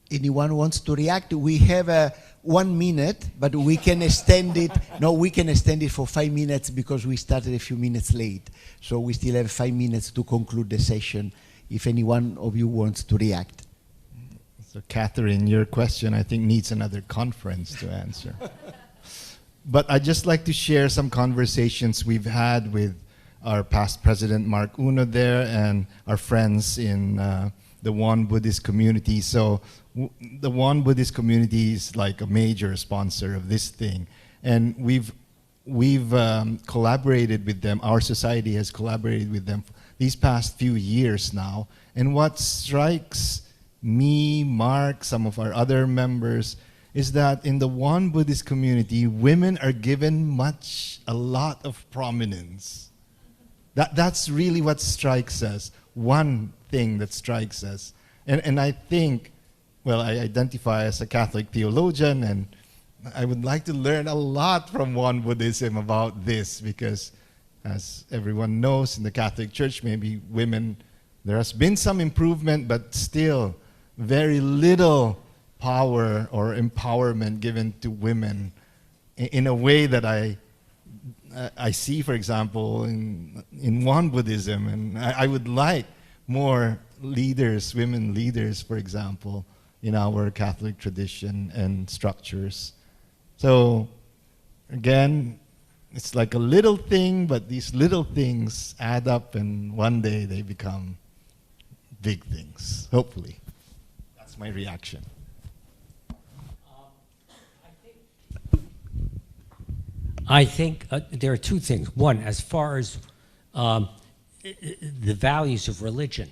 Anyone wants to react? We have 1 minute, but we can extend it. No, we can extend it for 5 minutes because we started a few minutes late. So we still have 5 minutes to conclude the session if any one of you wants to react. So Catherine, your question I think needs another conference to answer. But I'd just like to share some conversations we've had with our past president, Mark Uno there, and our friends in the Won Buddhist community. So the Won Buddhist community is like a major sponsor of this thing. And we've collaborated with them. Our society has collaborated with them these past few years now. And what strikes me, Mark, some of our other members, is that in the Won Buddhist community, women are given a lot of prominence. That's really what strikes us, one thing that strikes us. And I think, well, I identify as a Catholic theologian, and I would like to learn a lot from Won Buddhism about this, because as everyone knows, in the Catholic Church, maybe women, there has been some improvement, but still very little power or empowerment given to women in a way that I see, for example, in Won Buddhism. And I would like more leaders, women leaders, for example, in our Catholic tradition and structures. So, again, it's like a little thing, but these little things add up, and one day they become big things, hopefully. That's my reaction. I think there are two things. One, as far as the values of religion,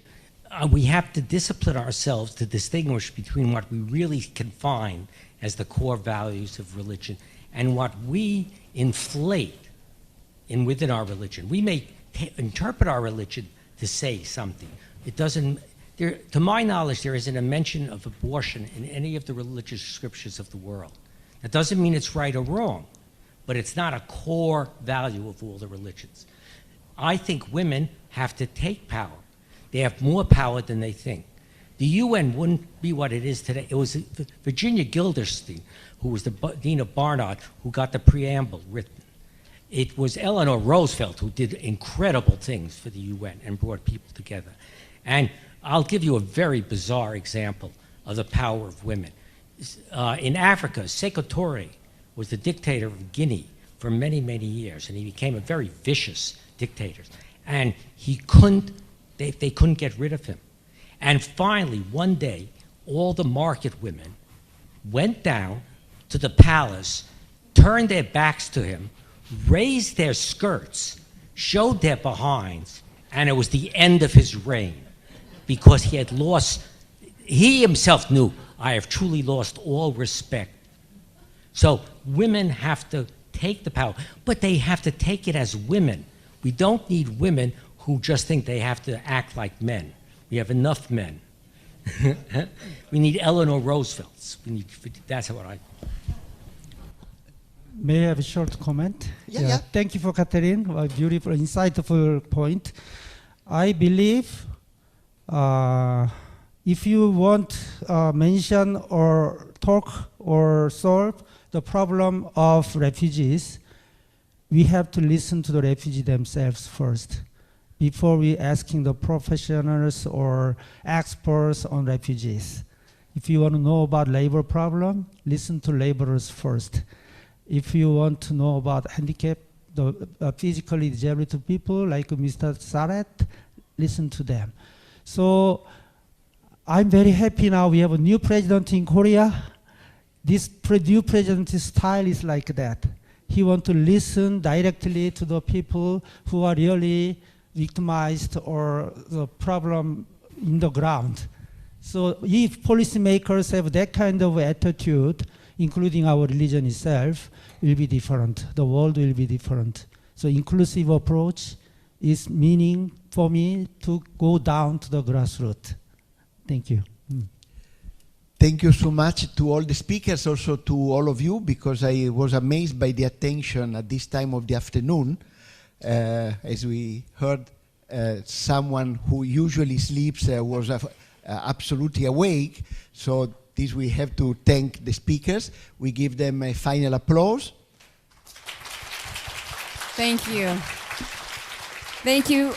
we have to discipline ourselves to distinguish between what we really can find as the core values of religion and what we inflate within our religion. We may interpret our religion to say something. It doesn't. To my knowledge, there isn't a mention of abortion in any of the religious scriptures of the world. That doesn't mean it's right or wrong, but it's not a core value of all the religions. I think women have to take power. They have more power than they think. The UN wouldn't be what it is today. It was Virginia Gildersleeve, who was the Dean of Barnard, who got the preamble written. It was Eleanor Roosevelt who did incredible things for the UN and brought people together. And I'll give you a very bizarre example of the power of women. In Africa, Sékou Touré was the dictator of Guinea for many, many years, and he became a very vicious dictator. And they couldn't get rid of him. And finally, one day, all the market women went down to the palace, turned their backs to him, raised their skirts, showed their behinds, and it was the end of his reign because he had lost, he himself knew, I have truly lost all respect. So women have to take the power, but they have to take it as women. We don't need women who just think they have to act like men. We have enough men. We need Eleanor Roosevelts. That's what I... May I have a short comment? Yeah. Thank you for Catherine. A beautiful, insightful point. I believe if you want mention or talk or solve the problem of refugees, we have to listen to the refugees themselves first before we asking the professionals or experts on refugees. If you want to know about labor problem, listen to laborers first. If you want to know about handicap, the physically disabled people like Mr. Saret, listen to them. So I'm very happy now we have a new president in Korea. This new president's style is like that. He wants to listen directly to the people who are really victimized or the problem in the ground. So if policymakers have that kind of attitude, including our religion itself, will be different. The world will be different. So inclusive approach is meaning for me to go down to the grassroots. Thank you. Thank you so much to all the speakers, also to all of you, because I was amazed by the attention at this time of the afternoon. As we heard, someone who usually sleeps was absolutely awake. So this we have to thank the speakers. We give them a final applause. Thank you. Thank you,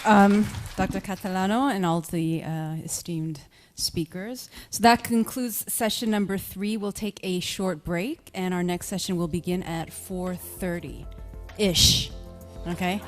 Dr. Catalano and all the esteemed speakers. So that concludes session number 3. We'll take a short break, and our next session will begin at 4:30-ish. Okay?